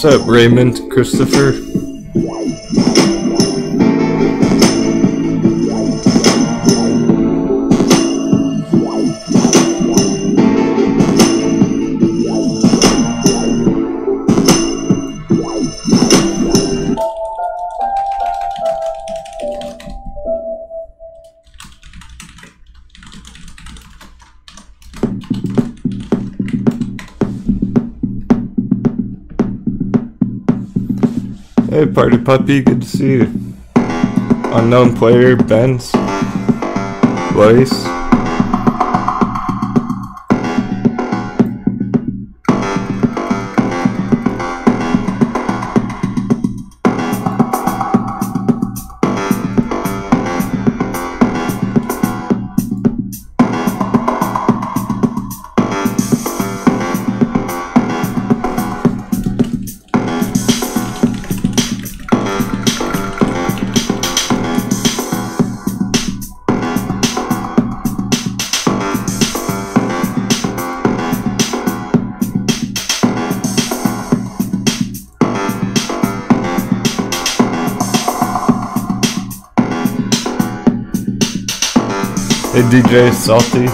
What's up, Raymond Christopher? Hey, Party Puppy, good to see you. Unknown player, Benz, Blaze. Hey DJ Salty.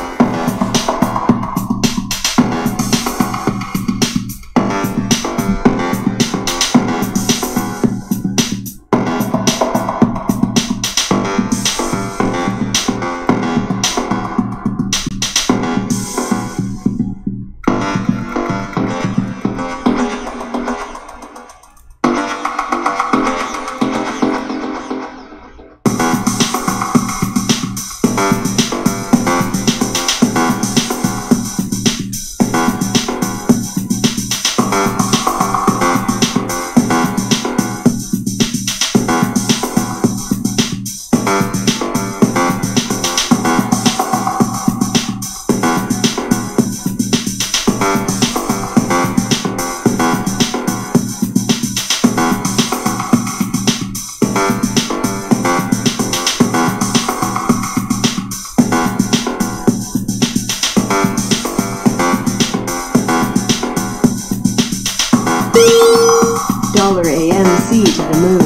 AMC to the moon.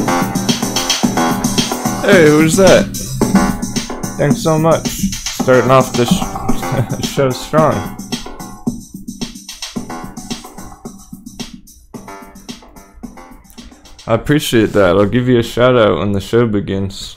Hey, who's that? Thanks so much. Starting off this show strong. I appreciate that. I'll give you a shout out when the show begins.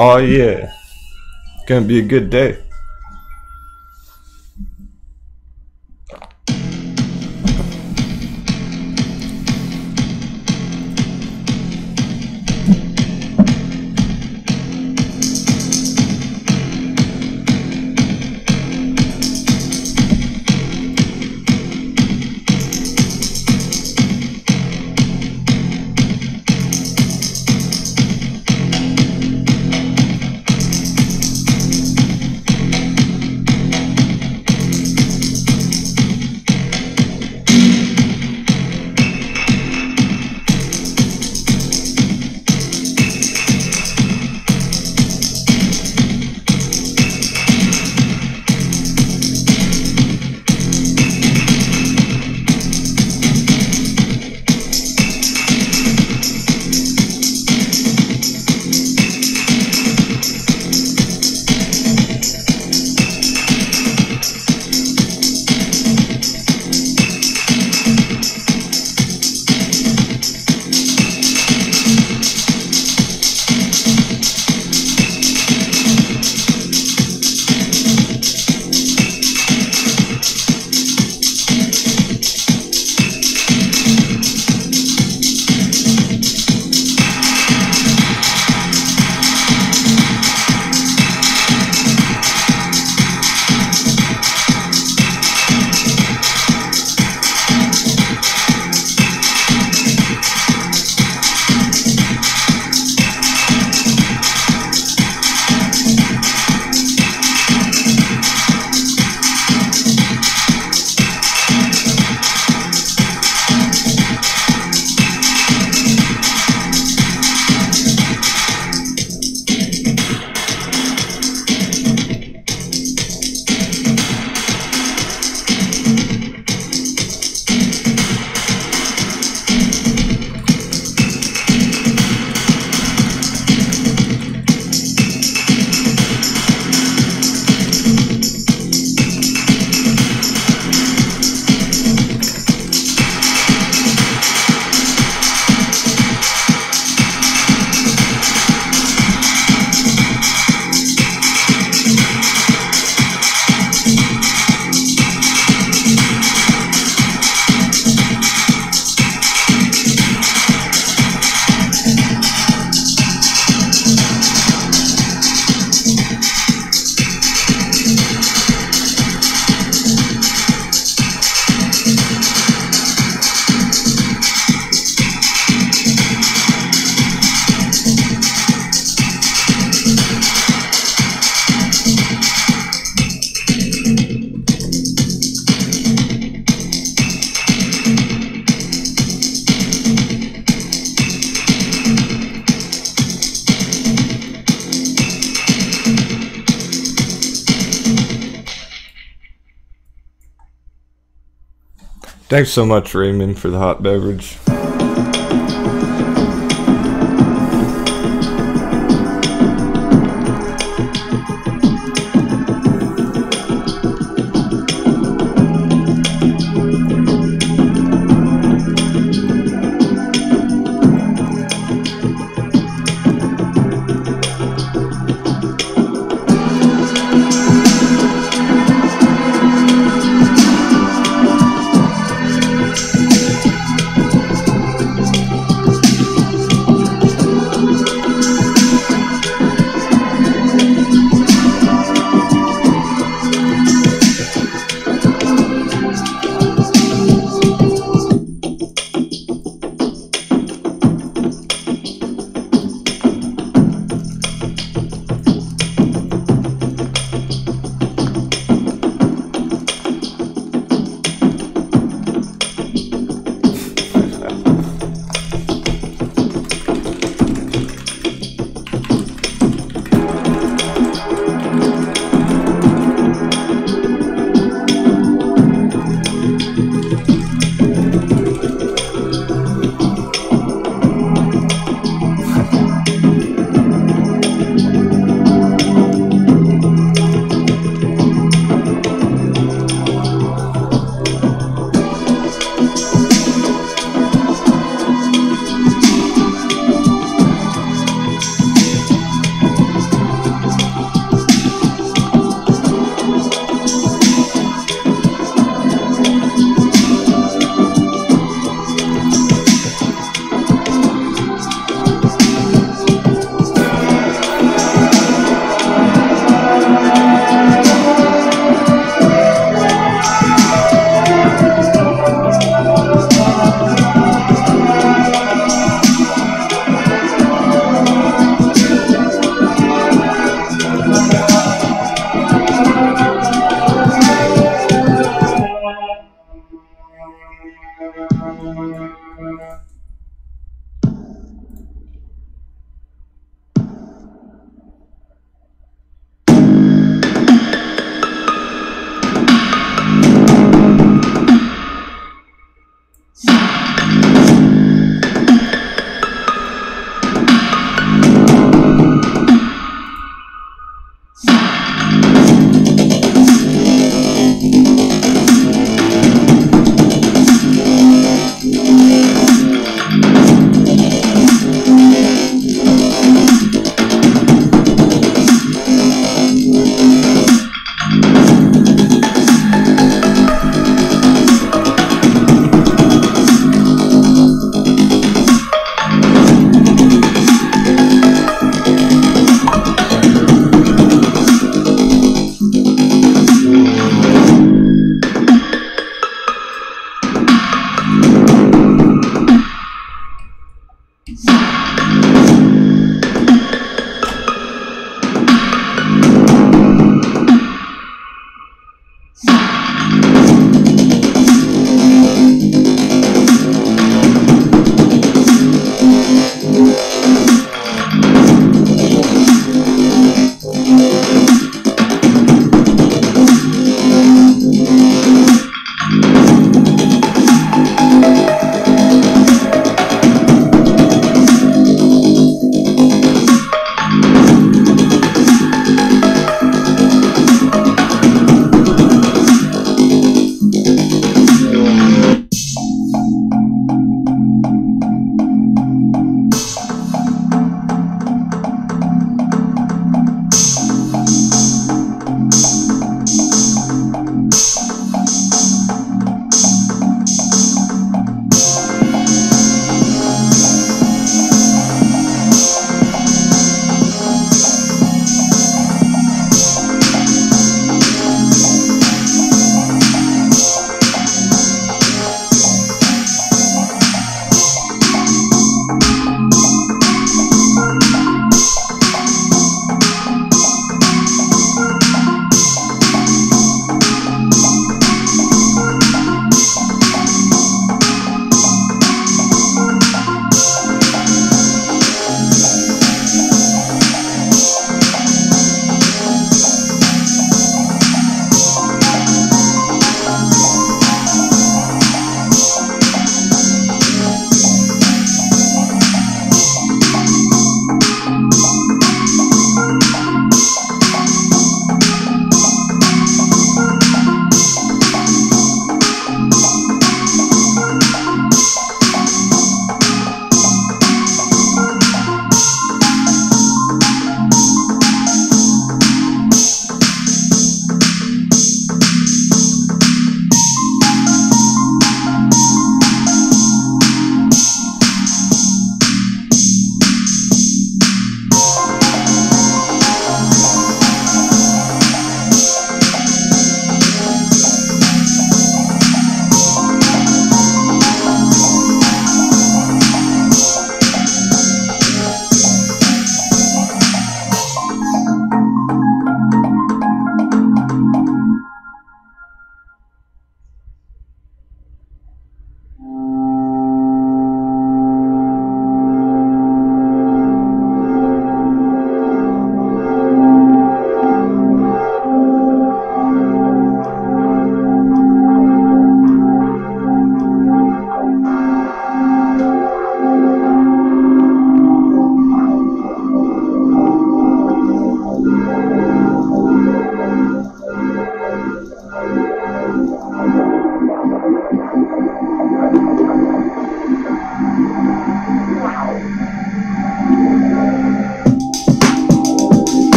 Oh yeah, gonna be a good day. Thanks so much, Raymond, for the hot beverage.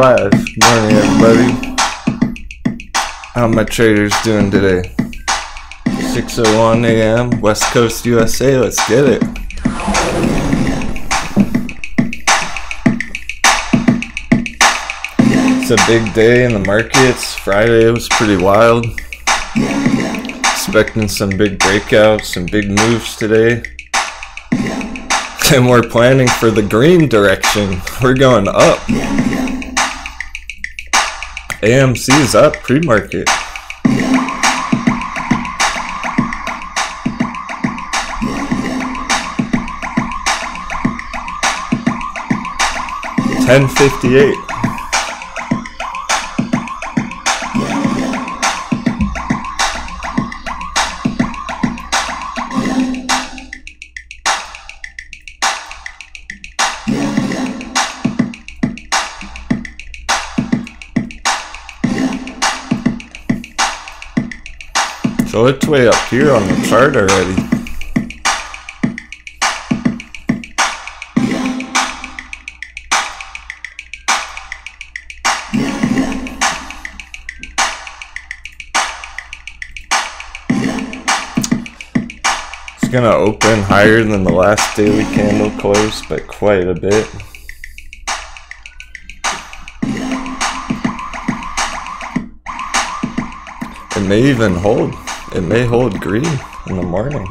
live. Good morning, everybody. How my traders doing today? 6:01 a.m. West Coast USA. Let's get it. It's a big day in the markets. Friday was pretty wild. Expecting some big breakouts, some big moves today. And we're planning for the green direction. We're going up. AMC is up pre-market. $10.58. So it's way up here on the chart already. It's gonna open higher than the last daily candle close by quite a bit. It may even hold. It may hold green in the morning.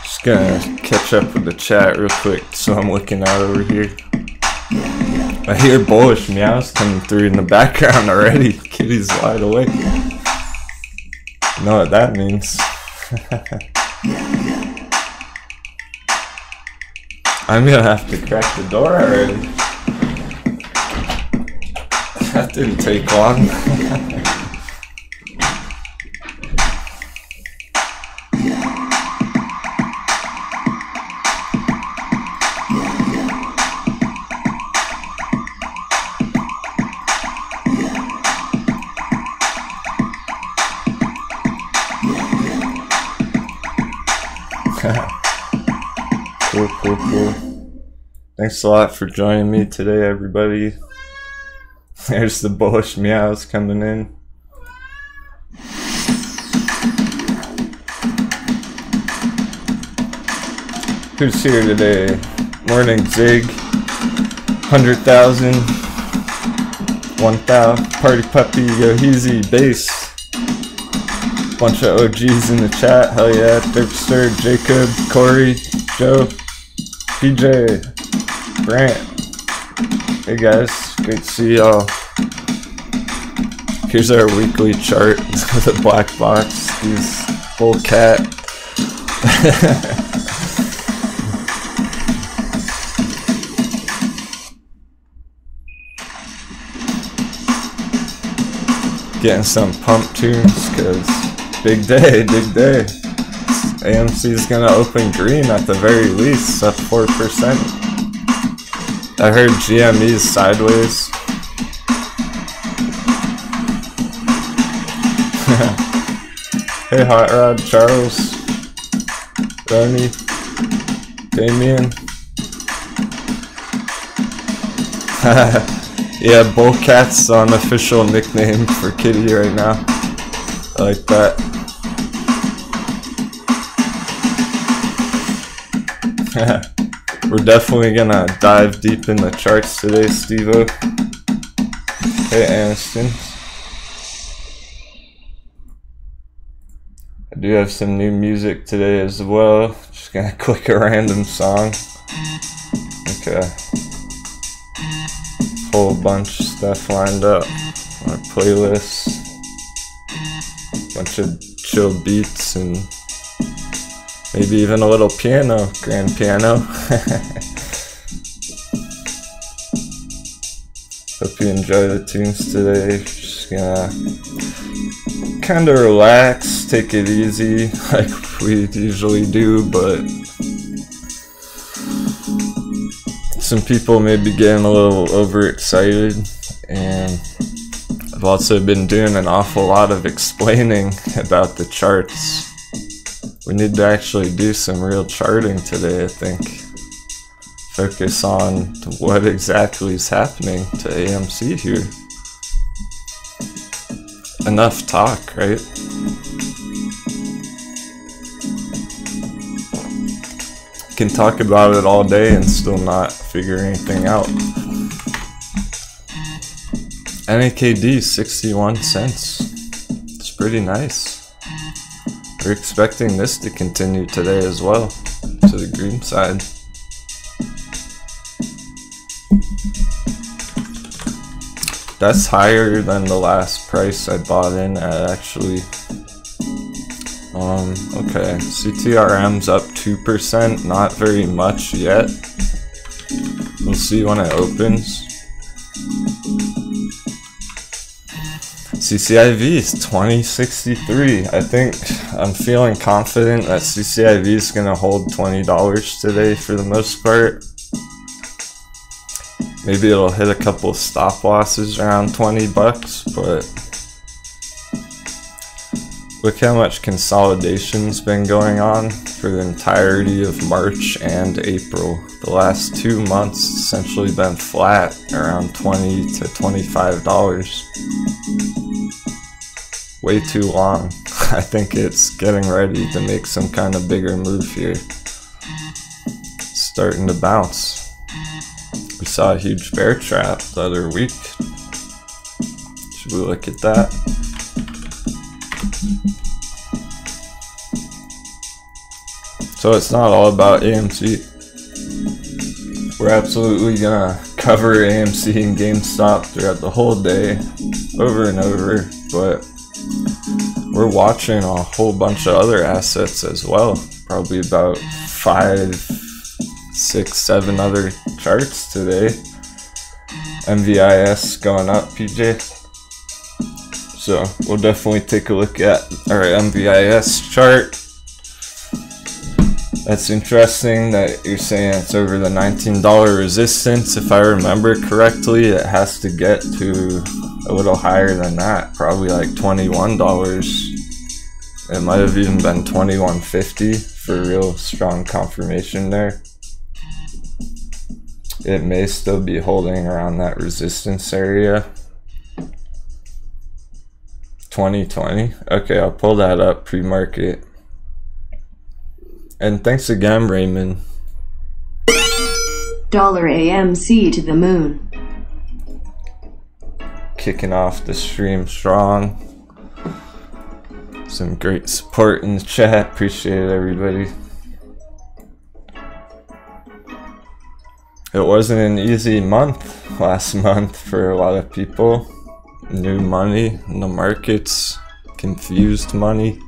Just gonna catch up with the chat real quick, so I'm looking out over here. I hear bullish meows coming through in the background already. Kitty's wide awake. You know what that means. I'm gonna have to crack the door already. That didn't take long. Cool. Thanks a lot for joining me today, everybody. There's the bullish meows coming in. Who's here today? Morning, Zig. 100,000. 1,000. Party Puppy, Yo Easy, Base. Bunch of OGs in the chat. Hell yeah. Dirkster, Jacob, Corey, Joe, PJ, Grant. Hey guys, great to see y'all. Here's our weekly chart with a black box. These bull cat. Getting some pump tunes because big day, big day. AMC is gonna open green at the very least, up 4%. I heard GME is sideways. Hey Hot Rod, Charles, Ronnie, Damien. Yeah, Bullcat's the unofficial nickname for Kitty right now. I like that. We're definitely gonna dive deep in the charts today, Steve-O. Hey, Aniston. I do have some new music today as well. Just gonna click a random song. Okay. Whole bunch of stuff lined up on our playlist. Bunch of chill beats and maybe even a little piano, grand piano. Hope you enjoy the tunes today. Just gonna kind of relax, take it easy like we usually do, but some people may be getting a little overexcited, and I've also been doing an awful lot of explaining about the charts. We need to actually do some real charting today, I think. Focus on what exactly is happening to AMC here. Enough talk, right? Can talk about it all day and still not figure anything out. NAKD 61 cents. It's pretty nice. We're expecting this to continue today as well, to the green side. That's higher than the last price I bought in at, actually. Okay, CTRM's up 2%, not very much yet. We'll see when it opens. CCIV is 2063. I think I'm feeling confident that CCIV is gonna hold $20 today for the most part. Maybe it'll hit a couple stop losses around 20 bucks, but look how much consolidation's been going on for the entirety of March and April. The last 2 months essentially been flat, around $20 to $25. Way too long. I think it's getting ready to make some kind of bigger move here. Starting to bounce. We saw a huge bear trap the other week. Should we look at that? So it's not all about AMC. We're absolutely gonna cover AMC and GameStop throughout the whole day, over and over, but we're watching a whole bunch of other assets as well. Probably about 5, 6, 7 other charts today. MVIS going up, PJ. So we'll definitely take a look at our MVIS chart. That's interesting that you're saying it's over the $19 resistance. If I remember correctly, it has to get to a little higher than that, probably like $21. It might have even been $21.50 for real strong confirmation there. It may still be holding around that resistance area. 2020. Okay, I'll pull that up pre-market. And thanks again, Raymond. $AMC to the moon. Kicking off the stream strong. Some great support in the chat. Appreciate it, everybody. It wasn't an easy month last month for a lot of people. New money in the markets, confused money.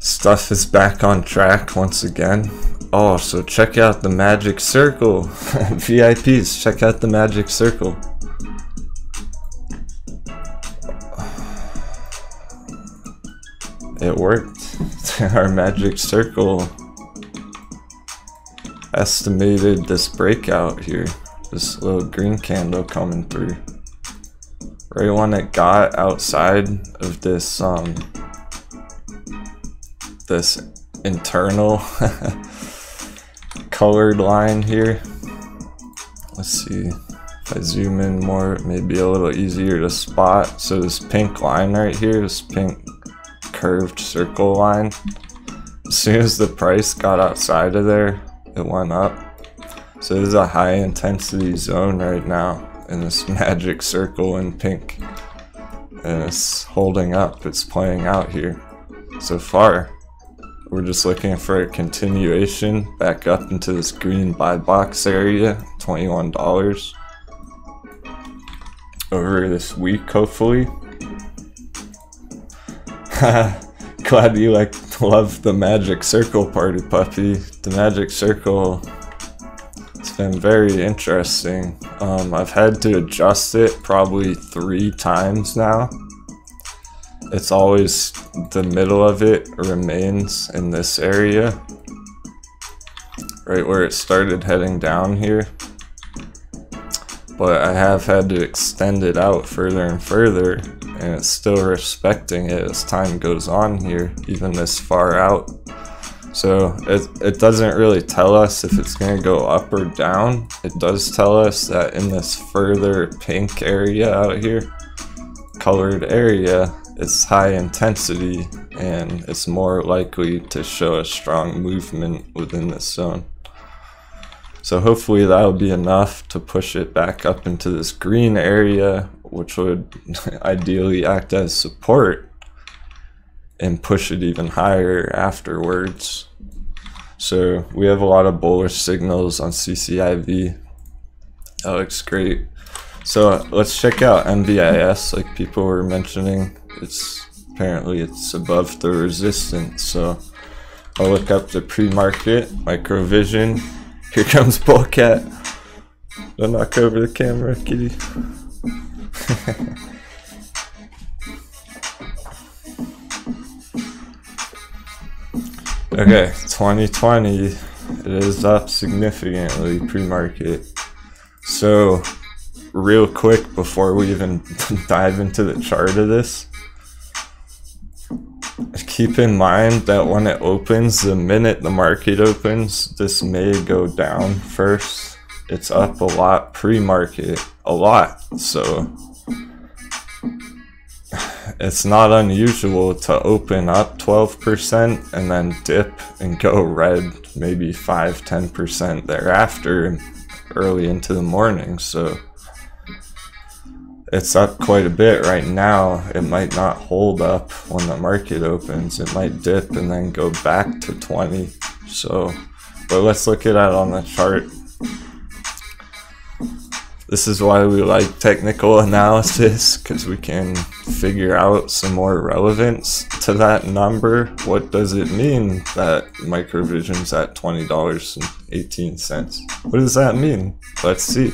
Stuff is back on track once again. Oh, so check out the Magic Circle. VIPs, check out the Magic Circle. It worked. Our Magic Circle estimated this breakout here. This little green candle coming through. Right when it got outside of this this internal colored line here. Let's see if I zoom in more, it may be a little easier to spot. So this pink line right here, this pink curved circle line, as soon as the price got outside of there, it went up. So this is a high intensity zone right now in this magic circle in pink, and it's holding up, it's playing out here. So far we're just looking for a continuation back up into this green buy box area, $21 over this week, hopefully. Glad you love the Magic Circle, Party Puppy. The Magic Circle, it's been very interesting. I've had to adjust it probably 3 times now. It's always the middle of it remains in this area. right where it started heading down here. But I have had to extend it out further and further, and it's still respecting it as time goes on here, even this far out. So it doesn't really tell us if it's going to go up or down. It does tell us that in this further pink area out here, colored area, it's high intensity and it's more likely to show a strong movement within this zone. So hopefully that'll be enough to push it back up into this green area, which would ideally act as support and push it even higher afterwards. So we have a lot of bullish signals on CCIV. That looks great. So let's check out NVIS, like people were mentioning. Apparently it's above the resistance. So I'll look up the pre-market, microvision. Here comes Bullcat. Don't knock over the camera, kitty. Okay, 2020, it is up significantly pre-market. So real quick before we even dive into the chart of this, keep in mind that when it opens, the minute the market opens, this may go down first. It's up a lot pre-market, a lot. So it's not unusual to open up 12% and then dip and go red maybe 5-10% thereafter early into the morning. So it's up quite a bit right now. It might not hold up when the market opens. It might dip and then go back to 20. So, but let's look at that on the chart. This is why we like technical analysis, because we can figure out some more relevance to that number. What does it mean that microvision's at $20.18? What does that mean? Let's see.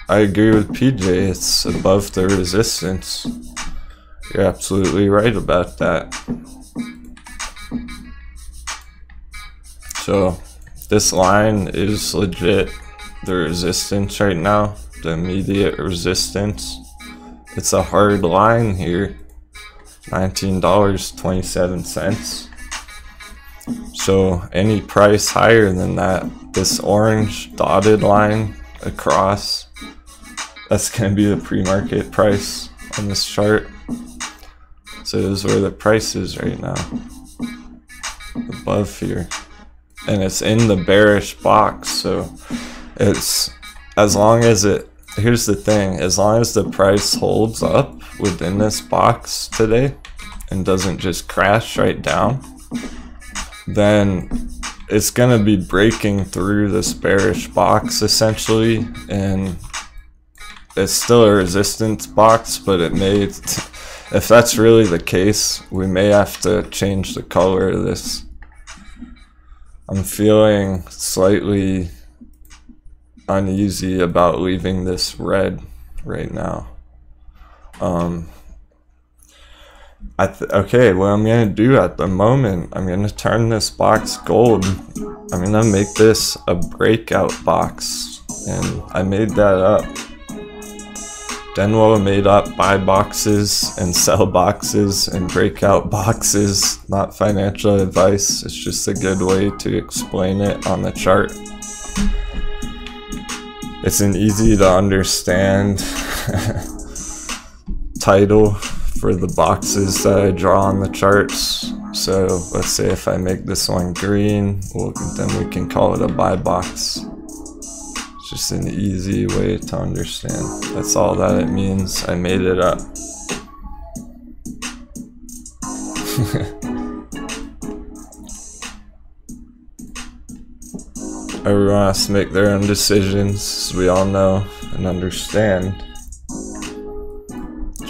I agree with PJ, it's above the resistance. You're absolutely right about that. So this line is legit the resistance right now, the immediate resistance. It's a hard line here, $19.27. So any price higher than that, this orange dotted line across, that's going to be the pre-market price on this chart. So this is where the price is right now, above here, and it's in the bearish box. So it's, as long as it, here's the thing, as long as the price holds up within this box today and doesn't just crash right down, then it's going to be breaking through this bearish box essentially, and it's still a resistance box, but it may, if that's really the case, we may have to change the color of this. I'm feeling slightly uneasy about leaving this red right now. Okay, what I'm gonna do at the moment, I'm gonna turn this box gold. I'm gonna make this a breakout box, and I made that up. Denwo made up buy boxes and sell boxes and breakout boxes. Not financial advice, it's just a good way to explain it on the chart. It's an easy to understand title for the boxes that I draw on the charts. So let's say if I make this one green, then we can call it a buy box. It's just an easy way to understand. That's all that it means. I made it up. Everyone has to make their own decisions, as we all know and understand.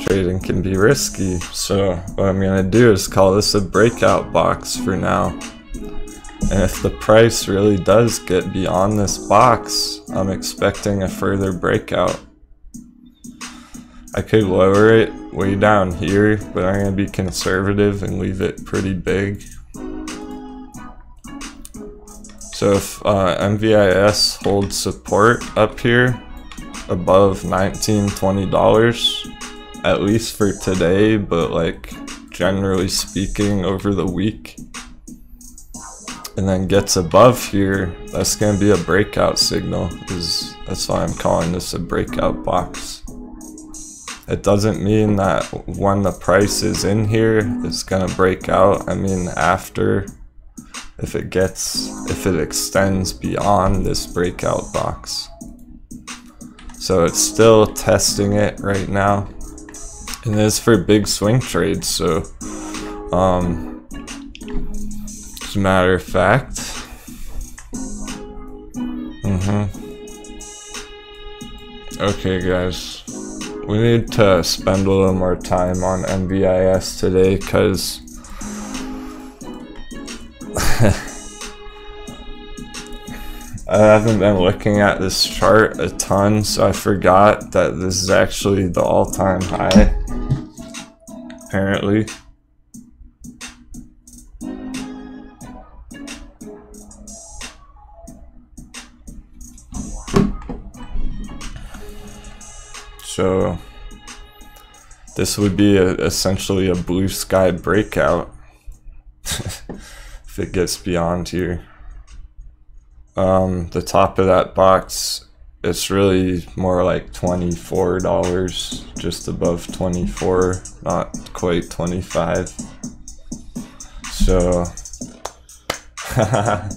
Trading can be risky, so what I'm going to do is call this a breakout box for now. And if the price really does get beyond this box, I'm expecting a further breakout. I could lower it way down here, but I'm going to be conservative and leave it pretty big. So if MVIS holds support up here above $19-20, at least for today, but like generally speaking over the week, and then gets above here, that's going to be a breakout signal. That's why I'm calling this a breakout box. It doesn't mean that when the price is in here it's going to break out. I mean after, if it extends beyond this breakout box. So it's still testing it right now, and it is for big swing trades. So as a matter of fact, okay guys, we need to spend a little more time on MVIS today, because I haven't been looking at this chart a ton, so I forgot that this is actually the all-time high, apparently. So this would be essentially a blue sky breakout if it gets beyond here. The top of that box, it's really more like $24, just above 24, not quite 25. So I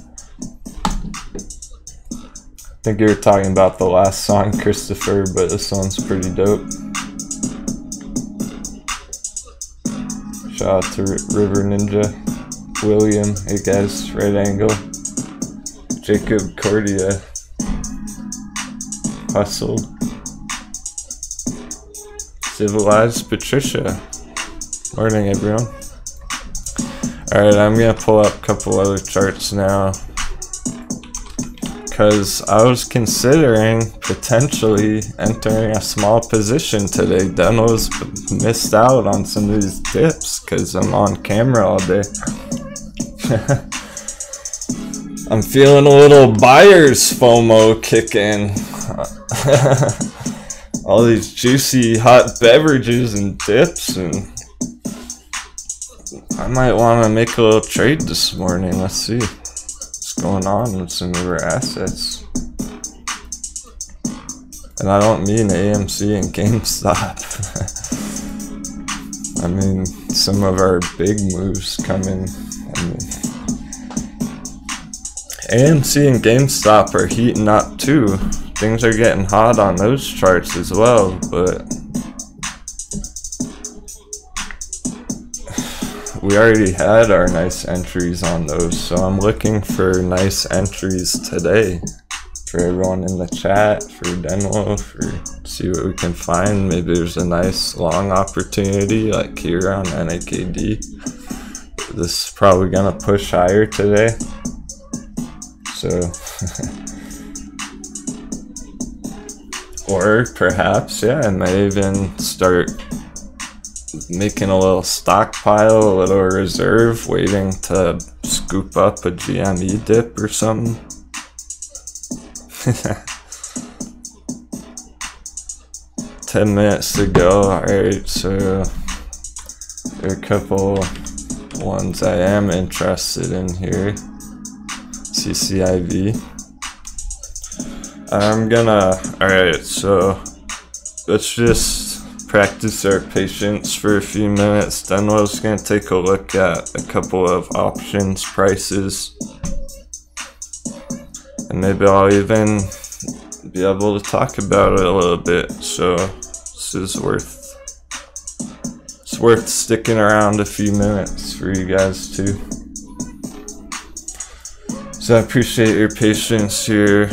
think you were talking about the last song, Christopher, but this one's pretty dope. Shout out to River Ninja, William, hey guys, Right Angle, Jacob Cordia, Hustled, Civilized Patricia. Morning everyone. Alright, I'm gonna pull up a couple other charts now, because I was considering potentially entering a small position today. Denwo's missed out on some of these dips because I'm on camera all day. I'm feeling a little buyer's FOMO kick in. All these juicy hot beverages and dips, and I might want to make a little trade this morning. Let's see what's going on with some of our assets. And I don't mean AMC and GameStop. I mean some of our big moves coming. AMC and GameStop are heating up too. Things are getting hot on those charts as well, but we already had our nice entries on those, so I'm looking for nice entries today for everyone in the chat, for Denwo, see what we can find. Maybe there's a nice long opportunity like here on NAKD. This is probably gonna push higher today, so or perhaps, yeah, I may even start making a little stockpile, a little reserve, waiting to scoop up a GME dip or something. 10 minutes to go. Alright, so there are a couple ones I am interested in here. CCIV. Alright, so let's just practice our patience for a few minutes. Denwo's gonna take a look at a couple of options prices, and maybe I'll even be able to talk about it a little bit. So this is it's worth sticking around a few minutes for you guys too. So I appreciate your patience here.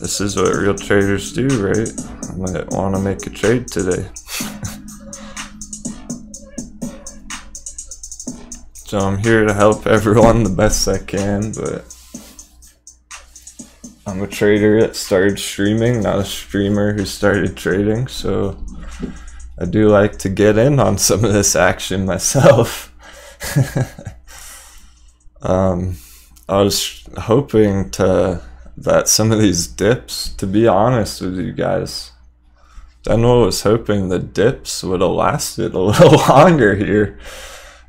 This is what real traders do, right? I might want to make a trade today. So I'm here to help everyone the best I can, but I'm a trader that started streaming, not a streamer who started trading, so I do like to get in on some of this action myself. I was hoping that some of these dips, to be honest with you guys, Denwo was hoping the dips would have lasted a little longer here.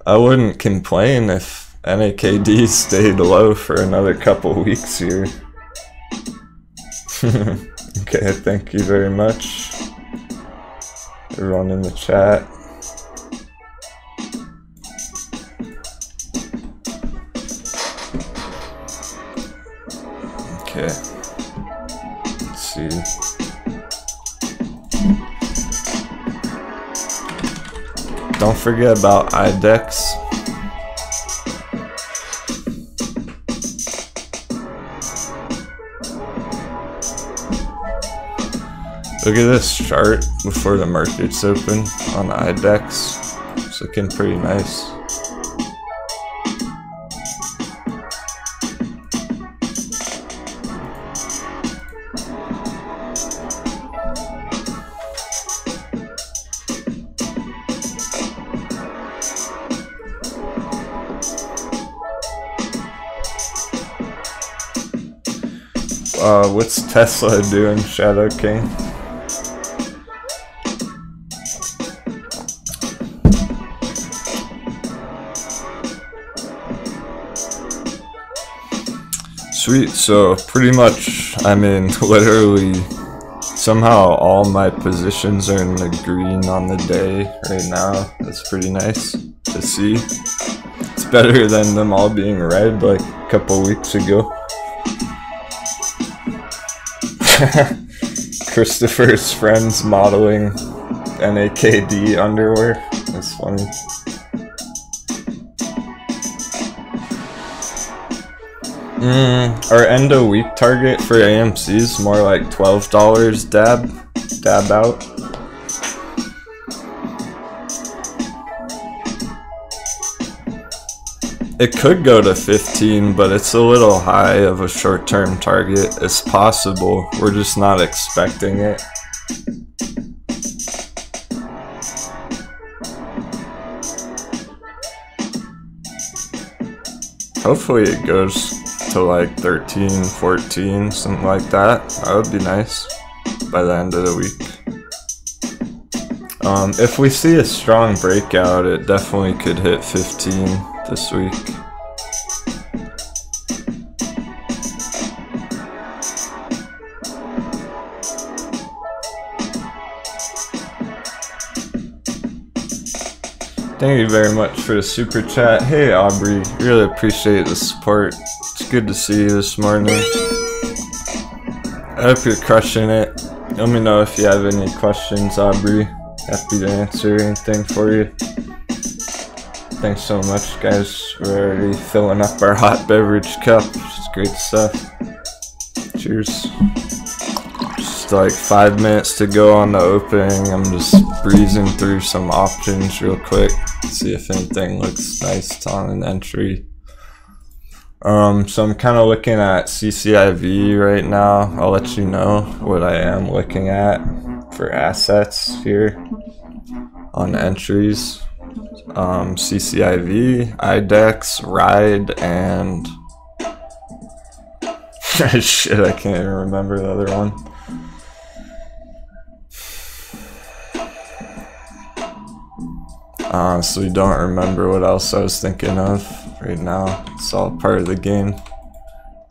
I wouldn't complain if NAKD stayed low for another couple weeks here. Okay, thank you very much, everyone in the chat. Okay, let's see. Don't forget about IDEX. Look at this chart before the market's open on IDEX. It's looking pretty nice. What's Tesla doing, Shadow King? Sweet, so pretty much, I mean, literally, somehow all my positions are in the green on the day right now. That's pretty nice to see. It's better than them all being red like a couple weeks ago. Christopher's friends modeling NAKD underwear. That's funny. Our end of week target for AMC is more like $12 dab out. It could go to 15, but it's a little high of a short-term target. It's possible. We're just not expecting it. Hopefully it goes to like 13, 14, something like that. That would be nice by the end of the week. If we see a strong breakout, it definitely could hit 15 this week. Thank you very much for the super chat. Hey Aubrey, really appreciate the support. It's good to see you this morning. I hope you're crushing it. Let me know if you have any questions, Aubrey. Happy to answer anything for you. Thanks so much, guys. We're already filling up our hot beverage cup. It's great stuff. Cheers. Just like 5 minutes to go on the opening. I'm just breezing through some options real quick. See if anything looks nice on an entry. So I'm kind of looking at CCIV right now. I'll let you know what I am looking at for assets here on entries. CCIV, IDEX, RIDE, and shit, I can't even remember the other one. Honestly, don't remember what else I was thinking of right now. It's all part of the game.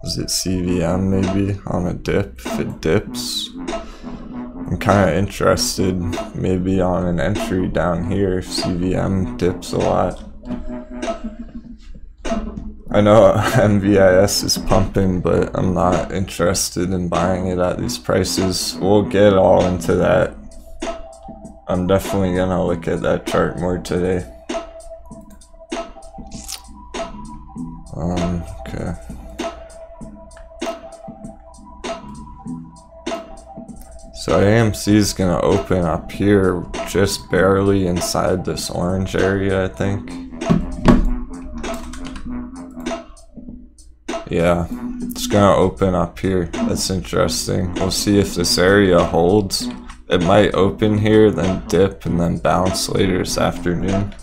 Is it CVM maybe on a dip? If it dips, I'm kind of interested maybe on an entry down here if CVM dips a lot. I know MVIS is pumping, but I'm not interested in buying it at these prices. We'll get all into that. I'm definitely gonna look at that chart more today. Okay. So AMC is gonna open up here just barely inside this orange area, I think. Yeah, it's gonna open up here. That's interesting. We'll see if this area holds. It might open here, then dip, and then bounce later this afternoon.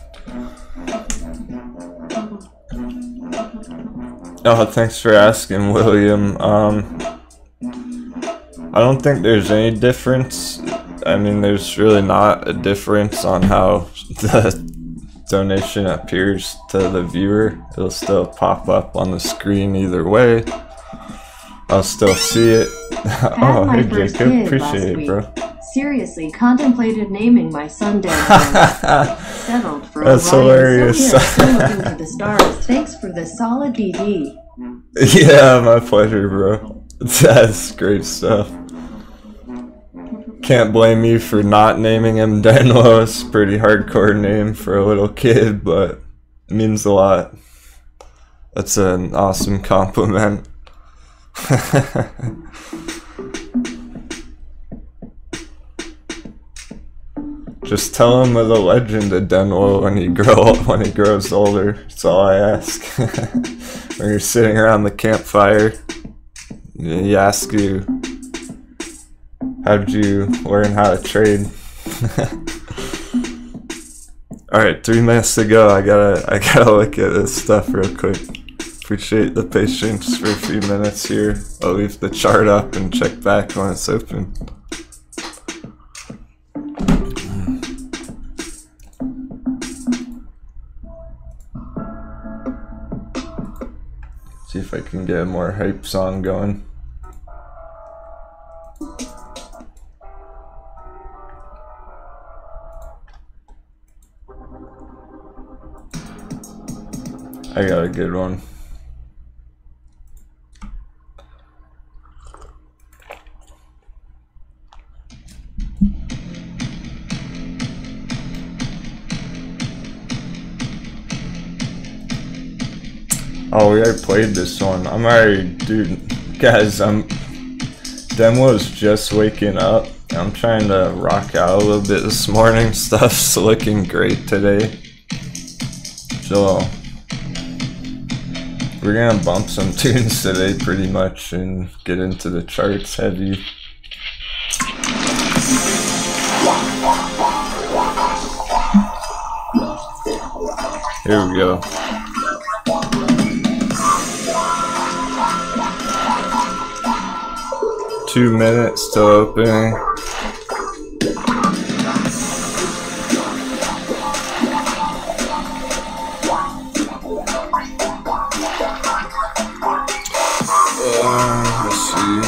Oh, thanks for asking, William. I don't think there's any difference. I mean, there's really not a difference on how the donation appears to the viewer. It'll still pop up on the screen either way. I'll still see it. Oh, hey Jacob, appreciate it, bro. Seriously, contemplated naming my son Denwo. Settled for That's hilarious. Still looking to the stars. Thanks for the solid DD. Yeah, my pleasure, bro. That's great stuff. Can't blame you for not naming him Denwo. It's a pretty hardcore name for a little kid, but it means a lot. That's an awesome compliment. Just tell him of the legend of Denwo when he grows older. That's all I ask. When you're sitting around the campfire, he asks you, how'd you learn how to trade? Alright, 3 minutes to go. I gotta look at this stuff real quick. Appreciate the patience for a few minutes here. I'll leave the chart up and check back when it's open. See if I can get a more hype song going. I got a good one. Oh, we already played this one. I'm already, dude, guys, Denwo's just waking up. I'm trying to rock out a little bit this morning. Stuff's looking great today. So, we're gonna bump some tunes today pretty much and get into the charts heavy. Here we go. Two minutes till opening. Let's see.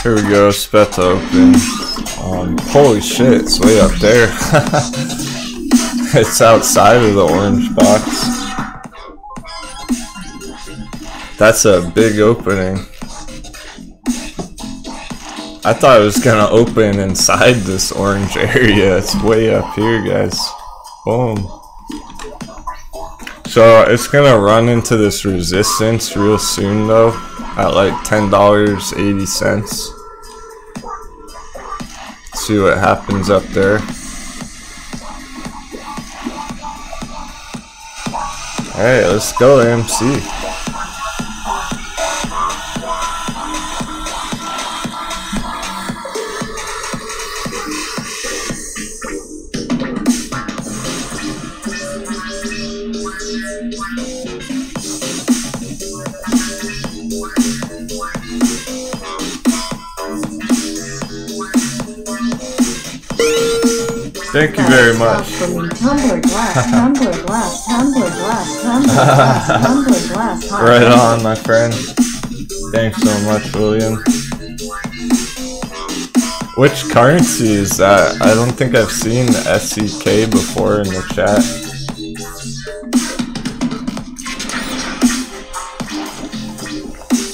Here we go, it's about to open. Holy shit, it's way up there. It's outside of the orange box. That's a big opening. I thought it was gonna open inside this orange area. It's way up here, guys. Boom. So it's gonna run into this resistance real soon though, at like $10.80. See what happens up there. Alright, let's go AMC. Thank you very much. Right on, my friend. Thanks so much, William. Which currency is that? I don't think I've seen SEK before in the chat.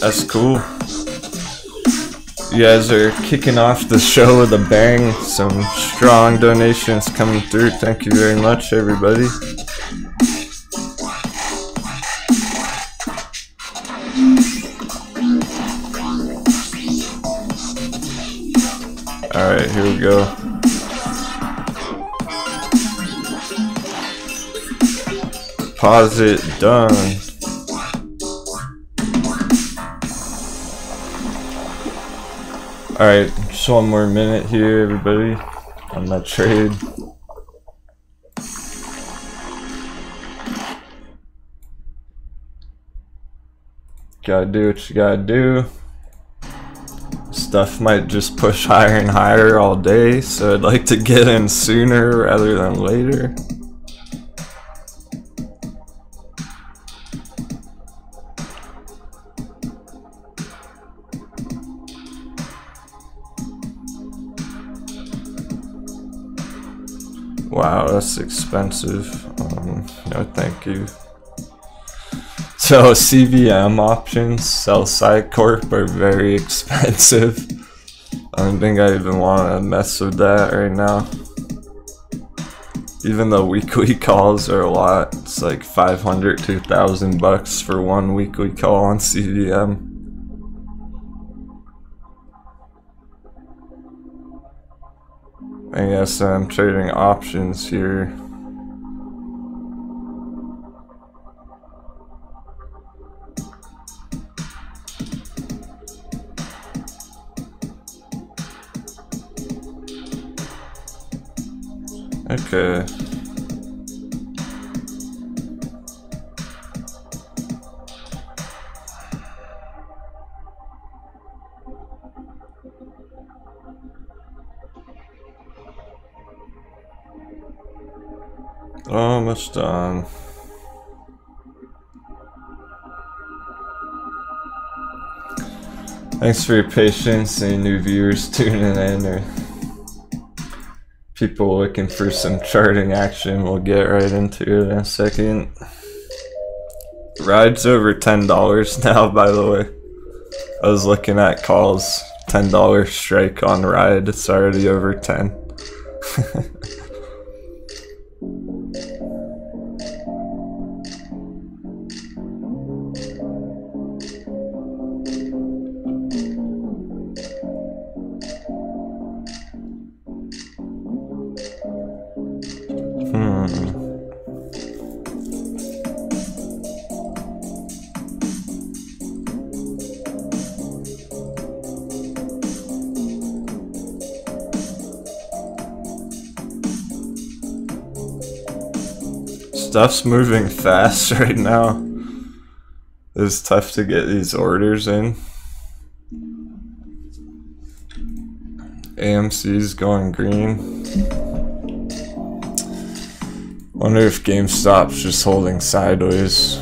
That's cool. You guys are kicking off the show with a bang. Some strong donations coming through. Thank you very much, everybody. Alright, here we go. Deposit done. Alright, just one more minute here, everybody, on that trade. Gotta do what you gotta do. Stuff might just push higher and higher all day, so I'd like to get in sooner rather than later. Wow, that's expensive. No thank you. So CVM options, sell side corp, are very expensive. I don't think I even want to mess with that right now. Even though weekly calls are a lot, it's like 500 to 1,000 bucks for one weekly call on CVM. I guess I'm trading options here. Okay. Almost done. Thanks for your patience. Any new viewers tuning in or people looking for some charting action, we'll get right into it in a second. Ride's over $10 now, by the way. I was looking at calls, $10 strike on Ride, it's already over 10. Stuff's moving fast right now. It's tough to get these orders in. AMC's going green. Wonder if GameStop's just holding sideways.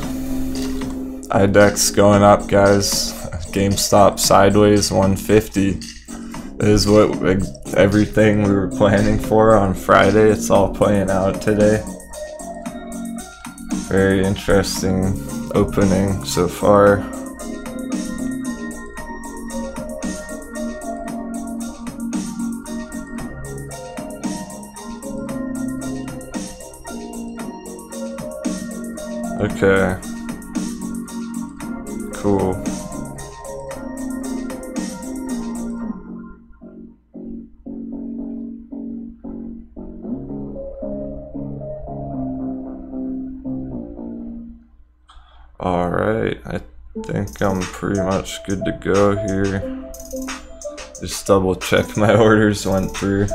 IDEX going up, guys. GameStop sideways 150. This is what everything we were planning for on Friday. It's all playing out today. Very interesting opening so far. Okay. Cool. Alright, I think I'm pretty much good to go here. Just double check my orders went through.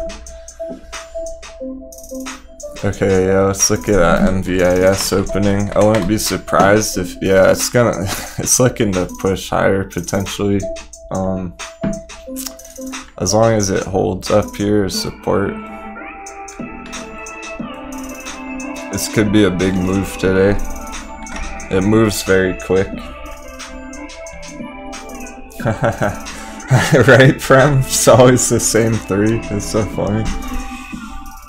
Okay, yeah, let's look at that MVIS opening. I wouldn't be surprised if, yeah, it's looking to push higher potentially. As long as it holds up here as support. This could be a big move today. It moves very quick. Right, Prem? It's always the same 3. It's so funny.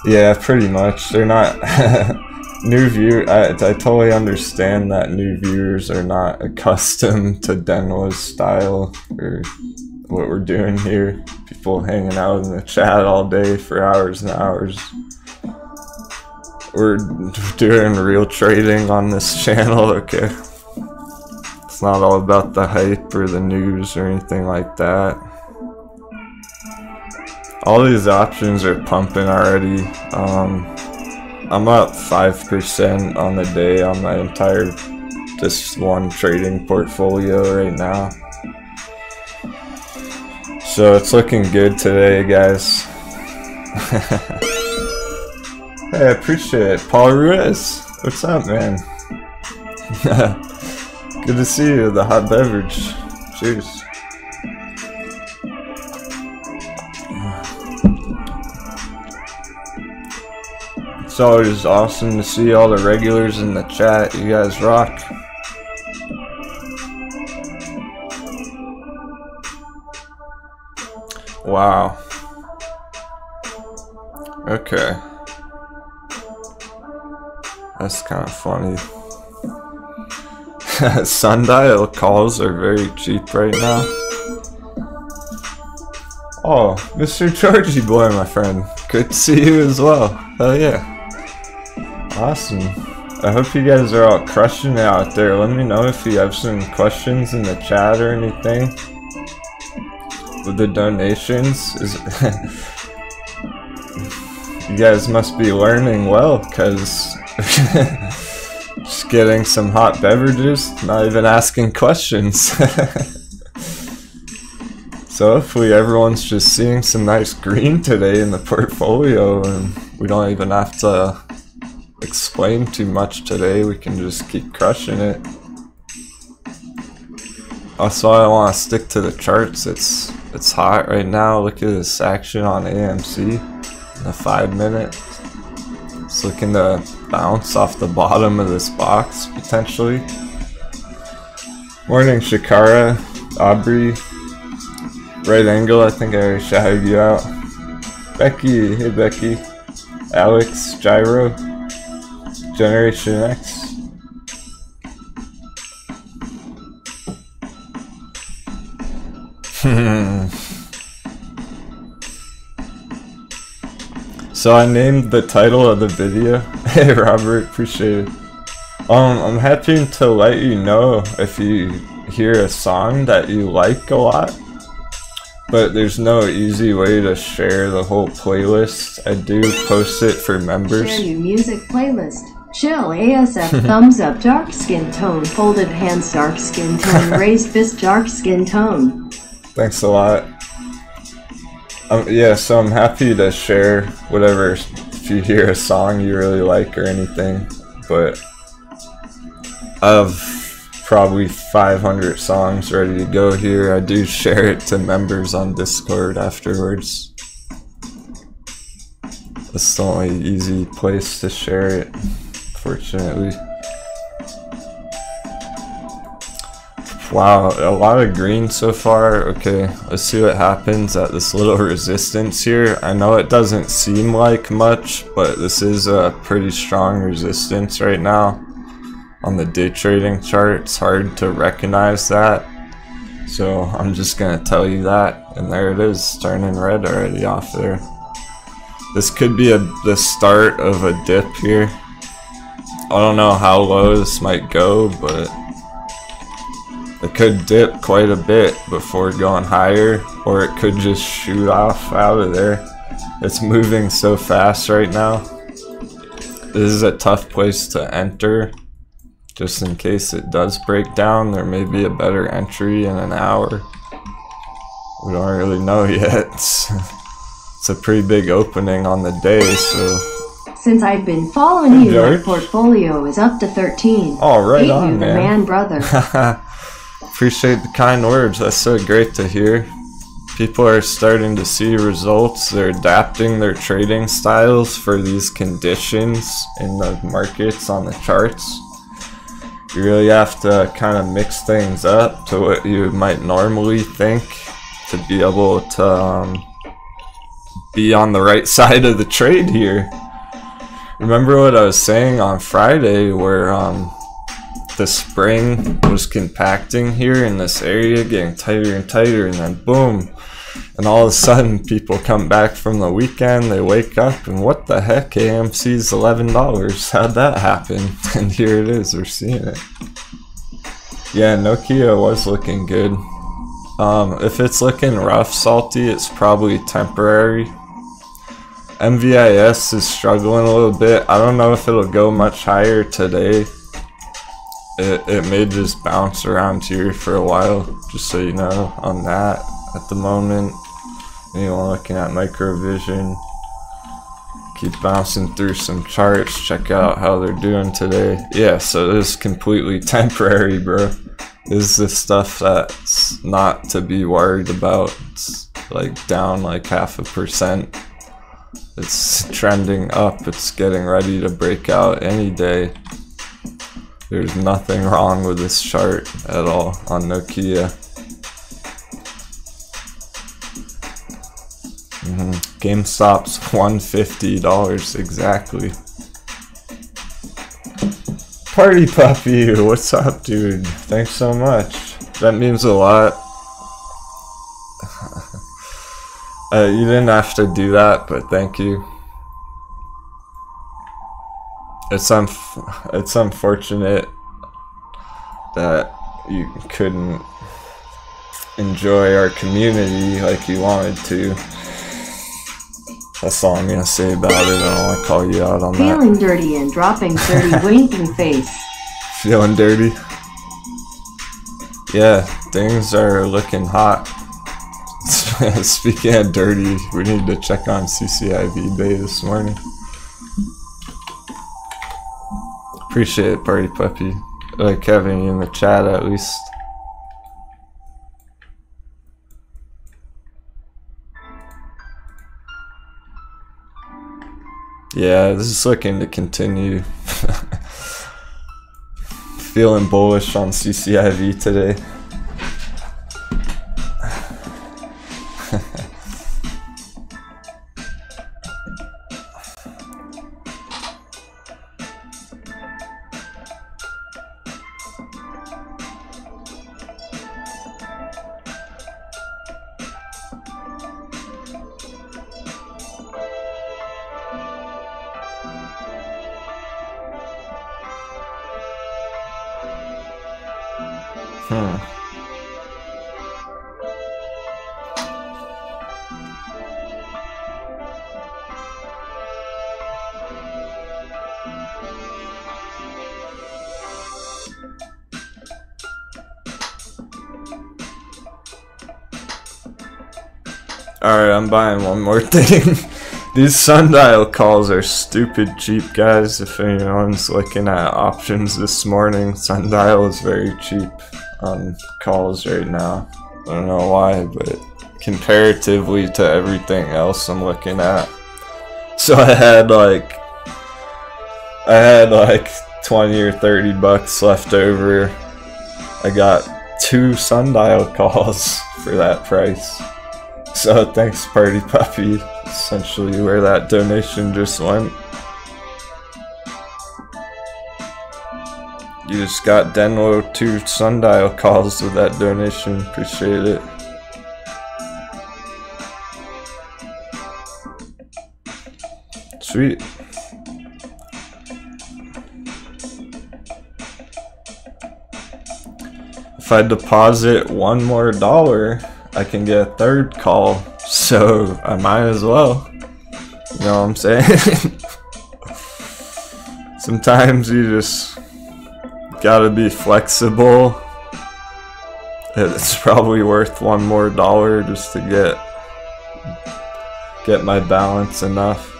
Yeah, pretty much. They're not new view. I totally understand that new viewers are not accustomed to Denwo's style or what we're doing here. People hanging out in the chat all day for hours and hours. We're doing real trading on this channel, okay? It's not all about the hype or the news or anything like that. All these options are pumping already. I'm up 5% on the day on my entire just one trading portfolio right now. So it's looking good today, guys. Hey, I appreciate it. Paul Ruiz, what's up, man? Good to see you, the hot beverage. Cheers. It's always awesome to see all the regulars in the chat. You guys rock. Wow. Okay. That's kind of funny. Sundial calls are very cheap right now. Oh, Mr. Georgie boy, my friend. Good to see you as well. Hell yeah. Awesome. I hope you guys are all crushing it out there. Let me know if you have some questions in the chat or anything. With the donations. You guys must be learning well, because just getting some hot beverages, not even asking questions. So hopefully everyone's just seeing some nice green today in the portfolio, and we don't even have to explain too much today. We can just keep crushing it. Also, I want to stick to the charts. It's hot right now. Look at this action on AMC in the 5 minute. It's looking to bounce off the bottom of this box potentially. Morning, Shakara, Aubrey, Right Angle. I think I already shouted you out. Becky, hey Becky, Alex, Gyro, Generation X. So I named the title of the video. Hey Robert, appreciate it. I'm happy to let you know if you hear a song that you like a lot, but there's no easy way to share the whole playlist. I do post it for members. Share new music playlist. Chill ASF thumbs up dark skin tone folded hands dark skin tone raised fist dark skin tone. Thanks a lot. Yeah, so I'm happy to share whatever if you hear a song you really like or anything, but I have probably 500 songs ready to go here. I do share it to members on Discord afterwards. That's the only easy place to share it, fortunately. Wow, a lot of green so far. Okay, let's see what happens at this little resistance here. I know it doesn't seem like much, but this is a pretty strong resistance right now. On the day trading chart, it's hard to recognize that. So I'm just gonna tell you that, and there it is, turning red already off there. This could be the start of a dip here. I don't know how low this might go, but it could dip quite a bit before going higher, or it could just shoot off out of there. It's moving so fast right now. This is a tough place to enter. Just in case it does break down, there may be a better entry in an hour. We don't really know yet. It's a pretty big opening on the day, so... Since I've been following you, George? my portfolio is up to 13. Oh, right Hate on, you, the man. brother. Appreciate the kind words. That's so great to hear. People are starting to see results. They're adapting their trading styles for these conditions in the markets on the charts. You really have to kind of mix things up to what you might normally think to be able to be on the right side of the trade here. Remember what I was saying on Friday, where the spring was compacting here in this area, getting tighter and tighter, and then boom, and all of a sudden people come back from the weekend, they wake up, and what the heck, AMC's $11. How'd that happen? And here it is, we're seeing it. Yeah, Nokia was looking good. If it's looking rough, salty, it's probably temporary. MVIS is struggling a little bit. I don't know if it'll go much higher today. It may just bounce around here for a while, just so you know on that at the moment. Anyone looking at microvision, keep bouncing through some charts, check out how they're doing today. Yeah, so this is completely temporary, bro. This is the stuff that's not to be worried about. It's like down like 0.5%. It's trending up, it's getting ready to break out any day. There's nothing wrong with this chart at all on Nokia. GameStop's $150 exactly. Party Puppy, what's up, dude? Thanks so much. That means a lot. You didn't have to do that, but thank you. It's unfortunate that you couldn't enjoy our community like you wanted to. That's all I'm gonna say about it. I don't want to call you out on that. Feeling dirty and dropping 30 winking face. Feeling dirty? Yeah, things are looking hot. Speaking of dirty, we need to check on CCIV Bay this morning. Appreciate it, Party Puppy. I like having you in the chat at least. Yeah, this is looking to continue. Feeling bullish on CCIV today. Alright, I'm buying one more thing. These sundial calls are stupid cheap, guys. If anyone's looking at options this morning, sundial is very cheap on calls right now. I don't know why, but comparatively to everything else I'm looking at. So I had like 20 or 30 bucks left over. I got 2 sundial calls for that price. So thanks, Party Puppy. Essentially where that donation just went. You just got Denwo 2 sundial calls with that donation. Appreciate it. Sweet. If I deposit $1 more, I can get a 3rd call, so I might as well. You know what I'm saying? Sometimes you just gotta be flexible. It's probably worth $1 more just to get my balance enough.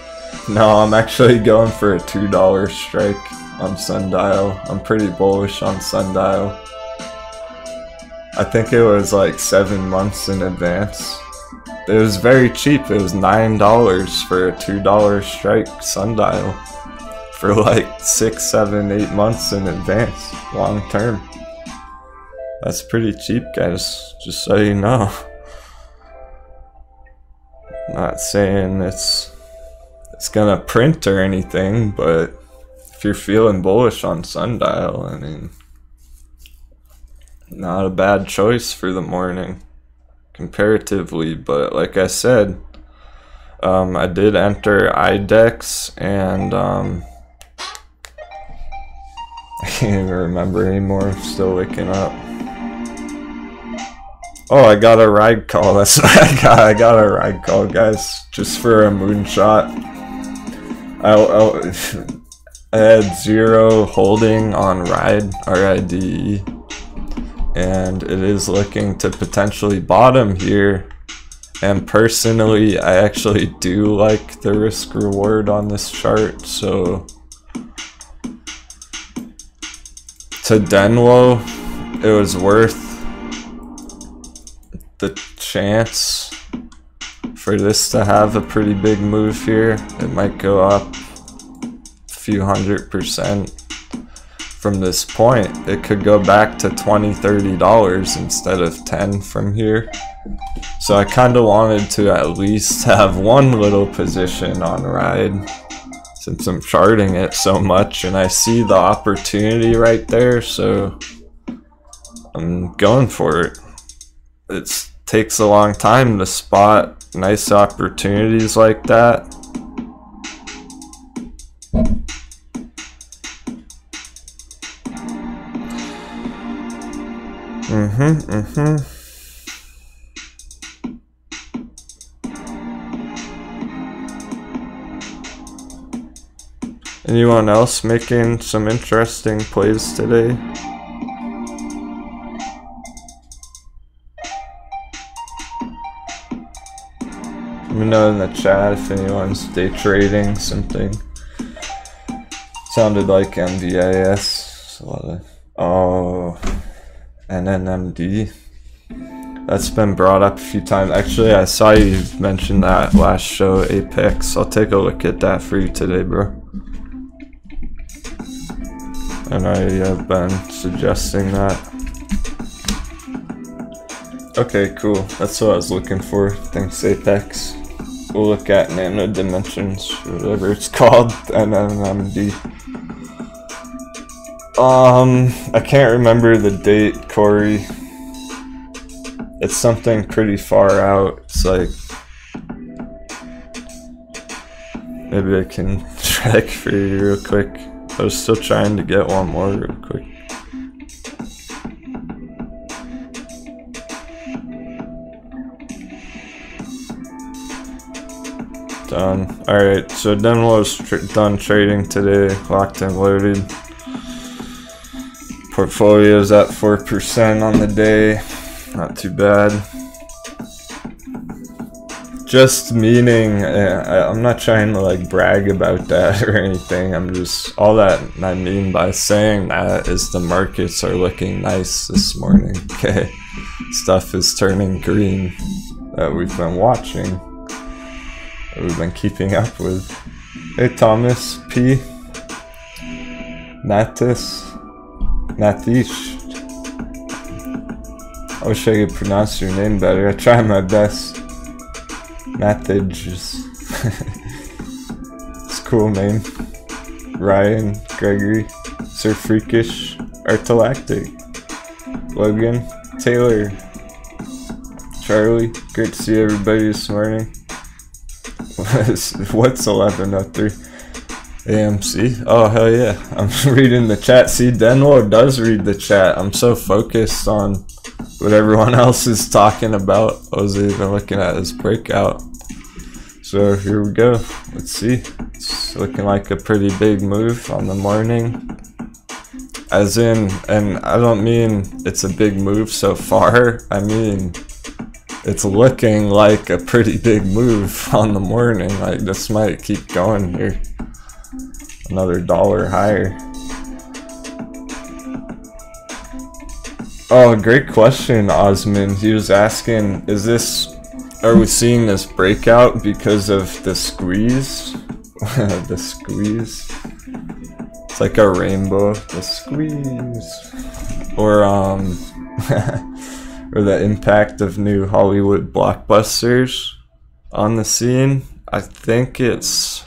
No, I'm actually going for a $2 strike on sundial. I'm pretty bullish on sundial. I think it was like 7 months in advance. It was very cheap. It was $9 for a $2 strike sundial for like 6, 7, 8 months in advance, long term. That's pretty cheap, guys, just so you know. Not saying it's gonna print or anything, but if you're feeling bullish on sundial, I mean, not a bad choice for the morning comparatively. But like I said, I did enter IDEX, and I can't even remember anymore. I'm still waking up. Oh, I got a ride call. That's what I got. I got a ride call, guys, just for a moonshot. I had 0 holding on ride, RIDE, and it is looking to potentially bottom here. And personally, I actually do like the risk reward on this chart, so to Denwo, it was worth the chance for this to have a pretty big move here. It might go up a few $100% from this point. It could go back to $20-$30 instead of 10 from here. So I kind of wanted to at least have one little position on ride, since I'm charting it so much and I see the opportunity right there, so I'm going for it. It takes a long time to spot nice opportunities like that. Anyone else making some interesting plays today? Let me know in the chat if anyone's day trading something. Sounded like MVIS. A lot of, oh, NNMD. That's been brought up a few times. Actually, I saw you mention that last show, Apex. I'll take a look at that for you today, bro. And I have been suggesting that. Okay, cool. That's what I was looking for. Thanks, Apex. We'll look at Nano Dimensions, whatever it's called, NNMD. I can't remember the date, Corey. It's something pretty far out. It's like, maybe I can check for you real quick. I was still trying to get one more real quick. Done. Alright, so Denwo's done trading today, locked and loaded. Portfolio's at 4% on the day, not too bad. Just meaning, I'm not trying to like brag about that or anything. I'm just, all that I mean by saying that is the markets are looking nice this morning, okay? Stuff is turning green that we've been watching, that we've been keeping up with. Hey Thomas P. Natish. I wish I could pronounce your name better. I try my best. Mathage is it's a cool name. Ryan, Gregory, Sir Freakish, Artalactic, Logan, Taylor, Charlie. Great to see everybody this morning. What's 1103? AMC? Oh hell yeah. I'm reading the chat. See, Denwo does read the chat. I'm so focused on what everyone else is talking about. I wasn't even looking at this breakout. So here we go. Let's see. It's looking like a pretty big move on the morning. As in, and I don't mean it's a big move so far. I mean, it's looking like a pretty big move on the morning. Like this might keep going here. Another $1 higher. Oh, great question, Osmond. He was asking, are we seeing this breakout because of the squeeze? The squeeze. It's like a rainbow. The squeeze. Or, or the impact of new Hollywood blockbusters. on the scene. I think it's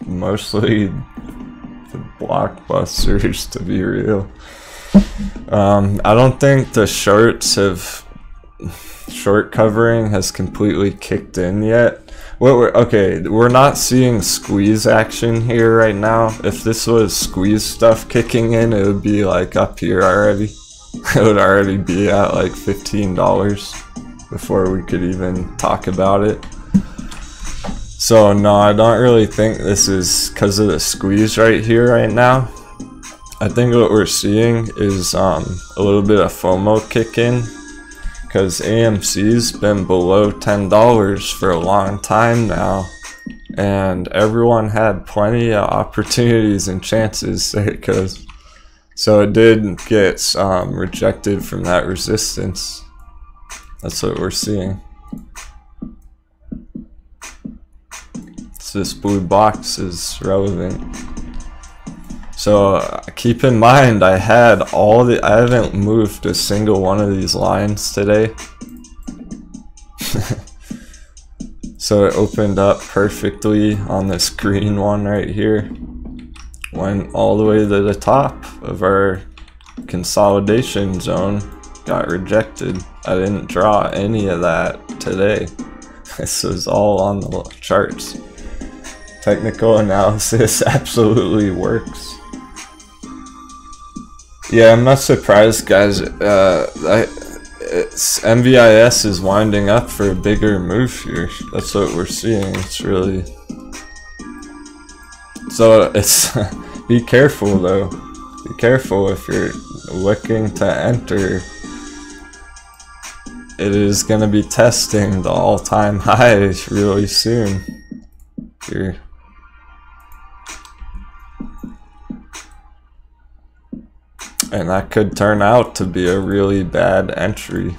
mostly the blockbusters, to be real. I don't think the short covering has completely kicked in yet. We're not seeing squeeze action here right now. If this was squeeze stuff kicking in, it would be like up here already. It would already be at like $15 before we could even talk about it. So no, I don't really think this is because of the squeeze right here right now. I think what we're seeing is a little bit of FOMO kick in, because AMC's been below $10 for a long time now, and everyone had plenty of opportunities and chances, there it goes. So it did get rejected from that resistance. That's what we're seeing. So this blue box is relevant. So keep in mind, I haven't moved a single one of these lines today. So it opened up perfectly on this green one right here. Went all the way to the top of our consolidation zone, got rejected. I didn't draw any of that today. This was all on the charts. Technical analysis absolutely works. Yeah, I'm not surprised, guys. MVIS is winding up for a bigger move here. That's what we're seeing. It's really... So it's... Be careful though. Be careful if you're looking to enter. It is going to be testing the all-time high really soon. Here. And that could turn out to be a really bad entry.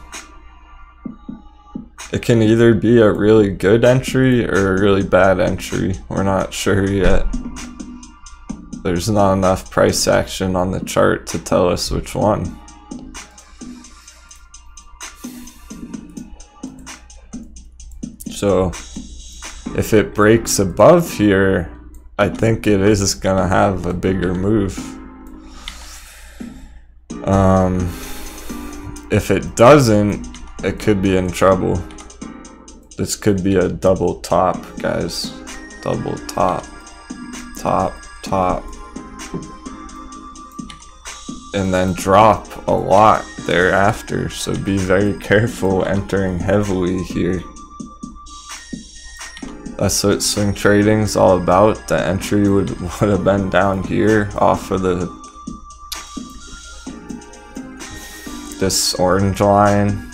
It can either be a really good entry or a really bad entry. We're not sure yet. There's not enough price action on the chart to tell us which one. So if it breaks above here, I think it is gonna have a bigger move. If it doesn't, it could be in trouble. This could be a double top, guys. Double top. Top, top. And then drop a lot thereafter, so be very careful entering heavily here. That's what swing trading is all about. The entry would have been down here off of this orange line.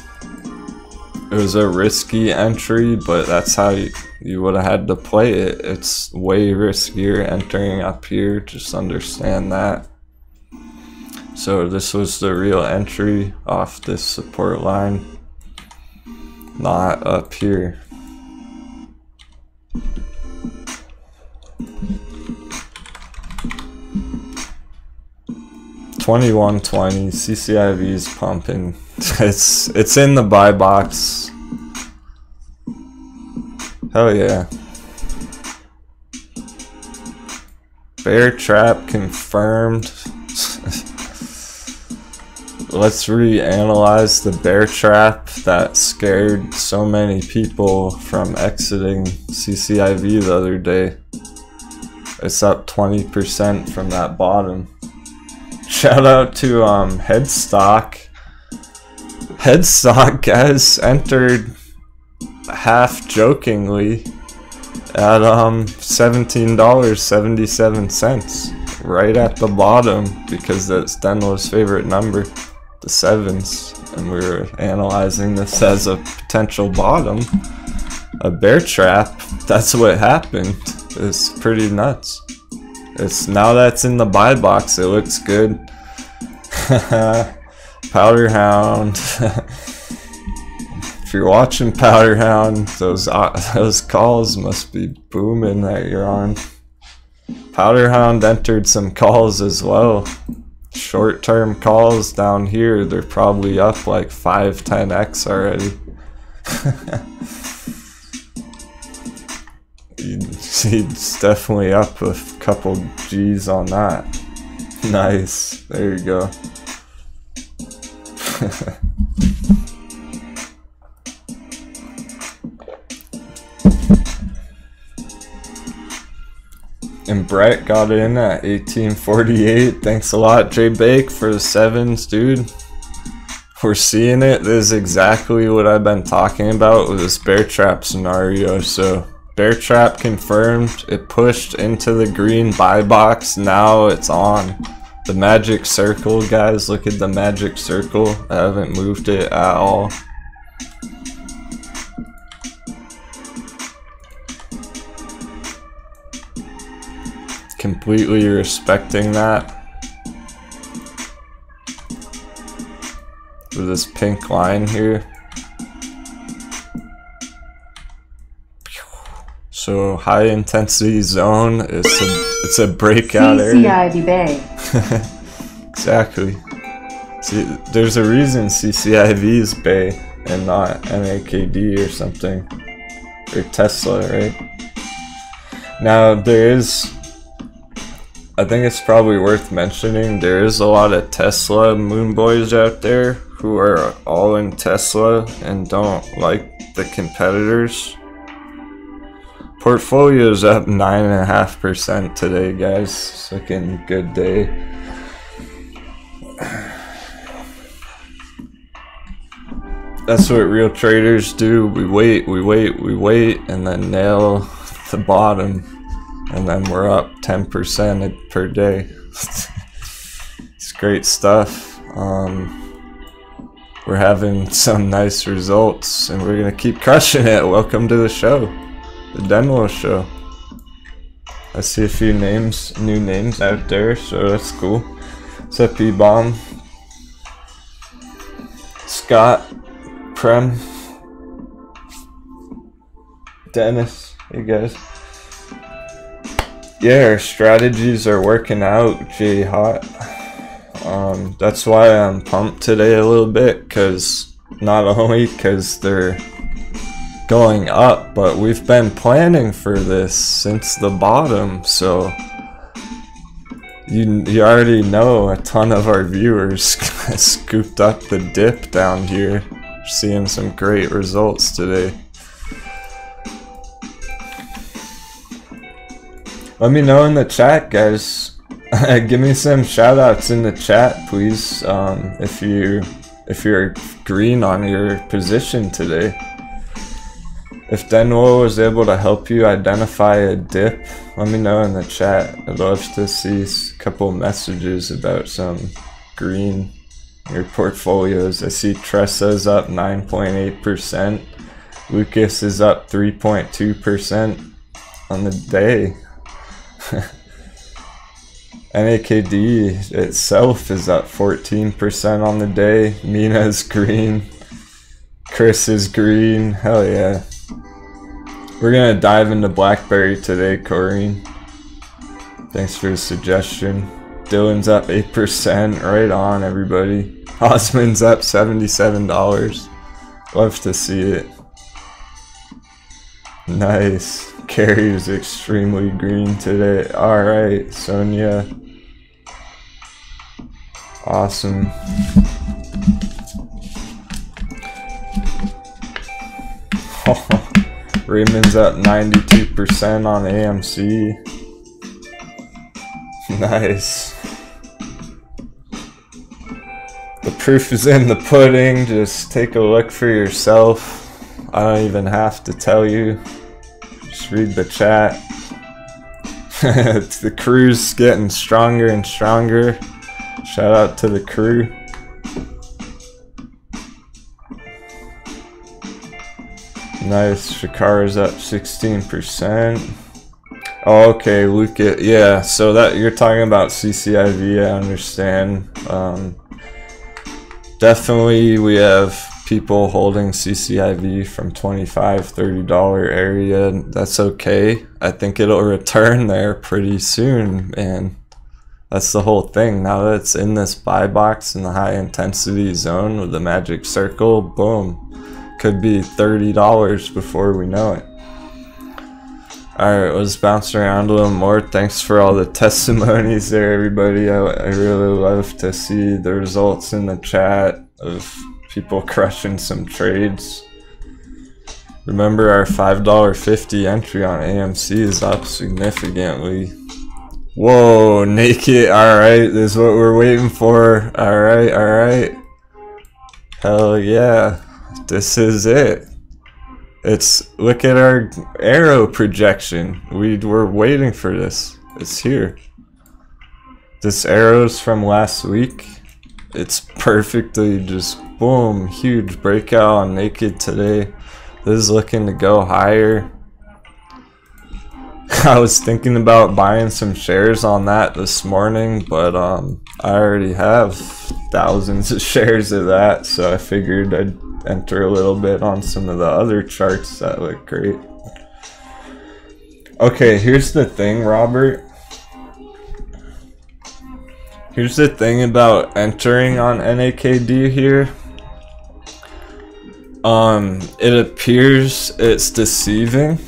It was a risky entry, but that's how you would have had to play it. It's way riskier entering up here, just understand that. So this was the real entry off this support line, not up here. $21.20, CCIV is pumping. It's in the buy box. Hell yeah. Bear trap confirmed. Let's reanalyze the bear trap that scared so many people from exiting CCIV the other day. It's up 20% from that bottom. Shout out to Headstock. Headstock, guys, entered half jokingly at $17.77, right at the bottom, because that's Denwo's favorite number, the sevens, and we were analyzing this as a potential bottom, a bear trap. That's what happened. It's pretty nuts. It's now that's in the buy box, it looks good. Powder Hound. If you're watching Powder Hound, those calls must be booming that you're on. Powder Hound entered some calls as well. Short-term calls down here, they're probably up like 5-10x already. He's definitely up a couple G's on that. Nice. There you go. And Brett got in at 1848. Thanks a lot, J Bake, for the 7s, dude. We're seeing it. This is exactly what I've been talking about with this bear trap scenario. So bear trap confirmed. It pushed into the green buy box. Now it's on. The magic circle, guys. Look at the magic circle. I haven't moved it at all. Completely respecting that. With this pink line here. So high intensity zone is it's a breakout area. CCIV Bay. Exactly. See, there's a reason CCIV is Bay and not NAKD or something. Or Tesla, right? Now there is, I think it's probably worth mentioning, there is a lot of Tesla moon boys out there who are all in Tesla and don't like the competitors. Portfolio's up 9.5% today, guys. It's looking good day. That's what real traders do. We wait, and then nail the bottom, and then we're up 10% per day. It's great stuff. We're having some nice results, and we're gonna keep crushing it. Welcome to the show, the Denwo show. I see a few names, new names out there, so that's cool. What's up, E-Bomb? Scott, Prem, Dennis, hey guys. Yeah, our strategies are working out, J Hot. That's why I'm pumped today a little bit, because not only because they're going up, but we've been planning for this since the bottom, so you already know a ton of our viewers scooped up the dip down here. Seeing some great results today. Let me know in the chat, guys. Give me some shout outs in the chat, please, if you're green on your position today. If Denwo was able to help you identify a dip, let me know in the chat. I'd love to see a couple messages about some green in your portfolios. I see Tressa's up 9.8%. Lucas is up 3.2% on the day. NAKD itself is up 14% on the day. Mina's green. Chris is green. Hell yeah. We're gonna dive into BlackBerry today, Corrine. Thanks for the suggestion. Dylan's up 8%. Right on, everybody. Osman's up $77. Love to see it. Nice. Carrie's extremely green today. Alright, Sonia. Awesome. Raymond's up 92% on AMC. Nice. The proof is in the pudding. Just take a look for yourself. I don't even have to tell you. Just read the chat. The crew's getting stronger and stronger. Shout out to the crew. Nice. Shakara's up 16%. Oh, okay, Luca. Yeah, so that you're talking about CCIV, I understand. Definitely we have people holding CCIV from $25–$30 area. That's okay. I think it'll return there pretty soon, man. That's the whole thing. Now that it's in this buy box in the high intensity zone with the magic circle, boom. Could be $30 before we know it. Alright, let's bounce around a little more. Thanks for all the testimonies there, everybody. I really love to see the results in the chat of people crushing some trades. Remember, our $5.50 entry on AMC is up significantly. Whoa, naked. Alright, this is what we're waiting for. Alright, alright. Hell yeah. This is it. Look at our arrow projection. We were waiting for this. It's here. This arrow's from last week. It's perfectly just boom, huge breakout on naked today. This is looking to go higher. I was thinking about buying some shares on that this morning, but I already have thousands of shares of that, so I figured I'd enter a little bit on some of the other charts that look great. Okay, here's the thing, Robert. Here's the thing about entering on NAKD here. It appears it's deceiving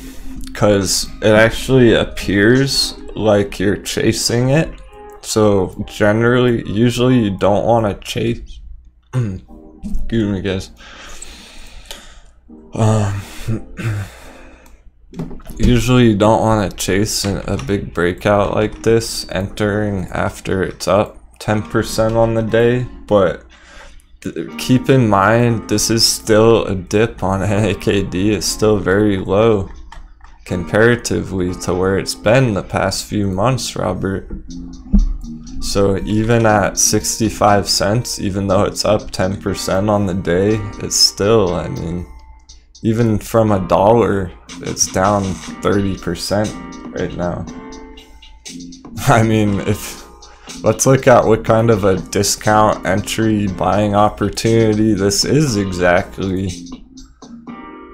because it actually appears like you're chasing it. So generally, usually you don't want to chase. Excuse me, guys. Usually you don't want to chase a big breakout like this entering after it's up 10% on the day, but keep in mind this is still a dip on NAKD. It's still very low comparatively to where it's been the past few months, Robert. So even at 65 cents, even though it's up 10% on the day, it's still, I mean, even from $1, it's down 30% right now. I mean, let's look at what kind of a discount entry buying opportunity this is exactly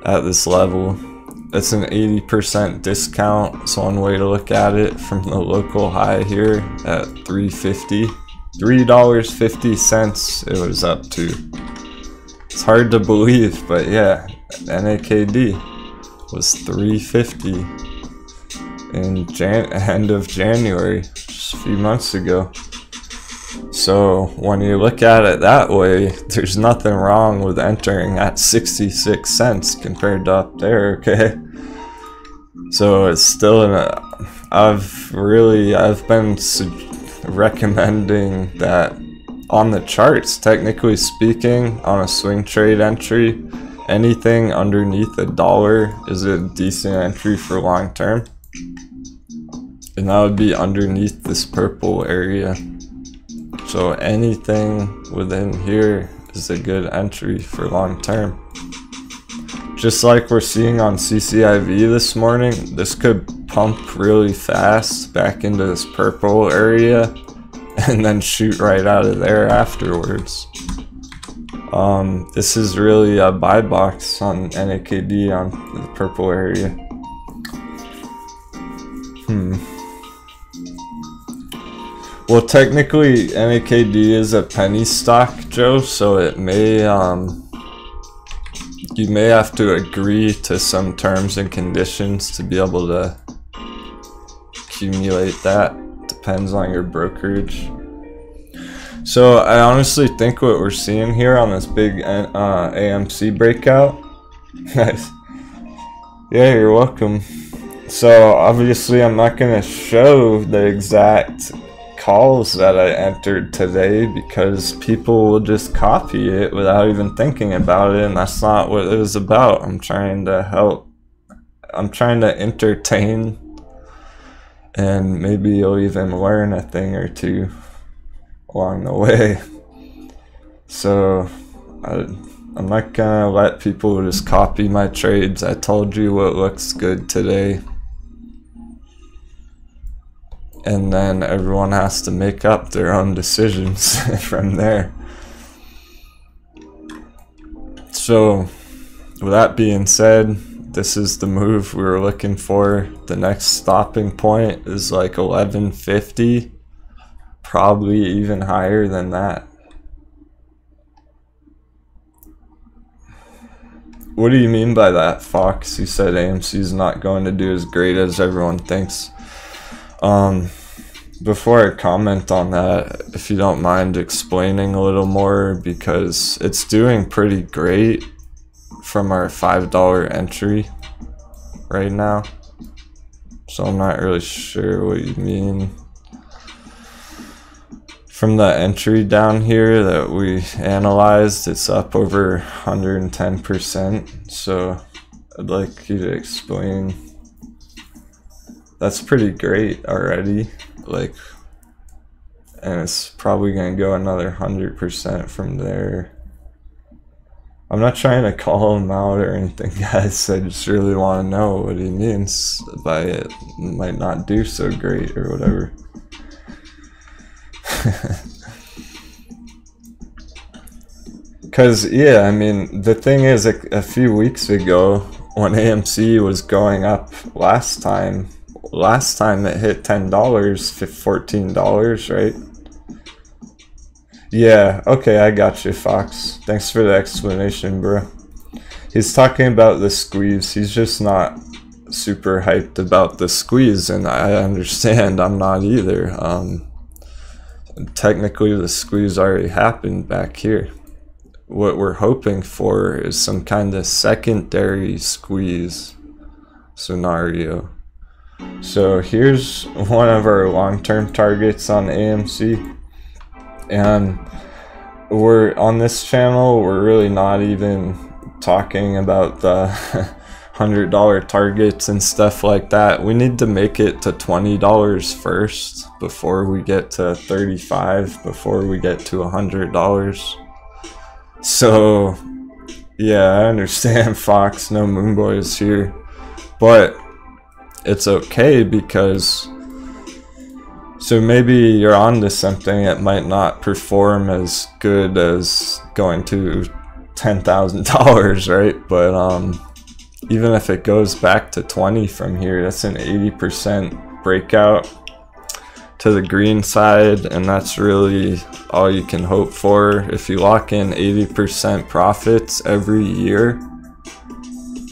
at this level. It's an 80% discount. It's one way to look at it from the local high here at $3.50. $3.50 it was up to. It's hard to believe, but yeah, NAKD was $3.50 in end of January, just a few months ago. So when you look at it that way, there's nothing wrong with entering at 66 cents compared to up there, okay? So it's still I've been recommending that on the charts, technically speaking, on a swing trade entry, anything underneath $1 is a decent entry for long term. And that would be underneath this purple area. So anything within here is a good entry for long term. Just like we're seeing on CCIV this morning, this could pump really fast back into this purple area and then shoot right out of there afterwards. This is really a buy box on NAKD on the purple area. Well, technically NAKD is a penny stock, Joe, so it may you may have to agree to some terms and conditions to be able to accumulate that. Depends on your brokerage. So I honestly think what we're seeing here on this big AMC breakout. Nice. Yeah, you're welcome. So obviously I'm not going to show the exact calls that I entered today because people will just copy it without even thinking about it, and that's not what it was about. I'm trying to help. I'm trying to entertain, and maybe you'll even learn a thing or two along the way. So I'm not gonna let people just copy my trades. I told you what looks good today, and then everyone has to make up their own decisions from there. So with that being said, this is the move we were looking for. The next stopping point is like 1150, probably even higher than that. What do you mean by that, Fox? You said AMC is not going to do as great as everyone thinks. Before I comment on that, if you don't mind explaining a little more, because it's doing pretty great from our $5 entry right now. So I'm not really sure what you mean. From the entry down here that we analyzed, it's up over 110%. So I'd like you to explain. That's pretty great already. Like, and it's probably gonna go another 100% from there. I'm not trying to call him out or anything, guys. I just really want to know what he means by it might not do so great or whatever. Because, yeah, I mean, the thing is, a few weeks ago, when AMC was going up last time it hit $10, $14, right? Yeah, okay, I got you, Fox. Thanks for the explanation, bro. He's talking about the squeeze. He's just not super hyped about the squeeze, and I understand. I'm not either. Technically, the squeeze already happened back here. What we're hoping for is some kind of secondary squeeze scenario. So here's one of our long-term targets on AMC. And we're on this channel, we're really not even talking about the $100 targets and stuff like that. We need to make it to $20 first before we get to $35, before we get to $100. So yeah, I understand, Fox, no Moonboys here, but it's okay because so maybe you're on to something. It might not perform as good as going to $10,000, right? But even if it goes back to 20 from here, that's an 80% breakout to the green side, and that's really all you can hope for. If you lock in 80% profits every year,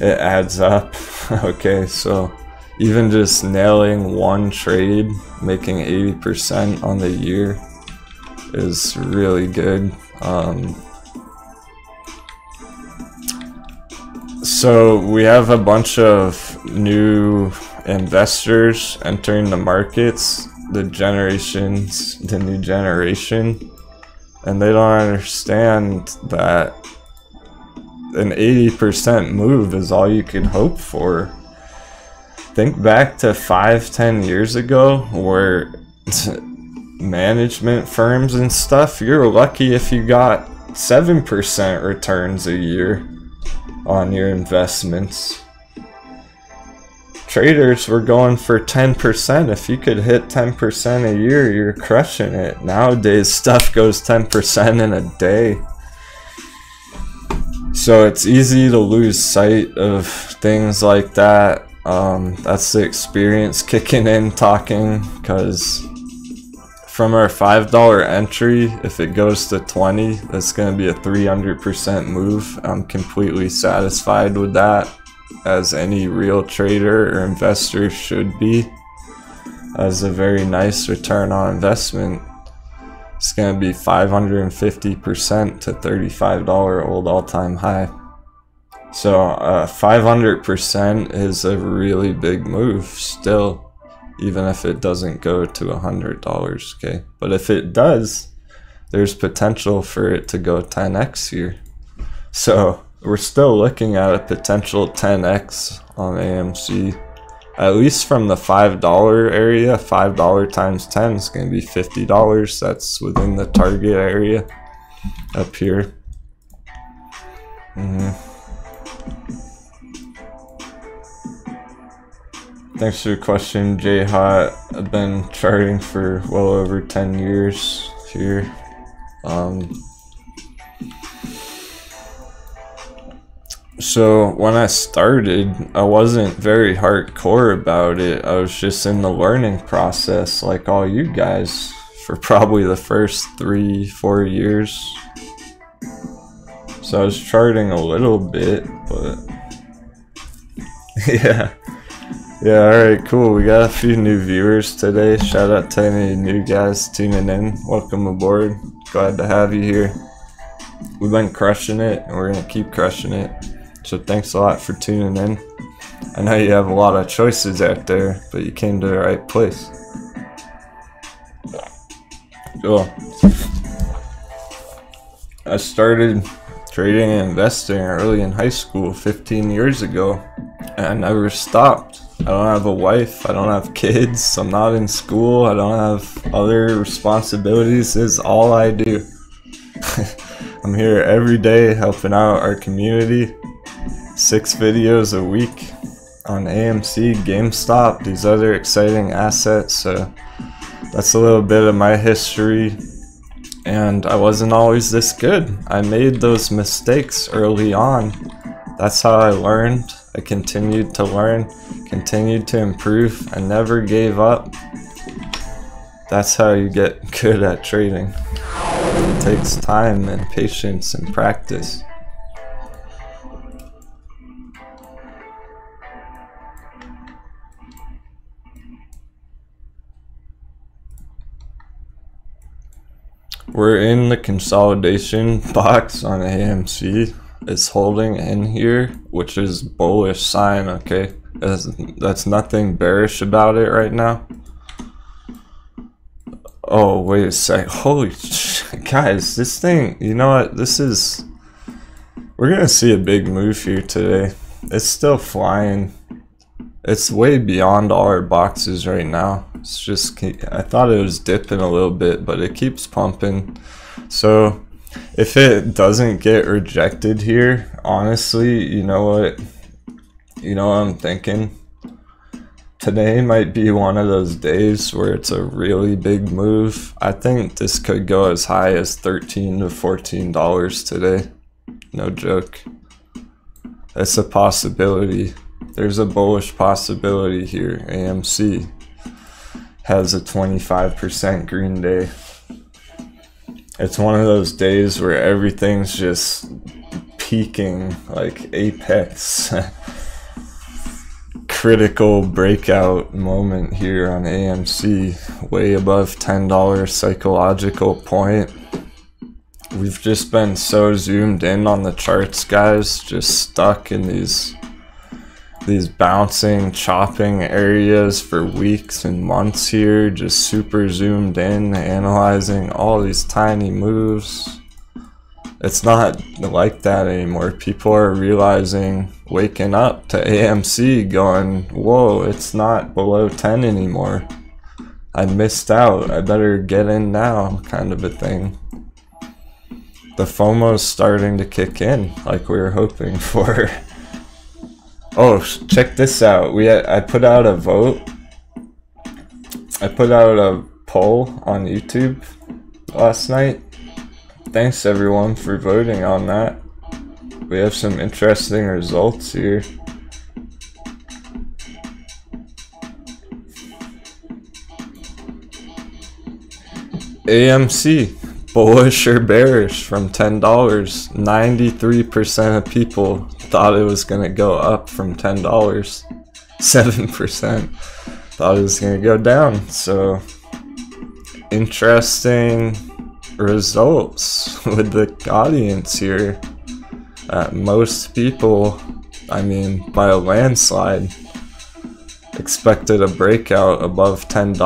it adds up. Okay, so even just nailing one trade, making 80% on the year is really good. So we have a bunch of new investors entering the markets, the new generation, and they don't understand that an 80% move is all you could hope for. Think back to 5-10 years ago where management firms and stuff, you're lucky if you got 7% returns a year on your investments. Traders were going for 10%. If you could hit 10% a year, you're crushing it. Nowadays, stuff goes 10% in a day. So it's easy to lose sight of things like that. That's the experience kicking in talking, because from our $5 entry, if it goes to 20, that's going to be a 300% move. I'm completely satisfied with that, as any real trader or investor should be. As a very nice return on investment. It's going to be 550% to $35 old all-time high. So 500% is a really big move still, even if it doesn't go to $100, okay? But if it does, there's potential for it to go 10x here. So we're still looking at a potential 10x on AMC, at least from the $5 area. $5 times 10 is going to be $50. That's within the target area up here. Thanks for your question, J Hot. I've been charting for well over 10 years here. So when I started, I wasn't very hardcore about it. I was just in the learning process like all you guys for probably the first 3-4 years. So I was charting a little bit, but yeah. Yeah, alright, cool. We got a few new viewers today. Shout out to any new guys tuning in. Welcome aboard. Glad to have you here. We've been crushing it, and we're going to keep crushing it. So thanks a lot for tuning in. I know you have a lot of choices out there, but you came to the right place. Cool. I started trading and investing early in high school 15 years ago, and I never stopped. I don't have a wife, I don't have kids, I'm not in school, I don't have other responsibilities. This is all I do. I'm here every day helping out our community. 6 videos a week on AMC, GameStop, these other exciting assets. So that's a little bit of my history. And I wasn't always this good. I made those mistakes early on. That's how I learned. I continued to learn, continued to improve. I never gave up. That's how you get good at trading. It takes time and patience and practice. We're in the consolidation box on AMC. It's holding in here, which is bullish sign, okay? That's nothing bearish about it right now. Oh, wait a sec. Holy shit. Guys, this thing, you know what? We're gonna see a big move here today. It's still flying. It's way beyond all our boxes right now. It's just, I thought it was dipping a little bit, but it keeps pumping. So if it doesn't get rejected here, honestly, you know what I'm thinking? Today might be one of those days where it's a really big move. I think this could go as high as $13 to $14 today. No joke. It's a possibility. There's a bullish possibility here. AMC has a 25% green day. It's one of those days where everything's just peaking, like apex. Critical breakout moment here on AMC, way above $10 psychological point. We've just been so zoomed in on the charts, guys, just stuck in these bouncing, chopping areas for weeks and months here, just super zoomed in, analyzing all these tiny moves. It's not like that anymore. People are realizing, waking up to AMC going, whoa, it's not below 10 anymore. I missed out. I better get in now, kind of a thing. The FOMO's starting to kick in like we were hoping for. Oh, check this out. I put out a vote. I put out a poll on YouTube last night. Thanks everyone for voting on that. We have some interesting results here. AMC, bullish or bearish from $10. 93% of people thought it was going to go up from $10. 7% thought it was going to go down. So, interesting results with the audience here. Most people, I mean by a landslide, expected a breakout above $10.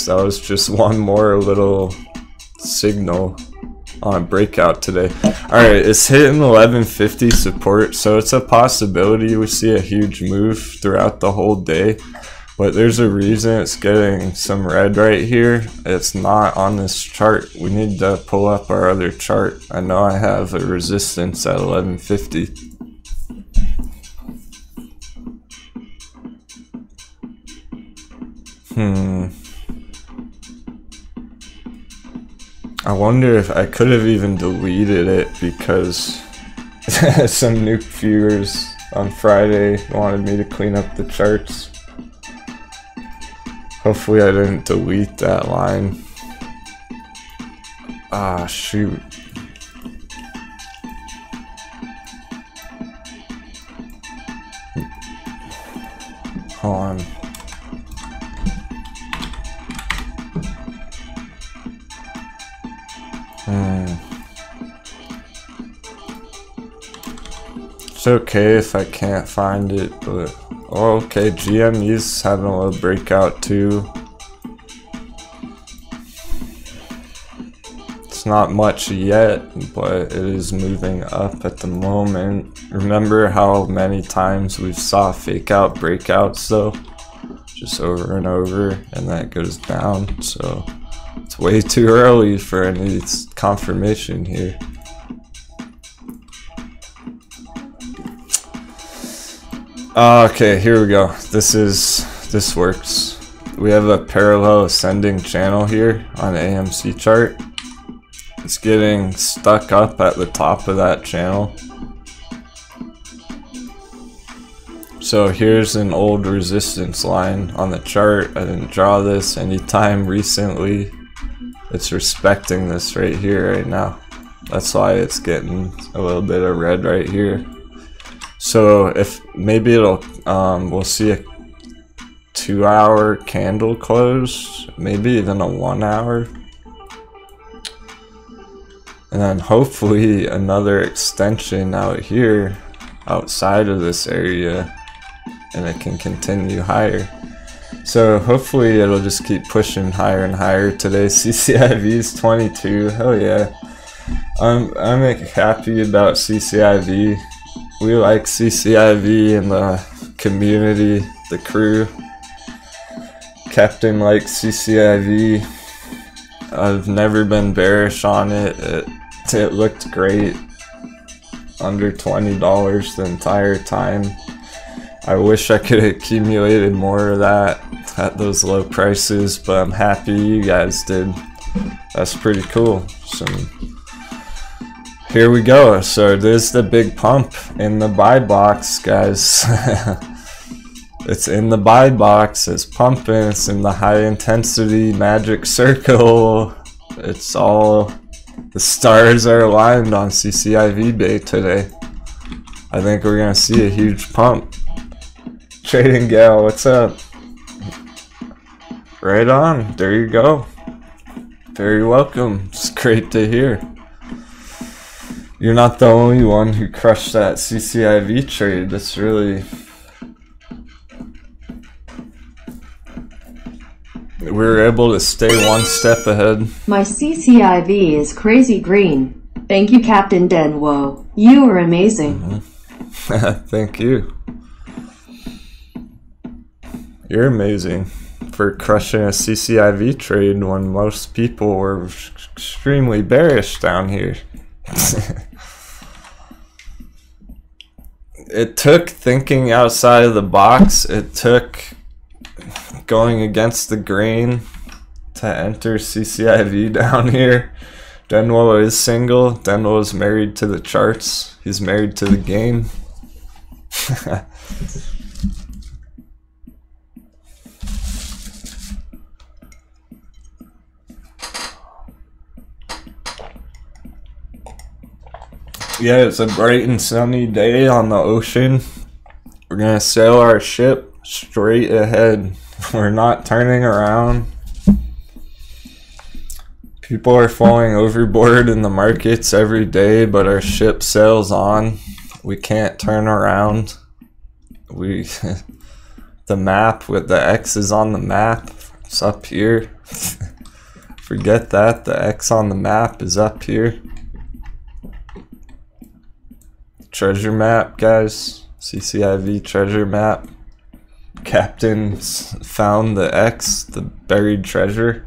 That was just one more little signal on a breakout today. Alright, it's hitting 1150 support, so it's a possibility we see a huge move throughout the whole day. But there's a reason it's getting some red right here. It's not on this chart. We need to pull up our other chart. I know I have a resistance at 1150. I wonder if I could have even deleted it because some new viewers on Friday wanted me to clean up the charts. Hopefully I didn't delete that line. Ah, shoot. Hold on. It's okay if I can't find it, but oh, okay, GME's having a little breakout too. It's not much yet, but it is moving up at the moment. Remember how many times we've saw fake out breakouts though? Just over and over, and then it goes down, so it's way too early for any confirmation here. Okay, here we go. This works. We have a parallel ascending channel here on the AMC chart. It's getting stuck up at the top of that channel. So here's an old resistance line on the chart. I didn't draw this anytime recently. It's respecting this right here right now. That's why it's getting a little bit of red right here. So if maybe it'll we'll see a 2-hour candle close, maybe even a 1 hour, and then hopefully another extension out here outside of this area, and it can continue higher. So hopefully it'll just keep pushing higher and higher. Today CCIV is 22. Hell yeah. I'm happy about CCIV. We like CCIV in the community, the crew. Captain likes CCIV. I've never been bearish on it. It looked great. Under $20 the entire time. I wish I could have accumulated more of that at those low prices, but I'm happy you guys did. That's pretty cool. So here we go. So there's the big pump in the buy box, guys. It's in the buy box. It's pumping. It's in the high intensity magic circle. It's all, the stars are aligned on CCIV Bay today. I think we're gonna see a huge pump. Trading Gal, what's up? Right on. There you go. Very welcome. It's great to hear. You're not the only one who crushed that CCIV trade. That's really... We were able to stay one step ahead. My CCIV is crazy green. Thank you, Captain Denwo. You are amazing. Thank you. You're amazing for crushing a CCIV trade when most people were extremely bearish down here. It took thinking outside of the box. It took going against the grain to enter CCIV down here. Denwo is single. Denwo is married to the charts. He's married to the game. Yeah, it's a bright and sunny day on the ocean. We're gonna sail our ship straight ahead. We're not turning around. People are falling overboard in the markets every day, but our ship sails on. We can't turn around. The map with the X is on the map. It's up here. Forget that. The X on the map is up here. Treasure map, guys. CCIV treasure map. Captain's found the X, the buried treasure.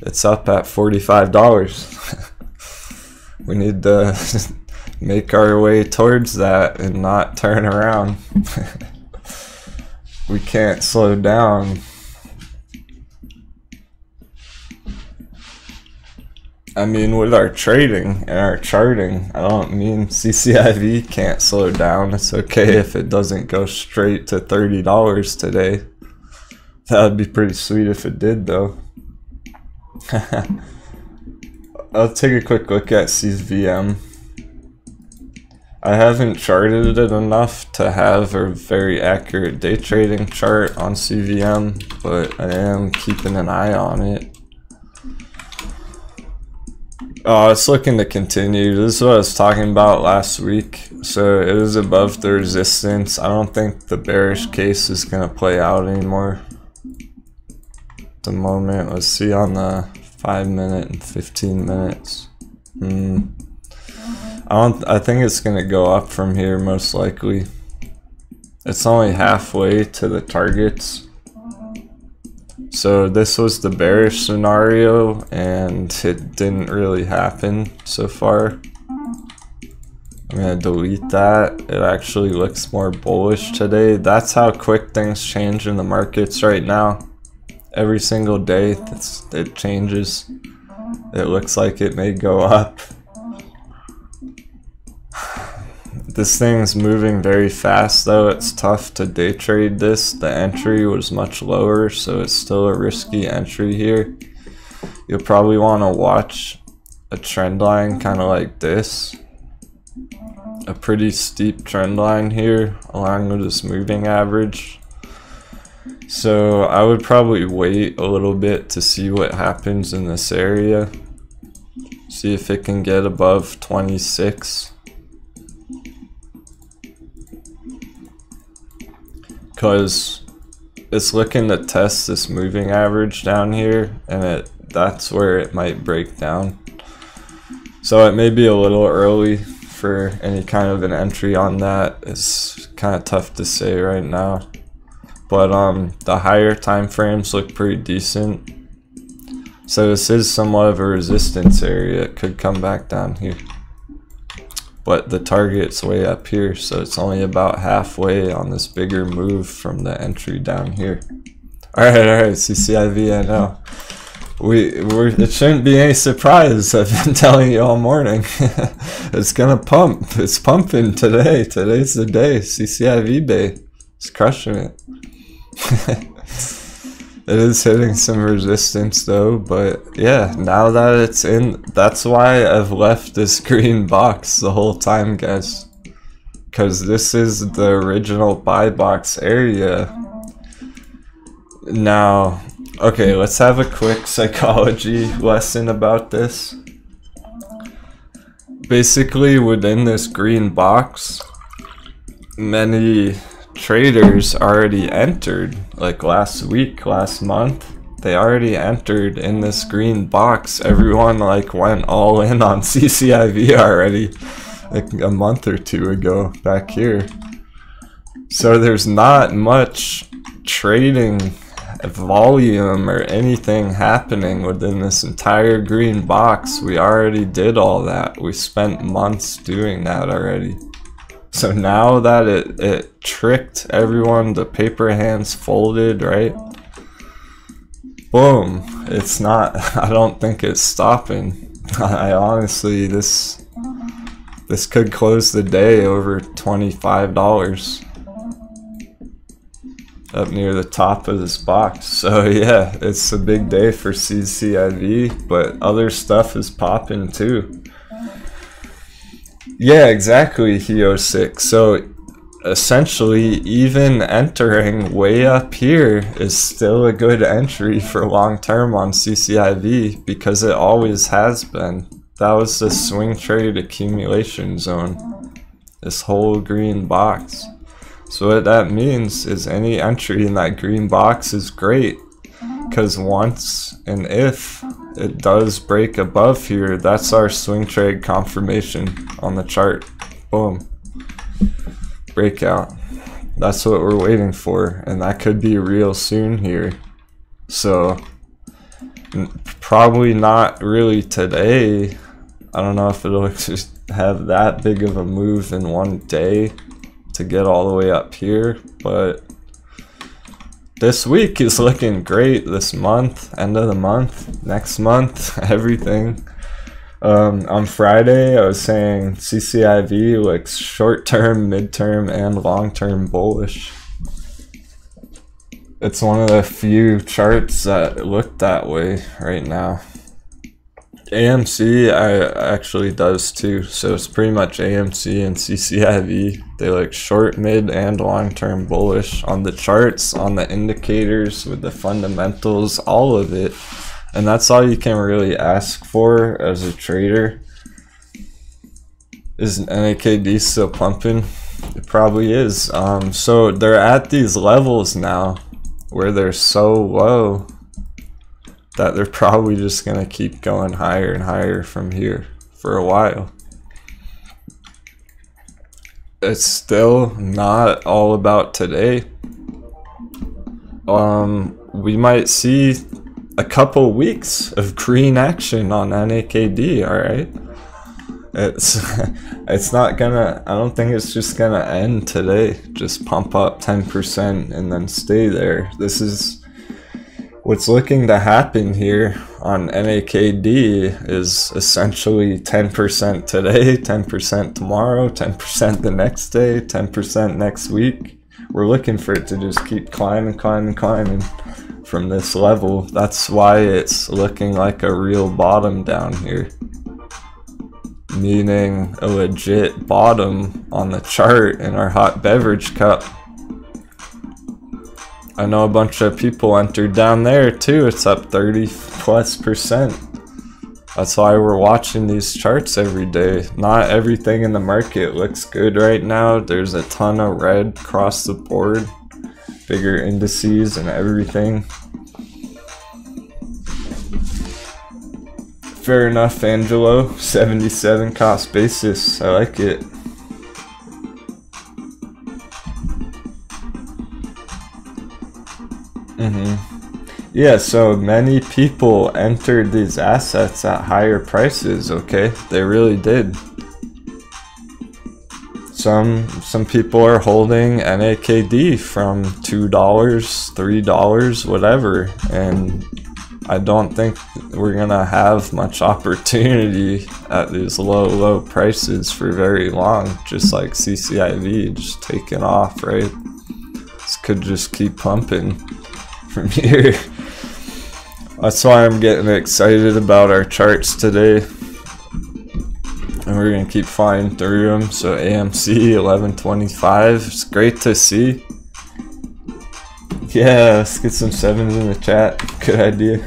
It's up at $45. We need to make our way towards that and not turn around. We can't slow down. I mean, with our trading and our charting, I don't mean CCIV can't slow down. It's okay if it doesn't go straight to $30 today. That would be pretty sweet if it did, though. I'll take a quick look at CVM. I haven't charted it enough to have a very accurate day trading chart on CVM, but I am keeping an eye on it. Oh, it's looking to continue. This is what I was talking about last week. So it is above the resistance. I don't think the bearish case is going to play out anymore at the moment. Let's see on the 5 minute and 15 minutes. I think it's gonna go up from here most likely. It's only halfway to the targets. So this was the bearish scenario and it didn't really happen so far. I'm gonna delete that. It actually looks more bullish today. That's how quick things change in the markets right now. Every single day it changes. It looks like it may go up. This thing's moving very fast though. It's tough to day trade this. The entry was much lower, so it's still a risky entry here. You'll probably want to watch a trend line kind of like this. A pretty steep trend line here along with this moving average. So I would probably wait a little bit to see what happens in this area. See if it can get above 26. Because it's looking to test this moving average down here, and that's where it might break down. So it may be a little early for any kind of an entry on that. It's kind of tough to say right now. But the higher time frames look pretty decent. So this is somewhat of a resistance area. It could come back down here. But the target's way up here, so it's only about halfway on this bigger move from the entry down here. Alright, CCIV, I know. It shouldn't be any surprise. I've been telling you all morning. It's gonna pump. It's pumping today. Today's the day. CCIV Bay. It's crushing it. It is hitting some resistance though, but yeah, now that it's in, that's why I've left this green box the whole time, guys. Because this is the original buy box area. Now, okay, let's have a quick psychology lesson about this. Basically, within this green box, many traders already entered, like last week, last month. They already entered in this green box. Everyone like went all in on CCIV already, like a month or two ago back here. So there's not much trading volume or anything happening within this entire green box. We already did all that. We spent months doing that already. So now that it tricked everyone, the paper hands folded, right? Boom. It's not, I don't think it's stopping. I honestly, this could close the day over $25 up near the top of this box. So yeah, it's a big day for CCIV, but other stuff is popping too. Yeah, exactly, Heo6. So essentially, even entering way up here is still a good entry for long term on CCIV because it always has been. That was the swing trade accumulation zone, this whole green box. So what that means is any entry in that green box is great, because once and if it does break above here, that's our swing trade confirmation on the chart. Boom. Breakout. That's what we're waiting for, and that could be real soon here. So probably not really today. I don't know if it'll just have that big of a move in one day to get all the way up here, but this week is looking great. This month, end of the month, next month, everything. On Friday, I was saying CCIV looks short-term, mid-term, and long-term bullish. It's one of the few charts that look that way right now. AMC actually does too, so it's pretty much AMC and CCIV. They like short, mid, and long-term bullish on the charts, on the indicators, with the fundamentals, all of it. And that's all you can really ask for as a trader. Is NAKD still pumping? It probably is. So they're at these levels now where they're so low that they're probably just gonna keep going higher and higher from here for a while. It's still not all about today. We might see a couple weeks of green action on NAKD, alright? It's not gonna, I don't think it's just gonna end today. Just pump up 10% and then stay there. This is what's looking to happen here on NAKD is essentially 10% today, 10% tomorrow, 10% the next day, 10% next week. We're looking for it to just keep climbing, climbing, climbing from this level. That's why it's looking like a real bottom down here. Meaning a legit bottom on the chart in our hot beverage cup. I know a bunch of people entered down there too. It's up 30+%. That's why we're watching these charts every day. Not everything in the market looks good right now. There's a ton of red across the board. Bigger indices and everything. Fair enough, Angelo. 77 cost basis. I like it. Yeah, so many people entered these assets at higher prices, okay? They really did. Some people are holding NAKD from $2, $3, whatever, and I don't think we're gonna have much opportunity at these low prices for very long, just like CCIV just taking off, right? This could just keep pumping from here. That's why I'm getting excited about our charts today, and we're gonna keep flying through them. So AMC 1125, it's great to see. Yeah, let's get some sevens in the chat. Good idea.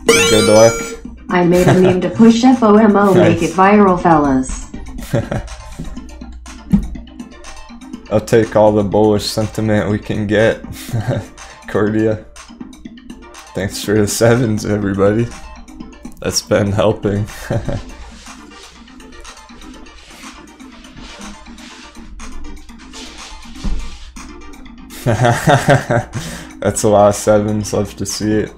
Good luck. I made a meme to push FOMO, make it viral, fellas. I'll take all the bullish sentiment we can get. Cordia. Thanks for the sevens, everybody. That's been helping. That's a lot of sevens. Love to see it.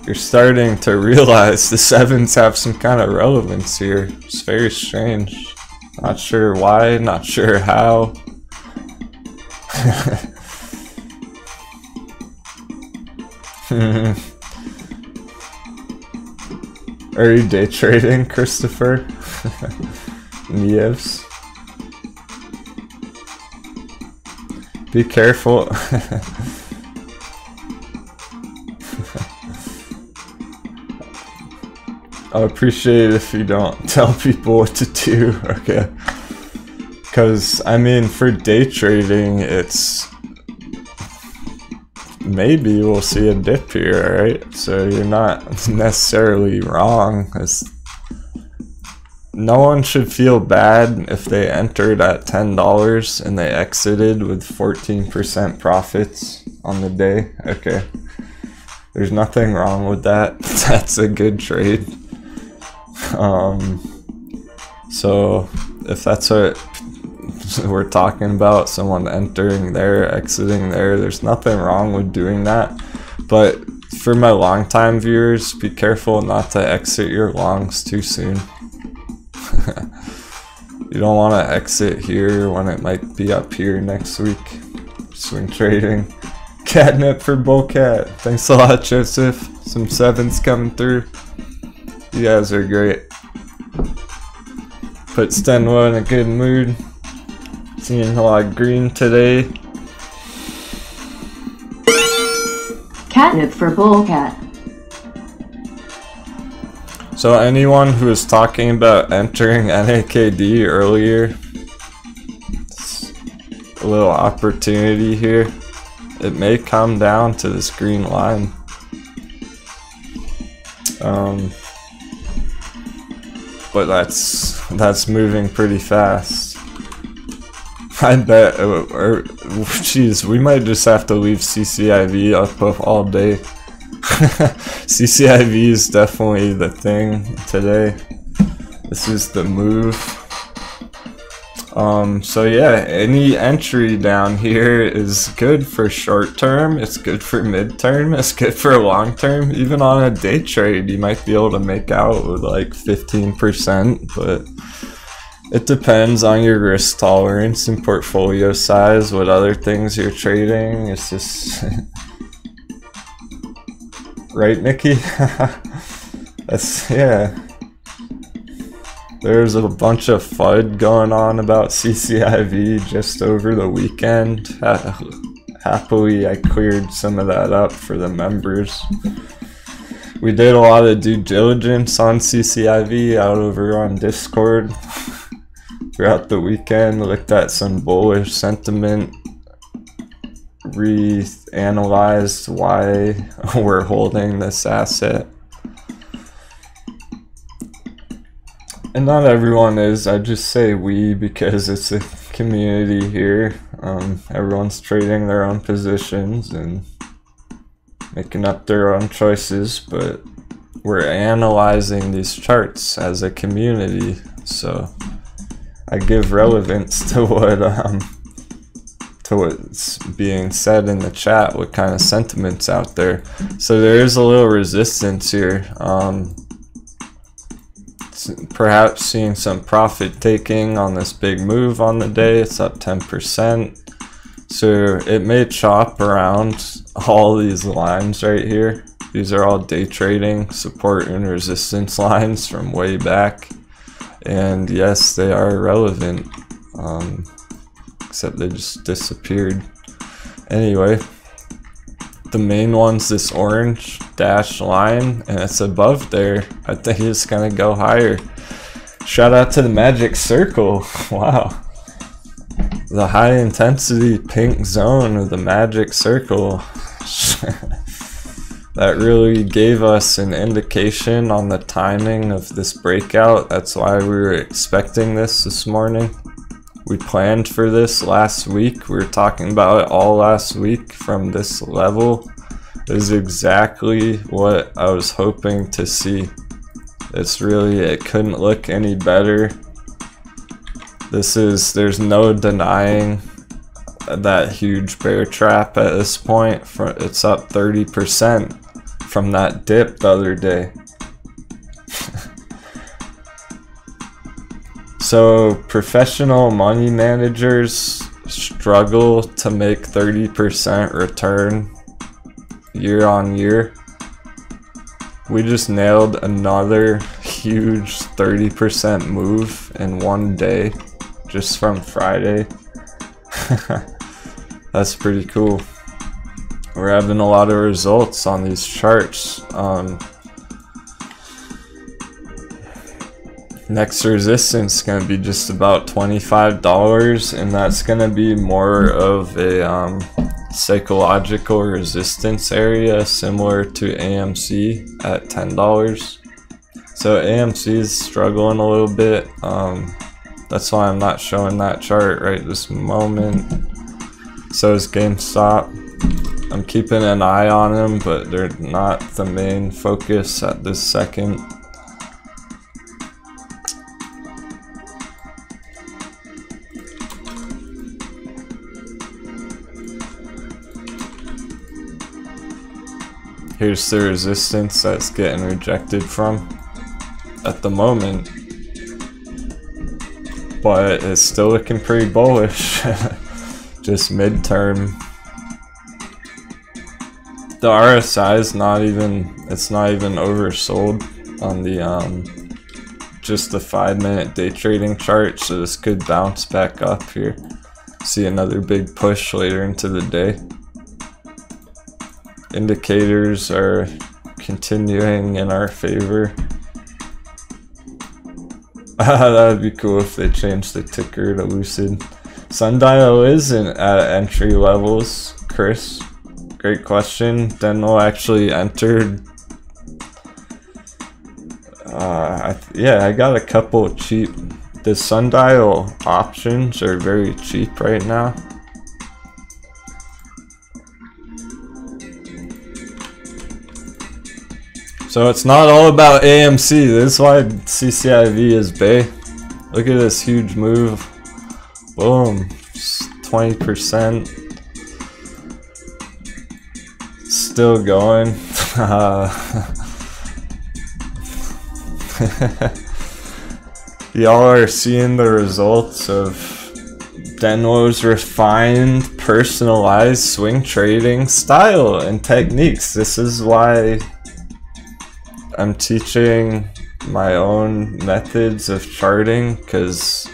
You're starting to realize the sevens have some kind of relevance here. It's very strange. Not sure why, not sure how. Are you day trading, Christopher? Nieves. Be careful. I appreciate it if you don't tell people what to do, okay? Because, I mean, for day trading, it's... maybe we'll see a dip here, right? So you're not necessarily wrong. No one should feel bad if they entered at $10 and they exited with 14% profits on the day. Okay. There's nothing wrong with that. That's a good trade. So if that's what we're talking about, someone entering there, exiting there, there's nothing wrong with doing that. But for my long time viewers, be careful not to exit your longs too soon. You don't want to exit here when it might be up here next week. Swing trading. Catnip for Bullcat. Thanks a lot, Joseph. Some sevens coming through. You guys are great. Put Denwo in a good mood. Seeing a lot of green today. Catnip for Bullcat. So anyone who was talking about entering NAKD earlier, a little opportunity here. It may come down to this green line. But that's moving pretty fast. I bet, geez, we might just have to leave CCIV up all day. CCIV is definitely the thing today. This is the move. So yeah, any entry down here is good for short term, it's good for mid-term, it's good for long term. Even on a day trade, you might be able to make out with like 15%, but it depends on your risk tolerance and portfolio size, what other things you're trading. It's just... Right, Nikki? That's, yeah. There's a bunch of FUD going on about CCIV just over the weekend. Happily, I cleared some of that up for the members. We did a lot of due diligence on CCIV out over on Discord throughout the weekend. Looked at some bullish sentiment, reanalyzed why we're holding this asset. And not everyone is, I just say we because it's a community here. Everyone's trading their own positions and making up their own choices, but we're analyzing these charts as a community, so I give relevance to what's being said in the chat, what kind of sentiments out there. So there is a little resistance here. Perhaps seeing some profit taking on this big move on the day. It's up 10%. So it may chop around all these lines right here. These are all day trading support and resistance lines from way back. And yes, they are relevant. Except they just disappeared. Anyway, the main one's this orange dashed line, and it's above there. I think it's gonna go higher. Shout out to the magic circle. Wow. The high intensity pink zone of the magic circle. That really gave us an indication on the timing of this breakout. That's why we were expecting this morning. We planned for this last week. We were talking about it all last week from this level. This is exactly what I was hoping to see. It couldn't look any better. There's no denying that huge bear trap at this point. It's up 30% from that dip the other day. So professional money managers struggle to make 30% return year on year. We just nailed another huge 30% move in one day just from Friday. That's pretty cool. We're having a lot of results on these charts. Next resistance is going to be just about $25, and that's going to be more of a psychological resistance area similar to AMC at $10. So AMC is struggling a little bit. That's why I'm not showing that chart right this moment. So is GameStop. I'm keeping an eye on them, but they're not the main focus at this second. Here's the resistance that's getting rejected from at the moment, but it's still looking pretty bullish. Just midterm. The RSI is not even oversold on the just the 5-minute day trading chart, so this could bounce back up here. See another big push later into the day. indicators are continuing in our favor. That would be cool if they changed the ticker to Lucid. Sundial isn't at entry levels, Chris. Great question. Denwo actually entered. Yeah, I got a couple cheap. The Sundial options are very cheap right now. So it's not all about AMC. This is why CCIV is Bay. Look at this huge move. Boom. 20%. Still going. Y'all are seeing the results of Denwo's refined, personalized swing trading style and techniques. This is why I'm teaching my own methods of charting, because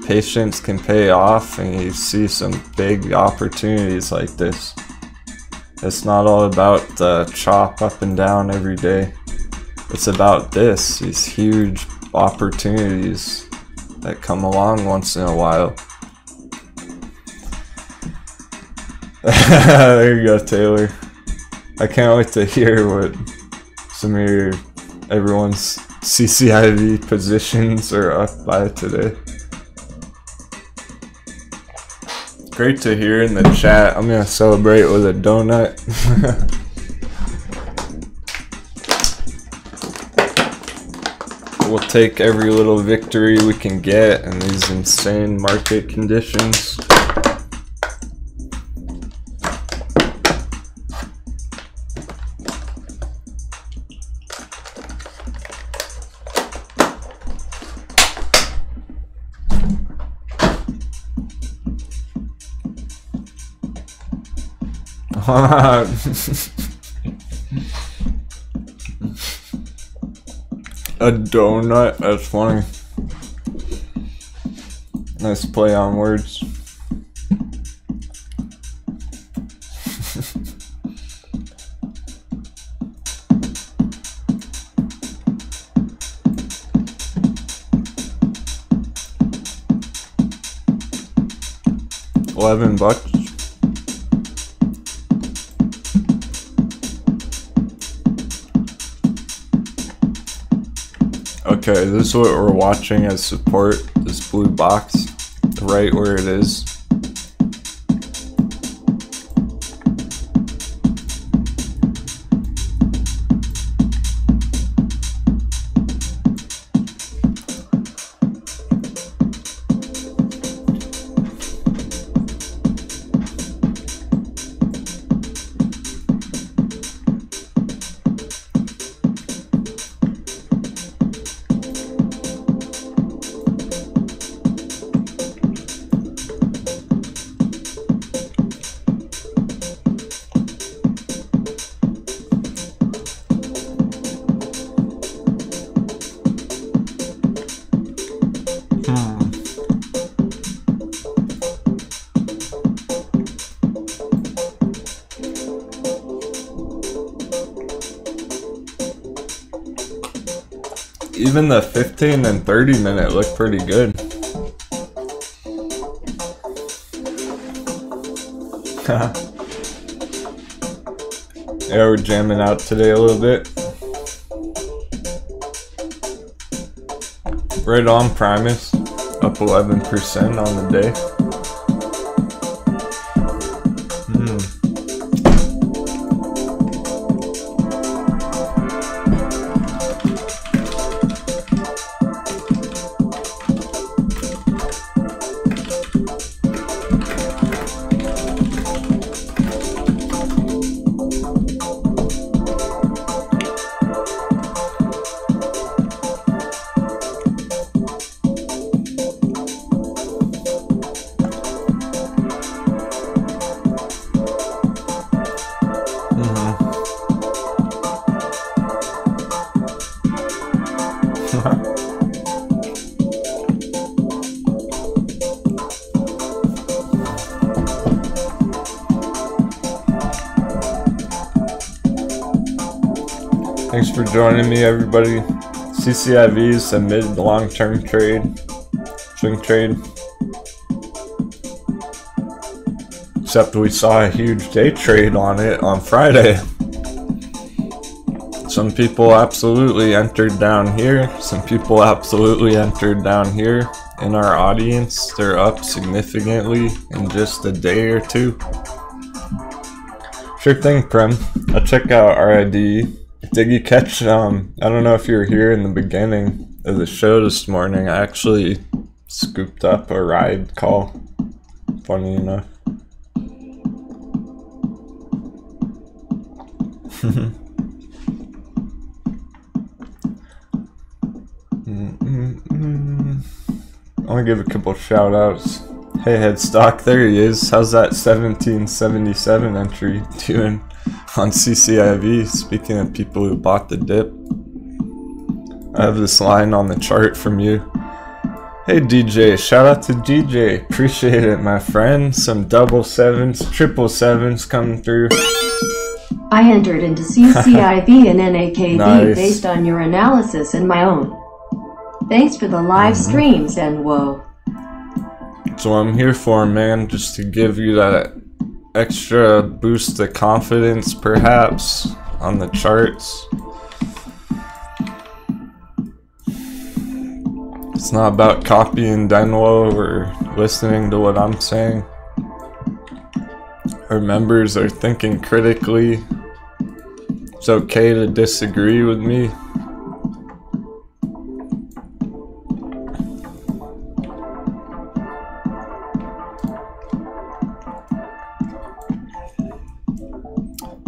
patience can pay off and you see some big opportunities like this. It's not all about the chop up and down every day. It's about this, these huge opportunities that come along once in a while. There you go, Taylor. I can't wait to hear what some of everyone's CCIV positions are up by today. Great to hear in the chat. I'm gonna celebrate with a donut. We'll take every little victory we can get in these insane market conditions. A donut, that's funny. Nice play on words. $11. Okay, this is what we're watching as support, this blue box, right where it is. Even the 15 and 30 minute look pretty good. Yeah, we're jamming out today a little bit. Right on Primus, up 11% on the day. Thanks for joining me, everybody. CCIV is a mid to long-term trade, swing trade. Except we saw a huge day trade on it on Friday. Some people absolutely entered down here. Some people absolutely entered down here. In our audience, they're up significantly in just a day or two. Sure thing, Prem. I'll check out RID. Did you catch, I don't know if you were here in the beginning of the show this morning. I actually scooped up a ride call. Funny enough. I want to give a couple shout outs. Hey Headstock, there he is. How's that 1777 entry doing on CCIV? Speaking of people who bought the dip, I have this line on the chart from you. Hey DJ, shout out to DJ. Appreciate it, my friend. Some double sevens, triple sevens coming through. I entered into CCIV and NAKD Nice. based on your analysis and my own. Thanks for the live streams, Denwo. That's what I'm here for, man. Just to give you that extra boost of confidence, perhaps, on the charts. It's not about copying Denwo or listening to what I'm saying. Our members are thinking critically. It's okay to disagree with me.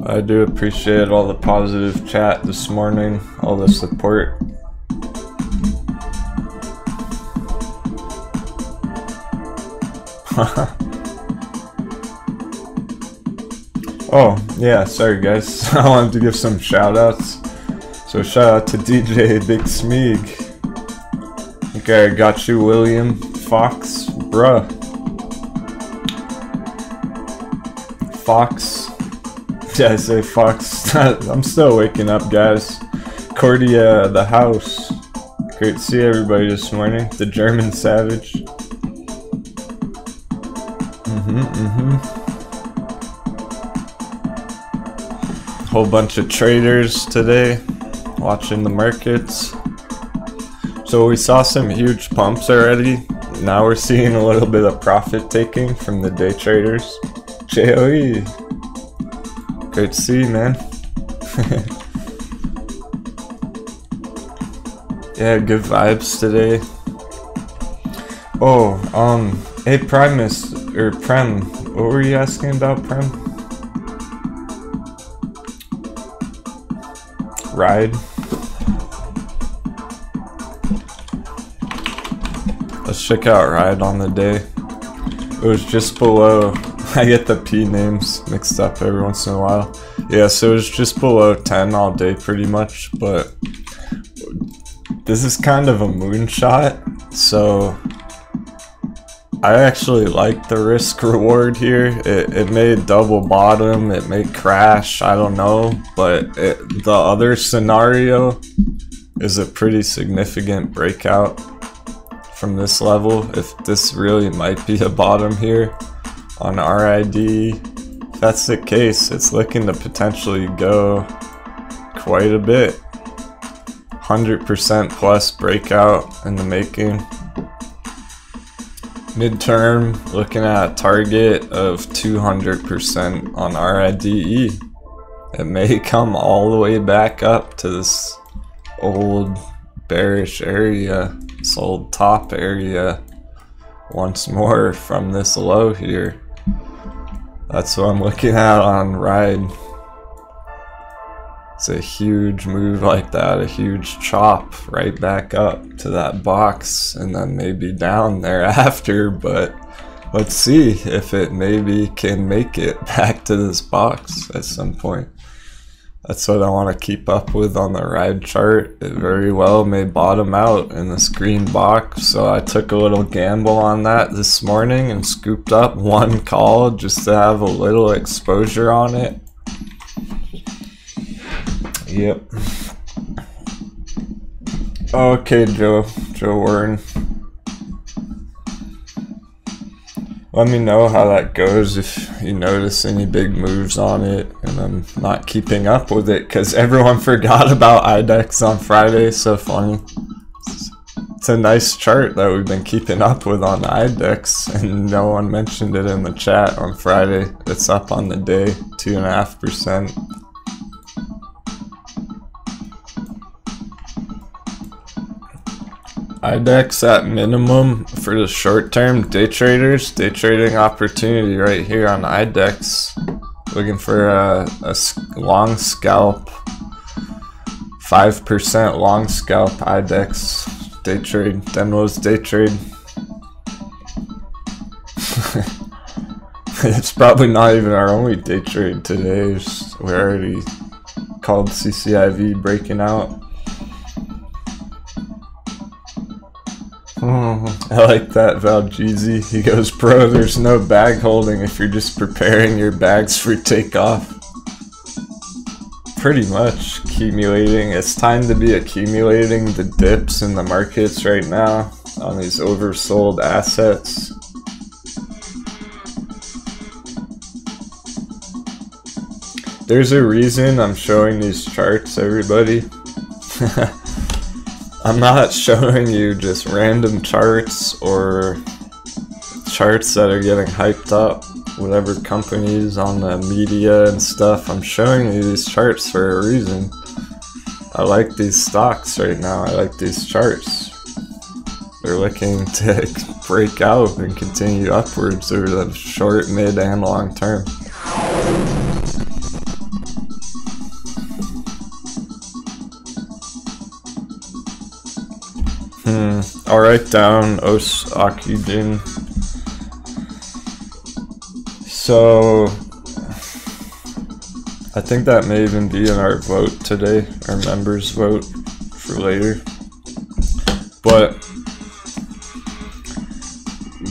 I do appreciate all the positive chat this morning, all the support. Oh, yeah, sorry guys. I wanted to give some shout outs. So shout out to DJ Big Smeeg. Okay, I got you, William Fox, bruh. Fox. Yeah, I say Fox. I'm still waking up, guys. Cordia, the house. Great to see everybody this morning. The German Savage. Whole bunch of traders today watching the markets. So we saw some huge pumps already. Now we're seeing a little bit of profit taking from the day traders. JOE. Great to see you, man. Yeah, good vibes today. Oh, hey Primus, or Prem, what were you asking about, Prem? Ride. Let's check out Ride on the day. It was just below. I get the P names mixed up every once in a while. Yeah, so it was just below 10 all day pretty much, but this is kind of a moonshot, so I actually like the risk reward here. It may double bottom, it may crash, I don't know, but the other scenario is a pretty significant breakout from this level. If this really might be a bottom here on RID, if that's the case, it's looking to potentially go quite a bit. 100% plus breakout in the making. Midterm, looking at a target of 200% on RIDE. It may come all the way back up to this old bearish area, this old top area once more from this low here. That's what I'm looking at on Ride. It's a huge move like that, a huge chop right back up to that box and then maybe down thereafter, but let's see if it maybe can make it back to this box at some point. That's what I want to keep up with on the Ride chart. It very well may bottom out in this green box, so I took a little gamble on that this morning and scooped up one call just to have a little exposure on it. Yep. Okay, Joe Warren. Let me know how that goes if you notice any big moves on it and I'm not keeping up with it because everyone forgot about IDEX on Friday. So funny. It's a nice chart that we've been keeping up with on IDEX and no one mentioned it in the chat on Friday. It's up on the day, 2.5%. IDEX at minimum for the short term. Day traders, day trading opportunity right here on IDEX. Looking for a long scalp, 5% long scalp IDEX day trade. Denwo's day trade. It's probably not even our only day trade today. We're already called CCIV breaking out. I like that Valjeezy. He goes, bro, there's no bag holding if you're just preparing your bags for takeoff. Pretty much accumulating. It's time to be accumulating the dips in the markets right now on these oversold assets. There's a reason I'm showing these charts, everybody. I'm not showing you just random charts or charts that are getting hyped up, whatever companies on the media and stuff. I'm showing you these charts for a reason. I like these stocks right now. I like these charts. They're looking to break out and continue upwards over the short, mid, and long term. I'll write down Os Akujin. So I think that may even be in our vote today, our members vote for later. But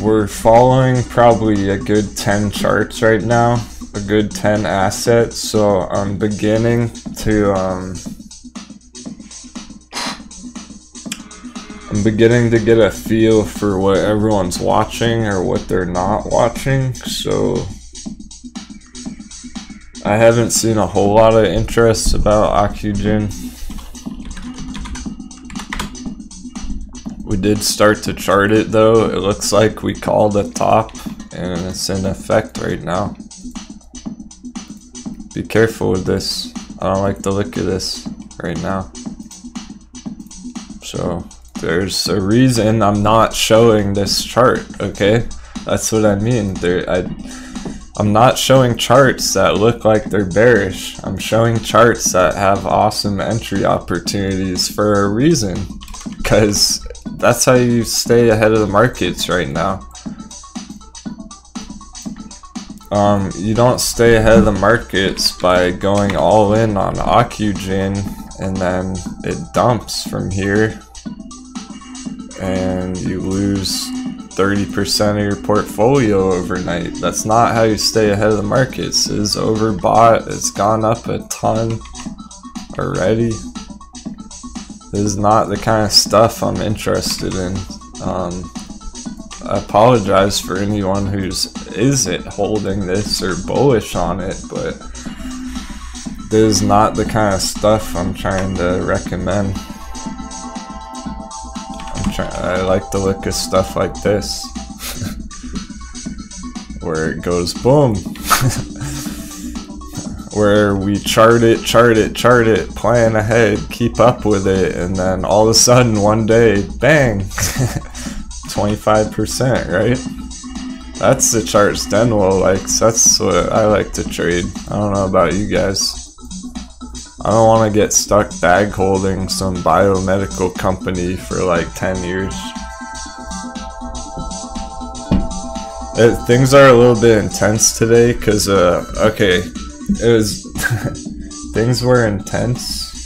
we're following probably a good 10 charts right now, a good 10 assets. So I'm beginning to get a feel for what everyone's watching or what they're not watching. So I haven't seen a whole lot of interest about Akujin. We did start to chart it though. It looks like we called a top and it's in effect right now. Be careful with this. I don't like the look of this right now. So there's a reason I'm not showing this chart, okay? That's what I mean. I'm not showing charts that look like they're bearish. I'm showing charts that have awesome entry opportunities for a reason. Because that's how you stay ahead of the markets right now. You don't stay ahead of the markets by going all in on Akujin and then it dumps from here. And you lose 30% of your portfolio overnight. That's not how you stay ahead of the markets. It's overbought. It's gone up a ton already. This is not the kind of stuff I'm interested in. I apologize for anyone who's isn't holding this or bullish on it, but this is not the kind of stuff I'm trying to recommend. I like the look of stuff like this, where it goes boom, where we chart it, plan ahead, keep up with it, and then all of a sudden one day, bang, 25%, right? That's the charts Denwo likes. That's what I like to trade. I don't know about you guys. I don't want to get stuck bag holding some biomedical company for like 10 years. Things are a little bit intense today because, okay, it was, things were intense.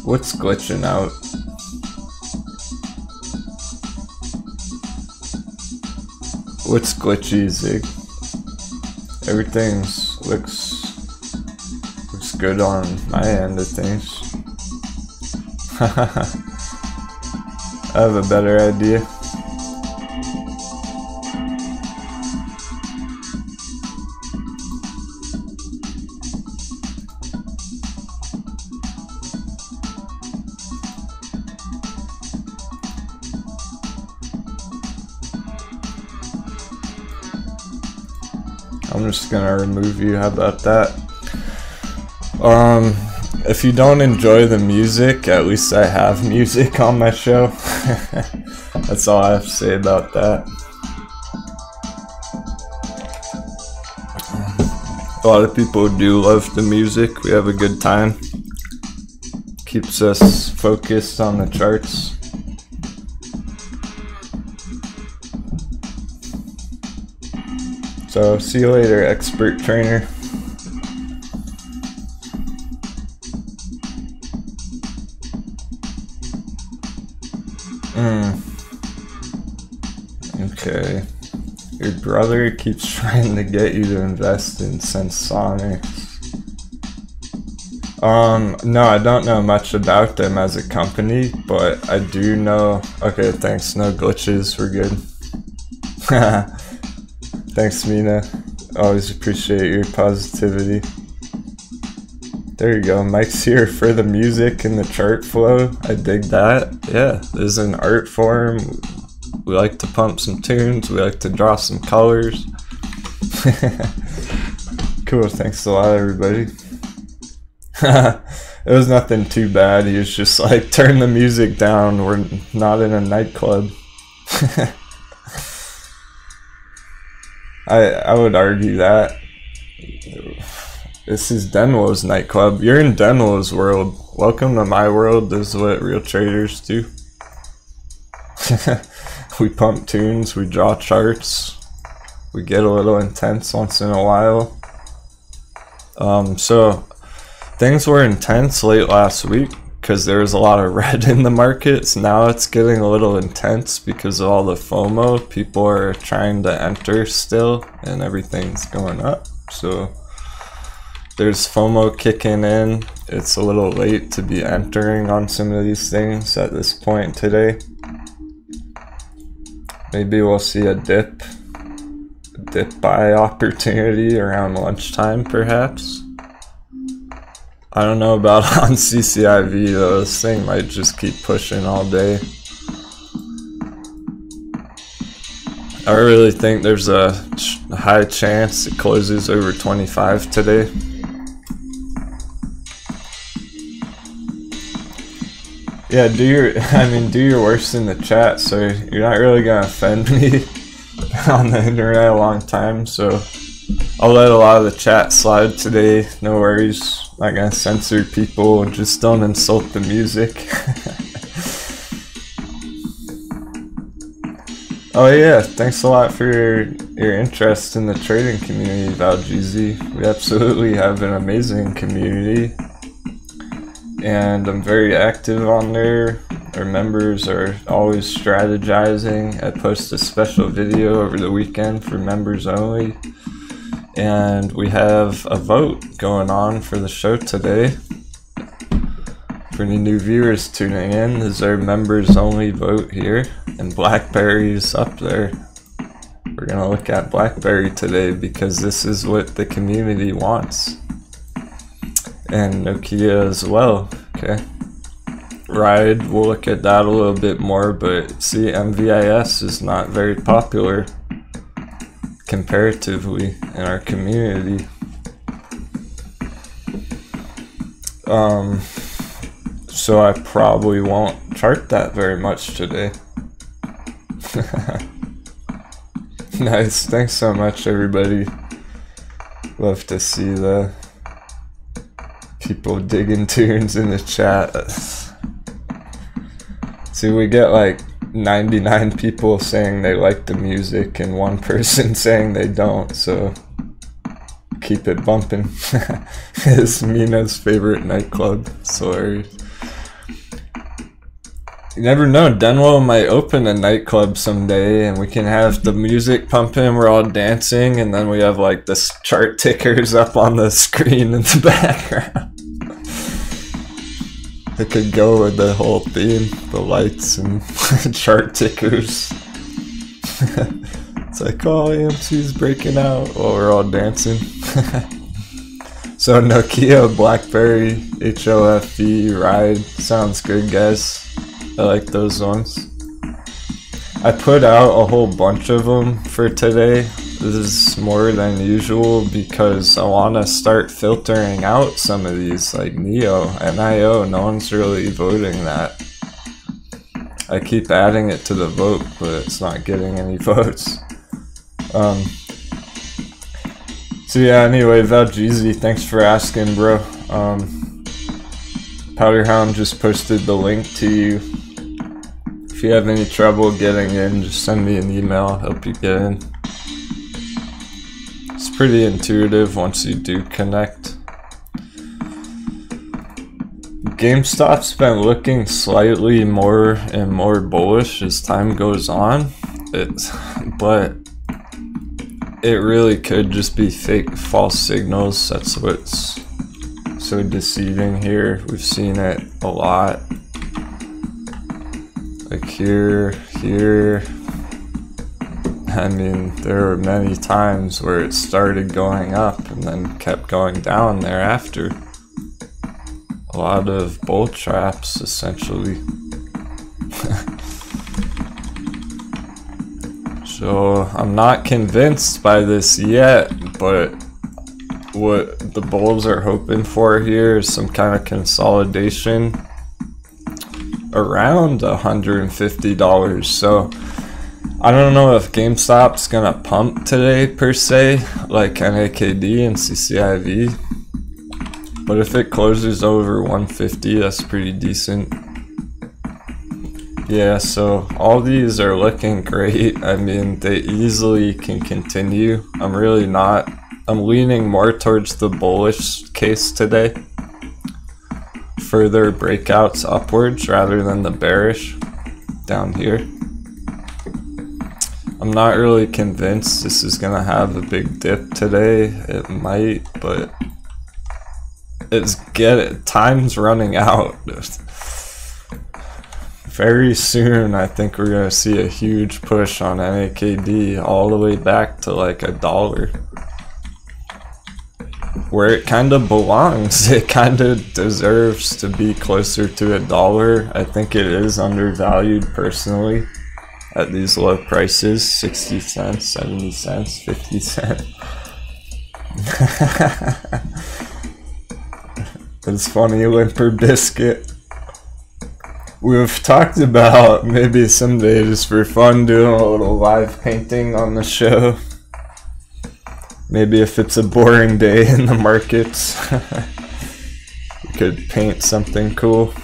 What's glitching out? What's glitchy, Zig? Everything looks good on my end of things. I have a better idea. I'm just gonna remove you, how about that? If you don't enjoy the music, at least I have music on my show. That's all I have to say about that. A lot of people do love the music. We have a good time. Keeps us focused on the charts. So, see you later, expert trainer. Okay. Your brother keeps trying to get you to invest in Sensonics. No, I don't know much about them as a company, but I do know... Okay, thanks. No glitches. We're good. Thanks, Mina. Always appreciate your positivity. There you go. Mike's here for the music and the chart flow. I dig that. Yeah, this is an art form. We like to pump some tunes. We like to draw some colors. Cool. Thanks a lot, everybody. It was nothing too bad. He was just like, turn the music down. We're not in a nightclub. I would argue that. This is Denwo's nightclub. You're in Denwo's world. Welcome to my world. This is what real traders do. We pump tunes, we draw charts, we get a little intense once in a while. So things were intense late last week because there was a lot of red in the markets. Now it's getting a little intense because of all the FOMO. People are trying to enter still and everything's going up. So there's FOMO kicking in. It's a little late to be entering on some of these things at this point today. Maybe we'll see a dip buy opportunity around lunchtime perhaps. I don't know about on CCIV though. This thing might just keep pushing all day. I really think there's a high chance it closes over 25 today. Yeah, do your worst in the chat, so you're not really gonna offend me on the internet a long time, so I'll let a lot of the chat slide today, no worries. Not gonna censor people, just don't insult the music. Oh yeah, thanks a lot for your interest in the trading community, ValGZ. We absolutely have an amazing community. And I'm very active on there. Our members are always strategizing. I post a special video over the weekend for members only. And we have a vote going on for the show today. For any new viewers tuning in, this is our members only vote here. And BlackBerry's up there. We're gonna look at BlackBerry today because this is what the community wants. And Nokia as well. Okay. Ride, we'll look at that a little bit more, but see, MVIS is not very popular comparatively in our community. So I probably won't chart that very much today. Nice, thanks so much everybody. Love to see the people digging tunes in the chat. See, we get like 99 people saying they like the music and one person saying they don't, so keep it bumping. It's Mina's favorite nightclub. Sorry. You never know, Denwo might open a nightclub someday and we can have the music pumping, we're all dancing, and then we have like the chart tickers up on the screen in the background. It could go with the whole theme, the lights and chart tickers. It's like, oh, AMC's breaking out while we're all dancing. So Nokia, BlackBerry, HOFE, Ride, sounds good, guys. I like those ones. I put out a whole bunch of them for today. This is more than usual because I want to start filtering out some of these, like NIO. No one's really voting that. I keep adding it to the vote, but it's not getting any votes. So yeah, anyway, Valjeezy, thanks for asking, bro. Powderhound just posted the link to you. If you have any trouble getting in, just send me an email, I'll help you get in. It's pretty intuitive once you do connect. GameStop's been looking slightly more and more bullish as time goes on, but it really could just be fake, false signals. That's what's so deceiving here. We've seen it a lot. Like here. I mean, there were many times where it started going up and then kept going down thereafter. A lot of bull traps, essentially. So, I'm not convinced by this yet, but what the bulls are hoping for here is some kind of consolidation around $150. So I don't know if GameStop's gonna pump today per se, like NAKD and CCIV, but if it closes over 150, that's pretty decent. Yeah, so all these are looking great. I mean, they easily can continue. I'm leaning more towards the bullish case today. Further breakouts upwards rather than the bearish down here. I'm not really convinced this is gonna have a big dip today. It might, but time's running out. Very soon I think we're gonna see a huge push on NAKD all the way back to like $1. Where it kind of belongs. It kind of deserves to be closer to $1. I think it is undervalued personally at these low prices, 60 cents, 70 cents, 50 cents. It's funny, Limper Biscuit. We've talked about maybe someday just for fun doing a little live painting on the show. Maybe if it's a boring day in the markets, we could paint something cool.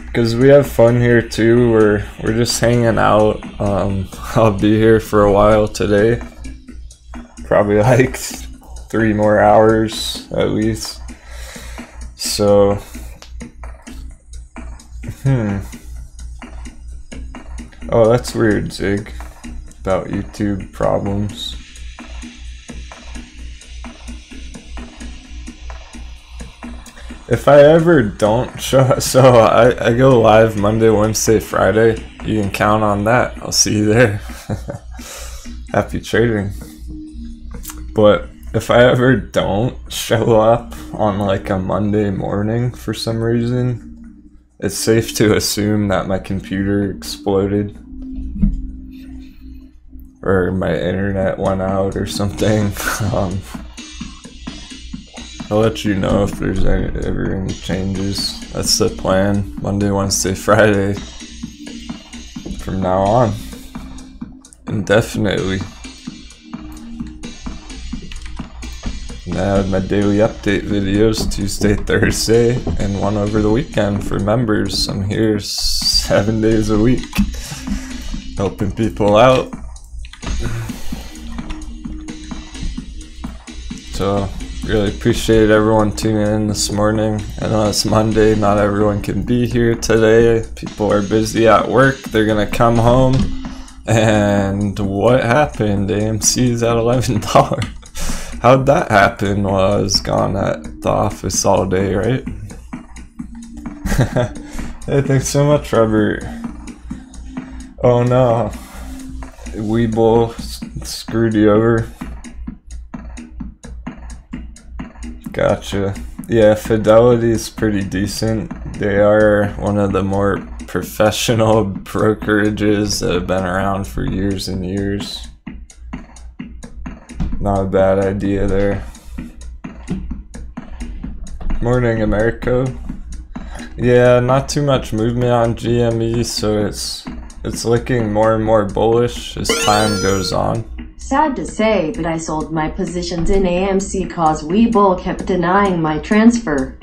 Because we have fun here too, we're just hanging out. I'll be here for a while today. Probably like 3 more hours at least. So, oh, that's weird, Zig. About YouTube problems. If I ever don't show, so I go live Monday, Wednesday, Friday. You can count on that. I'll see you there. Happy trading. But if I ever don't show up on like a Monday morning for some reason, it's safe to assume that my computer exploded. Or my internet went out or something. I'll let you know if there's ever any changes. That's the plan. Monday, Wednesday, Friday. From now on. Indefinitely. And I have my daily update videos Tuesday, Thursday, and one over the weekend for members. I'm here 7 days a week. Helping people out. So, Really appreciate everyone tuning in this morning. I know it's Monday, not everyone can be here today. People are busy at work, they're gonna come home. And what happened? AMC's at $11. How'd that happen while I was gone at the office all day, right? Hey, thanks so much, Robert. Oh no. Weeble screwed you over. Gotcha. Yeah, Fidelity is pretty decent. They are one of the more professional brokerages that have been around for years and years. Not a bad idea there. Morning, Americo. Yeah, not too much movement on GME, so it's looking more and more bullish as time goes on. Sad to say, but I sold my positions in AMC cause Webull kept denying my transfer.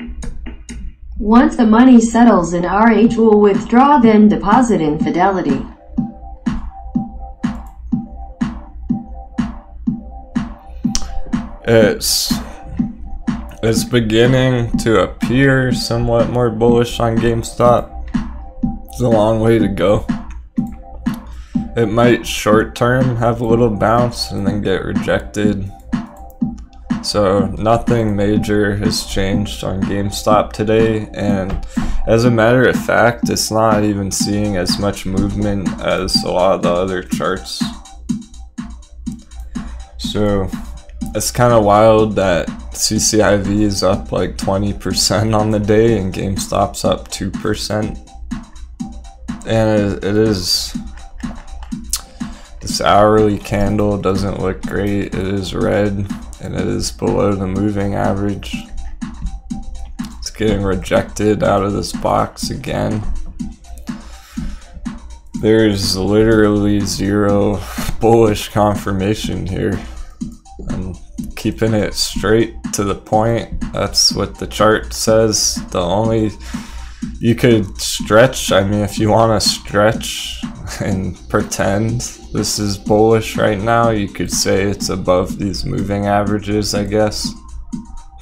Once the money settles in RH, will withdraw, then deposit in Fidelity. It's beginning to appear somewhat more bullish on GameStop. It's a long way to go. It might short term have a little bounce and then get rejected. So nothing major has changed on GameStop today, and as a matter of fact, it's not even seeing as much movement as a lot of the other charts. So it's kind of wild that CCIV is up like 20% on the day and GameStop's up 2%. And it is, this hourly candle doesn't look great. It is red and it is below the moving average. It's getting rejected out of this box again. There's literally zero bullish confirmation here. I'm keeping it straight to the point. That's what the chart says. The only, you could stretch, I mean, if you want to stretch and pretend this is bullish right now, you could say it's above these moving averages, I guess,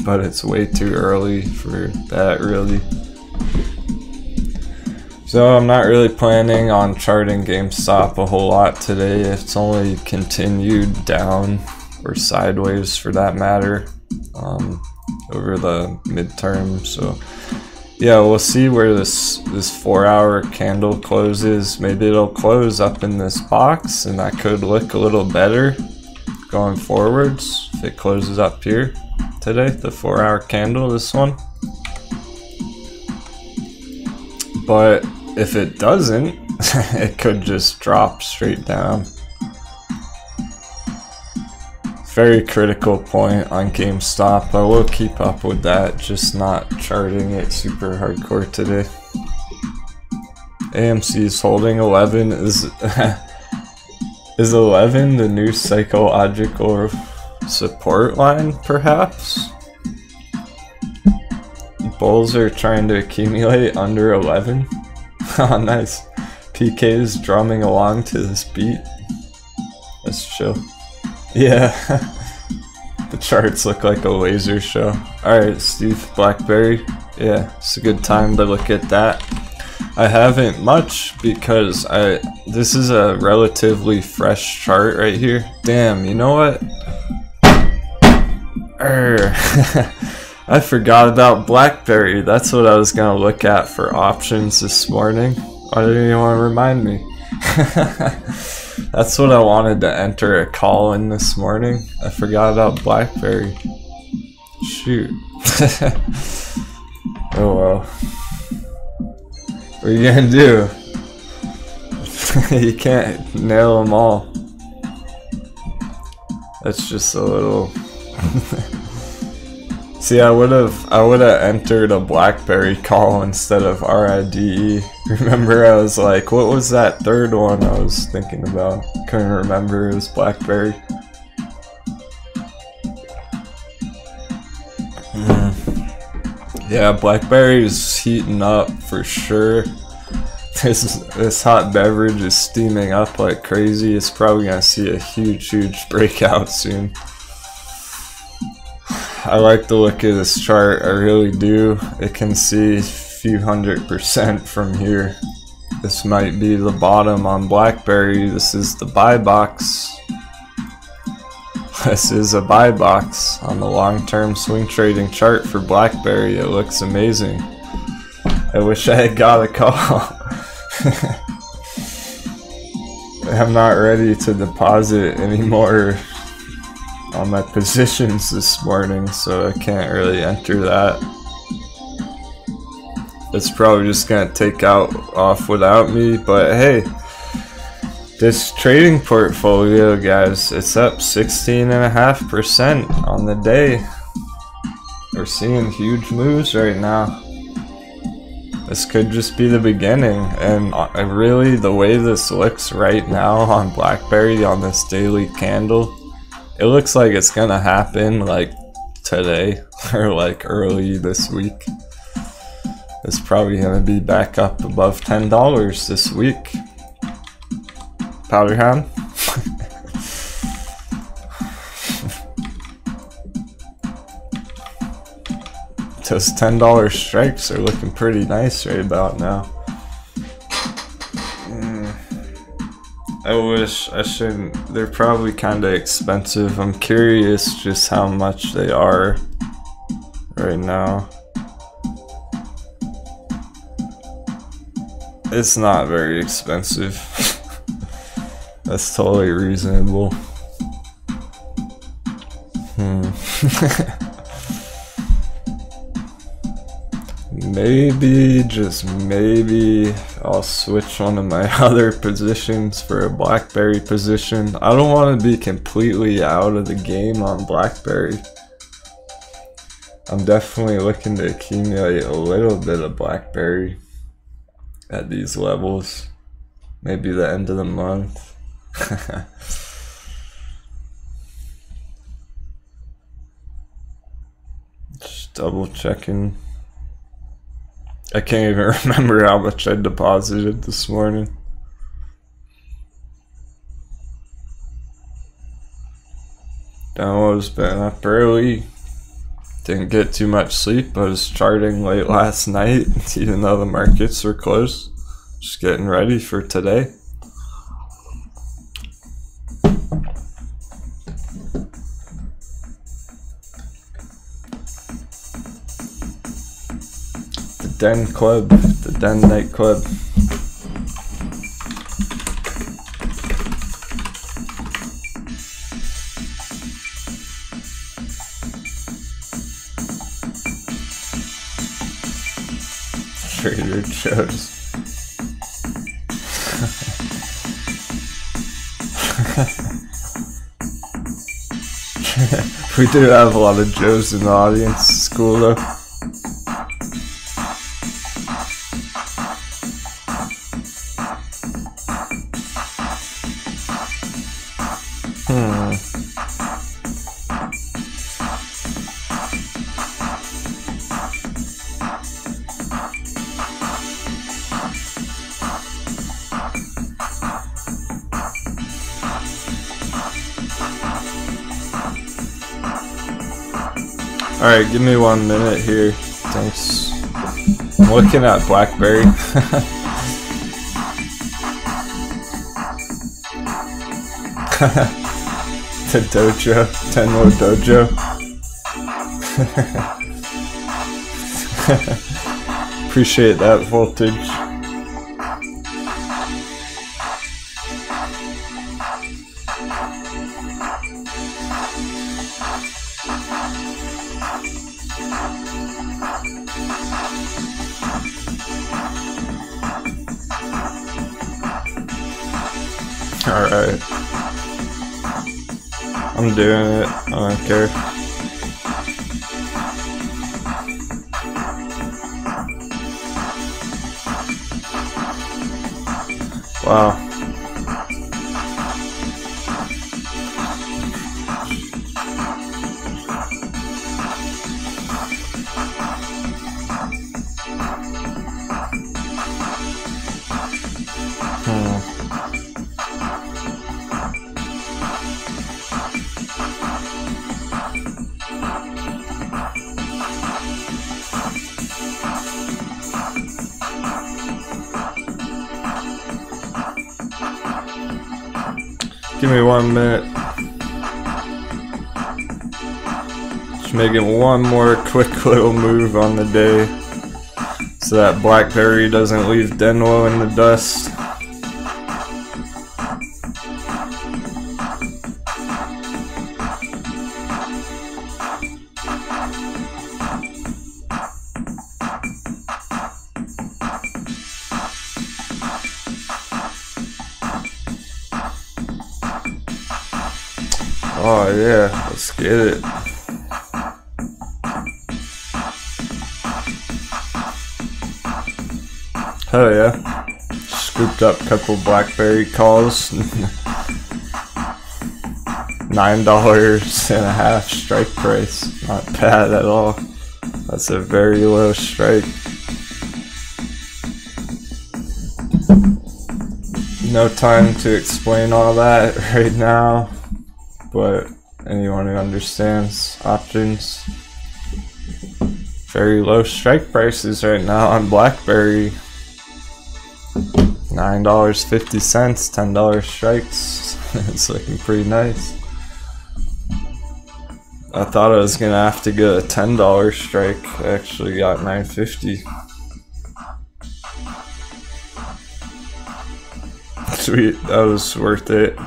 but it's way too early for that, really. So I'm not really planning on charting GameStop a whole lot today. It's only continued down, or sideways for that matter, over the midterm. So yeah, we'll see where this 4-hour candle closes. Maybe it'll close up in this box and that could look a little better going forwards if it closes up here today, the 4-hour candle, this one. But if it doesn't, it could just drop straight down. Very critical point on GameStop. I will keep up with that, just not charting it super hardcore today. AMC is holding 11. Is 11 the new psychological support line, perhaps? Bulls are trying to accumulate under 11. Oh, nice. PK is drumming along to this beat. That's chill. Yeah, the charts look like a laser show. Alright, Steve, Blackberry. Yeah, it's a good time to look at that. I haven't much because this is a relatively fresh chart right here. Damn, you know what? I forgot about Blackberry. That's what I was gonna look at for options this morning. Why didn't you want to remind me? That's what I wanted to enter a call in this morning. I forgot about Blackberry. Shoot. Oh well. What are you gonna do? You can't nail them all. That's just a little... See, I would have entered a Blackberry call instead of RIDE. Remember, I was like, what was that third one I was thinking about? Couldn't remember, it was Blackberry. Yeah, Blackberry is heating up for sure. This hot beverage is steaming up like crazy. It's probably gonna see a huge breakout soon. I like the look of this chart, I really do. It can see a few 100% from here. This might be the bottom on BlackBerry. This is the buy box. This is a buy box on the long-term swing trading chart for BlackBerry. It looks amazing. I wish I had got a call. I'm not ready to deposit anymore on my positions this morning, so I can't really enter that. It's probably just gonna take off without me, but hey, this trading portfolio, guys, it's up 16.5% on the day. We're seeing huge moves right now. This could just be the beginning, and really the way this looks right now on BlackBerry on this daily candle, it looks like it's gonna happen like today or like early this week. It's probably gonna be back up above $10 this week. Powder Hound? Those $10 strikes are looking pretty nice right about now. I wish I shouldn't. They're probably kind of expensive. I'm curious just how much they are right now. It's not very expensive. That's totally reasonable. Maybe, just maybe, I'll switch one of my other positions for a BlackBerry position. I don't want to be completely out of the game on BlackBerry. I'm definitely looking to accumulate a little bit of BlackBerry at these levels. Maybe the end of the month. Just double checking. I can't even remember how much I deposited this morning. Denwo's been up early. Didn't get too much sleep. I was charting late last night, even though the markets were closed. Just getting ready for today. Den Club, the Den nightclub. Trader Joe's. We do have a lot of Joes in the audience. It's cool though. Alright, give me 1 minute here. Thanks. I'm looking at BlackBerry. The dojo. Denwo dojo. Appreciate that voltage. Alright. I'm doing it. I don't care. Wow. Give me 1 minute. Just making one more quick little move on the day so that BlackBerry doesn't leave Denwo in the dust. Oh yeah, let's get it. Hell yeah. Scooped up a couple BlackBerry calls. $9.50 strike price. Not bad at all. That's a very low strike. No time to explain all that right now, but anyone who understands options. Very low strike prices right now on BlackBerry. $9.50, $10 strikes. It's looking pretty nice. I thought I was gonna have to get a $10 strike. I actually got $9.50. Sweet, that was worth it.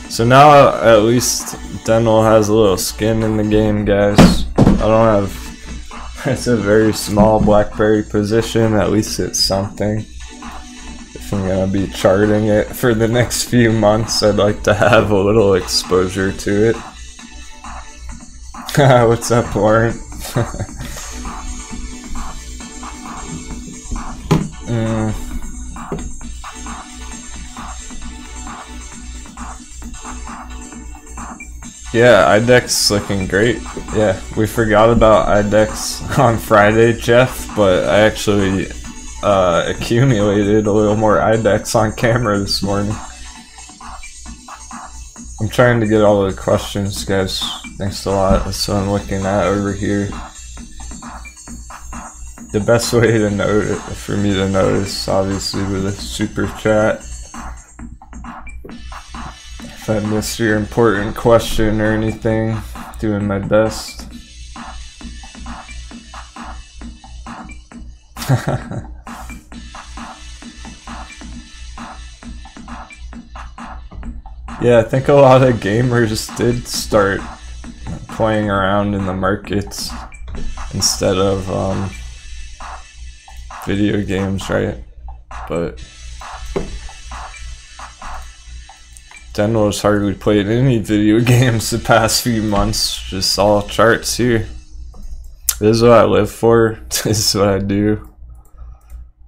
So now at least Denwo has a little skin in the game, guys. I don't have, it's a very small BlackBerry position, at least it's something. If I'm gonna be charting it for the next few months, I'd like to have a little exposure to it. What's up, Lauren? Yeah, IDEX looking great. Yeah, we forgot about IDEX on Friday, Jeff, but I actually accumulated a little more IDEX on camera this morning. I'm trying to get all the questions, guys. Thanks a lot. That's what I'm looking at over here. The best way to note it, for me to notice, obviously, with a super chat. If I missed your important question or anything, doing my best. Yeah, I think a lot of gamers did start playing around in the markets instead of video games, right? But Denwo's hardly played any video games the past few months, just all charts here. This is what I live for, this is what I do.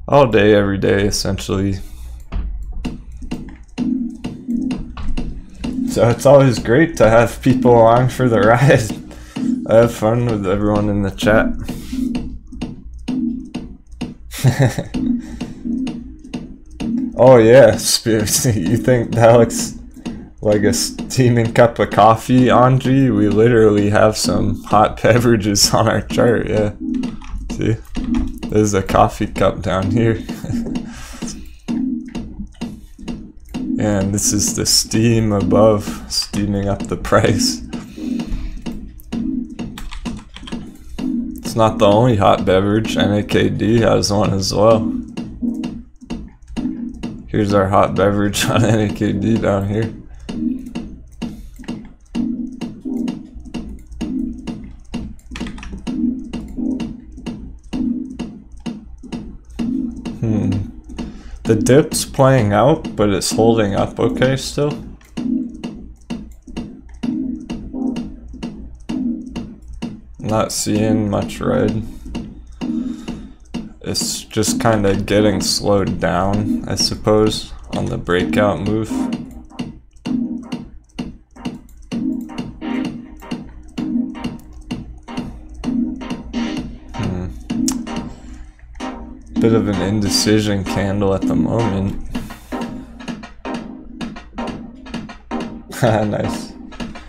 All day, every day, essentially. So it's always great to have people along for the ride. I have fun with everyone in the chat. Oh yeah, you think that looks like a steaming cup of coffee, Anji? We literally have some hot beverages on our chart, yeah. See? There's a coffee cup down here. And this is the steam above, steaming up the price. It's not the only hot beverage, NAKD has one as well. Here's our hot beverage on NAKD down here. The dip's playing out, but it's holding up okay still. Not seeing much red. It's just kind of getting slowed down, I suppose, on the breakout move. Bit of an indecision candle at the moment. Nice.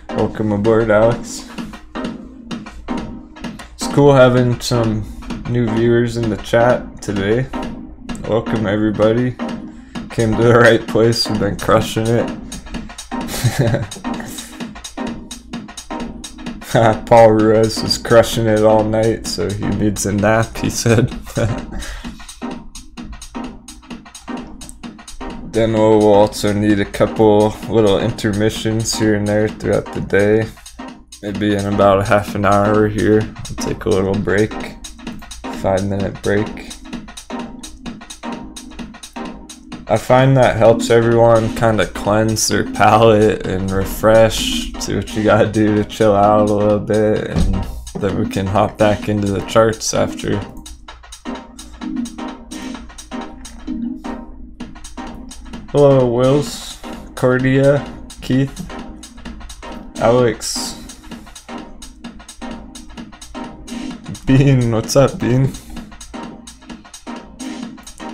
Welcome aboard, Alex. It's cool having some new viewers in the chat today. Welcome everybody. Came to the right place. We've been crushing it. Paul Ruiz is crushing it all night, so he needs a nap, he said. Denwo will also need a couple little intermissions here and there throughout the day. Maybe in about a half an hour here, we'll take a little break, 5-minute break. I find that helps everyone kind of cleanse their palate and refresh, see what you gotta do to chill out a little bit, and then we can hop back into the charts after. Hello, Wills, Cordia, Keith, Alex, Bean, what's up, Bean?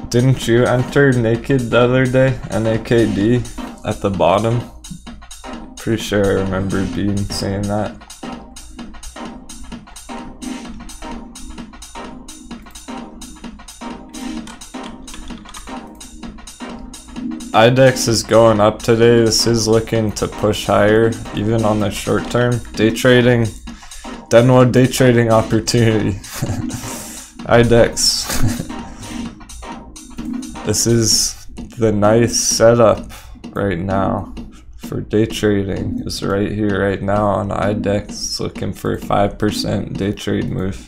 Didn't you enter NAKD the other day? NAKD at the bottom? Pretty sure I remember Bean saying that. IDEX is going up today. This is looking to push higher, even on the short term. Day trading, Denwo day trading opportunity. IDEX. This is the nice setup right now for day trading. It's right here, right now on IDEX, looking for a 5% day trade move.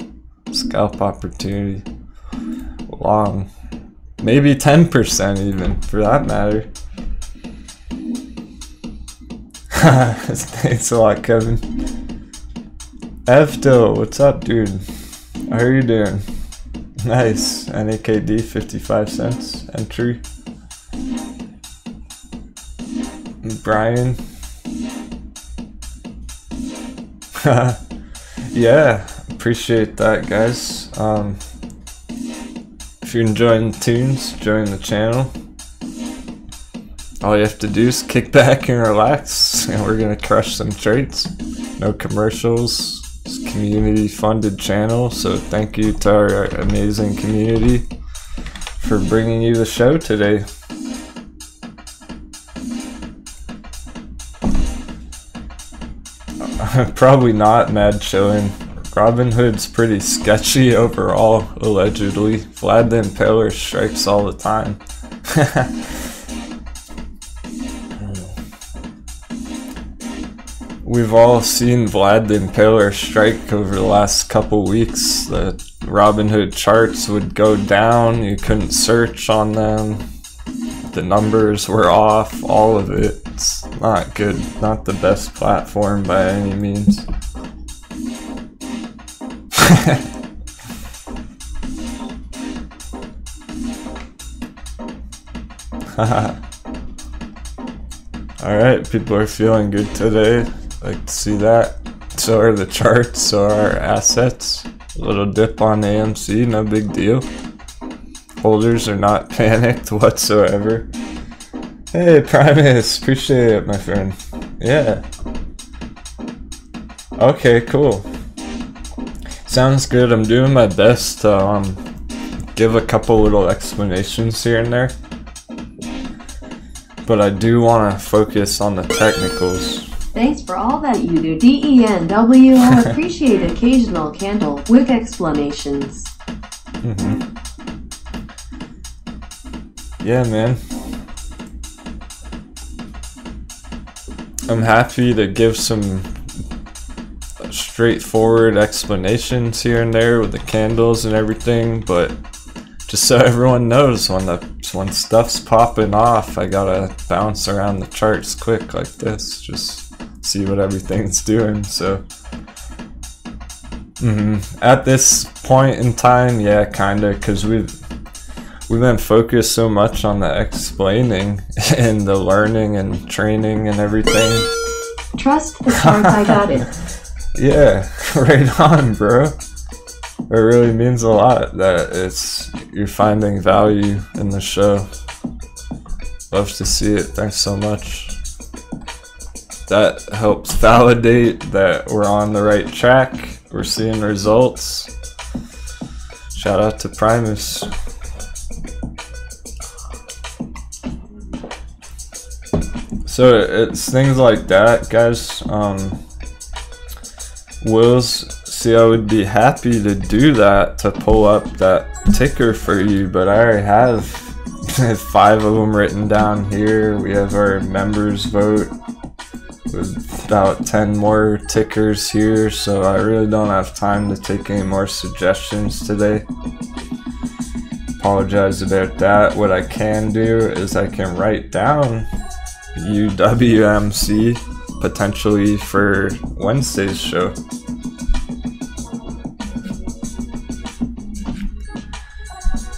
Scalp opportunity. Long. Maybe 10% even, for that matter. Thanks a lot, Kevin. Evdo, what's up, dude? How are you doing? Nice. NAKD, 55 cents entry. Brian. Yeah, appreciate that, guys. If you're enjoying the tunes, join the channel. All you have to do is kick back and relax, and we're gonna crush some trades. No commercials. It's a community funded channel, so thank you to our amazing community for bringing you the show today. Probably not, Mad Chillin'. Robinhood's pretty sketchy overall, allegedly. Vlad the Impaler strikes all the time. We've all seen Vlad the Impaler strike over the last couple weeks. The Robinhood charts would go down, you couldn't search on them. The numbers were off, all of it. It's not good, not the best platform by any means. Alright, people are feeling good today. Like to see that. So are the charts, so are our assets. A little dip on AMC, no big deal. Holders are not panicked whatsoever. Hey Primus, appreciate it, my friend. Yeah. Okay, cool. Sounds good. I'm doing my best to give a couple little explanations here and there. But I do want to focus on the technicals. Thanks for all that you do, DENW. I'll appreciate occasional candle wick explanations. Yeah, man. I'm happy to give some straightforward explanations here and there with the candles and everything, but just so everyone knows, when stuff's popping off, I gotta bounce around the charts quick like this, just see what everything's doing. So at this point in time, yeah, kinda, because we've been focused so much on the explaining and the learning and training and everything. Trust the chart, I got it. Yeah, right on, bro. It really means a lot that you're finding value in the show. Love to see it. Thanks so much. That helps validate that we're on the right track. We're seeing results. Shout out to Primus. So it's things like that, guys. See, I would be happy to do that, to pull up that ticker for you, but I already have 5 of them written down here. We have our members vote with about 10 more tickers here, so I really don't have time to take any more suggestions today. Apologize about that. What I can do is I can write down UWMC potentially for Wednesday's show.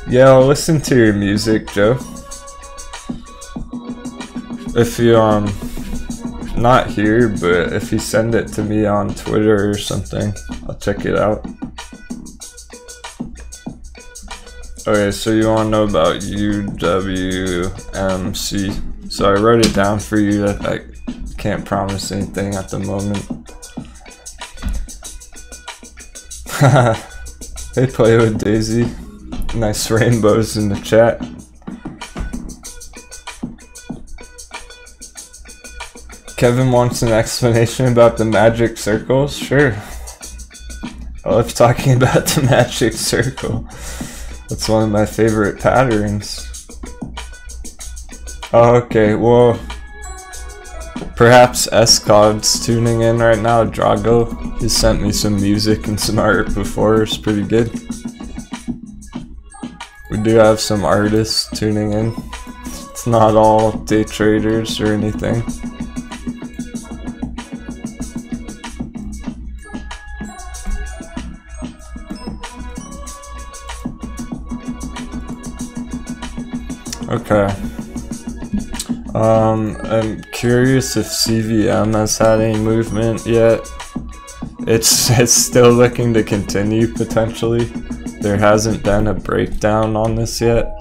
Yeah, I'll listen to your music, Joe. If you not here, but if you send it to me on Twitter or something, I'll check it out. Okay, so you want to know about UWMC. So I wrote it down for you. I can't promise anything at the moment. Hey, play with Daisy. Nice rainbows in the chat. Kevin wants an explanation about the magic circles. Sure. I love talking about the magic circle. That's one of my favorite patterns. Oh, okay, well, perhaps S-Cod's tuning in right now. Drago, he sent me some music and some art before. It's pretty good. We do have some artists tuning in. It's not all day traders or anything. Okay. I'm curious if CVM has had any movement yet. It's still looking to continue potentially. There hasn't been a breakdown on this yet.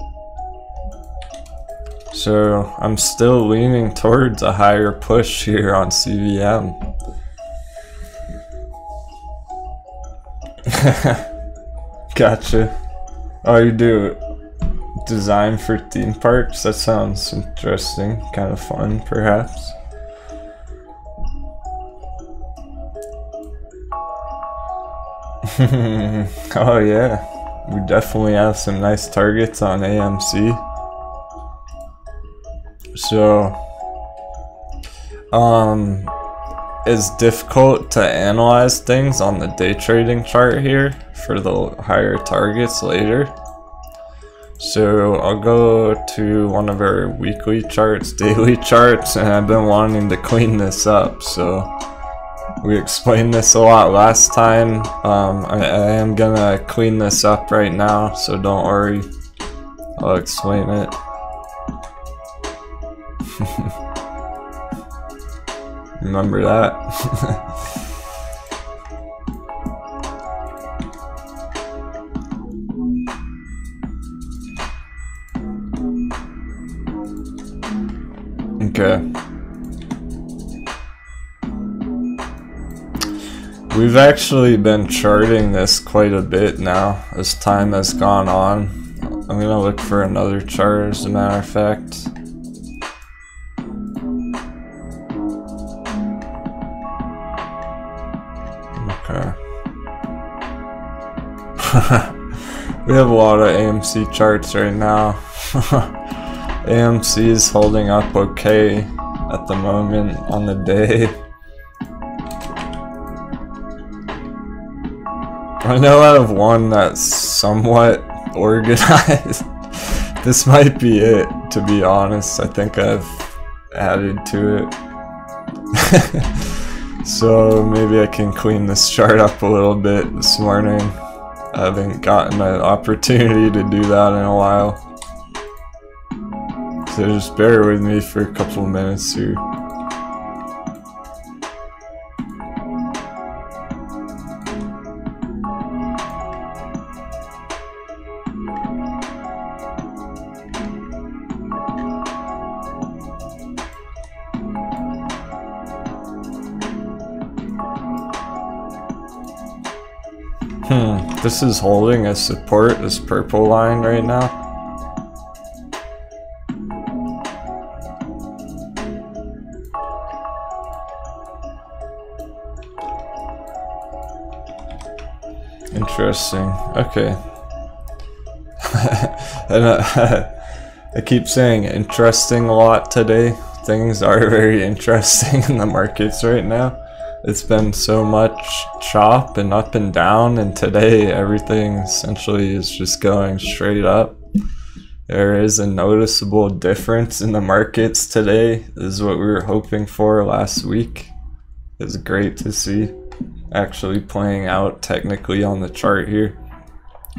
So I'm still leaning towards a higher push here on CVM. Gotcha. Oh, you do design for theme parks? That sounds interesting. Kind of fun, perhaps. Oh yeah, we definitely have some nice targets on AMC. So it's difficult to analyze things on the day trading chart here for the higher targets later. So I'll go to one of our weekly charts, daily charts, and I've been wanting to clean this up. So we explained this a lot last time. I am gonna clean this up right now, so don't worry. I'll explain it. Remember that. Okay. We've actually been charting this quite a bit now as time has gone on. I'm gonna look for another chart as a matter of fact. Okay. We have a lot of AMC charts right now. AMC is holding up okay at the moment on the day. I know I have one that's somewhat organized. This might be it, to be honest. I think I've added to it. So maybe I can clean this chart up a little bit this morning. I haven't gotten an opportunity to do that in a while. So just bear with me for a couple minutes here. This is holding as support, this purple line right now. Interesting. Okay. And I keep saying interesting a lot today. Things are very interesting in the markets right now. It's been so much chop and up and down, and today everything essentially is just going straight up. There is a noticeable difference in the markets today. This is what we were hoping for last week. It's great to see actually playing out technically on the chart here.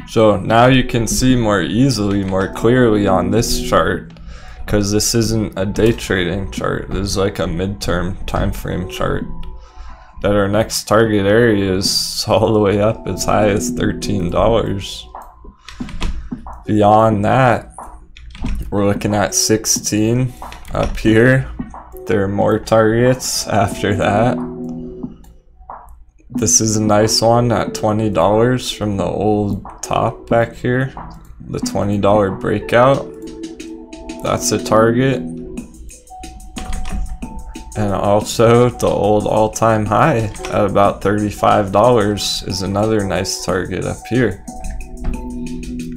So now you can see more easily, more clearly on this chart, because this isn't a day trading chart. This is like a midterm time frame chart, that our next target area is all the way up as high as $13. Beyond that, we're looking at 16 up here. There are more targets after that. This is a nice one at $20 from the old top back here. The $20 breakout. That's a target. And also the old all-time high at about $35 is another nice target up here.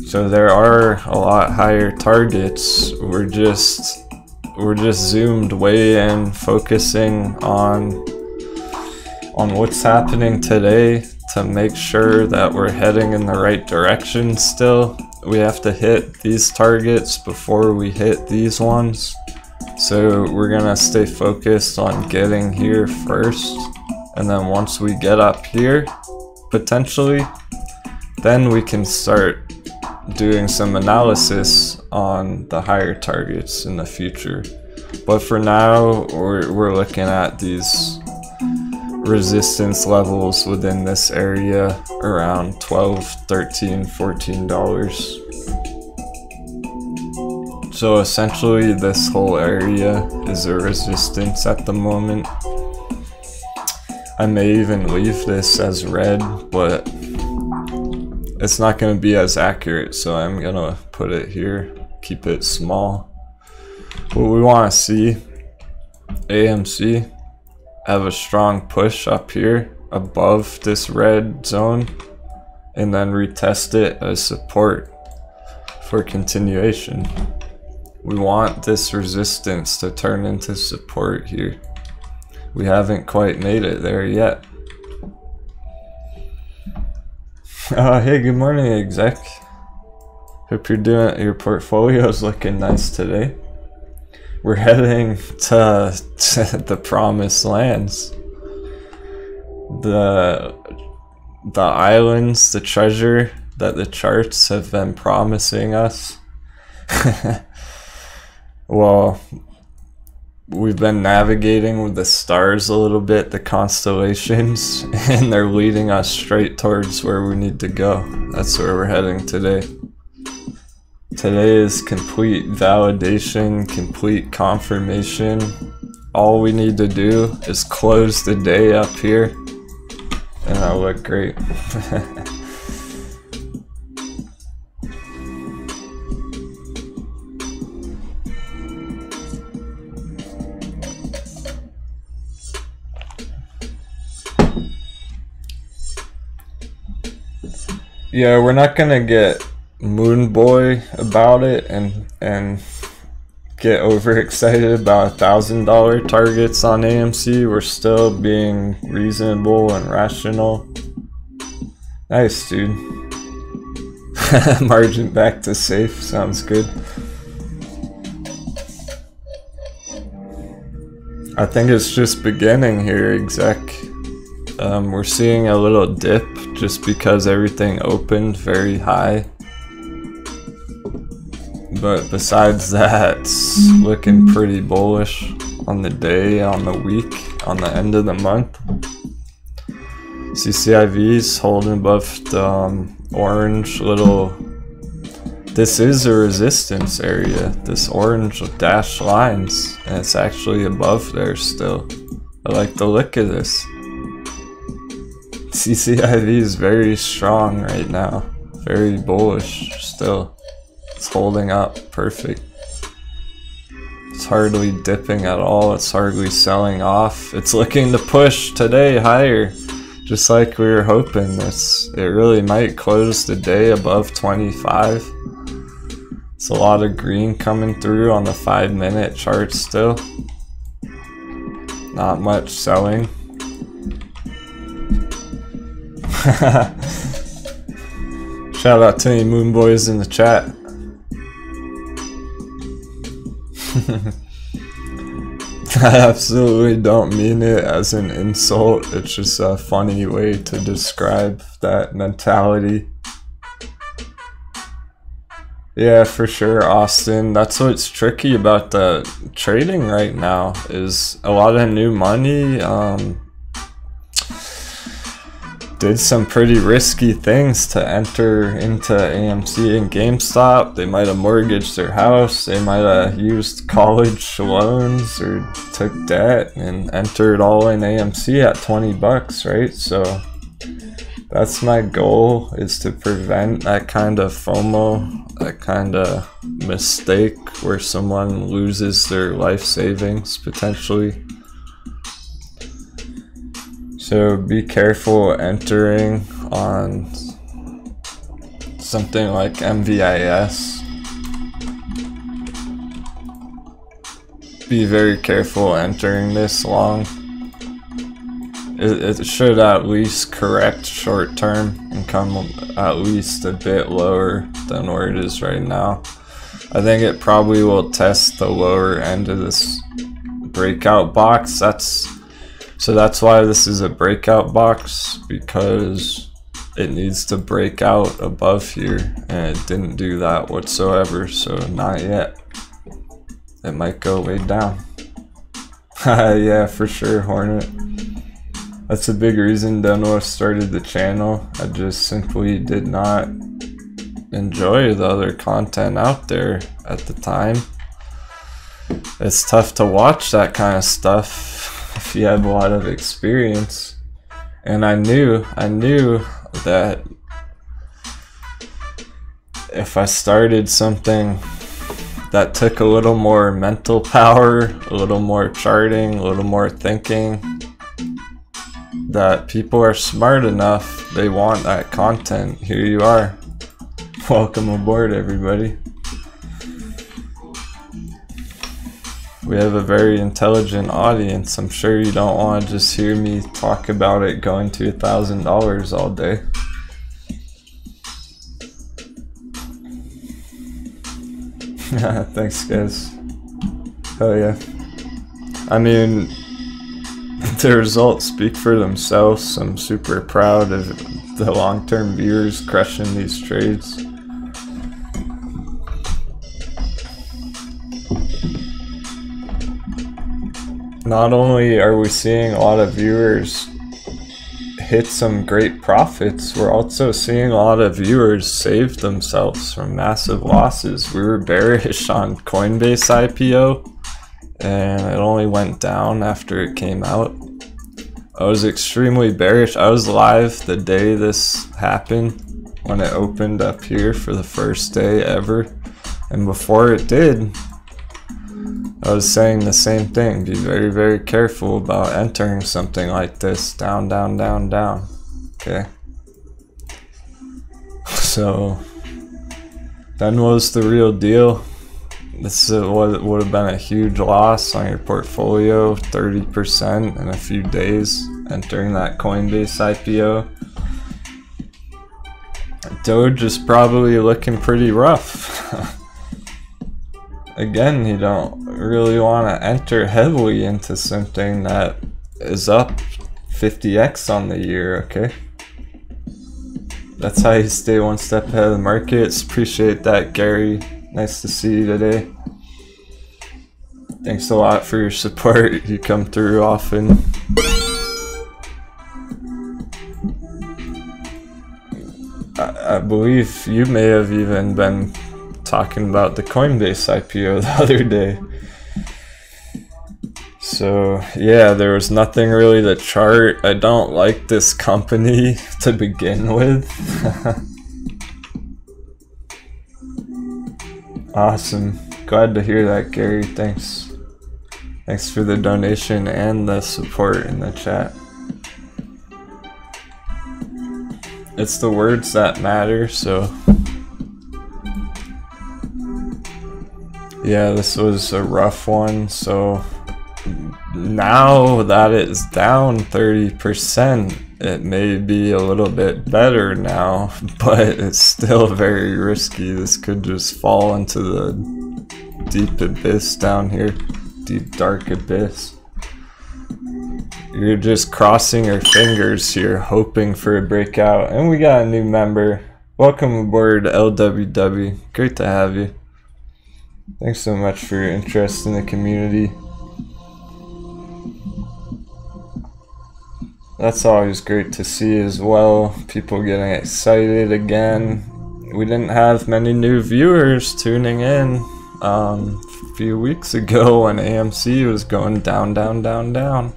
So there are a lot higher targets. We're just zoomed way in, focusing on what's happening today to make sure that we're heading in the right direction still. We have to hit these targets before we hit these ones. So we're gonna stay focused on getting here first. And then once we get up here, potentially, then we can start doing some analysis on the higher targets in the future. But for now, we're looking at these resistance levels within this area around $12, $13, $14. So essentially this whole area is a resistance at the moment. I may even leave this as red, but it's not going to be as accurate, so I'm going to put it here, keep it small. What we want to see, AMC have a strong push up here above this red zone, and then retest it as support for continuation. We want this resistance to turn into support here. We haven't quite made it there yet. Hey, good morning, exec. Hope you're doing, your portfolio's looking nice today. We're heading to the promised lands. The islands, the treasure that the charts have been promising us. Well, we've been navigating with the stars a little bit, the constellations, and they're leading us straight towards where we need to go. That's where we're heading today. Today is complete validation, complete confirmation. All we need to do is close the day up here, and that'll look great. Yeah, we're not gonna get moon boy about it and get overexcited about $1,000 targets on AMC. We're still being reasonable and rational. Nice, dude. Margin back to safe, sounds good. I think it's just beginning here, exec. We're seeing a little dip just because everything opened very high. But besides that, it's looking pretty bullish on the day, on the week, on the end of the month. CCIV's holding above the orange little... This is a resistance area, this orange dashed lines, and it's actually above there still. I like the look of this. CCIV is very strong right now, very bullish still. It's holding up perfect. It's hardly dipping at all, it's hardly selling off. It's looking to push today higher. Just like we were hoping, it really might close the day above 25. It's a lot of green coming through on the 5-minute chart still. Not much selling. Shout out to any Moon Boys in the chat. I absolutely don't mean it as an insult. It's just a funny way to describe that mentality. Yeah, for sure, Austin. That's what's tricky about the trading right now, is a lot of new money did some pretty risky things to enter into AMC and GameStop. They might have mortgaged their house, they might have used college loans or took debt and entered all in AMC at 20 bucks, right? So that's my goal, is to prevent that kind of FOMO, that kind of mistake where someone loses their life savings potentially. So be careful entering on something like MVIS. Be very careful entering this long. It should at least correct short term and come at least a bit lower than where it is right now. I think it probably will test the lower end of this breakout box. So that's why this is a breakout box, because it needs to break out above here, and it didn't do that whatsoever, so not yet. It might go way down. Yeah, for sure, Hornet. That's a big reason Denwo started the channel. I just simply did not enjoy the other content out there at the time. It's tough to watch that kind of stuff if you have a lot of experience, and I knew that if I started something that took a little more mental power, a little more charting, a little more thinking, that people are smart enough, they want that content. Here you are. Welcome aboard, everybody. We have a very intelligent audience. I'm sure you don't want to just hear me talk about it going to $1,000 all day. Thanks, guys. Hell yeah. I mean, the results speak for themselves. I'm super proud of the long-term viewers crushing these trades. Not only are we seeing a lot of viewers hit some great profits, we're also seeing a lot of viewers save themselves from massive losses. We were bearish on Coinbase IPO, and it only went down after it came out. I was extremely bearish. I was live the day this happened, when it opened up here for the first day ever. And before it did, I was saying the same thing. Be very, very careful about entering something like this. Down, down, down, down. Okay. So, Denwo's the real deal. This is what would have been a huge loss on your portfolio, 30% in a few days, entering that Coinbase IPO. Doge is probably looking pretty rough. Again, you don't really want to enter heavily into something that is up 50x on the year, okay? That's how you stay one step ahead of the markets. Appreciate that, Gary. Nice to see you today. Thanks a lot for your support. You come through often. I believe you may have even been talking about the Coinbase IPO the other day. So yeah, there was nothing really to chart. I don't like this company to begin with. Awesome. Glad to hear that, Gary. Thanks. Thanks for the donation and the support in the chat. it's the words that matter, so yeah, this was a rough one. So now that it's down 30%, it may be a little bit better now, but it's still very risky. This could just fall into the deep abyss down here, deep dark abyss. You're just crossing your fingers here, hoping for a breakout. And we got a new member. Welcome aboard, LWW. Great to have you. Thanks so much for your interest in the community. That's always great to see as well. People getting excited again. We didn't have many new viewers tuning in a few weeks ago when AMC was going down, down, down, down.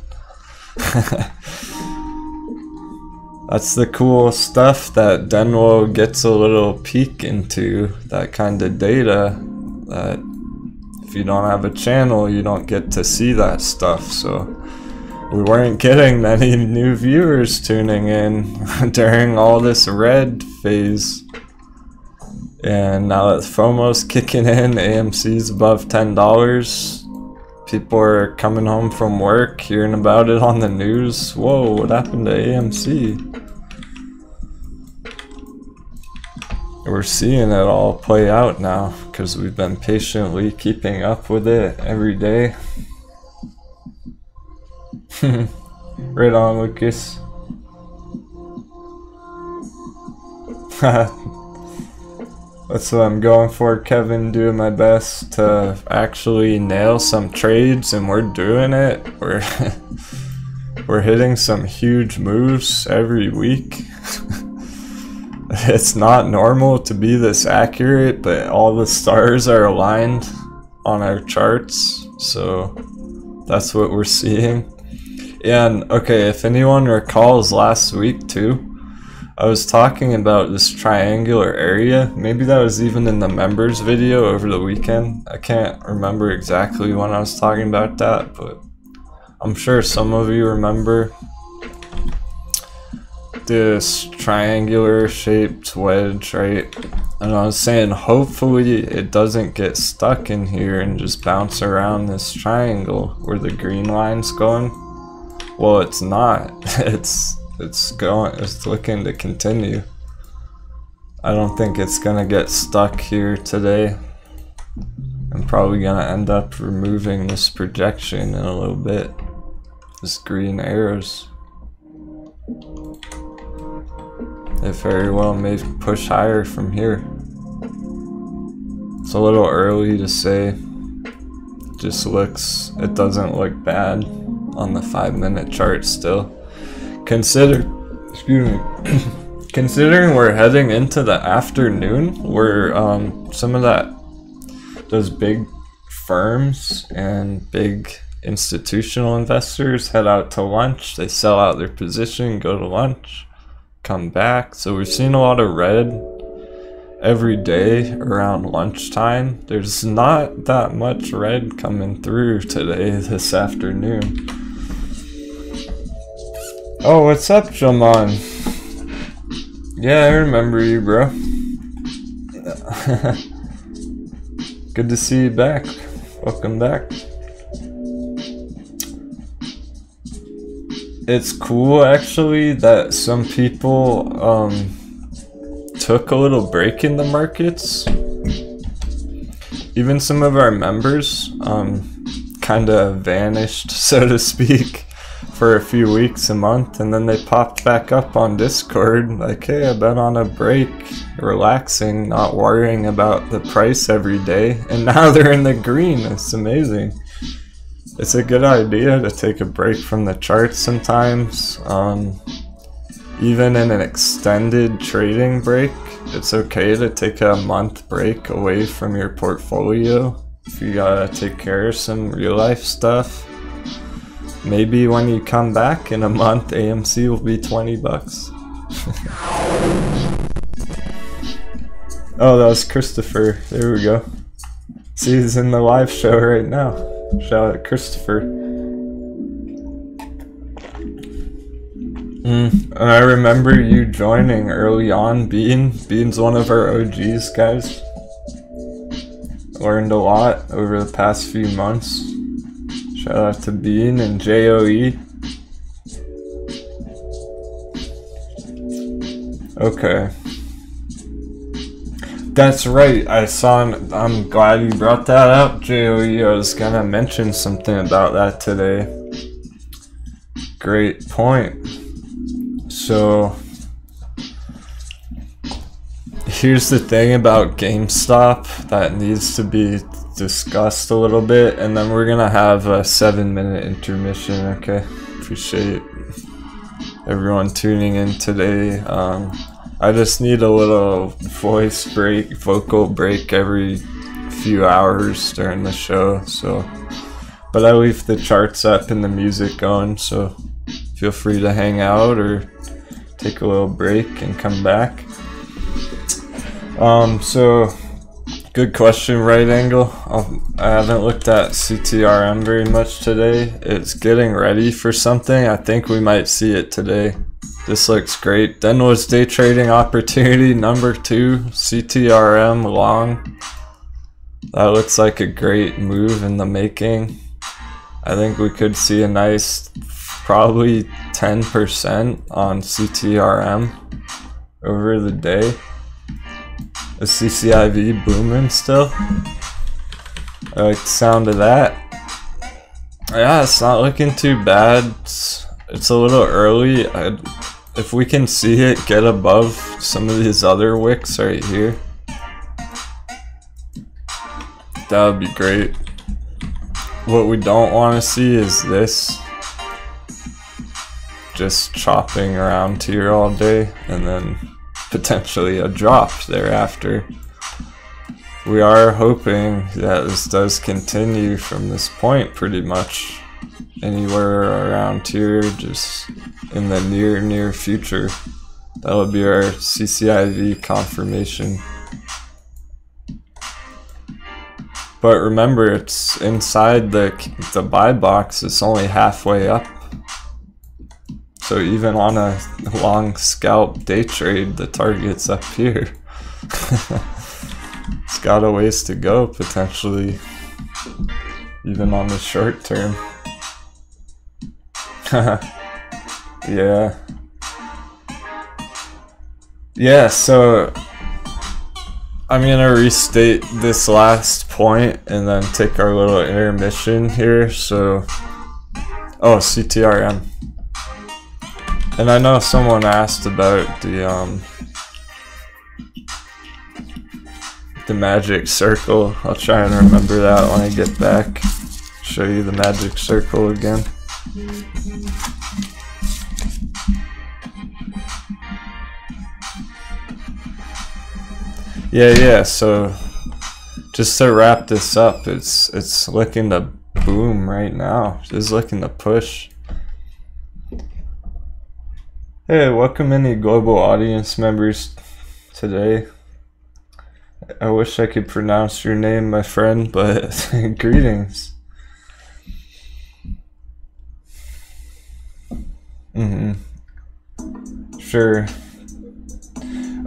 That's the cool stuff that Denwo gets a little peek into, that kind of data that if you don't have a channel you don't get to see that stuff. So we weren't getting many new viewers tuning in during all this red phase, and now that FOMO's kicking in, AMC's above $10. People are coming home from work, hearing about it on the news. Whoa, what happened to AMC? We're seeing it all play out now because we've been patiently keeping up with it every day. Right on, Lucas. That's what I'm going for, Kevin. Doing my best to actually nail some trades, and we're doing it. We're hitting some huge moves every week. It's not normal to be this accurate, but all the stars are aligned on our charts, so that's what we're seeing. And okay, if anyone recalls last week too, I was talking about this triangular area. Maybe that was even in the members video over the weekend. I can't remember exactly when I was talking about that, but I'm sure some of you remember this triangular shaped wedge, right? And I was saying hopefully it doesn't get stuck in here and just bounce around this triangle where the green line's going. Well, it's not. It's looking to continue. I don't think it's gonna get stuck here today. I'm probably gonna end up removing this projection in a little bit. This green arrows. It very well may push higher from here. It's a little early to say. It doesn't look bad on the 5-minute chart still. Considering we're heading into the afternoon where some of those big firms and big institutional investors head out to lunch. They sell out their position, go to lunch, come back. So we've seen a lot of red every day around lunchtime. There's not that much red coming through today, this afternoon. Oh, what's up, Jaman? Yeah, I remember you, bro. Good to see you back. Welcome back. It's cool, actually, that some people took a little break in the markets. Even some of our members kind of vanished, so to speak, for a few weeks, a month, and then they popped back up on Discord like, hey, I've been on a break, relaxing, not worrying about the price every day, and now they're in the green. It's amazing. It's a good idea to take a break from the charts sometimes. Even in an extended trading break, it's okay to take a month break away from your portfolio if you gotta take care of some real life stuff. Maybe when you come back in a month, AMC will be 20 bucks. Oh, that was Christopher. There we go. See, he's in the live show right now. Shout out Christopher. And I remember you joining early on, Bean. Bean's one of our OGs, guys. Learned a lot over the past few months. Shout out to Bean and JOE. Okay. That's right, I'm glad you brought that up, JOE. I was gonna mention something about that today. Great point. So, here's the thing about GameStop that needs to be discussed a little bit, and then we're gonna have a 7-minute intermission, okay? Appreciate everyone tuning in today. I just need a little vocal break every few hours during the show, so, but I leave the charts up and the music going, so feel free to hang out or take a little break and come back. So good question, Right Angle. I haven't looked at CTRM very much today. It's getting ready for something. I think we might see it today. This looks great. Denwo's day trading opportunity number 2, CTRM long. That looks like a great move in the making. I think we could see a nice, probably 10% on CTRM over the day. Is CCIV booming still? I like the sound of that. Yeah, it's not looking too bad. It's a little early. If we can see it get above some of these other wicks right here, that would be great. What we don't want to see is this. Just chopping around here all day and then potentially a drop thereafter. We are hoping that this does continue from this point pretty much anywhere around here, just in the near future. That would be our CCIV confirmation. But remember, it's inside the buy box. It's only halfway up. So even on a long scalp day trade, the target's up here. It's got a ways to go potentially, even on the short term. Yeah, so I'm gonna restate this last point and then take our little intermission here. So, oh, CTRM. And I know someone asked about the magic circle. I'll try and remember that when I get back. Show you the magic circle again. Yeah, so just to wrap this up, it's looking to boom right now. It's looking to push. Hey, welcome any global audience members today. I wish I could pronounce your name, my friend, but greetings. Sure.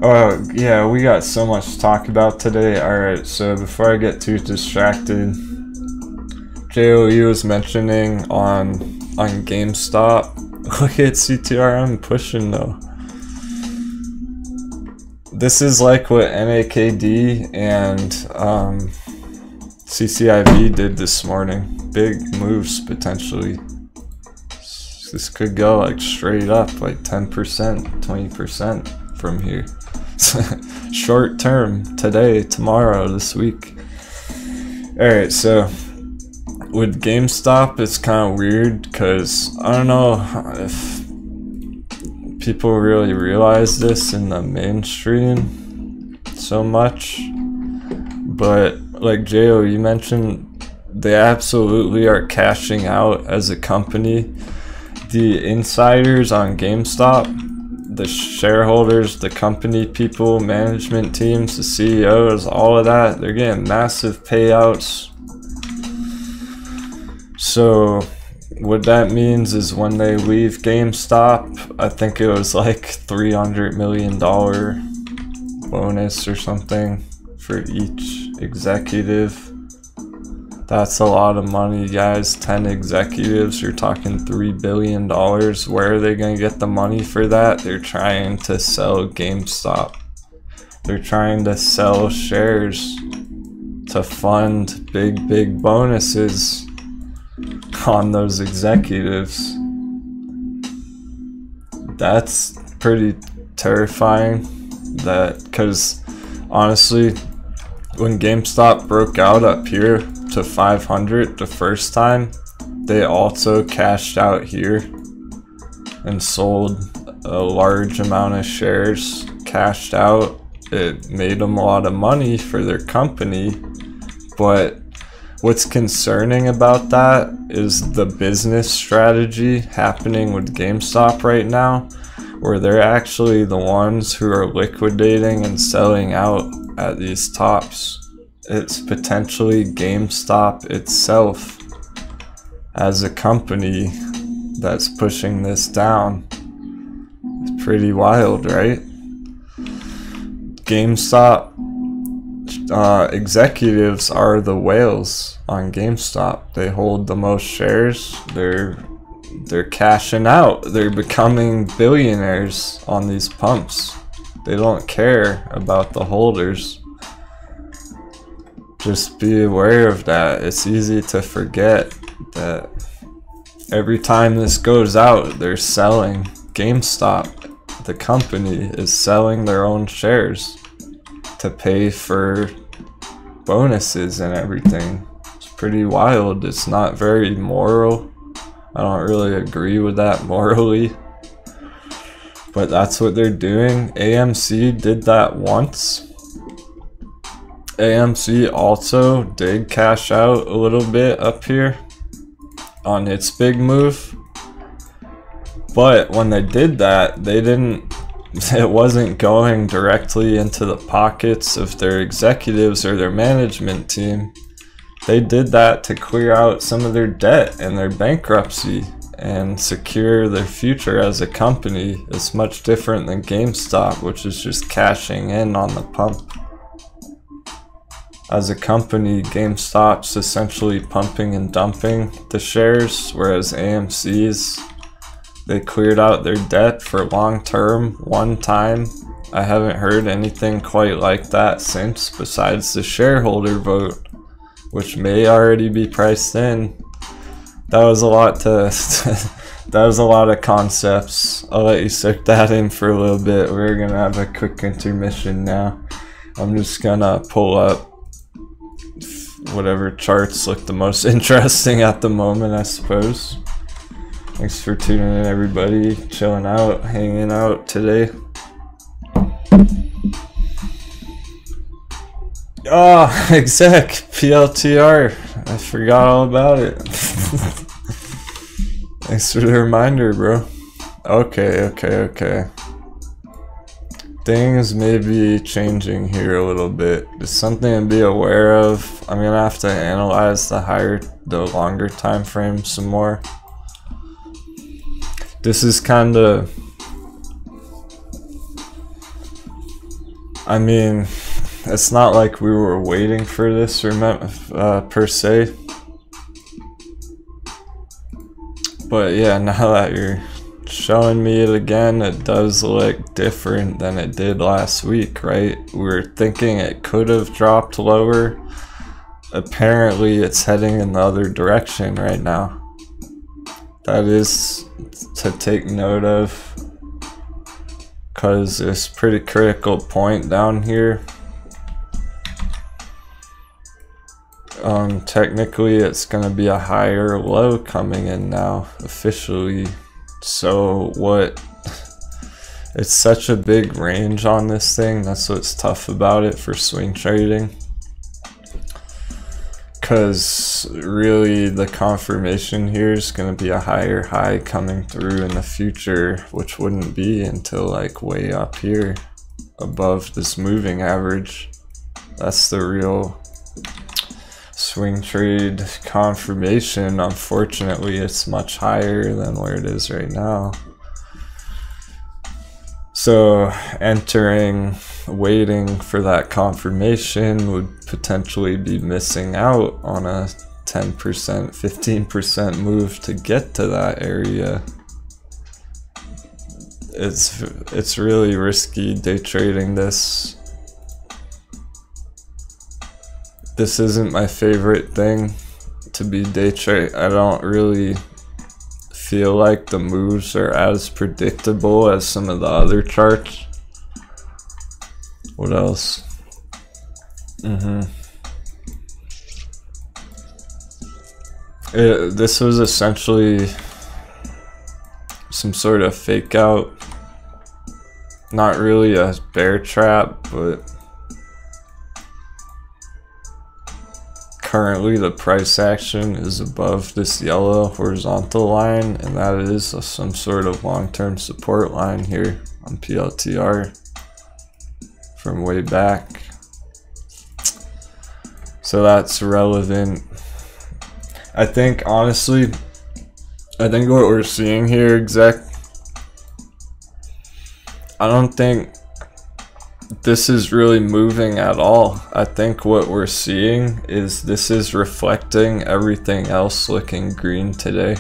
Oh, yeah, we got so much to talk about today. Alright, so before I get too distracted, JOE was mentioning on GameStop. Look at CTRM pushing though. This is like what NAKD and CCIV did this morning. Big moves potentially. This could go like straight up, like 10%, 20% from here. Short term, today, tomorrow, this week. Alright, so with GameStop, it's kind of weird because I don't know if people really realize this in the mainstream so much, but like JO, you mentioned, they absolutely are cashing out as a company. The insiders on GameStop, the shareholders, the company people, management teams, the CEOs, all of that, they're getting massive payouts. So what that means is when they leave GameStop, I think it was like $300 million bonus or something for each executive. That's a lot of money, guys. 10 executives, you're talking $3 billion. Where are they going to get the money for that? They're trying to sell GameStop. They're trying to sell shares to fund big bonuses on those executives. That's pretty terrifying. That, because honestly, when GameStop broke out up here to 500 the first time, they also cashed out here and sold a large amount of shares, cashed out. It made them a lot of money for their company, but what's concerning about that is the business strategy happening with GameStop right now, where they're actually the ones who are liquidating and selling out at these tops. It's potentially GameStop itself as a company that's pushing this down. It's pretty wild, right? GameStop executives are the whales on GameStop. They hold the most shares. They're cashing out. They're becoming billionaires on these pumps. They don't care about the holders. Just be aware of that. It's easy to forget that every time this goes out, they're selling. GameStop, the company, is selling their own shares to pay for bonuses and everything. It's pretty wild. It's not very moral. I don't really agree with that morally, but that's what they're doing. AMC did that once. AMC also did cash out a little bit up here on its big move, but when they did that, it wasn't going directly into the pockets of their executives or their management team. They did that to clear out some of their debt and their bankruptcy and secure their future as a company. It's much different than GameStop, which is just cashing in on the pump. As a company, GameStop's essentially pumping and dumping the shares, whereas AMC's, they cleared out their debt for long term one time. I haven't heard anything quite like that since, besides the shareholder vote, which may already be priced in. That was a lot to that was a lot of concepts. I'll let you soak that in for a little bit. We're gonna have a quick intermission now. I'm just gonna pull up whatever charts look the most interesting at the moment, I suppose. Thanks for tuning in, everybody. Chilling out, hanging out today. Oh, exec, PLTR. I forgot all about it. Thanks for the reminder, bro. Okay. Things may be changing here a little bit. Just something to be aware of. I'm gonna have to analyze the longer time frame some more. This is kind of, I mean, it's not like we were waiting for this per se. But yeah, now that you're showing me it again, it does look different than it did last week, right? We were thinking it could have dropped lower. Apparently it's heading in the other direction right now. That is to take note of, because it's a pretty critical point down here. Technically it's going to be a higher low coming in now, officially. So it's such a big range on this thing. That's what's tough about it for swing trading. Because really the confirmation here is going to be a higher high coming through in the future, which wouldn't be until like way up here above this moving average. That's the real swing trade confirmation. Unfortunately, it's much higher than where it is right now. So entering, waiting for that confirmation would potentially be missing out on a 10%, 15% move to get to that area. It's really risky day trading this. This isn't my favorite thing to be day trade. I don't really feel like the moves are as predictable as some of the other charts. What else? This was essentially some sort of fake out. Not really a bear trap, but currently the price action is above this yellow horizontal line, and that is some sort of long-term support line here on PLTR from way back. So that's relevant. I think, honestly, I think what we're seeing here, I don't think this is really moving at all. I think what we're seeing is this is reflecting everything else looking green today.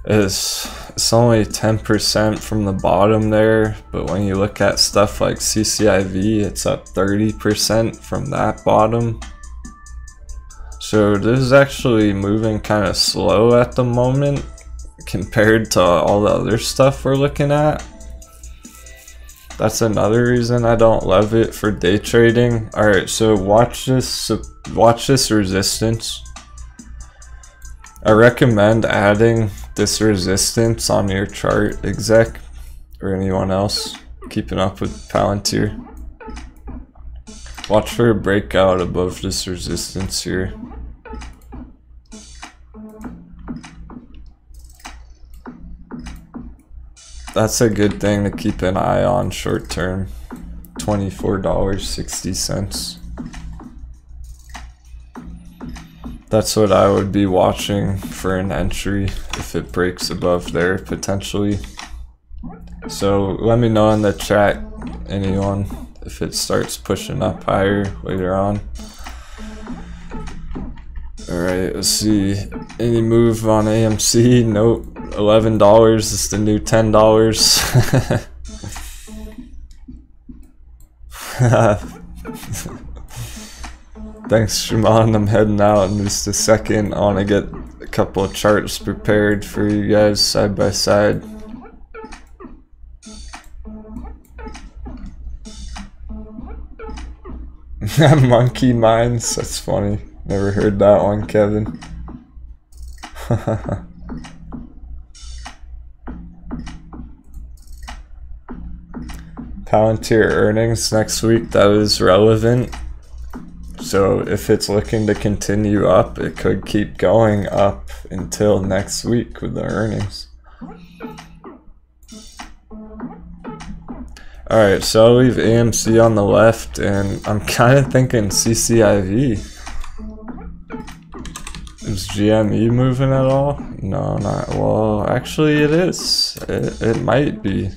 It's only 10% from the bottom there, but when you look at stuff like CCIV, it's up 30% from that bottom. So this is actually moving kind of slow at the moment compared to all the other stuff we're looking at. That's another reason I don't love it for day trading. Alright, so watch this resistance. I recommend adding this resistance on your chart, exec, or anyone else keeping up with Palantir. Watch for a breakout above this resistance here. That's a good thing to keep an eye on short term. $24.60. That's what I would be watching for an entry if it breaks above there potentially. So let me know in the chat, anyone, if it starts pushing up higher later on. Alright, let's see. Any move on AMC? Nope. $11 is the new $10. Thanks, Shimon. I'm heading out in just a second. I want to get a couple of charts prepared for you guys side by side. Monkey Minds, that's funny. Never heard that one, Kevin. Palantir earnings next week, that is relevant. So if it's looking to continue up, it could keep going up until next week with the earnings. Alright, so I'll leave AMC on the left, and I'm kind of thinking CCIV. Is GME moving at all? No, not well. Actually, it is. It might be.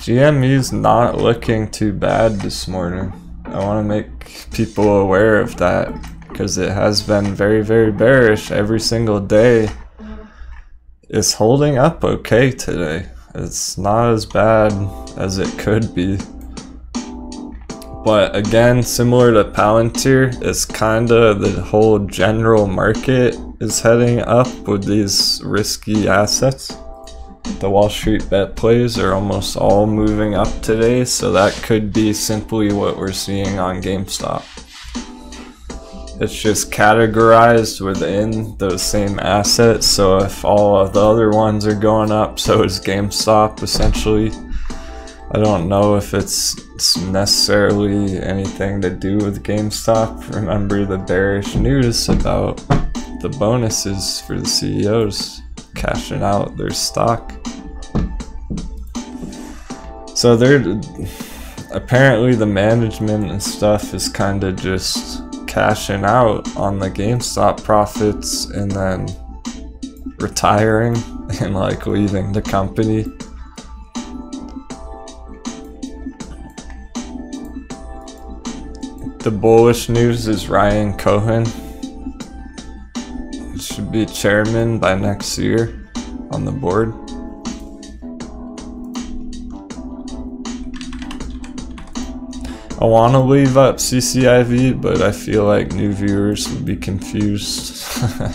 GME is not looking too bad this morning. I want to make people aware of that because it has been very, very bearish every single day. It's holding up okay today. It's not as bad as it could be. But again, similar to Palantir, it's kind of the whole general market is heading up with these risky assets. The Wall Street bet plays are almost all moving up today, so that could be simply what we're seeing on GameStop. It's just categorized within those same assets, so if all of the other ones are going up, so is GameStop essentially. I don't know if it's necessarily anything to do with GameStop. Remember the bearish news about the bonuses for the CEOs cashing out their stock. So apparently the management and stuff is kind of just cashing out on the GameStop profits and then retiring and like leaving the company. The bullish news is Ryan Cohen should be chairman by next year on the board. I want to leave up CCIV, but I feel like new viewers would be confused. I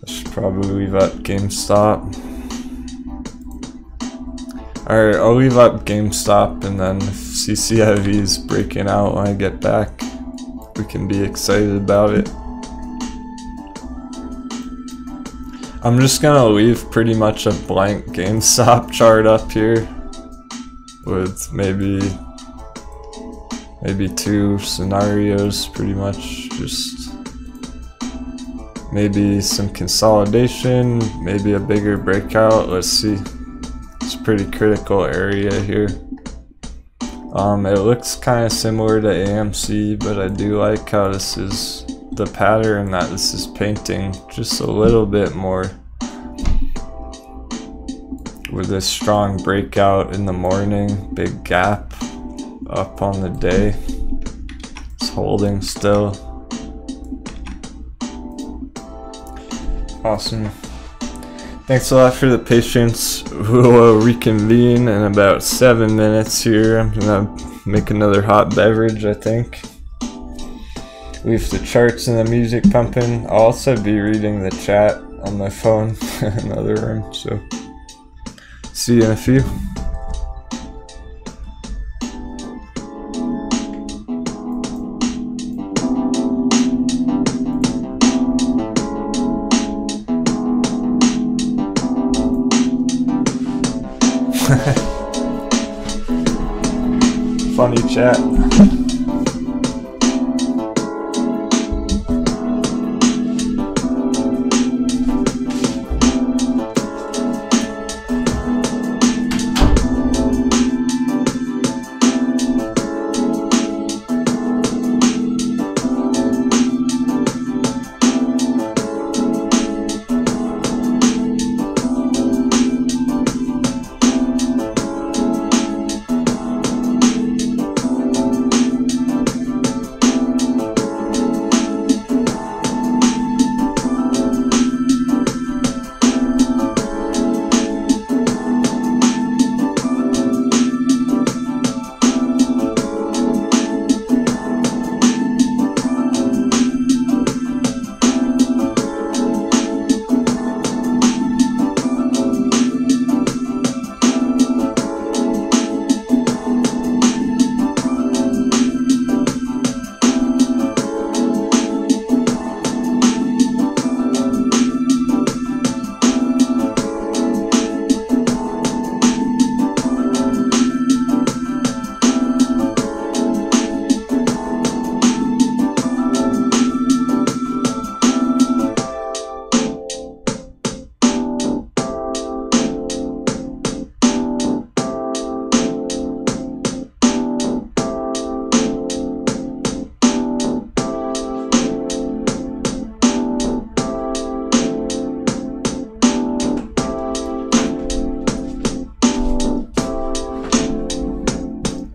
should probably leave up GameStop. Alright, I'll leave up GameStop, and then if CCIV is breaking out when I get back, we can be excited about it. I'm just gonna leave pretty much a blank GameStop chart up here with maybe two scenarios, pretty much. Just maybe some consolidation, maybe a bigger breakout. Let's see. It's a pretty critical area here. It looks kind of similar to AMC, but I do like how this is the pattern that this is painting just a little bit more, with this strong breakout in the morning, big gap up on the day. It's holding still. Awesome. Thanks a lot for the patience. We'll reconvene in about 7 minutes here. I'm gonna make another hot beverage, I think. Leave the charts and the music pumping. I'll also be reading the chat on my phone in another room, so see you in a few. Funny chat.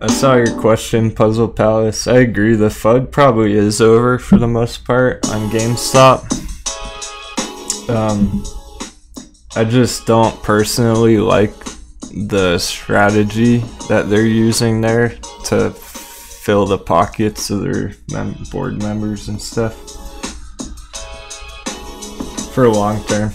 I saw your question, Puzzle Palace. I agree, the FUD probably is over for the most part on GameStop. I just don't personally like the strategy that they're using there to fill the pockets of their board members and stuff for long term.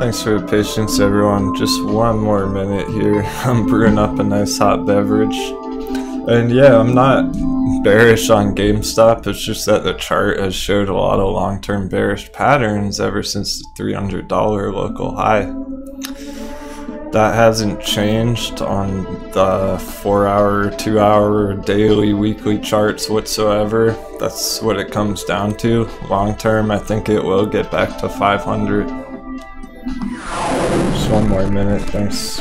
Thanks for your patience, everyone. Just one more minute here. I'm brewing up a nice hot beverage. And yeah, I'm not bearish on GameStop. It's just that the chart has showed a lot of long-term bearish patterns ever since the $300 local high. That hasn't changed on the 4-hour, 2-hour, daily, weekly charts whatsoever. That's what it comes down to. Long term, I think it will get back to 500. Just one more minute, thanks.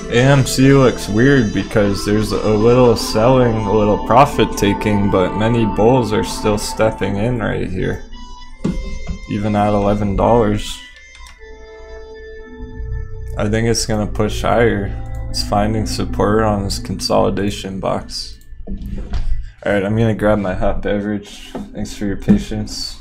AMC looks weird because there's a little selling, a little profit taking, but many bulls are still stepping in right here. Even at $11. I think it's gonna push higher. It's finding support on this consolidation box. Alright, I'm gonna grab my hot beverage. Thanks for your patience.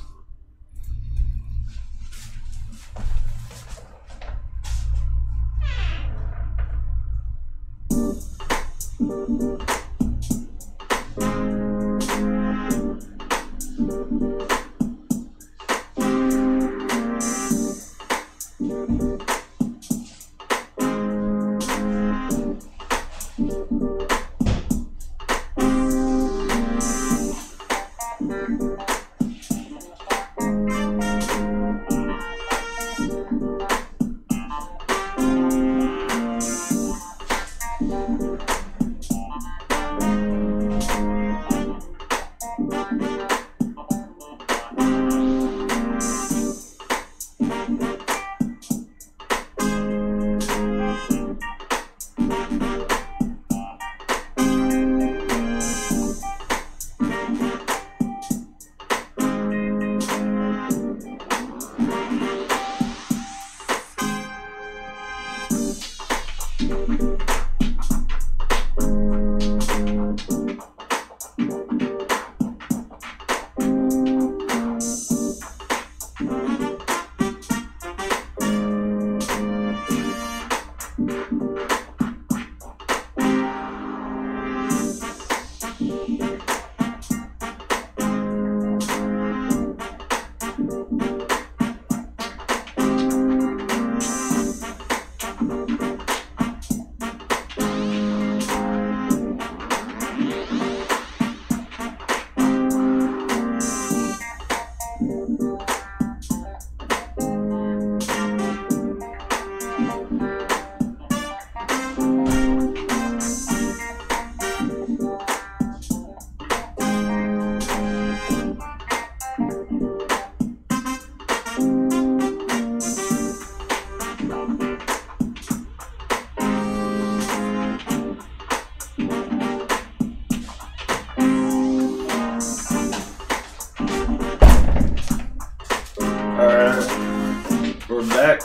We're back.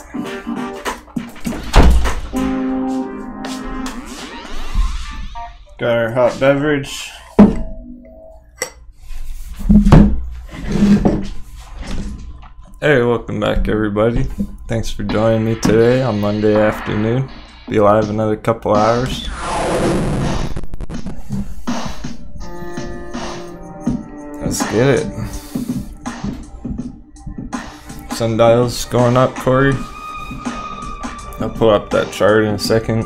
Got our hot beverage. Hey, welcome back everybody. Thanks for joining me today on Monday afternoon. Be live another couple hours. Let's get it. Sundial's going up, Corey. I'll pull up that chart in a second.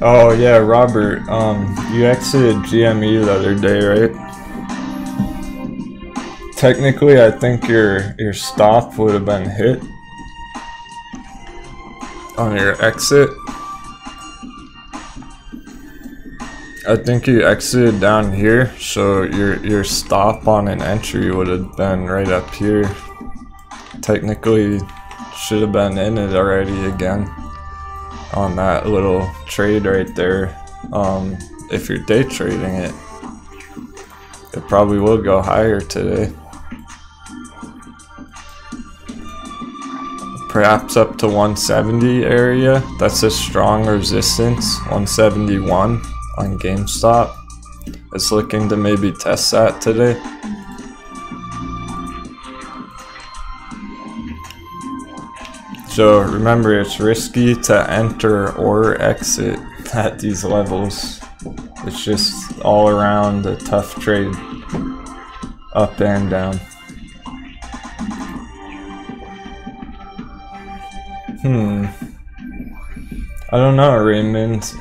Oh yeah, Robert, you exited GME the other day, right? Technically, I think your stop would have been hit on your exit. I think you exited down here, so your stop on an entry would have been right up here. Technically, should have been in it already again on that little trade right there. If you're day trading it, it probably will go higher today. Perhaps up to 170 area. That's a strong resistance, 171 on GameStop. is looking to maybe test that today. So remember, it's risky to enter or exit at these levels. It's just all around a tough trade, up and down. I don't know, Raymond.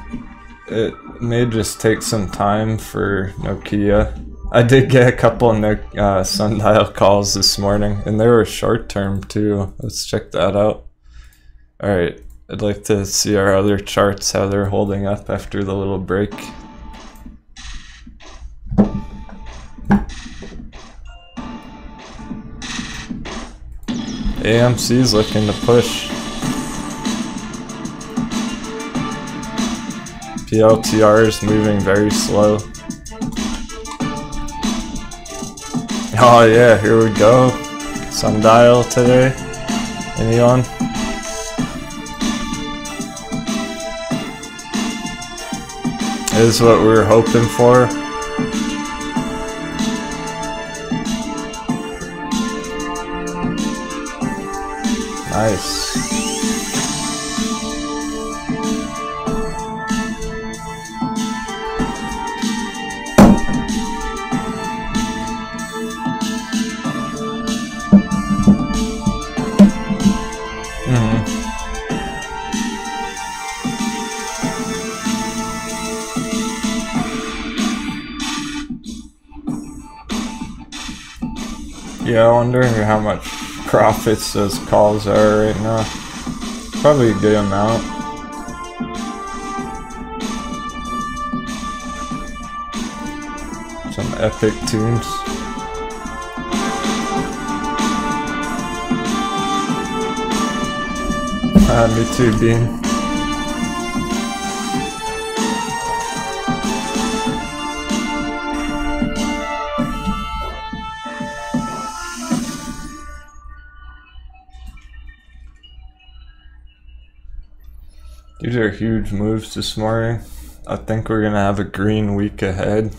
It may just take some time for Nokia. I did get a couple of sundial calls this morning, and they were short term too. Let's check that out. Alright, I'd like to see our other charts, how they're holding up after the little break. AMC's looking to push. PLTR is moving very slow. Oh yeah, here we go. Sundial today. Anyone? Is what we were hoping for. Nice. Yeah, I wonder how much profits those calls are right now. Probably a good amount. Some epic tunes. Me too, Bean. These are huge moves this morning. I think we're gonna have a green week ahead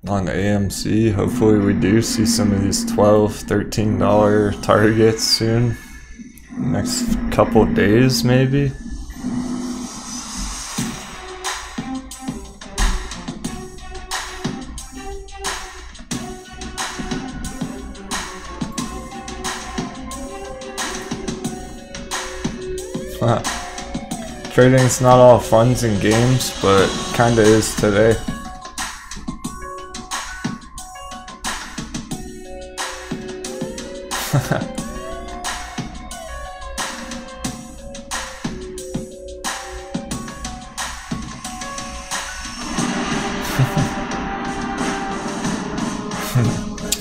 on AMC. Hopefully we do see some of these $12, $13 targets soon. Next couple days maybe. Trading's not all funs and games, but kinda is today.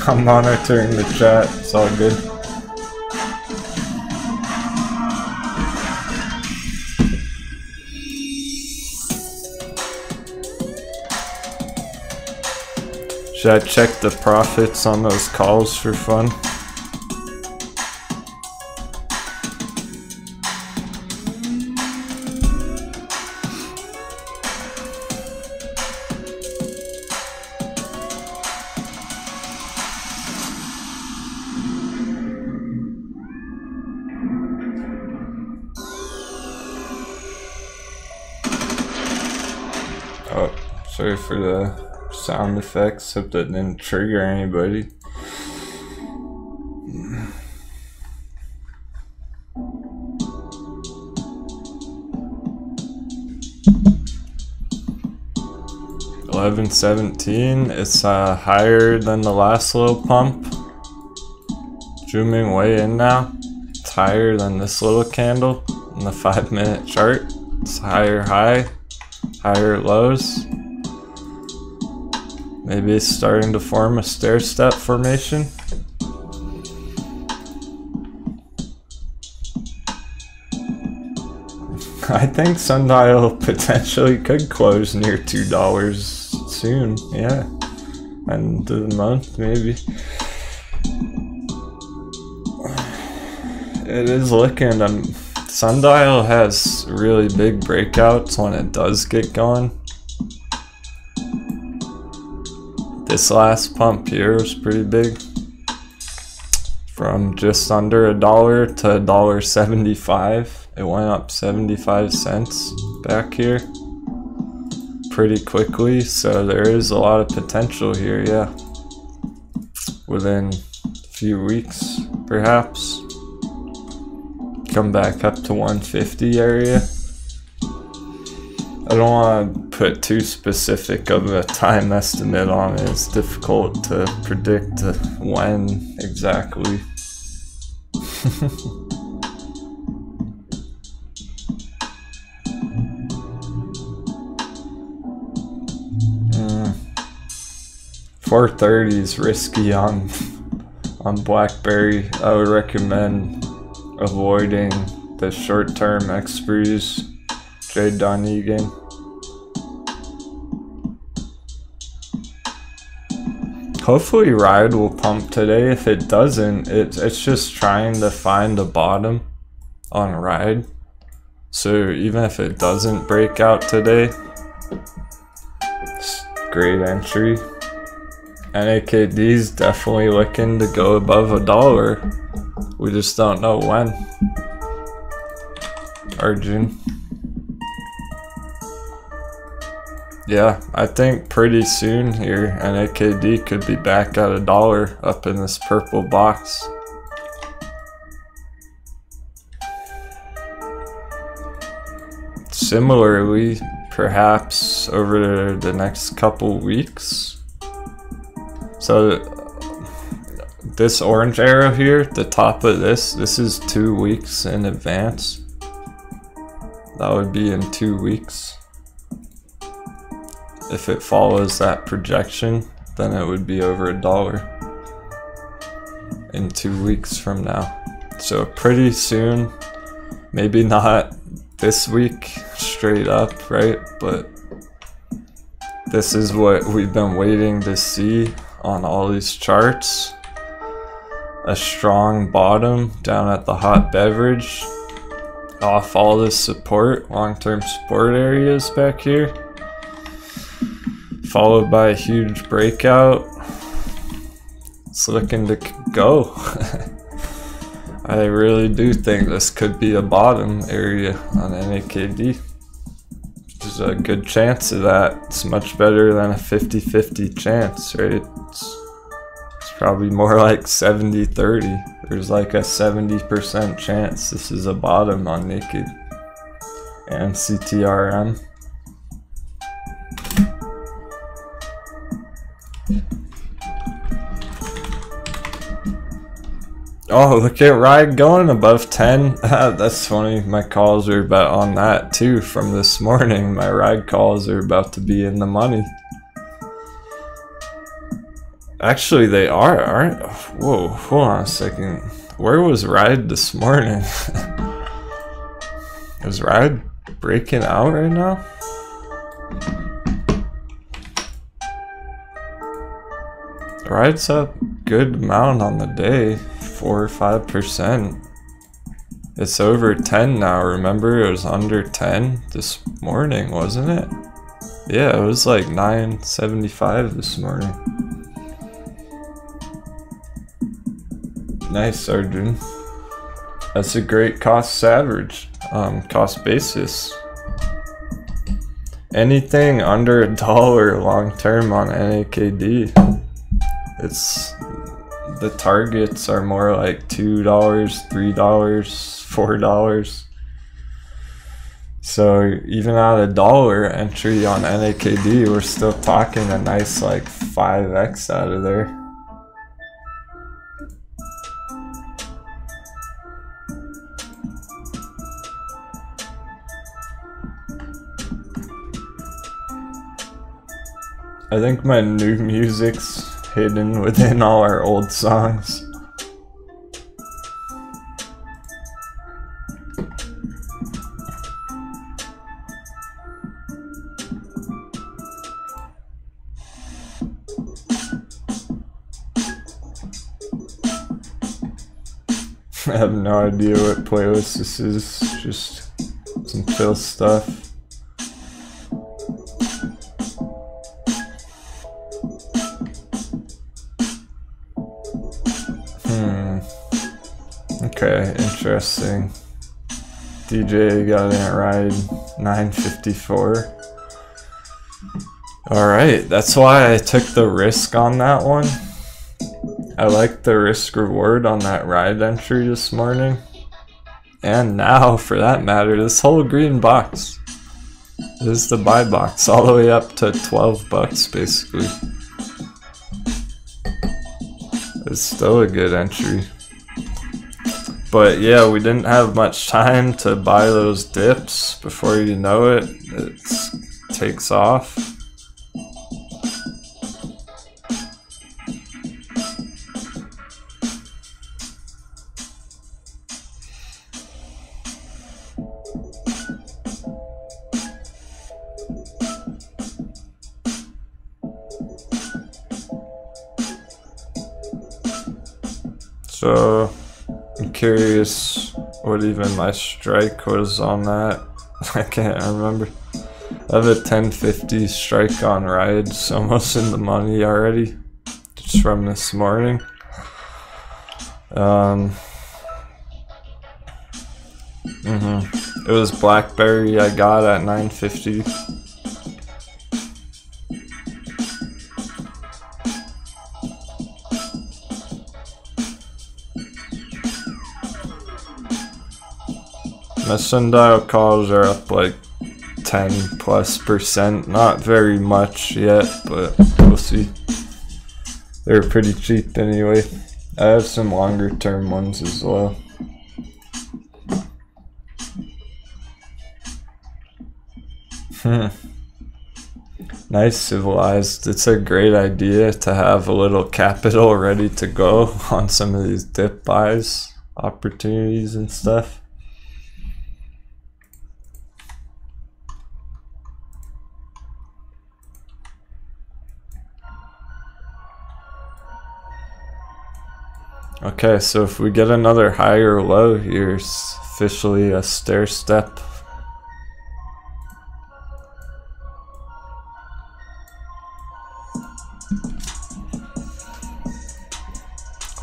I'm monitoring the chat, it's all good. Should I check the profits on those calls for fun? Oh, sorry for the sound effects, hope that didn't trigger anybody. $11.17, it's higher than the last little pump. Zooming way in now. It's higher than this little candle in the 5-minute chart. It's higher high, higher lows. Maybe it's starting to form a stair-step formation. I think Sundial potentially could close near $2 soon, yeah. End of the month, maybe. It is looking, Sundial has really big breakouts when it does get going. This last pump here was pretty big. From just under $1 to $1.75. It went up 75 cents back here pretty quickly, so there is a lot of potential here, yeah. Within a few weeks, perhaps. Come back up to 150 area. I don't want to put too specific of a time estimate on it. It's difficult to predict when exactly. $4.30 is risky on BlackBerry. I would recommend avoiding the short-term expiries. Jay Donegan. Hopefully Ride will pump today. If it doesn't, it's just trying to find a bottom on Ride. So even if it doesn't break out today, it's great entry. NAKD is definitely looking to go above $1. We just don't know when. Arjun. Yeah, I think pretty soon here NAKD could be back at $1 up in this purple box. Similarly, perhaps over the next couple weeks. So this orange arrow here, the top of this is 2 weeks in advance. That would be in 2 weeks. If it follows that projection, then it would be over $1 in 2 weeks from now. So pretty soon, maybe not this week straight up, right? But this is what we've been waiting to see on all these charts. A strong bottom down at the hot beverage, off all this support, long-term support areas back here, followed by a huge breakout. It's looking to go. I really do think this could be a bottom area on NAKD. There's a good chance of that. It's much better than a 50-50 chance, right? It's probably more like 70-30. There's like a 70% chance this is a bottom on Naked and CTRM. Oh, look at Ride going above 10. That's funny. My calls are about on that too from this morning. My Ride calls are about to be in the money. Actually, they are, aren't? Whoa, hold on a second. Where was Ride this morning? Is Ride breaking out right now? Ride's up good amount on the day. 4 or 5%. It's over 10 now. Remember, it was under 10 this morning, wasn't it? Yeah, it was like 9.75 this morning. Nice, Arjun. That's a great cost average, cost basis. Anything under $1 long term on NAKD, it's the targets are more like $2, $3, $4. So even at $1 entry on NAKD, we're still talking a nice like 5x out of there. I think my new music's hidden within all our old songs. I have no idea what playlist this is, just some chill stuff. Okay, interesting. DJ got in a ride 954. Alright, that's why I took the risk on that one. I like the risk reward on that ride entry this morning. And now, for that matter, this whole green box is the buy box, all the way up to 12 bucks basically. It's still a good entry. But yeah, we didn't have much time to buy those dips. Before you know it, it takes off. So I'm curious what even my strike was on that. I can't remember. I have a 1050 strike on rides, almost in the money already, just from this morning. It was Blackberry I got at 950. My sundial calls are up like 10+%, not very much yet, but we'll see. They're pretty cheap anyway. I have some longer term ones as well. Nice, Civilized. It's a great idea to have a little capital ready to go on some of these dip buys, opportunities and stuff. Okay, so if we get another higher low here, it's officially a stair step.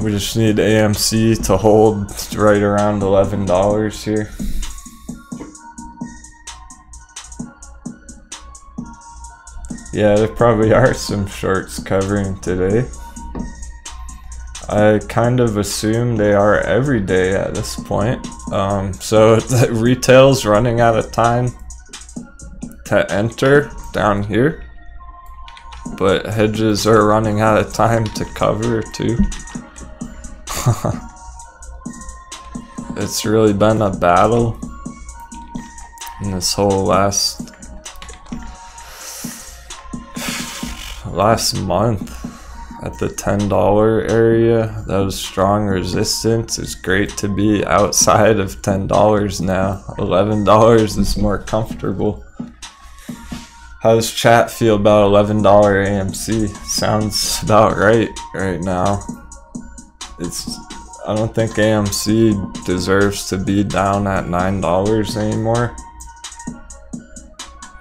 We just need AMC to hold right around $11 here. Yeah, there probably are some shorts covering today. I kind of assume they are every day at this point. So the retail's running out of time to enter down here, but hedges are running out of time to cover too. It's really been a battle in this whole last month. At the $10 area, that was strong resistance. It's great to be outside of $10 now. $11 is more comfortable. How does chat feel about $11 AMC? Sounds about right now. I don't think AMC deserves to be down at $9 anymore.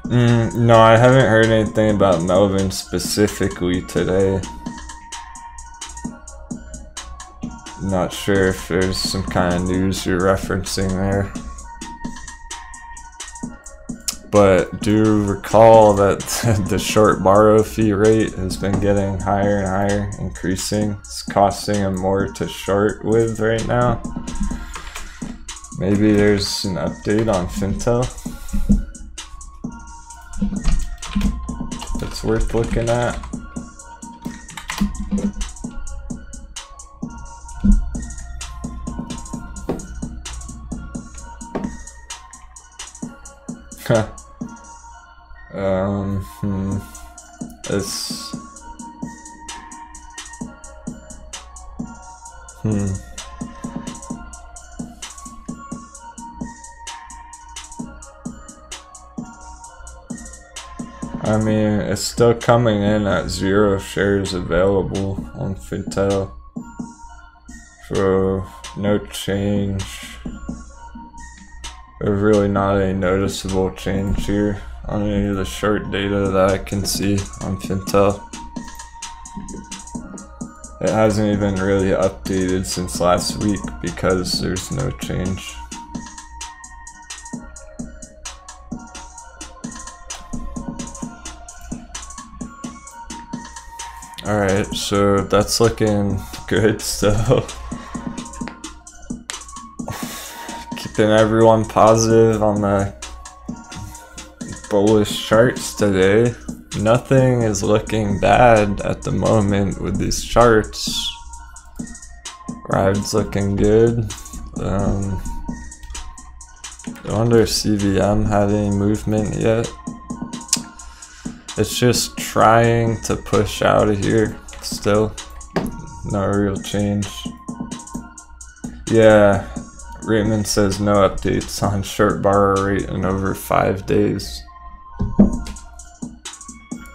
No, I haven't heard anything about Melvin specifically today. Not sure if there's some kind of news you're referencing there. But do recall that the short borrow fee rate has been getting higher and higher, increasing. It's costing him more to short with right now. Maybe there's an update on Fintel that's worth looking at. I mean, it's still coming in at 0 shares available on Fintel. So, no change. There's really not any noticeable change here on any of the short data that I can see on Fintel. It hasn't even really updated since last week because there's no change. Alright, so that's looking good still. Keeping everyone positive on the bullish charts today. Nothing is looking bad at the moment with these charts. Ride's looking good. I wonder if CVM had any movement yet. It's just trying to push out of here still. No real change. Yeah, Raymond says no updates on short borrow rate in over 5 days.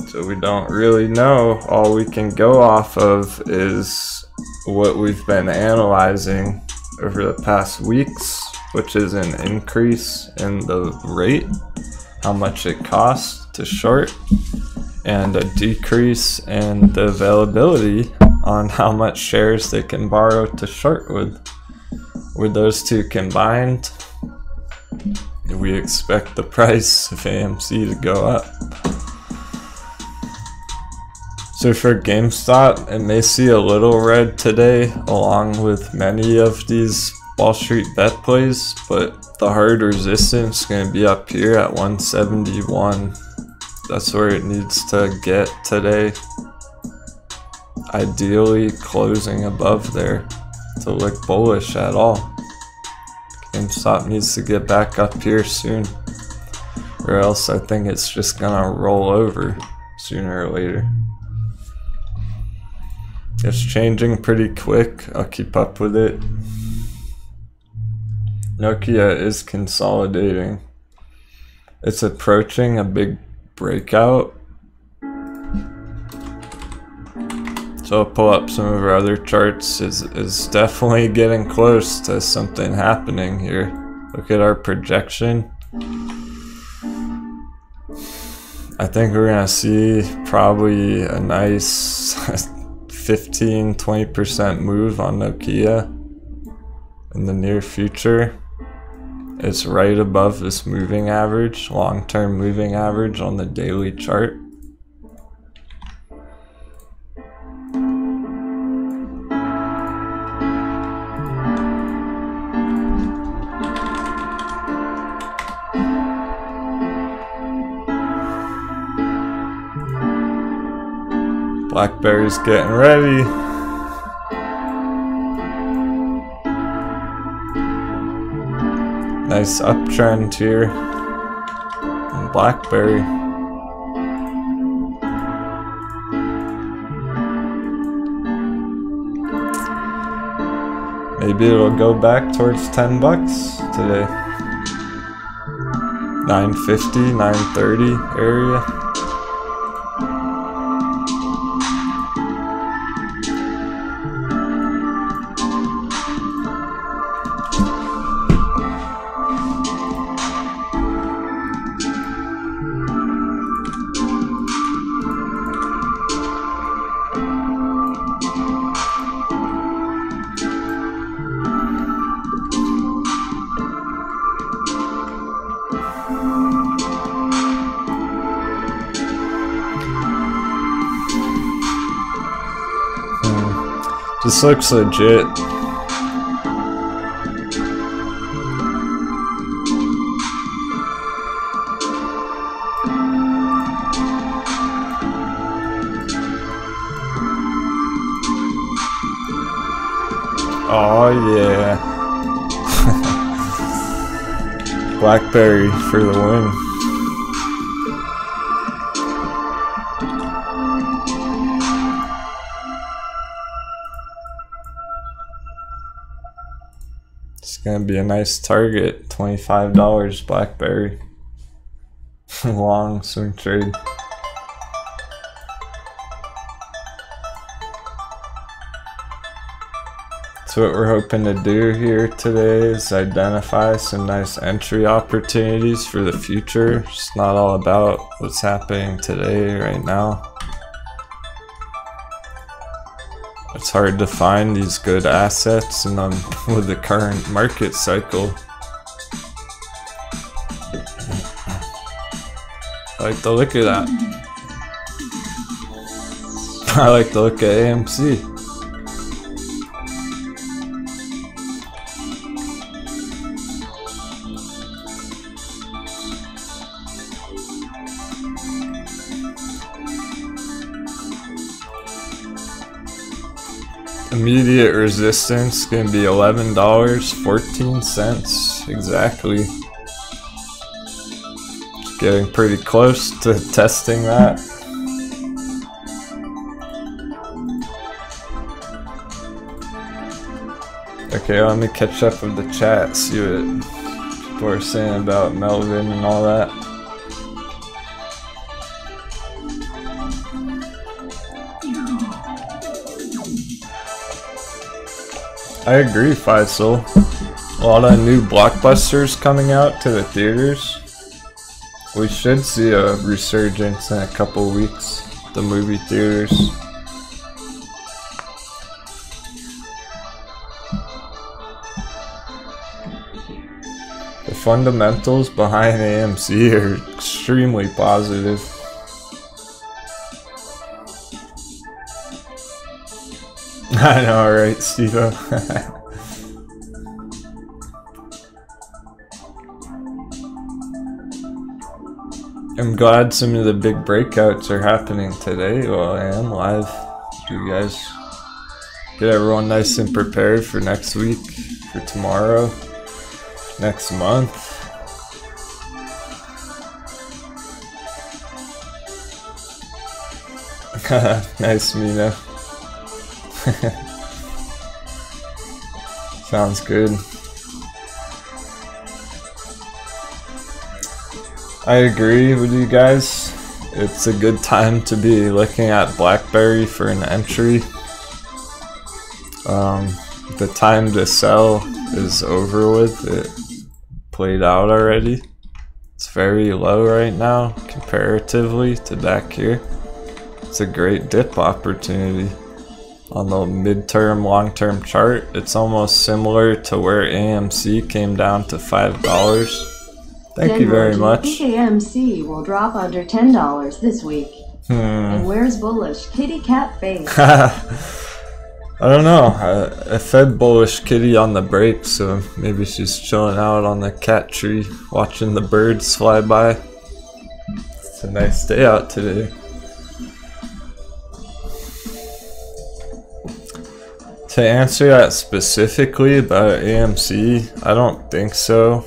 So we don't really know. All we can go off of is what we've been analyzing over the past weeks, which is an increase in the rate, how much it costs to short, and a decrease in the availability on how much shares they can borrow to short with. With those two combined, we expect the price of AMC to go up. So for GameStop, it may see a little red today along with many of these Wall Street bet plays, but the hard resistance is going to be up here at 171. That's where it needs to get today. Ideally closing above there to look bullish at all. GameStop needs to get back up here soon, or else I think it's just gonna roll over sooner or later. It's changing pretty quick. I'll keep up with it. Nokia is consolidating. It's approaching a big breakout. So I'll pull up some of our other charts. Is definitely getting close to something happening here. Look at our projection. I think we're gonna see probably a nice 15-20% move on Nokia in the near future. It's right above this moving average, long-term moving average on the daily chart. BlackBerry's getting ready. Nice uptrend here in BlackBerry. Maybe it'll go back towards 10 bucks today. 950, 930 area. This looks legit. Oh yeah. BlackBerry for the win. It's gonna be a nice target, $25 BlackBerry. Long swing trade. So what we're hoping to do here today is identify some nice entry opportunities for the future. It's not all about what's happening today right now. It's hard to find these good assets and with the current market cycle. I like the look of that. I like the look at AMC. Immediate resistance can be $11.14 exactly. Just getting pretty close to testing that. Okay, let me catch up with the chat, see what people are saying about Melvin and all that. I agree, Faisal. A lot of new blockbusters coming out to the theaters. We should see a resurgence in a couple weeks, the movie theaters. The fundamentals behind AMC are extremely positive. I know, right, Steve-O? I'm glad some of the big breakouts are happening today while I am live. You guys get everyone nice and prepared for next week, for tomorrow, next month. Nice, Mina. Sounds good. I agree with you guys. It's a good time to be looking at BlackBerry for an entry. The time to sell is over with. It played out already. It's very low right now comparatively to back here. It's a great dip opportunity. On the midterm, long-term chart, it's almost similar to where AMC came down to $5. Thank you very much. I think AMC will drop under $10 this week. And where's bullish kitty cat face? I don't know. I fed bullish kitty on the break, so maybe she's chilling out on the cat tree, watching the birds fly by. It's a nice day out today. To answer that specifically about AMC, I don't think so.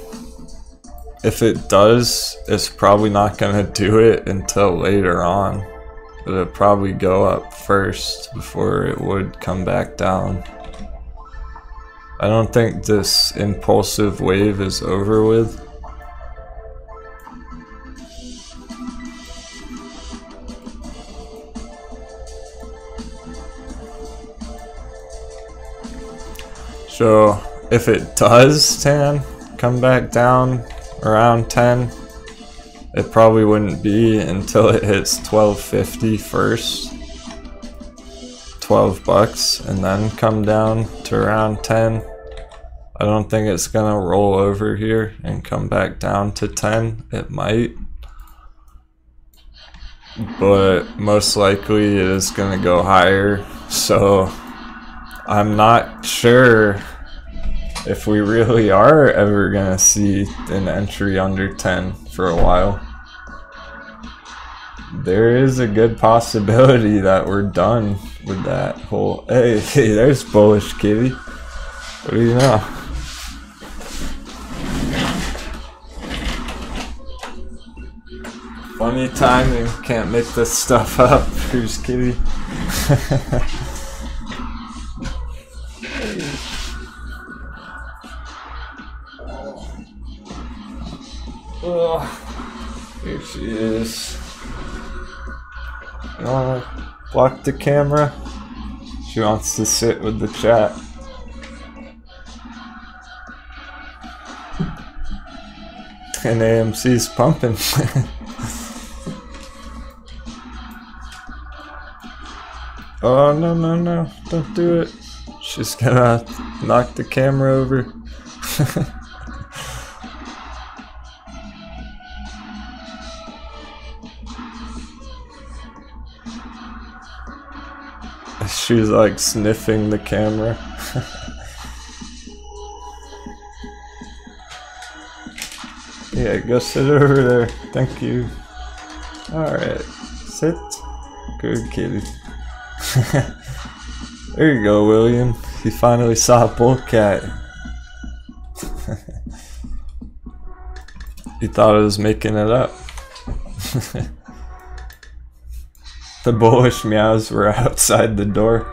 If it does, it's probably not gonna do it until later on. It'll probably go up first before it would come back down. I don't think this impulsive wave is over with. So if it does, Tan, come back down around 10, it probably wouldn't be until it hits 12.50 first, 12 bucks, and then come down to around 10. I don't think it's gonna roll over here and come back down to 10. It might, but most likely it is gonna go higher. So I'm not sure if we really are ever gonna see an entry under 10 for a while. There is a good possibility that we're done with that whole, hey, there's bullish kitty. What do you know? Funny timing, can't make this stuff up. Here's kitty. Oh, here she is. You wanna block the camera? She wants to sit with the chat. And AMC's pumping. Oh, no, no, no. Don't do it. She's gonna knock the camera over. She's like sniffing the camera. Yeah, go sit over there. Thank you. Alright. Sit. Good kitty. There you go, William. He finally saw a bullcat. He thought I was making it up. The bullish meows were outside the door.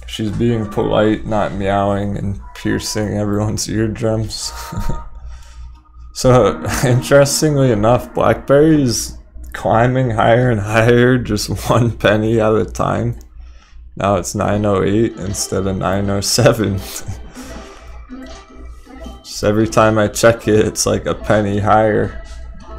She's being polite, not meowing and piercing everyone's eardrums. So, interestingly enough, BlackBerry's climbing higher and higher, just 1 penny at a time. Now it's 908 instead of 907. Just every time I check it, it's like a penny higher.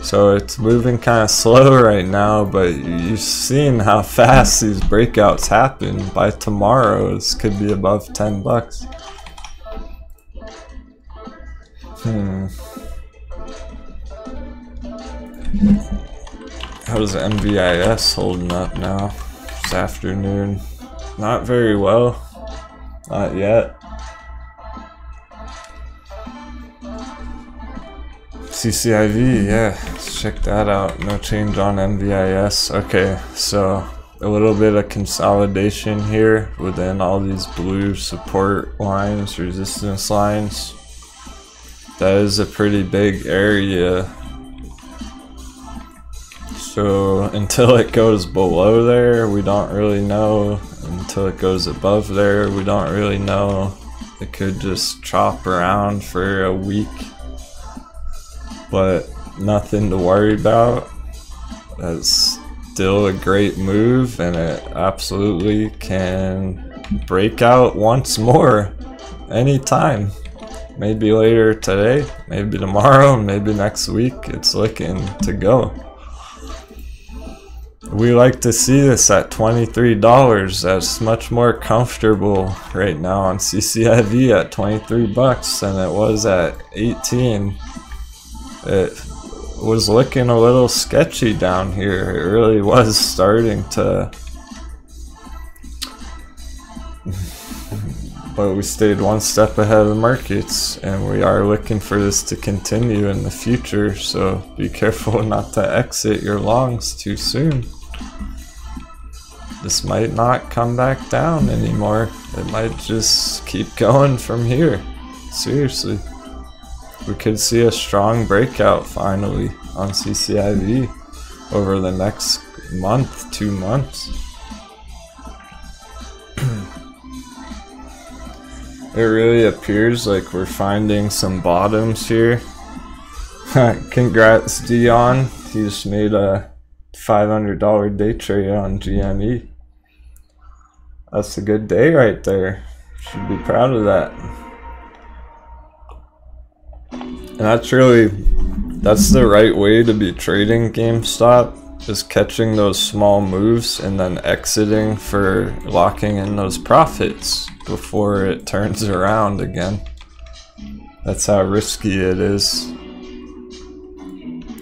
So it's moving kind of slow right now, but you've seen how fast these breakouts happen. By tomorrow, this could be above 10 bucks. How's MVIS holding up now? This afternoon. Not very well. Not yet. CCIV, yeah, let's check that out. No change on MVIS. Okay, so a little bit of consolidation here within all these blue support lines, resistance lines. That is a pretty big area. So until it goes below there, we don't really know. Until it goes above there, we don't really know. It could just chop around for a week. But nothing to worry about. That's still a great move, and it absolutely can break out once more anytime. Maybe later today, maybe tomorrow, maybe next week. It's looking to go. We like to see this at $23. That's much more comfortable right now on CCIV at 23 bucks than it was at 18. It was looking a little sketchy down here. It really was starting to. But we stayed one step ahead of the markets, and we are looking for this to continue in the future, so be careful not to exit your longs too soon. This might not come back down anymore. It might just keep going from here. Seriously. We could see a strong breakout finally on CCIV over the next month, 2 months. It really appears like we're finding some bottoms here. Congrats, Dion. He just made a $500 day trade on GME. That's a good day right there. Should be proud of that. And that's the right way to be trading GameStop, just catching those small moves and then exiting for locking in those profits before it turns around again. That's how risky it is.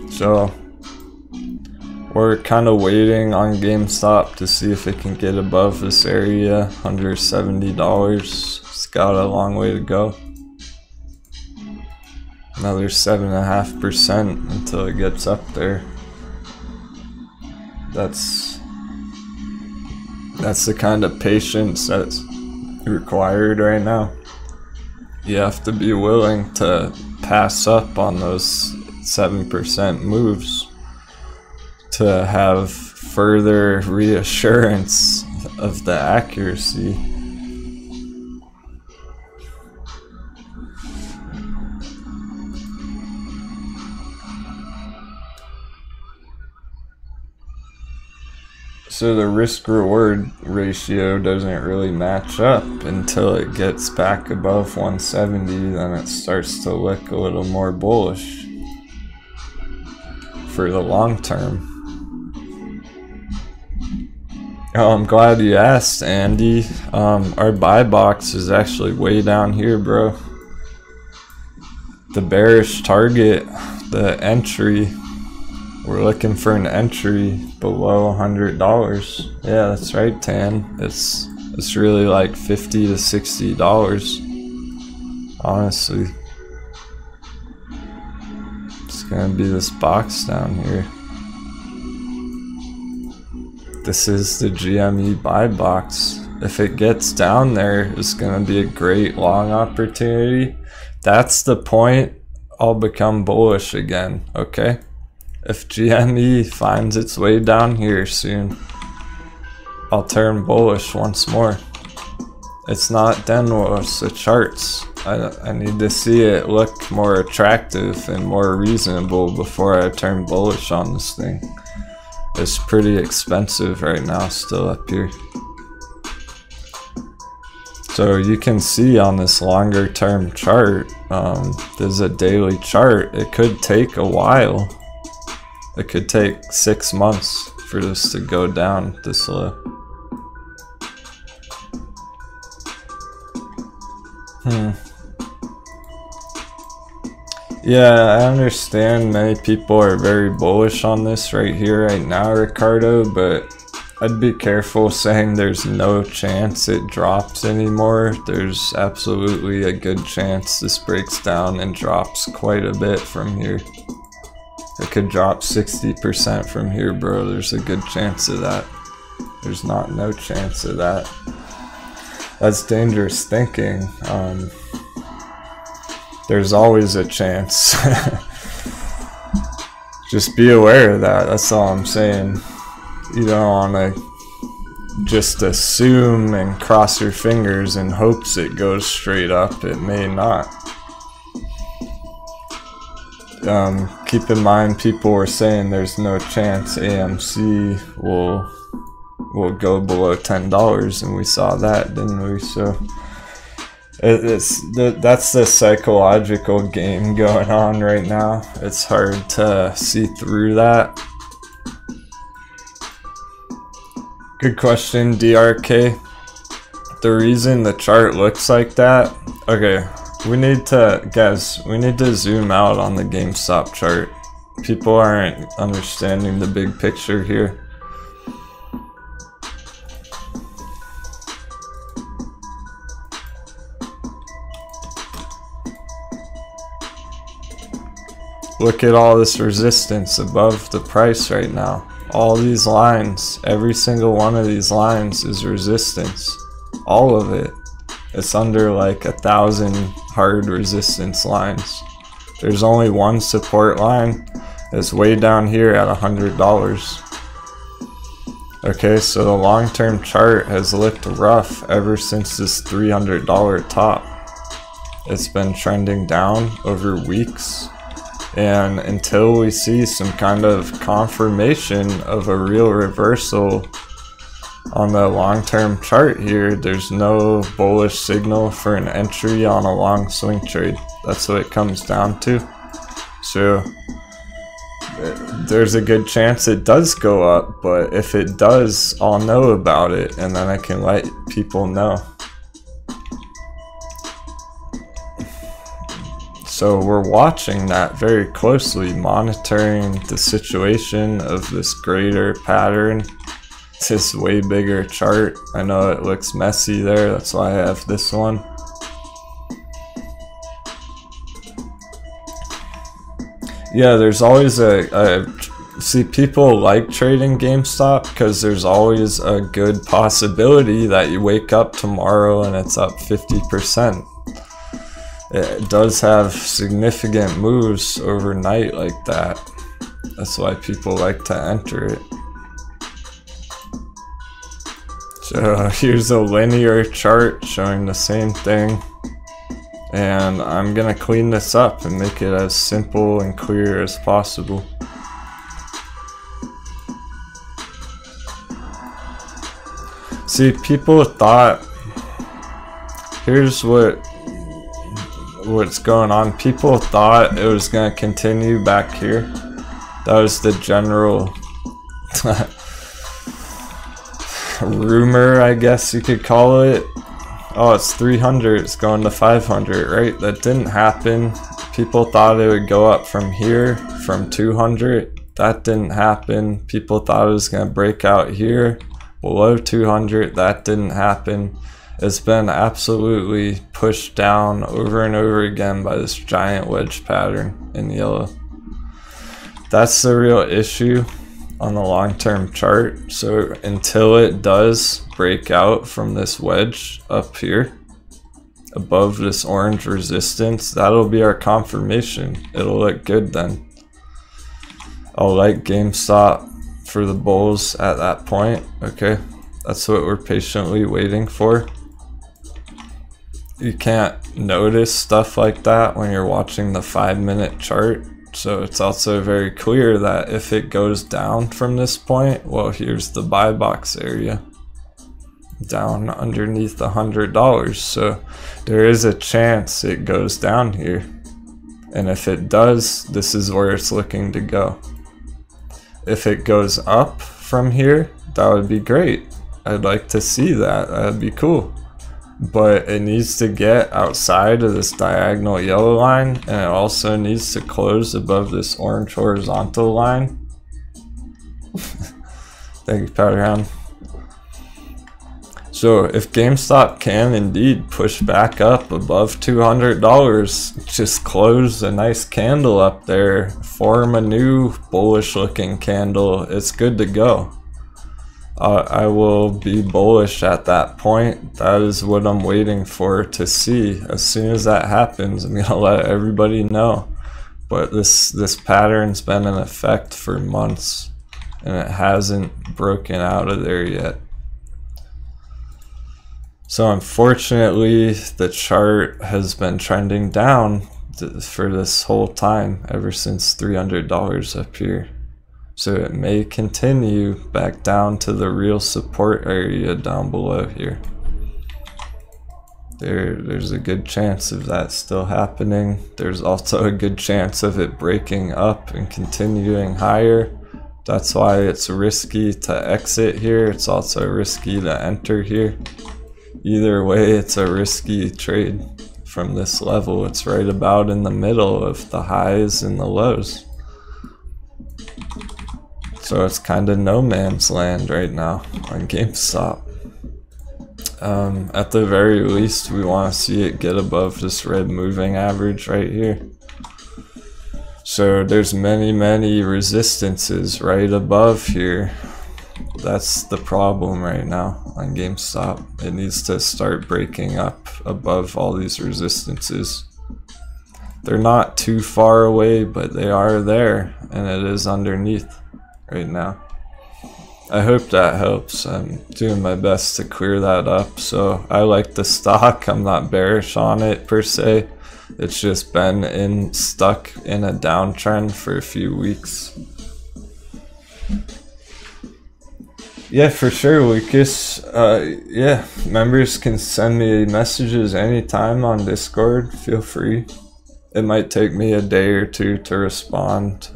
So we're kind of waiting on GameStop to see if it can get above this area, under $70. It's got a long way to go. Another 7.5% until it gets up there. That's the kind of patience that's required right now. You have to be willing to pass up on those 7% moves to have further reassurance of the accuracy. So the risk-reward ratio doesn't really match up until it gets back above 170, then it starts to look a little more bullish for the long term. Oh, I'm glad you asked, Andy. Our buy box is actually way down here, bro. The bearish target, the entry, we're looking for an entry below $100. Yeah, that's right, Tan. It's really like $50 to $60, honestly. It's gonna be this box down here. This is the GME buy box. If it gets down there, it's gonna be a great long opportunity. That's the point. I'll become bullish again, okay? If GME finds its way down here soon, I'll turn bullish once more. It's not Denwo, it's the charts. I need to see it look more attractive and more reasonable before I turn bullish on this thing. It's pretty expensive right now, still up here. So you can see on this longer term chart, there's a daily chart. It could take a while. It could take 6 months for this to go down this low. Yeah, I understand many people are very bullish on this right here, right now, Ricardo, but I'd be careful saying there's no chance it drops anymore. There's absolutely a good chance this breaks down and drops quite a bit from here. It could drop 60% from here, bro. There's a good chance of that. There's not no chance of that. That's dangerous thinking. There's always a chance. Just be aware of that. That's all I'm saying. You don't want to just assume and cross your fingers in hopes it goes straight up. It may not. Keep in mind, people were saying there's no chance AMC will go below $10, and we saw that, didn't we? So that's the psychological game going on right now. It's hard to see through that. Good question, DRK. The reason the chart looks like that, okay, we need to zoom out on the GameStop chart. People aren't understanding the big picture here. Look at all this resistance above the price right now. All these lines, every single one of these lines is resistance. All of it. It's under like 1,000 hard resistance lines. There's only one support line. It's way down here at $100. Okay, so the long-term chart has looked rough ever since this $300 top. It's been trending down over weeks. And until we see some kind of confirmation of a real reversal on the long-term chart here, there's no bullish signal for an entry on a long swing trade. That's what it comes down to. So there's a good chance it does go up, but if it does, I'll know about it, and then I can let people know. So we're watching that very closely, monitoring the situation of this greater pattern, this way bigger chart. I know it looks messy there, that's why I have this one. Yeah, there's always see, people like trading GameStop because there's always a good possibility that you wake up tomorrow and it's up 50%. It does have significant moves overnight like that. That's why people like to enter it. So here's a linear chart showing the same thing. And I'm gonna clean this up and make it as simple and clear as possible. See, people thought, here's what's going on. People thought it was going to continue back here. That was the general rumor, I guess you could call it. Oh, it's 300, it's going to 500, right? That didn't happen. People thought it would go up from here, from 200. That didn't happen. People thought it was going to break out here, below 200. That didn't happen. It's been absolutely pushed down over and over again by this giant wedge pattern in yellow. That's the real issue on the long-term chart. So until it does break out from this wedge up here above this orange resistance, that'll be our confirmation. It'll look good then. I'll like GameStop for the bulls at that point. Okay, that's what we're patiently waiting for. You can't notice stuff like that when you're watching the 5-minute chart. So it's also very clear that if it goes down from this point, well, here's the buy box area down underneath $100. So there is a chance it goes down here. And if it does, this is where it's looking to go. If it goes up from here, that would be great. I'd like to see that. That'd be cool. But it needs to get outside of this diagonal yellow line, and it also needs to close above this orange horizontal line. Thank you, Powderhound. So if GameStop can indeed push back up above $200, just close a nice candle up there, form a new bullish looking candle, it's good to go. I will be bullish at that point. That is what I'm waiting for to see. As soon as that happens, I'm gonna let everybody know. But this pattern's been in effect for months, and it hasn't broken out of there yet. So unfortunately, the chart has been trending down for this whole time, ever since $300 up here. So it may continue back down to the real support area down below here. There's a good chance of that still happening. There's also a good chance of it breaking up and continuing higher. That's why it's risky to exit here. It's also risky to enter here. Either way, it's a risky trade from this level. It's right about in the middle of the highs and the lows. So it's kind of no man's land right now on GameStop. At the very least, we want to see it get above this red moving average right here. So there's many resistances right above here. That's the problem right now on GameStop. It needs to start breaking up above all these resistances. They're not too far away, but they are there, and it is underneath right now. I hope that helps. I'm doing my best to clear that up. So I like the stock. I'm not bearish on it per se. It's just been stuck in a downtrend for a few weeks. Yeah, for sure, Lucas. Yeah, members can send me messages anytime on Discord. Feel free. It might take me a day or two to respond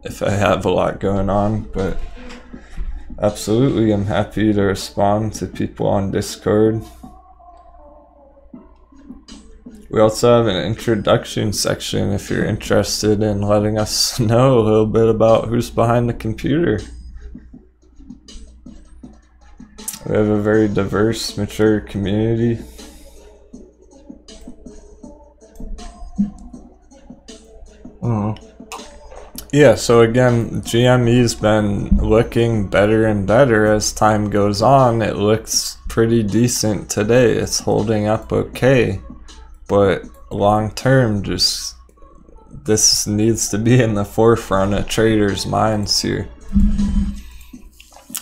if I have a lot going on, but absolutely, I'm happy to respond to people on Discord. We also have an introduction section if you're interested in letting us know a little bit about who's behind the computer. We have a very diverse, mature community. Yeah, so again, GME's been looking better and better as time goes on. It looks pretty decent today. It's holding up okay. But long term, just this needs to be in the forefront of traders' minds here.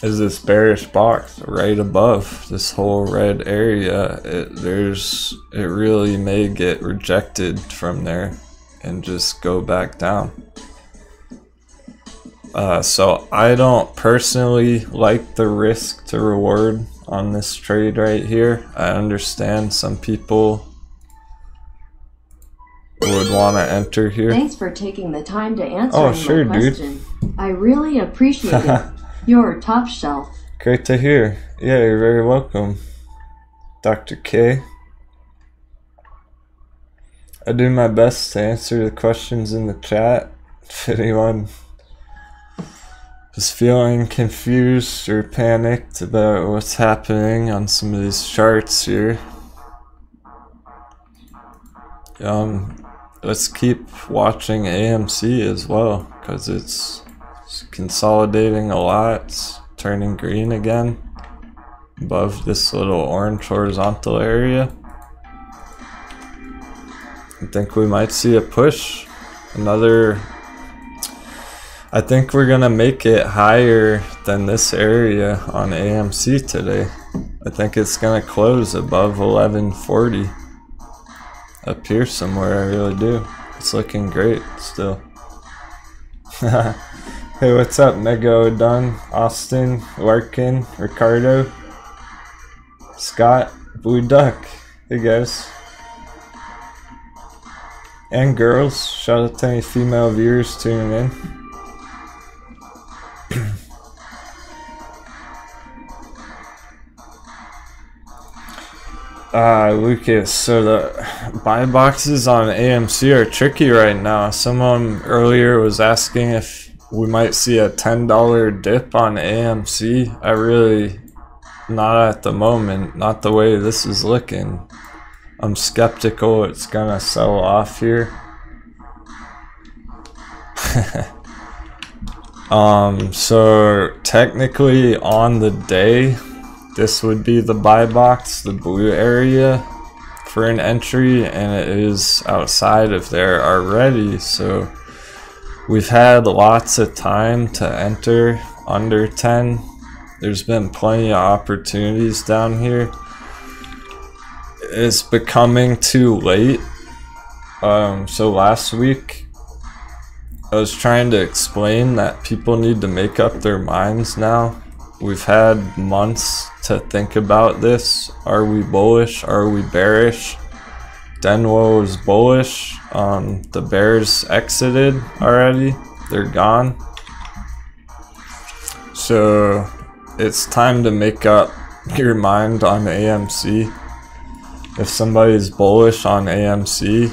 Is this bearish box right above this whole red area? It really may get rejected from there and just go back down. So I don't personally like the risk to reward on this trade right here. I understand some people would want to enter here. Thanks for taking the time to answer my question. I really appreciate it. You're top shelf. Great to hear. Yeah, you're very welcome, Dr. K. I do my best to answer the questions in the chat. If anyone is feeling confused or panicked about what's happening on some of these charts here, let's keep watching AMC as well, because it's consolidating a lot. It's turning green again above this little orange horizontal area. I think we might see a push. I think we're gonna make it higher than this area on AMC today. I think it's gonna close above 1140 up here somewhere. I really do. It's looking great still. Hey, what's up, Mega Dunn, Austin, Larkin, Ricardo, Scott, Blue Duck? Hey guys. And girls, shout out to any female viewers tuning in. Lucas, so the buy boxes on AMC are tricky right now. Someone earlier was asking if we might see a $10 dip on AMC. I really, not at the moment, not the way this is looking. I'm skeptical it's gonna sell off here. So technically on the day, this would be the buy box, the blue area for an entry, and it is outside of there already. So we've had lots of time to enter under 10. There's been plenty of opportunities down here. It's becoming too late. So last week I was trying to explain that people need to make up their minds now. We've had months to think about this. Are we bullish? Are we bearish? Denwo is bullish. The bears exited already. They're gone. So it's time to make up your mind on AMC. If somebody's bullish on AMC,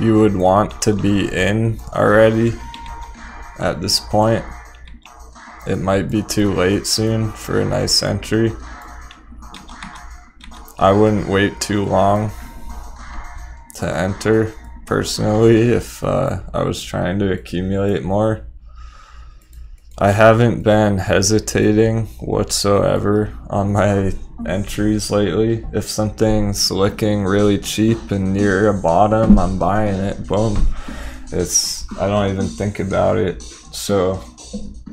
you would want to be in already at this point. It might be too late soon for a nice entry. I wouldn't wait too long to enter personally if I was trying to accumulate more. I haven't been hesitating whatsoever on my entries lately. If something's looking really cheap and near a bottom, I'm buying it. Boom. I don't even think about it. So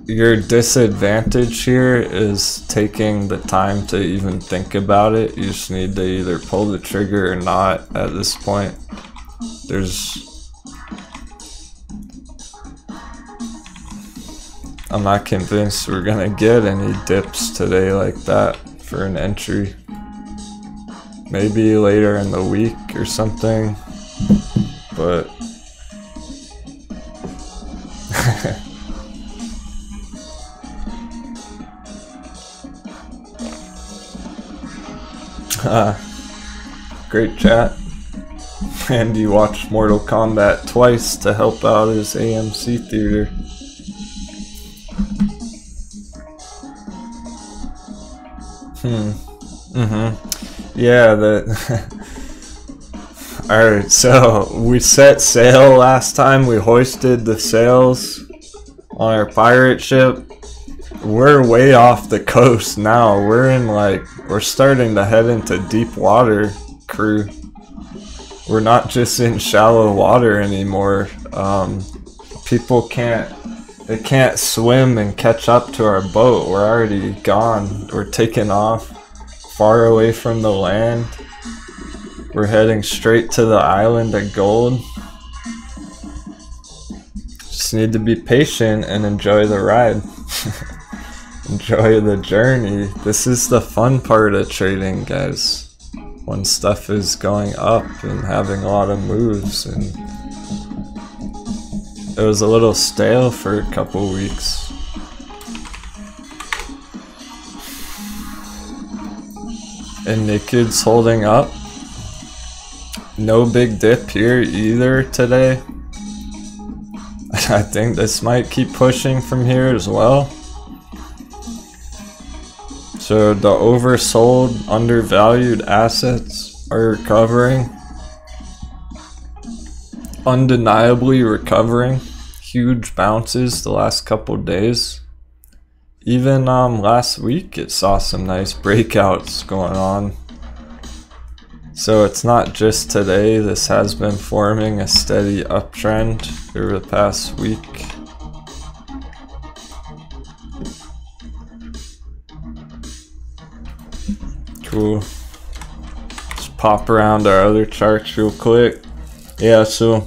your disadvantage here is taking the time to even think about it. You just need to either pull the trigger or not at this point. I'm not convinced we're gonna get any dips today like that for an entry. Maybe later in the week or something, but great chat. And you watched Mortal Kombat twice to help out his AMC theater. Yeah, alright, so we set sail last time. We hoisted the sails on our pirate ship. We're way off the coast now. We're starting to head into deep water, crew. We're not just in shallow water anymore. People can't swim and catch up to our boat. We're already gone. We're taking off far away from the land. We're heading straight to the island of gold. Just need to be patient and enjoy the ride. Enjoy the journey. This is the fun part of trading, guys. When stuff is going up and having a lot of moves, and it was a little stale for a couple weeks. And NAKD's holding up. No big dip here either today. I think this might keep pushing from here as well. So the oversold, undervalued assets are recovering. Undeniably recovering. Huge bounces the last couple days. Even last week it saw some nice breakouts going on. So it's not just today, this has been forming a steady uptrend over the past week. Cool. Just pop around our other charts real quick. Yeah, so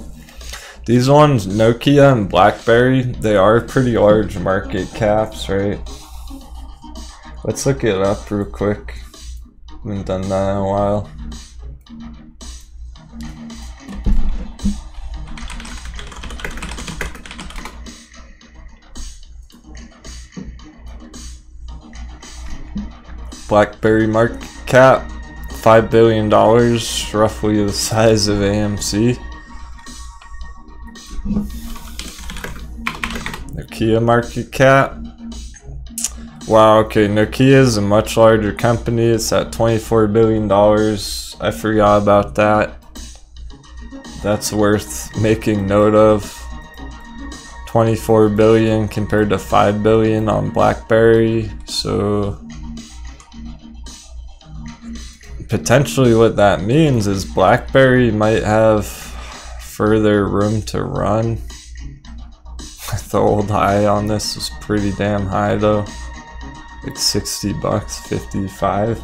these ones, Nokia and BlackBerry, they are pretty large market caps, right? Let's look it up real quick. Haven't done that in a while. BlackBerry market cap, $5 billion, roughly the size of AMC. Nokia market cap. Wow, okay, Nokia is a much larger company. It's at $24 billion. I forgot about that. That's worth making note of. 24 billion compared to 5 billion on BlackBerry. So potentially what that means is BlackBerry might have further room to run. The old high on this is pretty damn high though. Like 60 bucks, 55.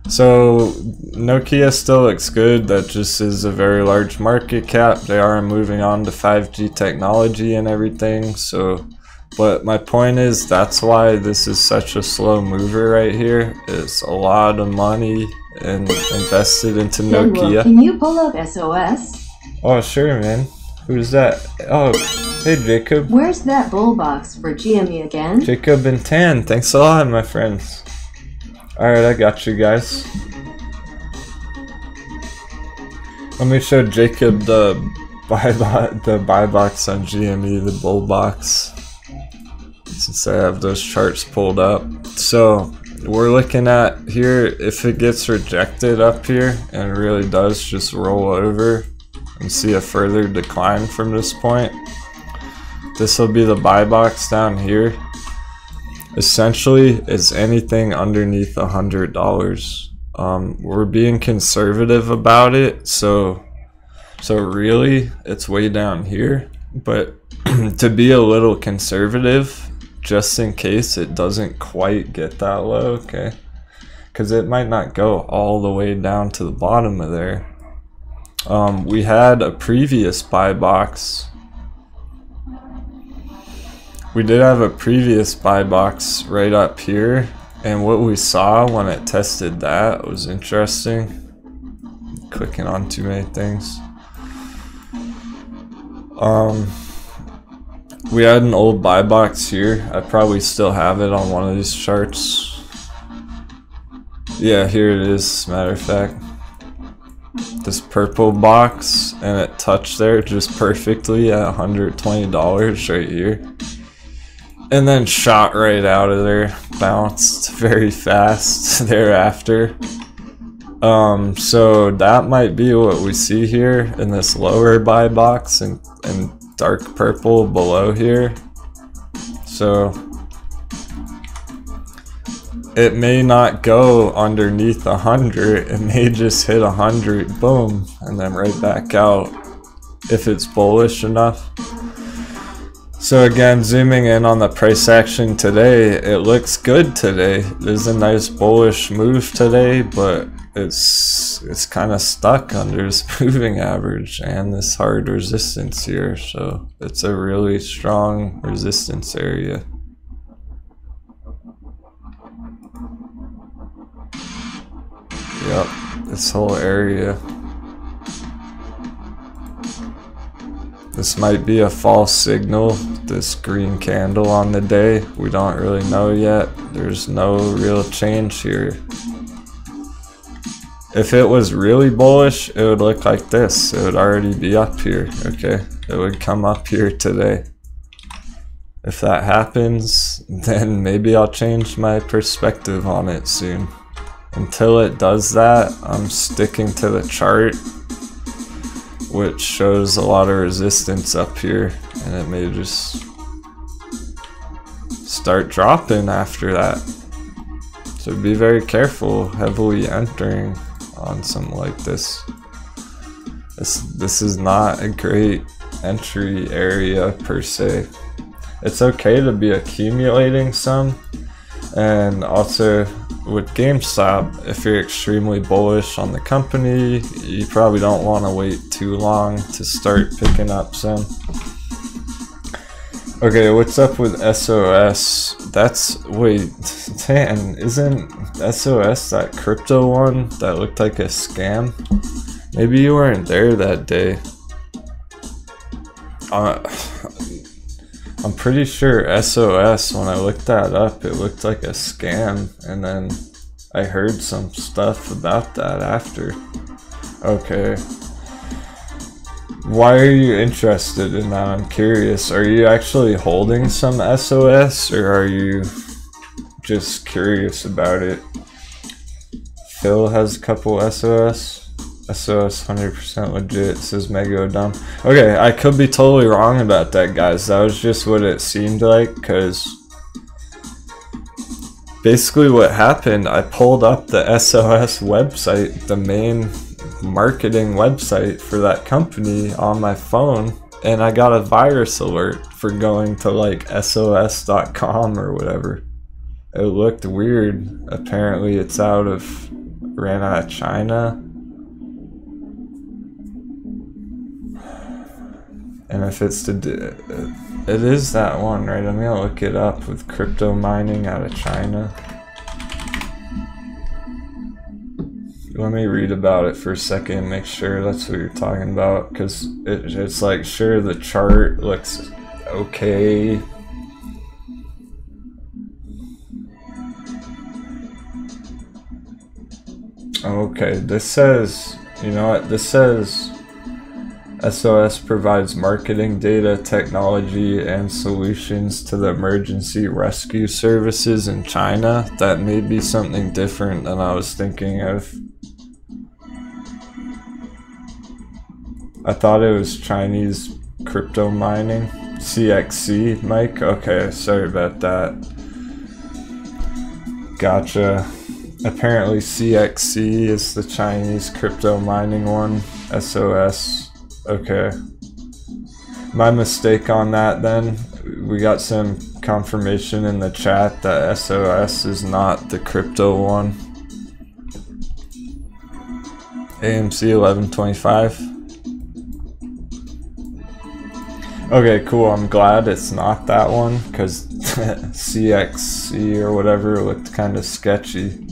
So Nokia still looks good. That just is a very large market cap. They are moving on to 5G technology and everything. So, but my point is that's why this is such a slow mover right here. It's a lot of money and invested into Nokia. Denwo, can you pull up SOS? Oh sure, man. Who's that? Oh, hey Jacob. Where's that bull box for GME again? Jacob and Tan, thanks a lot, my friends. Alright, I got you guys. Let me show Jacob the buy box on GME, the bull box. Since I have those charts pulled up. So we're looking at here, if it gets rejected up here and really does just roll over and see a further decline from this point, this will be the buy box down here. Essentially, it's anything underneath $100. We're being conservative about it, so really it's way down here, but to be a little conservative just in case it doesn't quite get that low, okay, because it might not go all the way down to the bottom of there. We had a previous buy box. We did have a previous buy box right up here, and what we saw when it tested that was interesting. Clicking on too many things. We had an old buy box here. I probably still have it on one of these charts. Yeah, here it is, as a matter of fact. This purple box, and it touched there just perfectly at $120 right here. And then shot right out of there, bounced very fast thereafter. So that might be what we see here in this lower buy box and dark purple below here. So it may not go underneath 100, it may just hit 100, boom, and then right back out if it's bullish enough. So again, zooming in on the price action today, it looks good today. There's a nice bullish move today, but it's kind of stuck under this moving average and this hard resistance here. So it's a really strong resistance area. Yep, this whole area. This might be a false signal, this green candle on the day. We don't really know yet. There's no real change here. If it was really bullish, it would look like this. It would already be up here, okay? It would come up here today. If that happens, then maybe I'll change my perspective on it soon. Until it does that, I'm sticking to the chart, which shows a lot of resistance up here, and it may just start dropping after that. So be very careful heavily entering on something like this. This is not a great entry area per se. It's okay to be accumulating some, and also with GameStop, if you're extremely bullish on the company, you probably don't want to wait too long to start picking up some. Okay, what's up with SOS? That's, wait, Dan, isn't SOS that crypto one that looked like a scam? Maybe you weren't there that day. I'm pretty sure SOS, when I looked that up, it looked like a scam, and then I heard some stuff about that after. Okay. Why are you interested in that? I'm curious. Are you actually holding some SOS, or are you just curious about it? Phil has a couple SOS. SOS 100% legit, says Mego Dumb. Okay, I could be totally wrong about that, guys. That was just what it seemed like, because basically what happened, I pulled up the SOS website, the main marketing website for that company on my phone, and I got a virus alert for going to like sos.com or whatever. It looked weird. Apparently it's ran out of China. And if it's it is that one, right? I'm gonna look it up with crypto mining out of China. Let me read about it for a second, make sure that's what you're talking about, because it's like, sure, the chart looks okay. Okay, this says, you know what, this says SOS provides marketing data, technology, and solutions to the emergency rescue services in China. That may be something different than I was thinking of. I thought it was Chinese crypto mining. CXC, Mike? Okay, sorry about that. Gotcha. Apparently CXC is the Chinese crypto mining one. SOS. Okay. My mistake on that then. We got some confirmation in the chat that SOS is not the crypto one. AMC 1125. Okay, cool. I'm glad it's not that one, because CXC or whatever looked kind of sketchy.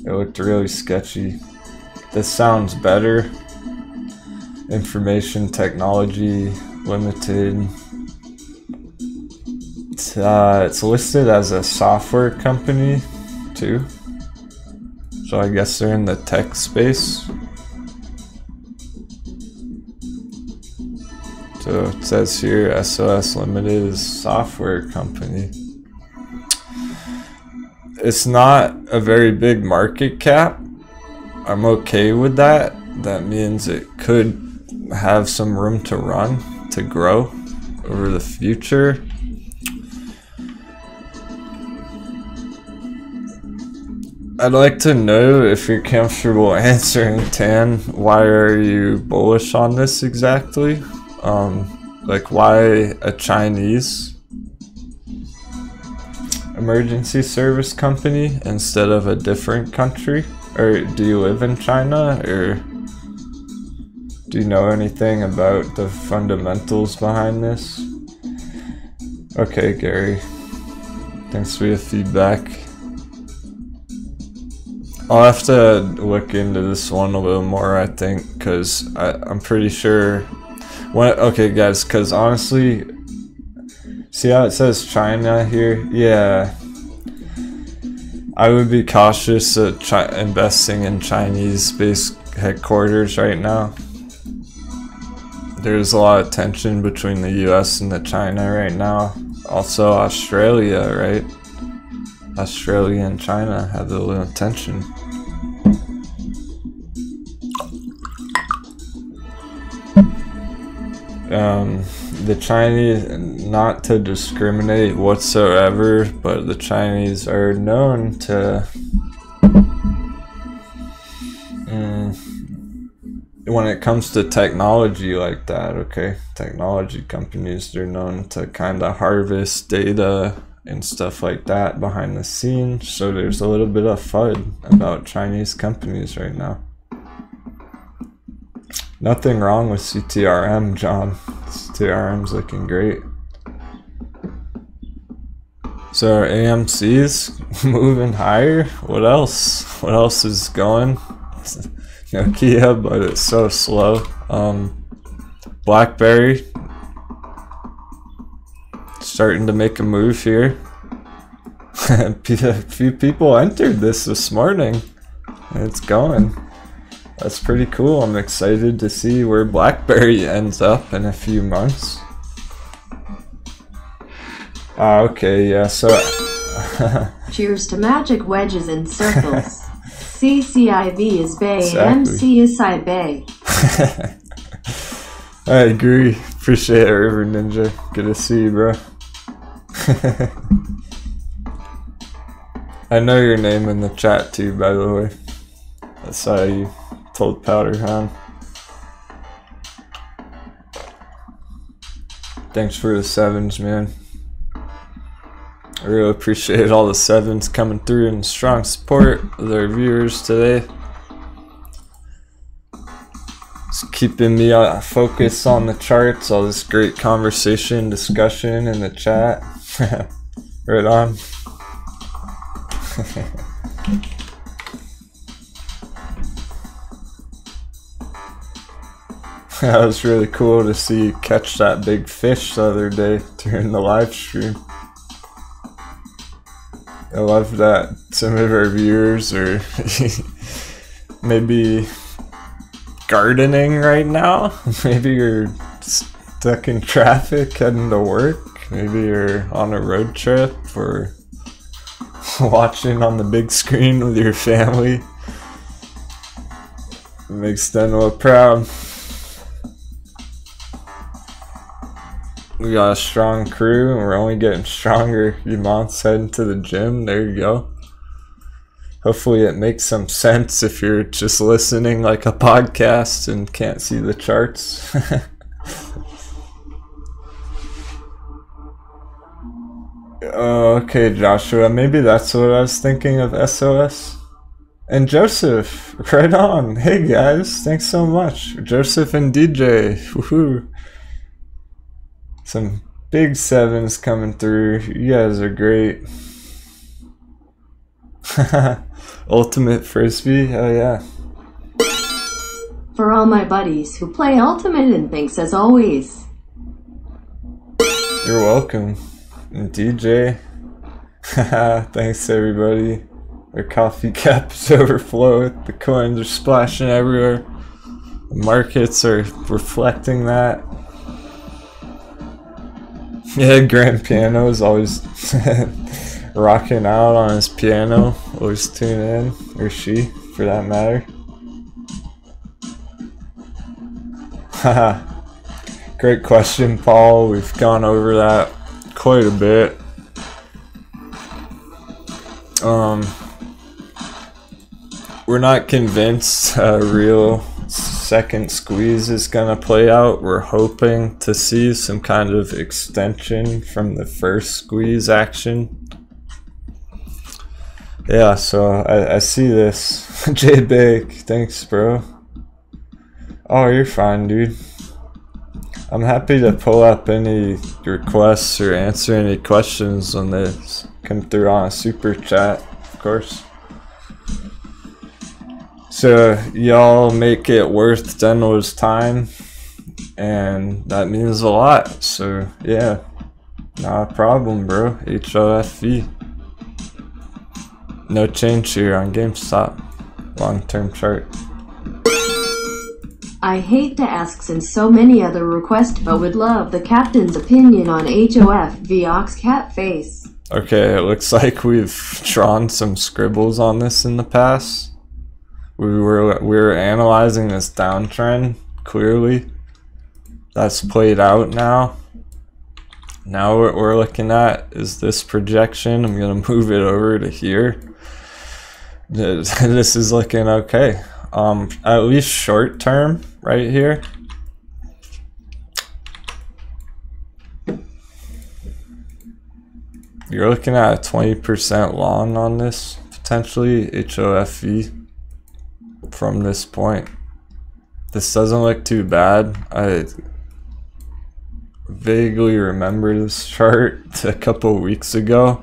It looked really sketchy. This sounds better. Information Technology Limited. It's listed as a software company too, so I guess they're in the tech space. So it says here SOS Limited is a software company. It's not a very big market cap. I'm okay with that. That means it could have some room to run, to grow over the future. I'd like to know, if you're comfortable answering, Tan, why are you bullish on this exactly? Like, why a Chinese emergency service company instead of a different country? Or do you live in China, or do you know anything about the fundamentals behind this? Okay, Gary. Thanks for your feedback. I'll have to look into this one a little more, I think, because I'm pretty sure What? Okay, guys, because honestly, see how it says China here? Yeah. I would be cautious of investing in Chinese-based headquarters right now. There's a lot of tension between the US and the China right now. Also Australia, right? Australia and China have a little tension. The Chinese, not to discriminate whatsoever, but the Chinese are known to when it comes to technology like that, okay, technology companies, they're known to kind of harvest data and stuff like that behind the scenes. So there's a little bit of FUD about Chinese companies right now. Nothing wrong with CTRM, John. CTRM's looking great. So our AMC's moving higher. What else? What else is going? Nokia, but it's so slow. BlackBerry starting to make a move here. A few people entered this morning. It's going. That's pretty cool. I'm excited to see where BlackBerry ends up in a few months. Okay, yeah, so... Cheers to magic wedges and circles. CCIV is Bay, Exactly. AMC is Side Bay. I agree. Appreciate it, River Ninja. Good to see you, bro. I know your name in the chat too, by the way. That's how you told Powderhound. Thanks for the 7s, man. I really appreciate all the 7s coming through and strong support of our viewers today. It's keeping me focused on the charts, all this great conversation, discussion in the chat. Right on. That was really cool to see you catch that big fish the other day during the live stream. I love that some of our viewers are maybe gardening right now. Maybe you're stuck in traffic heading to work. Maybe you're on a road trip or watching on the big screen with your family. It makes Denwo proud. We got a strong crew and we're only getting stronger. Yamon's heading to the gym. There you go. Hopefully it makes some sense if you're just listening like a podcast and can't see the charts. Oh, okay, Joshua. Maybe that's what I was thinking of SOS. And Joseph, right on. Hey guys, thanks so much. Joseph and DJ. Woohoo. Some big 7s coming through. You guys are great. Ultimate Frisbee? Hell yeah. For all my buddies who play Ultimate and thanks as always. You're welcome. And DJ. Thanks everybody. Our coffee cups overflow. The coins are splashing everywhere. The markets are reflecting that. Yeah, Grand Piano is always rocking out on his piano. Always tune in, or she, for that matter. Haha. Great question, Paul. We've gone over that quite a bit. We're not convinced a real second squeeze is gonna play out. We're hoping to see some kind of extension from the first squeeze action. Yeah, so I see this. J Big, thanks bro. Oh, you're fine, dude. I'm happy to pull up any requests or answer any questions when they come through on a super chat, of course. So y'all make it worth Denwo's time and that means a lot. So yeah, not a problem, bro. HOFV. No change here on GameStop. Long-term chart. I hate to ask since so many other requests, but would love the captain's opinion on HOFV Ox Cat Face. Okay, it looks like we've drawn some scribbles on this in the past. We were analyzing this downtrend clearly. That's played out now. Now what we're looking at is this projection. I'm gonna move it over to here. This is looking okay. At least short term right here. You're looking at a 20% long on this, potentially, HOFV, from this point. This doesn't look too bad. I vaguely remember this chart a couple weeks ago.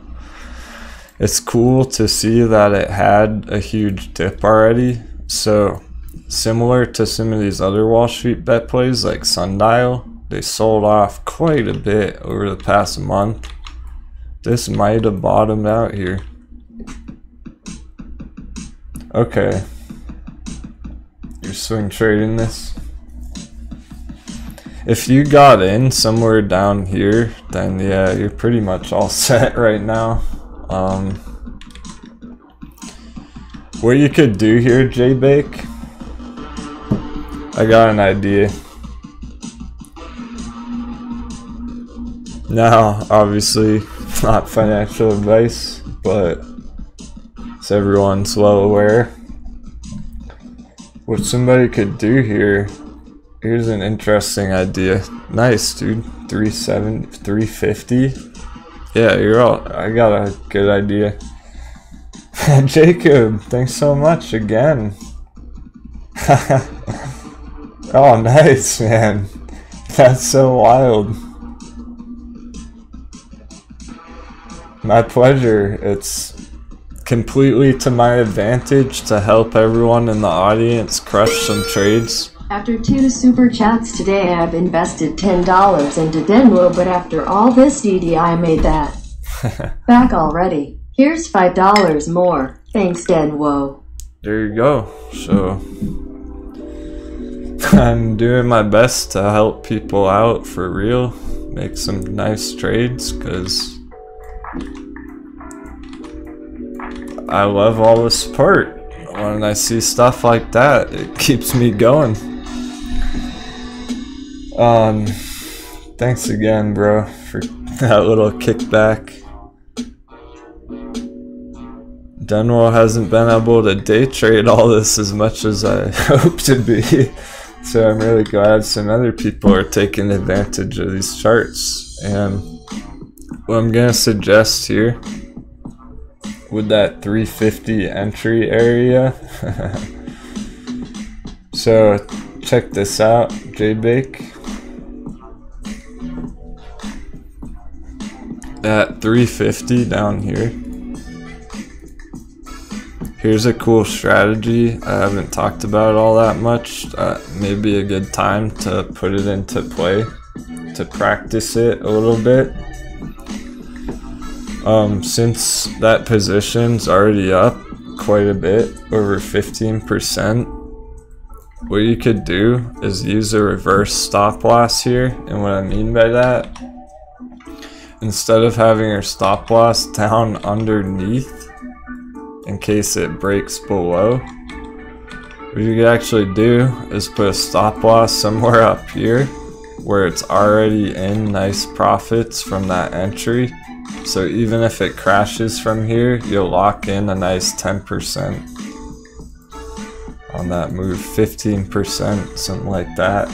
It's cool to see that it had a huge dip already. So similar to some of these other Wall Street bet plays like Sundial, they sold off quite a bit over the past month. This might have bottomed out here. Okay. You're swing trading this. If you got in somewhere down here, then yeah, you're pretty much all set right now. What you could do here, J-Bake, I got an idea. Now, obviously, not financial advice, but as everyone's well aware, what somebody could do here, here's an interesting idea. Nice, dude. 350. Yeah, I got a good idea. Jacob, thanks so much again. Oh, nice, man. That's so wild. My pleasure. It's completely to my advantage to help everyone in the audience crush some trades. After 2 super chats today, I've invested $10 into Denwo, but after all this DD, I made that back already. Here's $5 more. Thanks, Denwo. There you go. So I'm doing my best to help people out for real, make some nice trades, because I love all the support. When I see stuff like that, it keeps me going. Thanks again, bro, for that little kickback. Denwo hasn't been able to day trade all this as much as I hope to be, so I'm really glad some other people are taking advantage of these charts. And what I'm gonna suggest here, with that 350 entry area, so check this out, J-Bake. At 350 down here, here's a cool strategy I haven't talked about all that much. Maybe a good time to put it into play, to practice it a little bit. Since that position's already up quite a bit, over 15%, what you could do is use a reverse stop loss here. And what I mean by that, instead of having your stop loss down underneath in case it breaks below, what you could actually do is put a stop loss somewhere up here where it's already in nice profits from that entry. So even if it crashes from here, you'll lock in a nice 10% on that move, 15%, something like that.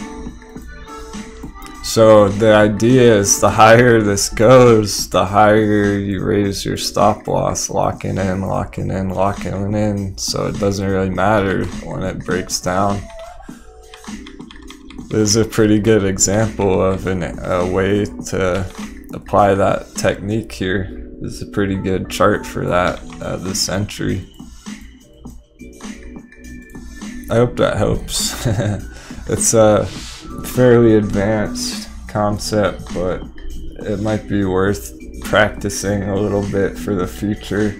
So the idea is the higher this goes, the higher you raise your stop loss, locking in, locking in, locking in, so it doesn't really matter when it breaks down. This is a pretty good example of a way to apply that technique here. This is a pretty good chart for that, this entry. I hope that helps. It's fairly advanced concept, but it might be worth practicing a little bit for the future.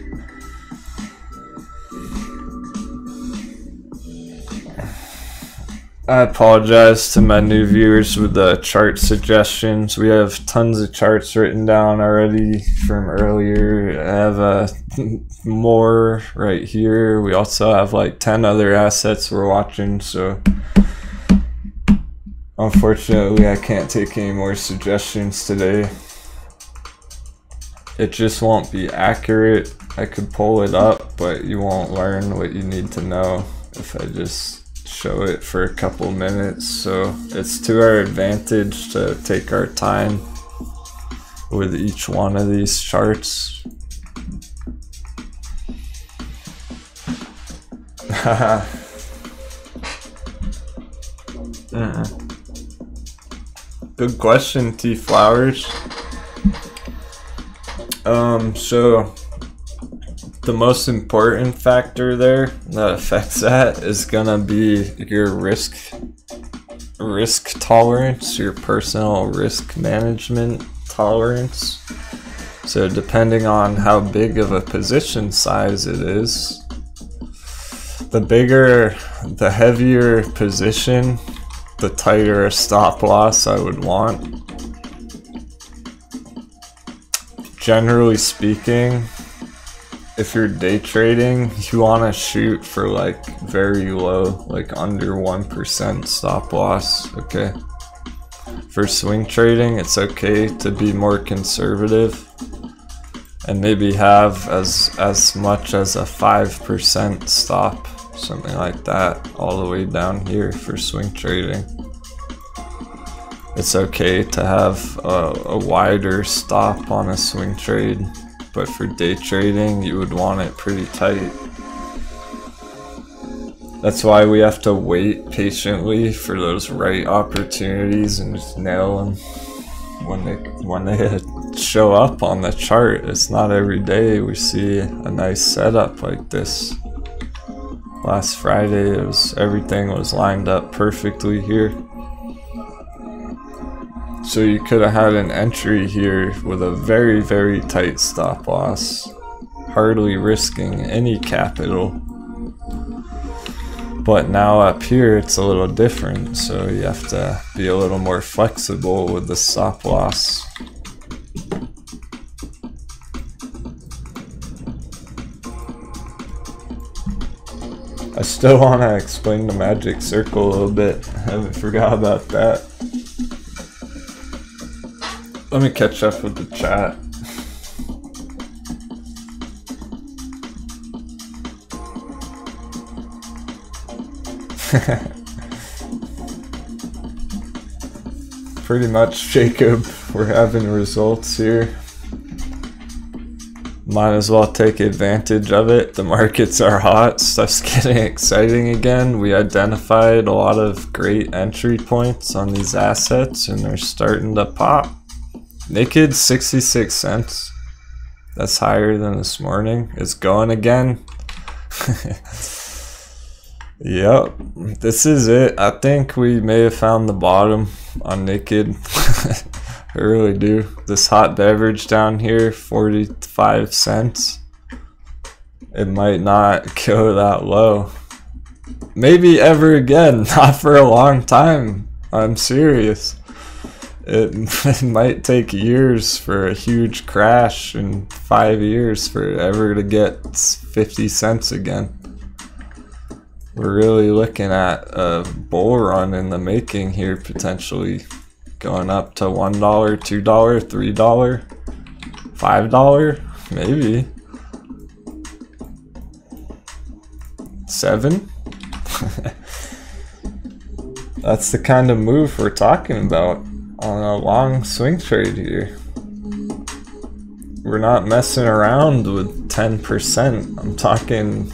I apologize to my new viewers with the chart suggestions. We have tons of charts written down already from earlier. I have more right here. We also have like 10 other assets we're watching, so unfortunately I can't take any more suggestions today. It just won't be accurate. I could pull it up, but you won't learn what you need to know if I just show it for a couple minutes. So it's to our advantage to take our time with each one of these charts. Good question, T Flowers. So the most important factor there that affects that is gonna be your risk tolerance, your personal risk management tolerance. So depending on how big of a position size it is, the heavier position, the tighter a stop loss I would want. Generally speaking, if you're day trading, you want to shoot for like very low, like under 1% stop loss, okay? For swing trading, it's okay to be more conservative and maybe have as much as a 5% stop, something like that, all the way down here for swing trading. It's okay to have a wider stop on a swing trade, but for day trading, you would want it pretty tight. That's why we have to wait patiently for those right opportunities and just nail them when they show up on the chart. It's not every day we see a nice setup like this. Last Friday, everything was lined up perfectly here. So you could have had an entry here with a very, very tight stop loss, hardly risking any capital. But now up here it's a little different, so you have to be a little more flexible with the stop loss. I still want to explain the magic circle a little bit. I haven't forgot about that. Let me catch up with the chat. Pretty much, Jacob, we're having results here. Might as well take advantage of it. The markets are hot, stuff's getting exciting again. We identified a lot of great entry points on these assets and they're starting to pop. NAKD 66 cents. That's higher than this morning. It's going again. Yep, this is it. I think we may have found the bottom on NAKD. I really do. This hot beverage down here, 45 cents. It might not go that low. Maybe ever again. Not for a long time. I'm serious. It might take years for a huge crash and 5 years for it ever to get 50 cents again. We're really looking at a bull run in the making here, potentially going up to $1, $2, $3, $5, maybe. 7? That's the kind of move we're talking about on a long swing trade here. We're not messing around with 10%. I'm talking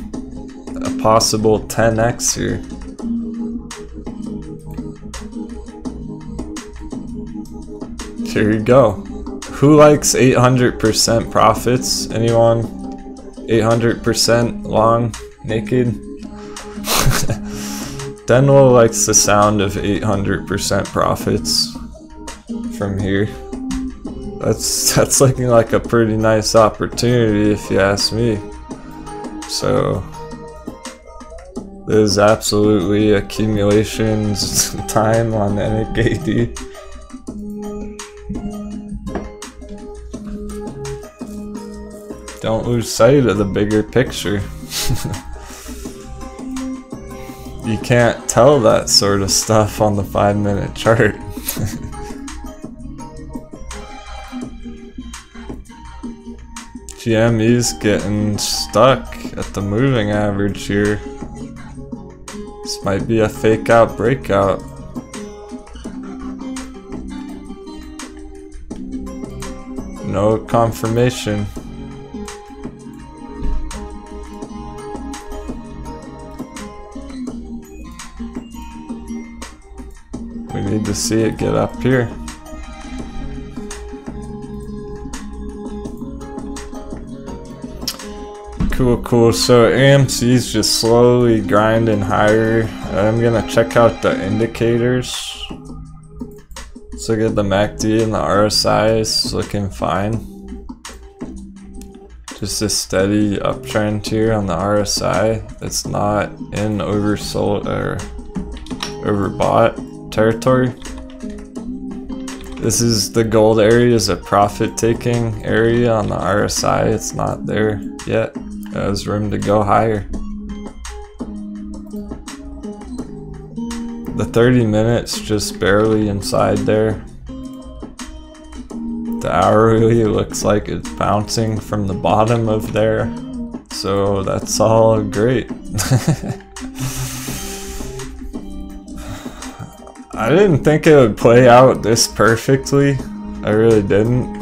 a possible 10x here. Here you go. Who likes 800% profits? Anyone? 800% long NAKD? Denwo likes the sound of 800% profits from here. That's looking like a pretty nice opportunity if you ask me. So there's absolutely accumulations time on NAKD. Don't lose sight of the bigger picture. You can't tell that sort of stuff on the 5-minute chart. GME's getting stuck at the moving average here. This might be a fake out breakout. No confirmation. We need to see it get up here. Cool. So AMC's just slowly grinding higher. I'm gonna check out the indicators. Let's look at the MACD and the RSI. It's looking fine. Just a steady uptrend here on the RSI. It's not in oversold or overbought territory. This is the gold area, is a profit taking area on the RSI. It's not there yet. There's room to go higher. The 30 minutes just barely inside there. The hourly looks like it's bouncing from the bottom of there. So that's all great. I didn't think it would play out this perfectly. I really didn't.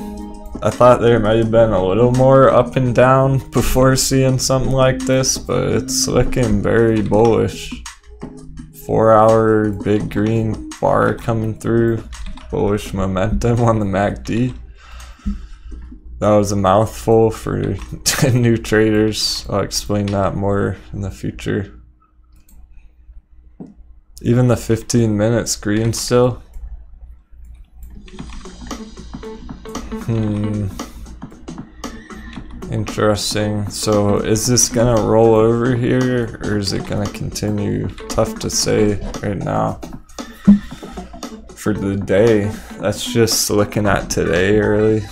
I thought there might have been a little more up and down before seeing something like this, but it's looking very bullish. 4-hour big green bar coming through. Bullish momentum on the MACD. That was a mouthful for new traders. I'll explain that more in the future. Even the 15 minutes green still. Interesting. So is this gonna roll over here or is it gonna continue? Tough to say right now. For the day, that's just looking at today early.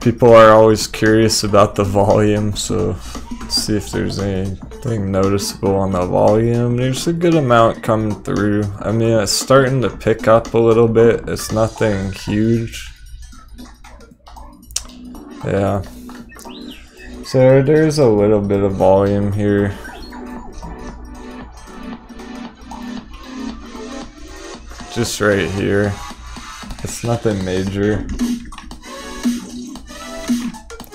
People are always curious about the volume, so let's see if there's anything noticeable on the volume. There's a good amount coming through. I mean, it's starting to pick up a little bit. It's nothing huge. Yeah. So there's a little bit of volume here. Just right here. It's nothing major.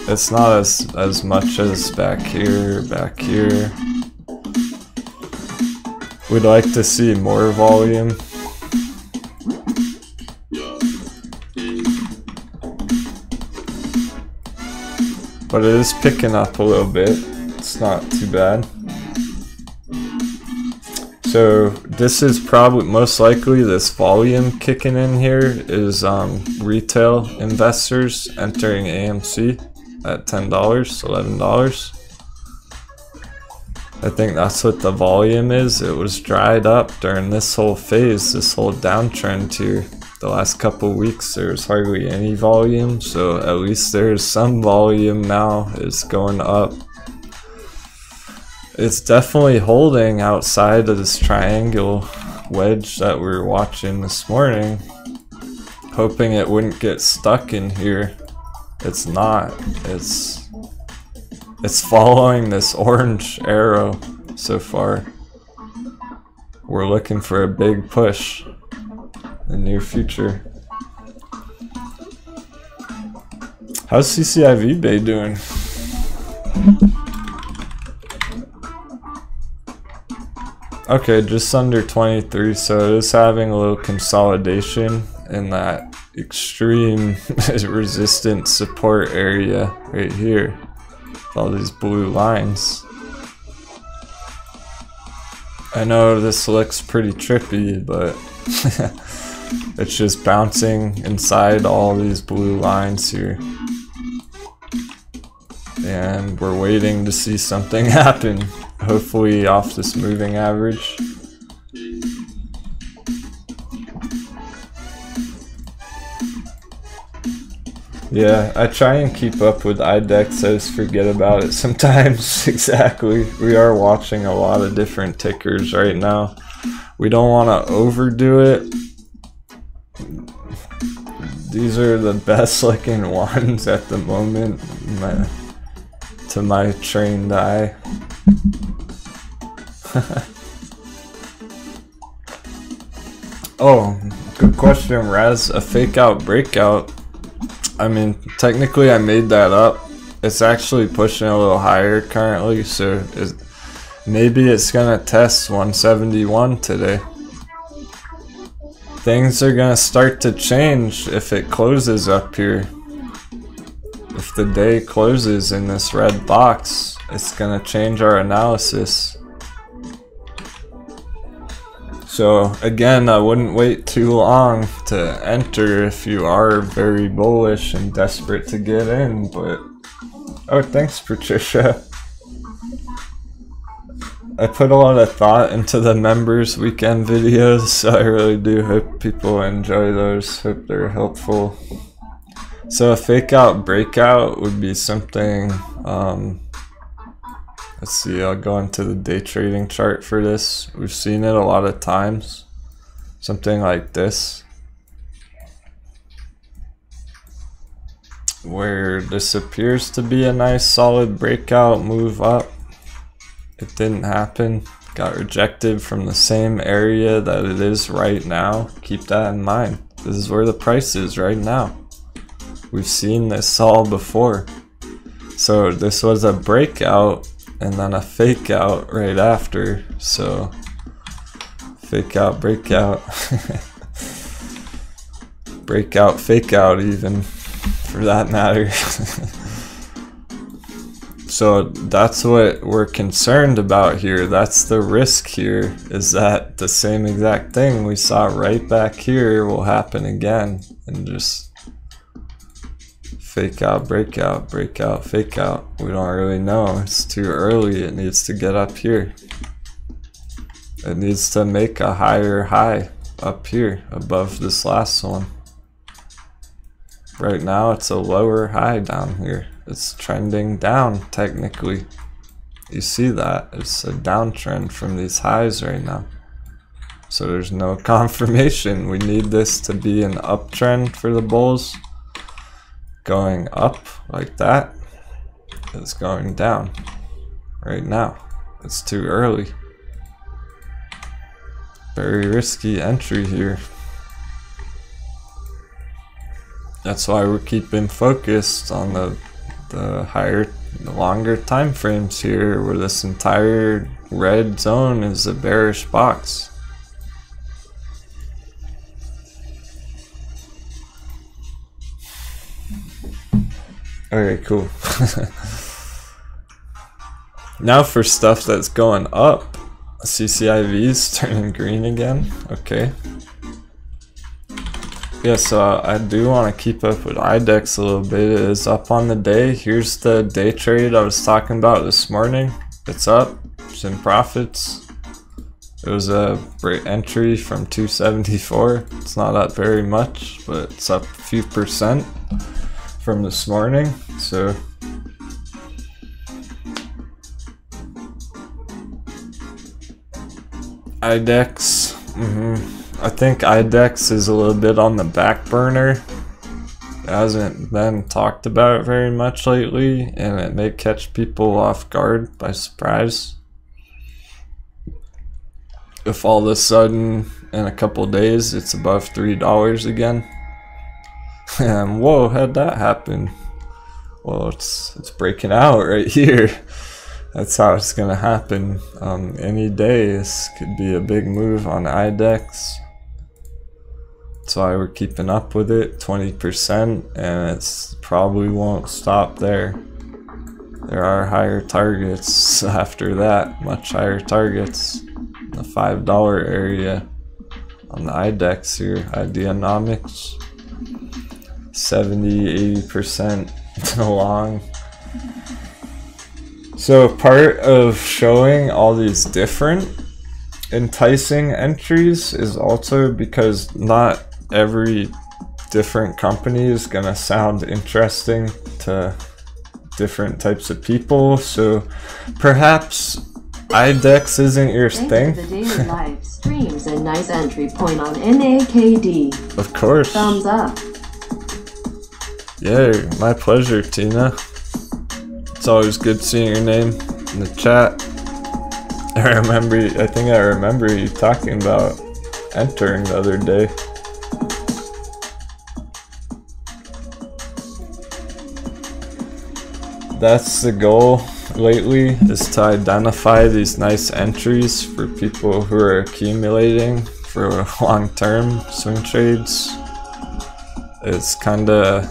It's not as much as back here. We'd like to see more volume. But it is picking up a little bit. It's not too bad. So this is probably most likely this volume kicking in here is retail investors entering AMC at $10, $11. I think that's what the volume is. It was dried up during this whole phase, this whole downtrend here. The last couple weeks there's hardly any volume, so at least there's some volume now. It's going up. It's definitely holding outside of this triangle wedge that we were watching this morning. Hoping it wouldn't get stuck in here. It's not. It's following this orange arrow so far. We're looking for a big push in the near future. How's CCIV Bay doing? Okay, just under 23, so it is having a little consolidation in that extreme resistance support area right here. All these blue lines. I know this looks pretty trippy, but it's just bouncing inside all these blue lines here. And we're waiting to see something happen, hopefully off this moving average. Yeah, I try and keep up with IDEX, I just forget about it sometimes. Exactly. We are watching a lot of different tickers right now. We don't want to overdo it. These are the best looking ones at the moment, to my trained eye. Oh, good question, Raz. A fake out breakout. I mean, technically I made that up. It's actually pushing a little higher currently, so maybe it's gonna test 171 today. Things are gonna start to change if it closes up here. If the day closes in this red box, it's gonna change our analysis. So again, I wouldn't wait too long to enter if you are very bullish and desperate to get in, but... Oh, thanks, Patricia. I put a lot of thought into the members weekend videos, so I really do hope people enjoy those, hope they're helpful. So a fake out breakout would be something, let's see, I'll go into the day trading chart for this. We've seen it a lot of times. Something like this. Where this appears to be a nice solid breakout move up. It didn't happen. Got rejected from the same area that it is right now. Keep that in mind. This is where the price is right now. We've seen this all before. So this was a breakout and then a fake out right after. So fake out, breakout. Breakout, fake out even, for that matter. So that's what we're concerned about here. That's the risk here, is that the same exact thing we saw right back here will happen again, and just fake out, breakout, breakout, fake out. We don't really know. It's too early. It needs to get up here. It needs to make a higher high up here above this last one. Right now it's a lower high down here. It's trending down technically. You see that? It's a downtrend from these highs right now. So there's no confirmation. We need this to be an uptrend for the bulls. Going up like that. It's going down right now. It's too early. Very risky entry here. That's why we're keeping focused on the longer time frames here, where this entire red zone is a bearish box. Okay, cool. Now for stuff that's going up. CCIV is turning green again. Okay. Yeah, so I do want to keep up with IDEX a little bit. It is up on the day. Here's the day trade I was talking about this morning. It's up. It's in profits. It was a great entry from 274. It's not up very much, but it's up a few percent from this morning. So IDEX. I think IDEX is a little bit on the back burner. It hasn't been talked about very much lately, and it may catch people off guard by surprise. If all of a sudden in a couple days it's above $3 again. And whoa, how'd that happen? Well, it's breaking out right here. That's how it's gonna happen. Any day this could be a big move on IDEX. That's why we're keeping up with it, 20%, and it's probably won't stop there. There are higher targets after that, much higher targets. the $5 area on the IDEX here, Ideonomics. 70–80% long. So part of showing all these different enticing entries is also because not every different company is gonna sound interesting to different types of people. So perhaps IDEX isn't your thing. The daily live streams a nice entry point on NAKD. Of course. Thumbs up. Yeah, my pleasure, Tina. It's always good seeing your name in the chat. I think I remember you talking about entering the other day. That's the goal lately, is to identify these nice entries for people who are accumulating for long-term swing trades. It's kinda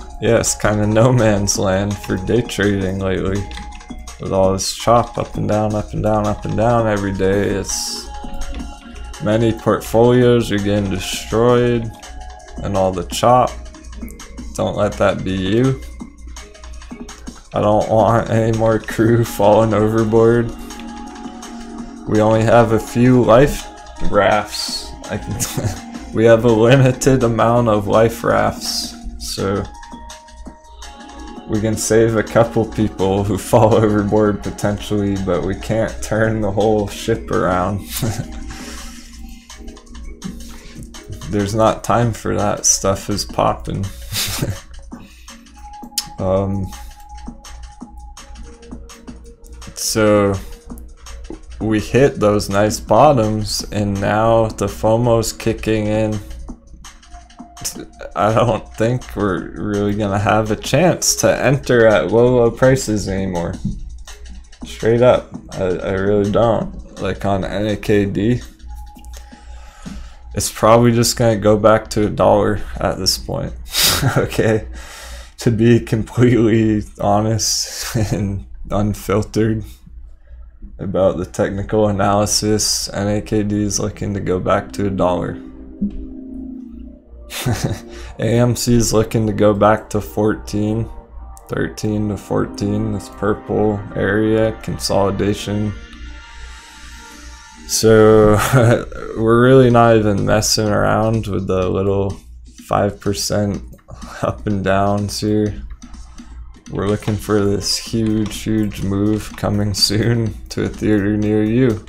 no man's land for day trading lately. With all this chop up and down, up and down, up and down every day. It's many portfolios are getting destroyed and all the chop. Don't let that be you. I don't want any more crew falling overboard. We only have a few life rafts. We have a limited amount of life rafts, so we can save a couple people who fall overboard potentially, but we can't turn the whole ship around. There's not time for that. Stuff is popping. So we hit those nice bottoms, and now the FOMO's kicking in. I don't think we're really gonna have a chance to enter at low prices anymore. Straight up, I really don't. Like on NAKD, it's probably just gonna go back to $1 at this point. Okay, to be completely honest and unfiltered about the technical analysis, NAKD is looking to go back to $1. AMC is looking to go back to 14, 13 to 14, this purple area, consolidation. So we're really not even messing around with the little 5% up and downs here. We're looking for this huge move coming soon to a theater near you.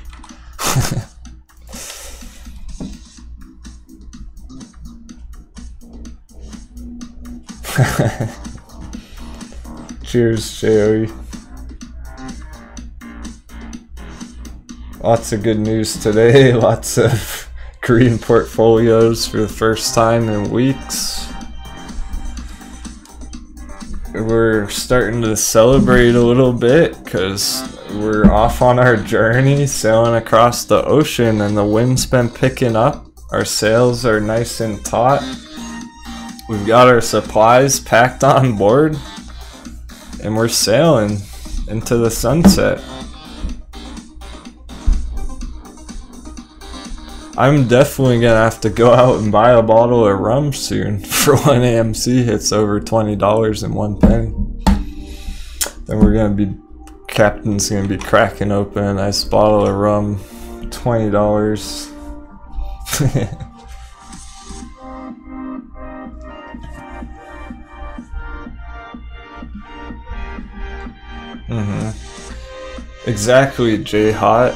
Cheers, Joey. Lots of good news today. Lots of green portfolios for the first time in weeks. We're starting to celebrate a little bit because we're off on our journey, sailing across the ocean, and the wind's been picking up. Our sails are nice and taut. We've got our supplies packed on board, and we're sailing into the sunset. I'm definitely gonna have to go out and buy a bottle of rum soon for when AMC hits over $20.01. Then we're gonna be, Captain's gonna be cracking open a nice bottle of rum, $20. Exactly, J-Hot.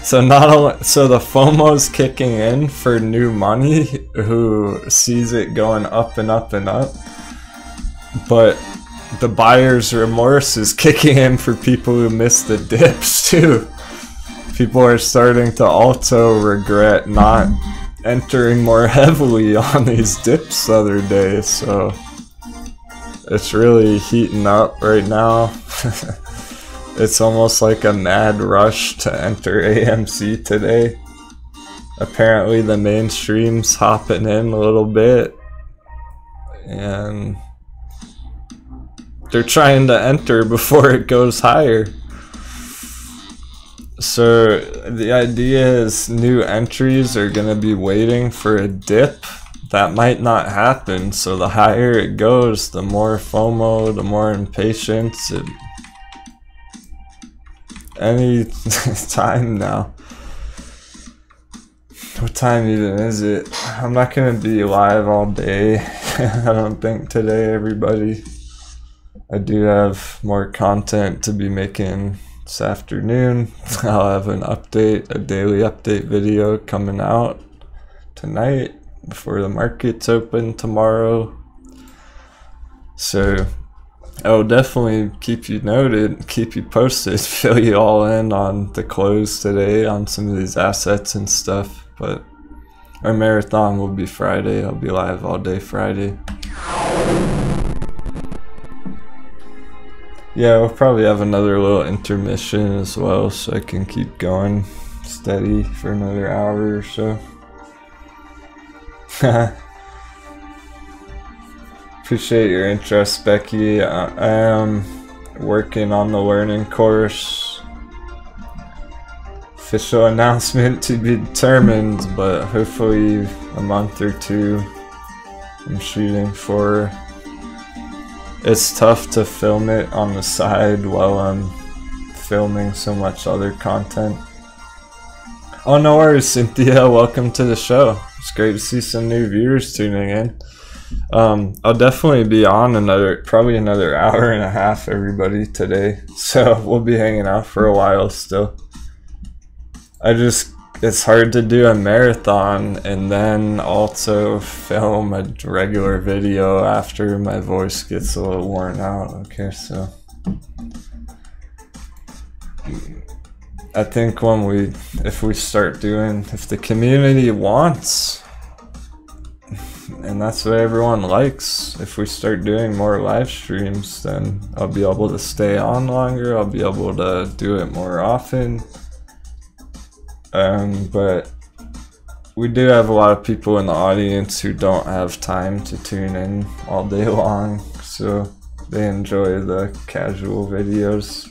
So not only, so the FOMO's kicking in for new money who sees it going up and up and up, but the buyer's remorse is kicking in for people who missed the dips too. People are starting to also regret not entering more heavily on these dips the other day, so it's really heating up right now. It's almost like a mad rush to enter AMC today. Apparently the mainstream's hopping in a little bit, and they're trying to enter before it goes higher. So the idea is new entries are going to be waiting for a dip. That might not happen, so the higher it goes, the more FOMO, the more impatience. Any time now. What time even is it? I'm not going to be live all day. I don't think today, everybody. I do have more content to be making this afternoon. I'll have an update, a daily update video coming out tonight before the market's open tomorrow. So I'll definitely keep you noted, keep you posted, fill you all in on the close today on some of these assets and stuff. But our marathon will be Friday. I'll be live all day Friday. Yeah, we'll probably have another little intermission as well, so I can keep going steady for another hour or so. Appreciate your interest, Becky. I am working on the learning course. Official announcement to be determined, but hopefully a month or two I'm shooting for. It's tough to film it on the side while I'm filming so much other content. Oh, no worries, Cynthia. Welcome to the show. It's great to see some new viewers tuning in. I'll definitely be on probably another hour and a half, everybody, today. So we'll be hanging out for a while still. It's hard to do a marathon and then also film a regular video after my voice gets a little worn out. Okay, so I think if the community wants, and that's what everyone likes, if we start doing more live streams, then I'll be able to stay on longer, I'll be able to do it more often. But we do have a lot of people in the audience who don't have time to tune in all day long, so they enjoy the casual videos.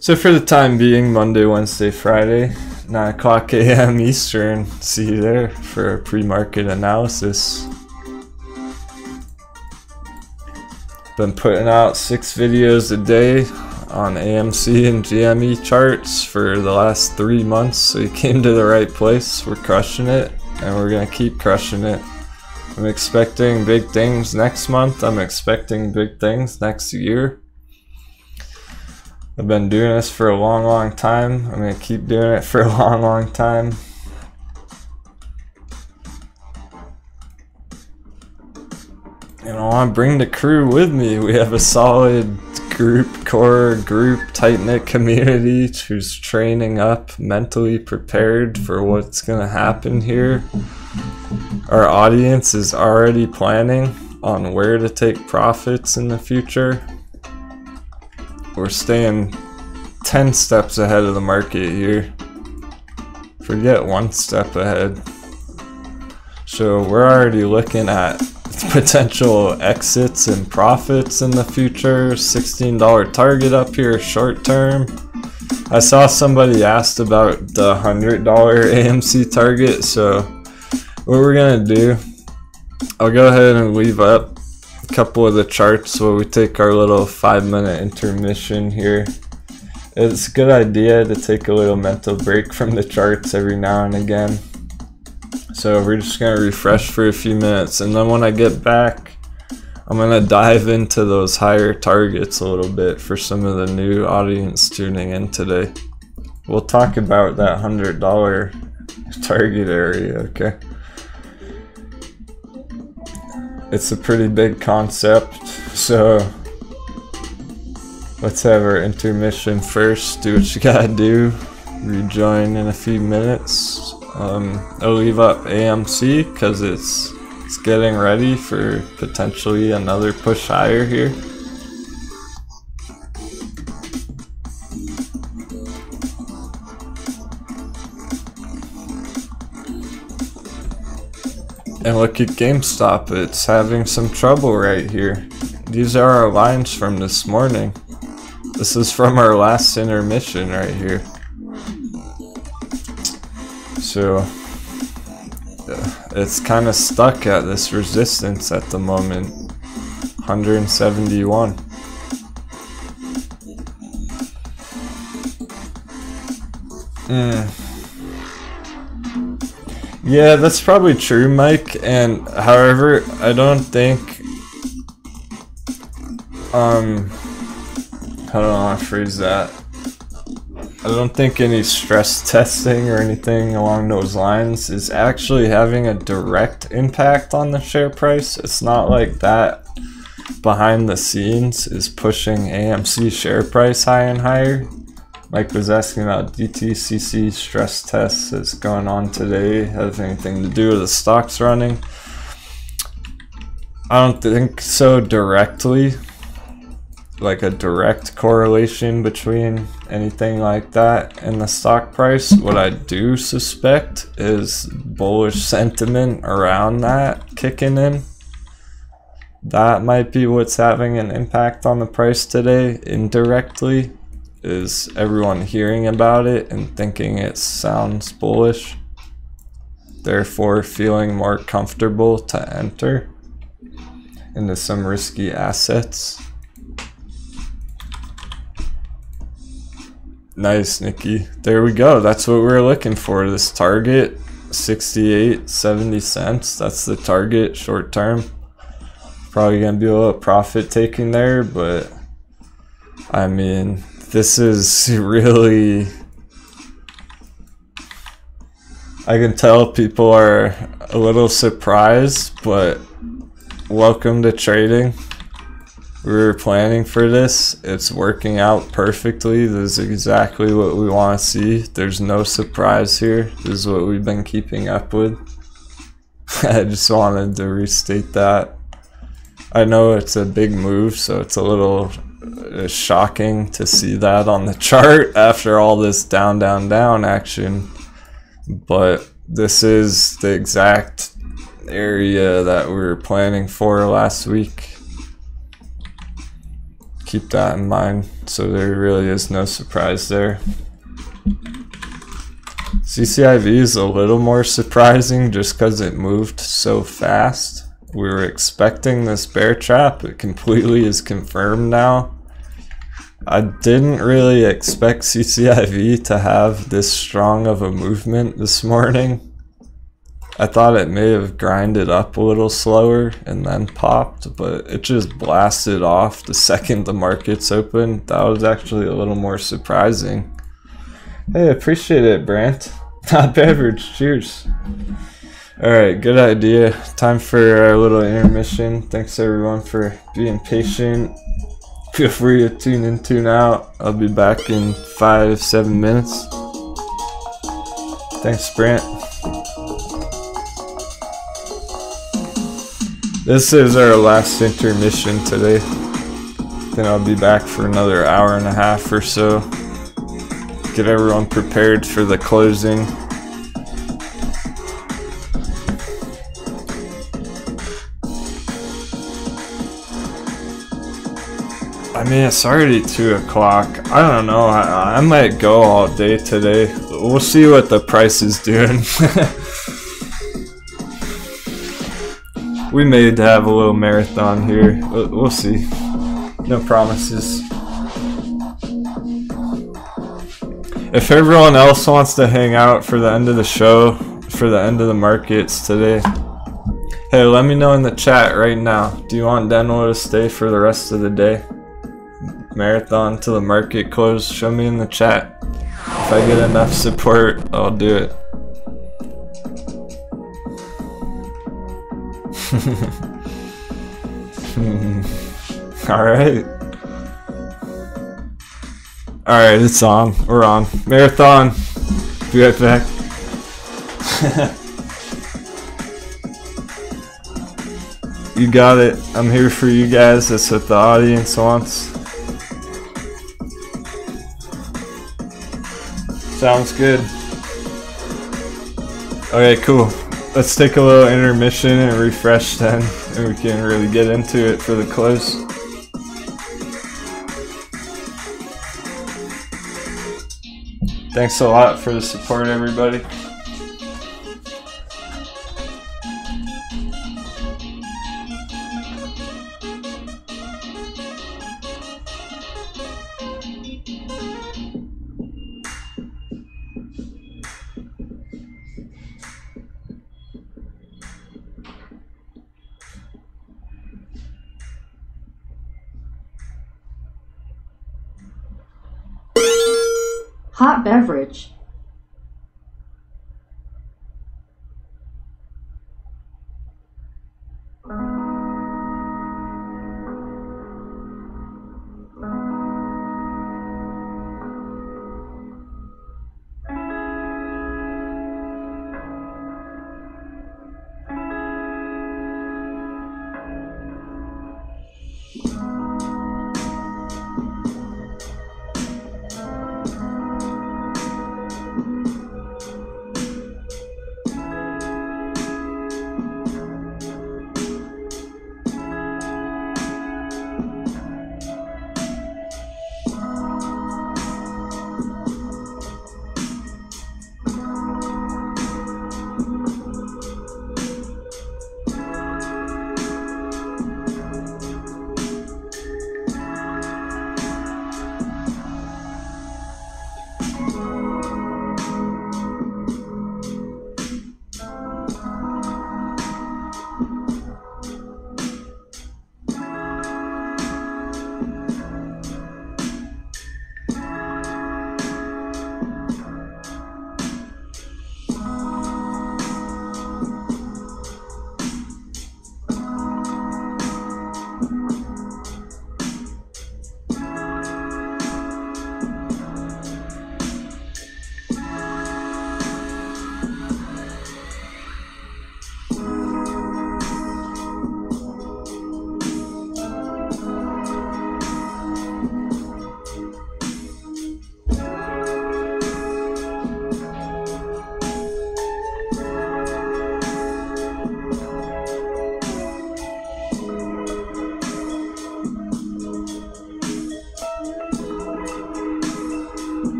So for the time being, Monday, Wednesday, Friday, 9 o'clock a.m. Eastern, see you there for a pre-market analysis. Been putting out 6 videos a day on AMC and GME charts for the last 3 months, so you came to the right place. We're crushing it, and we're gonna keep crushing it. I'm expecting big things next month. I'm expecting big things next year. I've been doing this for a long time. I'm gonna keep doing it for a long time. And I want to bring the crew with me. We have a solid core group, tight-knit community who's training up, mentally prepared for what's gonna happen here. Our audience is already planning on where to take profits in the future. We're staying 10 steps ahead of the market here. Forget 1 step ahead. So we're already looking at potential exits and profits in the future. $16 target up here short term. I saw somebody asked about the $100 AMC target, so what we're gonna do, I'll go ahead and leave up a couple of the charts while we take our little 5-minute intermission here. It's a good idea to take a little mental break from the charts every now and again. So we're just going to refresh for a few minutes, and then when I get back, I'm going to dive into those higher targets a little bit for some of the new audience tuning in today. We'll talk about that $100 target area, okay? It's a pretty big concept, so let's have our intermission first. Do what you gotta do. Rejoin in a few minutes. I'll leave up AMC because it's getting ready for potentially another push higher here. And look at GameStop, it's having some trouble right here. These are our lines from this morning. This is from our last intermission right here. So it's kind of stuck at this resistance at the moment, 171. Yeah, that's probably true, Mike. And however, I don't think how do I want to phrase that? I don't think any stress testing or anything along those lines is actually having a direct impact on the share price. It's not like that behind the scenes is pushing AMC share price higher and higher. Mike was asking about DTCC stress tests that's going on today. Has anything to do with the stocks running? I don't think so directly. Like a direct correlation between anything like that and the stock price. What I do suspect is bullish sentiment around that kicking in. That might be what's having an impact on the price today indirectly, is everyone hearing about it and thinking it sounds bullish, therefore feeling more comfortable to enter into some risky assets. Nice, Nikki. There we go. That's what we're looking for. This target, 68.70 cents. That's the target short term. Probably gonna be a little profit taking there, but I mean, this is really, I can tell people are a little surprised, but welcome to trading. We were planning for this. It's working out perfectly. This is exactly what we want to see. There's no surprise here. This is what we've been keeping up with. I just wanted to restate that. I know it's a big move, so it's a little shocking to see that on the chart after all this down, down, down action. But this is the exact area that we were planning for last week. Keep that in mind, so there really is no surprise there. CCIV is a little more surprising just because it moved so fast. We were expecting this bear trap. It completely is confirmed now. I didn't really expect CCIV to have this strong of a movement this morning. I thought it may have grinded up a little slower and then popped, but it just blasted off the second the markets opened. That was actually a little more surprising. Hey, appreciate it, Brant. Not beverage, cheers. Alright, good idea. Time for our little intermission. Thanks everyone for being patient. Feel free to tune in, tune out. I'll be back in 5-7 minutes. Thanks, Brant. This is our last intermission today. Then I'll be back for another hour and a half or so. Get everyone prepared for the closing. I mean, it's already 2 o'clock. I don't know. I might go all day today. We'll see what the price is doing. We may have a little marathon here. We'll see. No promises. If everyone else wants to hang out for the end of the show, for the end of the markets today, hey, let me know in the chat right now. Do you want Denwo to stay for the rest of the day? Marathon till the market close? Show me in the chat. If I get enough support, I'll do it. Alright. Alright, it's on. We're on. Marathon. Be right back. You got it. I'm here for you guys. That's what the audience wants. Sounds good. Okay, cool. Let's take a little intermission and refresh then, and we can really get into it for the close. Thanks a lot for the support, everybody. Hot beverage.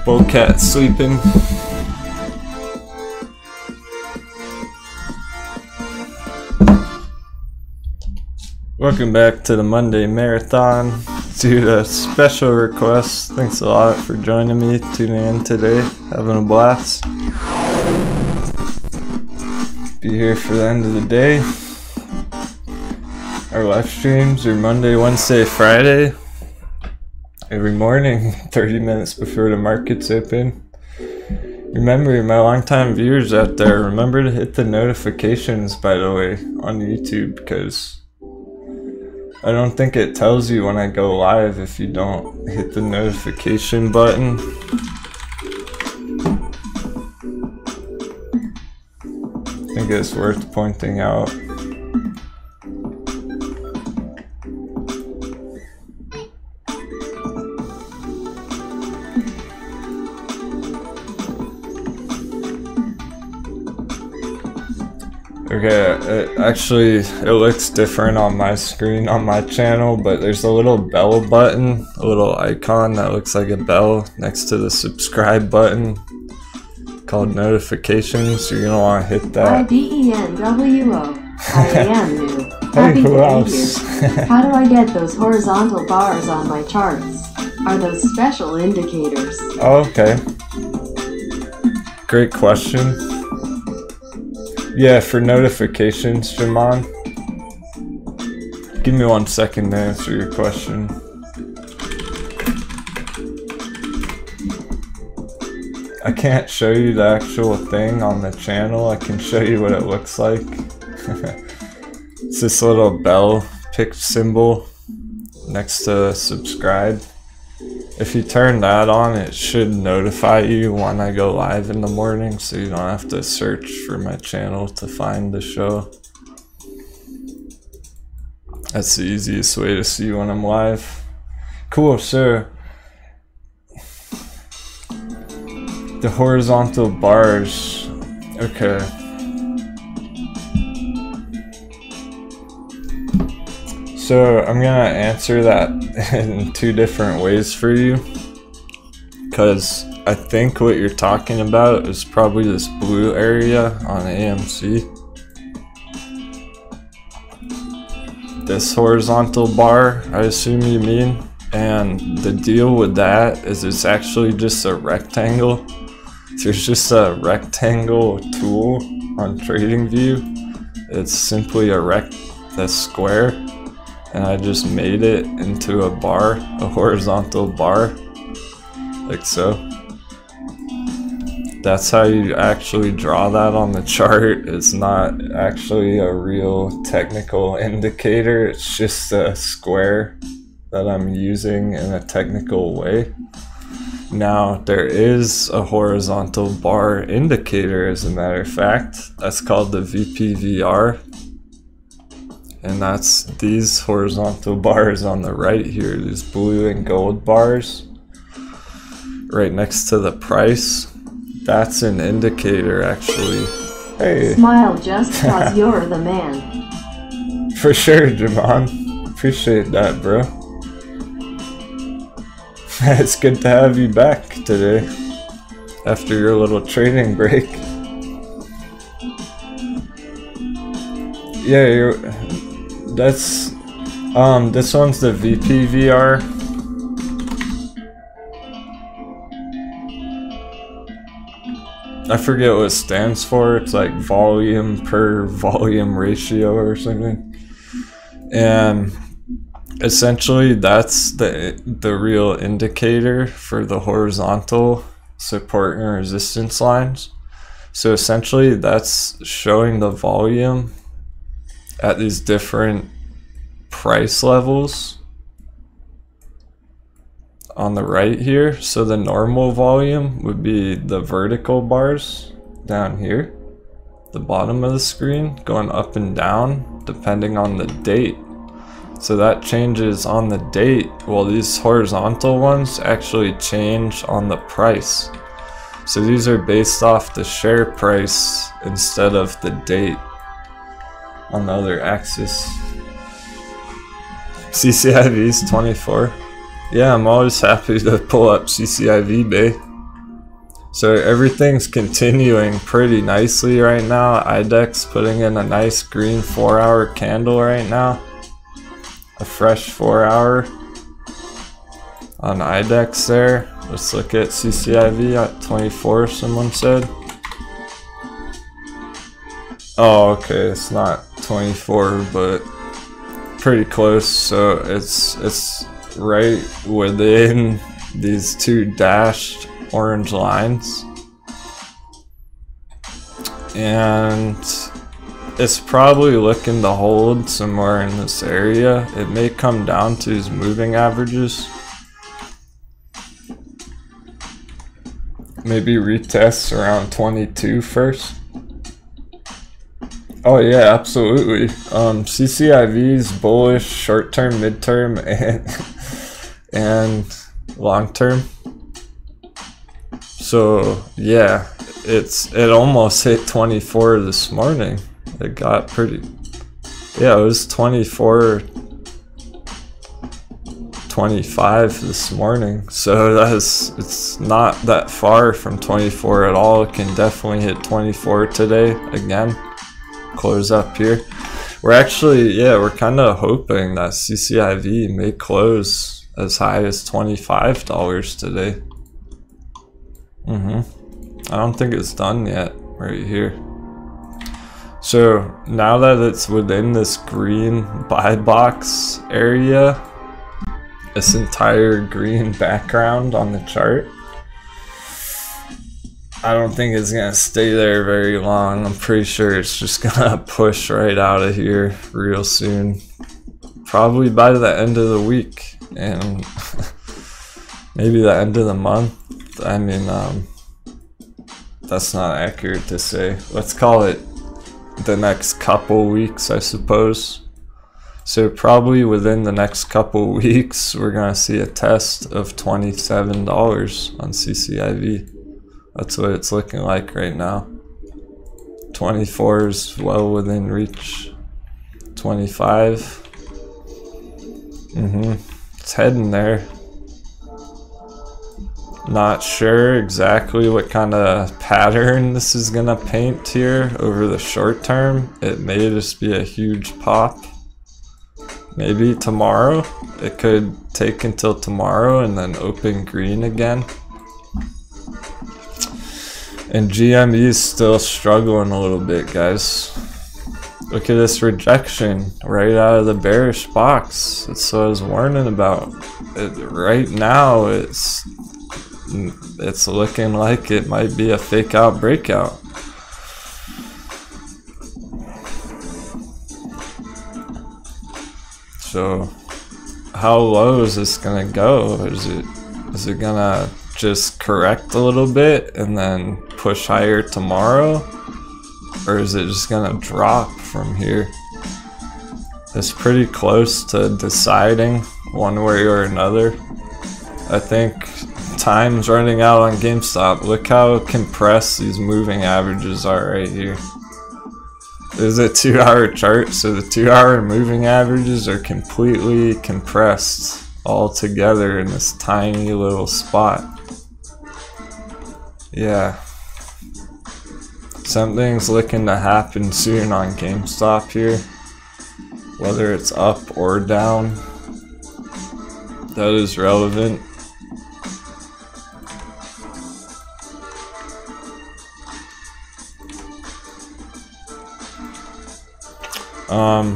Bullcat sleeping. Welcome back to the Monday Marathon. Due to special request, thanks a lot for joining me, tuning in today, having a blast. Be here for the end of the day. Our live streams are Monday, Wednesday, Friday. Every morning, 30 minutes before the markets open. Remember, my longtime viewers out there, remember to hit the notifications, by the way, on YouTube, because I don't think it tells you when I go live if you don't hit the notification button. I think it's worth pointing out. Okay, it looks different on my screen on my channel, but there's a little bell button, a little icon that looks like a bell next to the subscribe button called notifications. You're gonna want to hit that. IDENWO. I am new. Hey, Happy who to be else? here. How do I get those horizontal bars on my charts? Are those special indicators? Oh, okay. Great question. Yeah, for notifications, Jamon. Give me 1 second to answer your question. I can't show you the actual thing on the channel. I can show you what it looks like. It's this little bell pick symbol next to subscribe. If you turn that on, it should notify you when I go live in the morning, so you don't have to search for my channel to find the show. That's the easiest way to see when I'm live. Cool, so the horizontal bars, okay. So I'm gonna answer that in 2 different ways for you, because I think what you're talking about is probably this blue area on AMC. This horizontal bar, I assume you mean, and the deal with that is it's actually just a rectangle. There's just a rectangle tool on TradingView. It's simply a square. And I just made it into a bar, a horizontal bar, like so. That's how you actually draw that on the chart. It's not actually a real technical indicator, it's just a square that I'm using in a technical way. Now, there is a horizontal bar indicator, as a matter of fact. That's called the VPVR. And that's these horizontal bars on the right here, these blue and gold bars, right next to the price. That's an indicator, actually. Hey. Smile just cause you're the man. For sure, Jamon. Appreciate that, bro. It's good to have you back today, after your little trading break. Yeah, that's this one's the VPVR. I forget what it stands for. It's like volume per volume ratio or something. And essentially that's the real indicator for the horizontal support and resistance lines. So essentially that's showing the volume at these different price levels on the right here. So the normal volume would be the vertical bars down here, the bottom of the screen, going up and down depending on the date. So that changes on the date, while these horizontal ones actually change on the price. So these are based off the share price instead of the date on the other axis. CCIV is 24. Yeah, I'm always happy to pull up CCIV, bae. So everything's continuing pretty nicely right now. IDEX putting in a nice green 4-hour candle right now. A fresh 4-hour on IDEX there. Let's look at CCIV at 24, someone said. Oh, okay, it's not 24, but pretty close. So it's right within these two dashed orange lines, and it's probably looking to hold somewhere in this area. It may come down to these moving averages. Maybe retest around 22 first. Oh yeah, absolutely. CCIV's bullish short-term, mid-term, and long-term. So yeah, it almost hit 24 this morning. It got pretty, yeah, it was 24, 25 this morning. So it's not that far from 24 at all. It can definitely hit 24 today again. Close up here. We're actually, yeah, we're kind of hoping that CCIV may close as high as $25 today. I don't think it's done yet right here. So now that it's within this green buy box area, this entire green background on the chart, I don't think it's gonna stay there very long. I'm pretty sure it's just gonna push right out of here real soon. Probably by the end of the week, and maybe the end of the month. I mean, that's not accurate to say. Let's call it the next couple weeks, I suppose. So probably within the next couple weeks, we're gonna see a test of $27 on CCIV. That's what it's looking like right now. 24 is well within reach. 25. It's heading there. Not sure exactly what kind of pattern this is gonna paint here over the short term. It may just be a huge pop. Maybe tomorrow. It could take until tomorrow and then open green again. And GME is still struggling a little bit, guys. Look at this rejection right out of the bearish box. That's what I was warning about. Right now, it's looking like it might be a fake out breakout. So how low is this gonna go? Is it gonna just correct a little bit and then push higher tomorrow, or is it just gonna drop from here? It's pretty close to deciding one way or another. I think time's running out on GameStop. Look how compressed these moving averages are right here. This is a 2-hour chart, so the 2-hour moving averages are completely compressed all together in this tiny little spot. Yeah. Something's looking to happen soon on GameStop here. Whether it's up or down, that is relevant.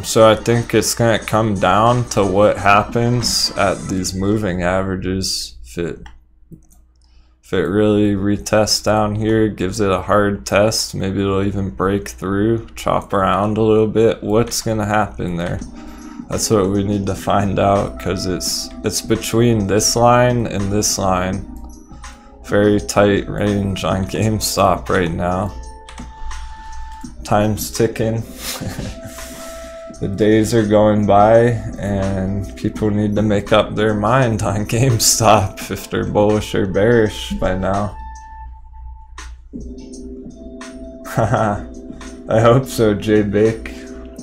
So I think it's gonna come down to what happens at these moving averages. If it really retests down here, gives it a hard test, maybe it'll even break through, chop around a little bit. What's gonna happen there? That's what we need to find out, because it's between this line and this line. Very tight range on GameStop right now. Time's ticking. The days are going by, and people need to make up their mind on GameStop if they're bullish or bearish by now. I hope so, J-Bake.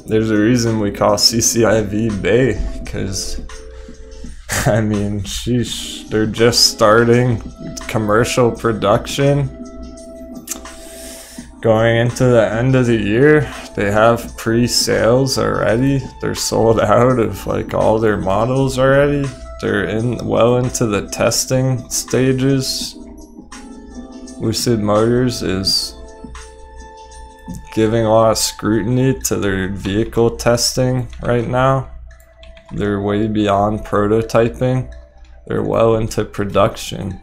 There's a reason we call CCIV Bay, because, I mean, sheesh, they're just starting commercial production, Going into the end of the year, they have pre-sales already. They're sold out of like all their models already. They're well into the testing stages. Lucid Motors is giving a lot of scrutiny to their vehicle testing right now. They're way beyond prototyping. They're well into production.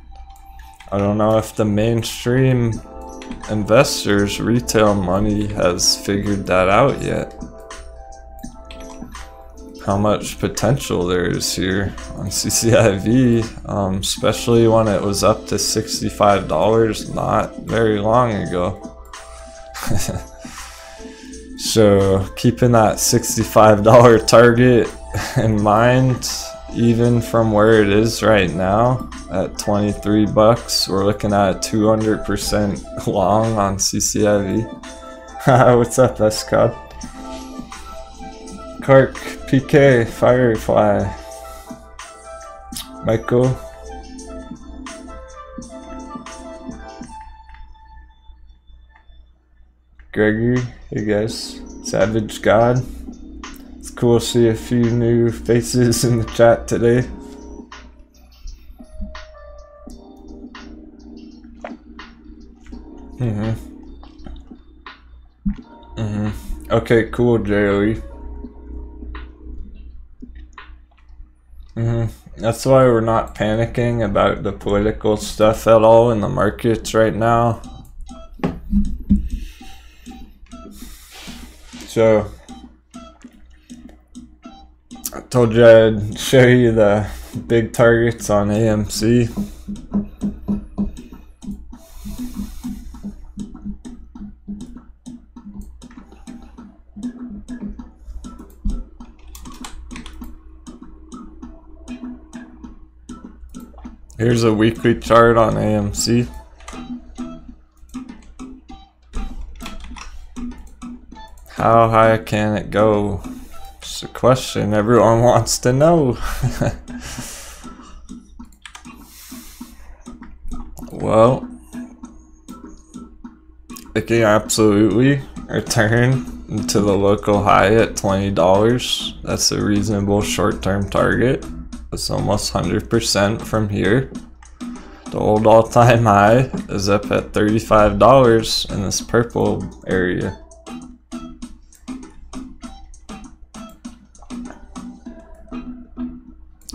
I don't know if the mainstream investors, retail money has figured that out yet. How much potential there is here on CCIV, especially when it was up to $65 not very long ago. So keeping that $65 target in mind, even from where it is right now at 23 bucks, we're looking at 200% long on CCIV. What's up, S-Cod? Kark, PK, Firefly, Michael, Gregory, hey guys, Savage God. It's cool to see a few new faces in the chat today. Okay, cool, JOE. That's why we're not panicking about the political stuff at all in the markets right now. So, I told you I'd show you the big targets on AMC. Here's a weekly chart on AMC. How high can it go? It's a question everyone wants to know. Well, it can absolutely return to the local high at $20. That's a reasonable short-term target. It's almost 100% from here. The old all-time high is up at $35 in this purple area.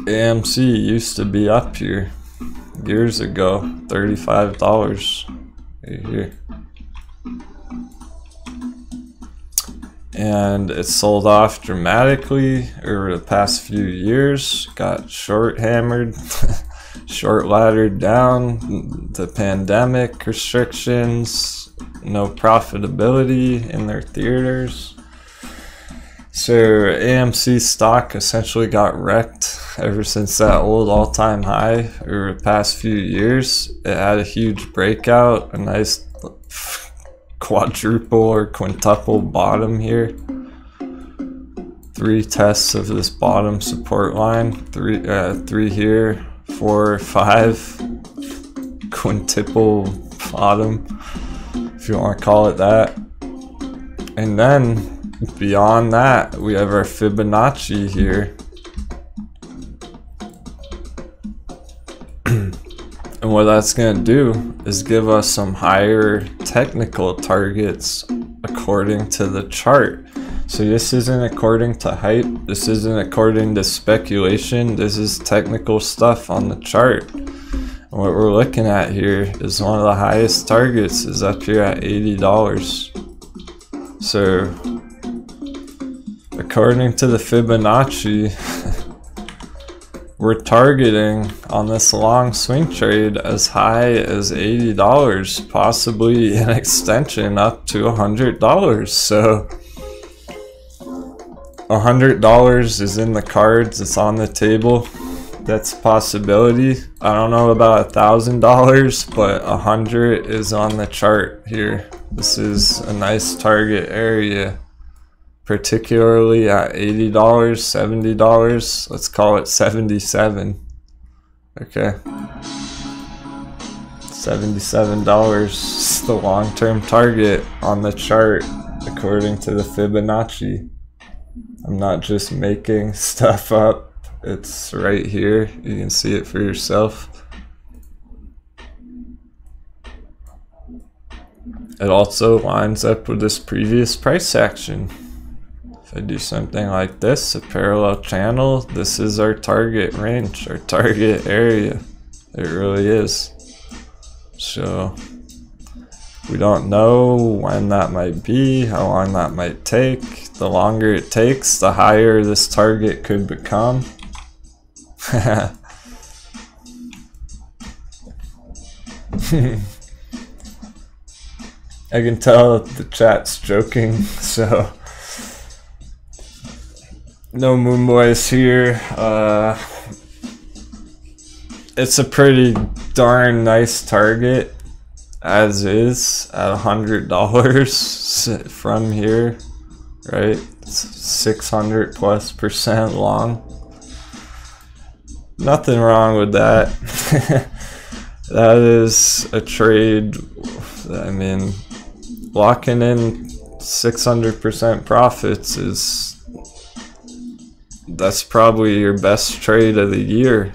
AMC used to be up here years ago, $35 right here. And it sold off dramatically over the past few years, got short hammered, short laddered down, the pandemic restrictions, no profitability in their theaters. So AMC stock essentially got wrecked ever since that old all-time high over the past few years. It had a huge breakout, a nice quadruple or quintuple bottom here. 3 tests of this bottom support line, 3 here, 4, 5, quintuple bottom, if you want to call it that. And then beyond that, we have our Fibonacci here. And what that's going to do is give us some higher technical targets according to the chart. So this isn't according to hype, this isn't according to speculation, this is technical stuff on the chart. And what we're looking at here is one of the highest targets is up here at $80. So according to the Fibonacci, we're targeting on this long swing trade as high as $80, possibly an extension up to $100. So $100 is in the cards, it's on the table. That's a possibility. I don't know about $1,000, but 100 is on the chart here. This is a nice target area, particularly at $80, $70. Let's call it 77. Okay, $77 is the long-term target on the chart according to the Fibonacci. I'm not just making stuff up, it's right here. You can see it for yourself. It also lines up with this previous price action. If I do something like this, a parallel channel, this is our target range, our target area. It really is. So we don't know when that might be, how long that might take. The longer it takes, the higher this target could become. I can tell the chat's joking, so no moon boys here. It's a pretty darn nice target as is at $100 from here, right? It's 600+% long. Nothing wrong with that. That is a trade. I mean, locking in 600% profits that's probably your best trade of the year.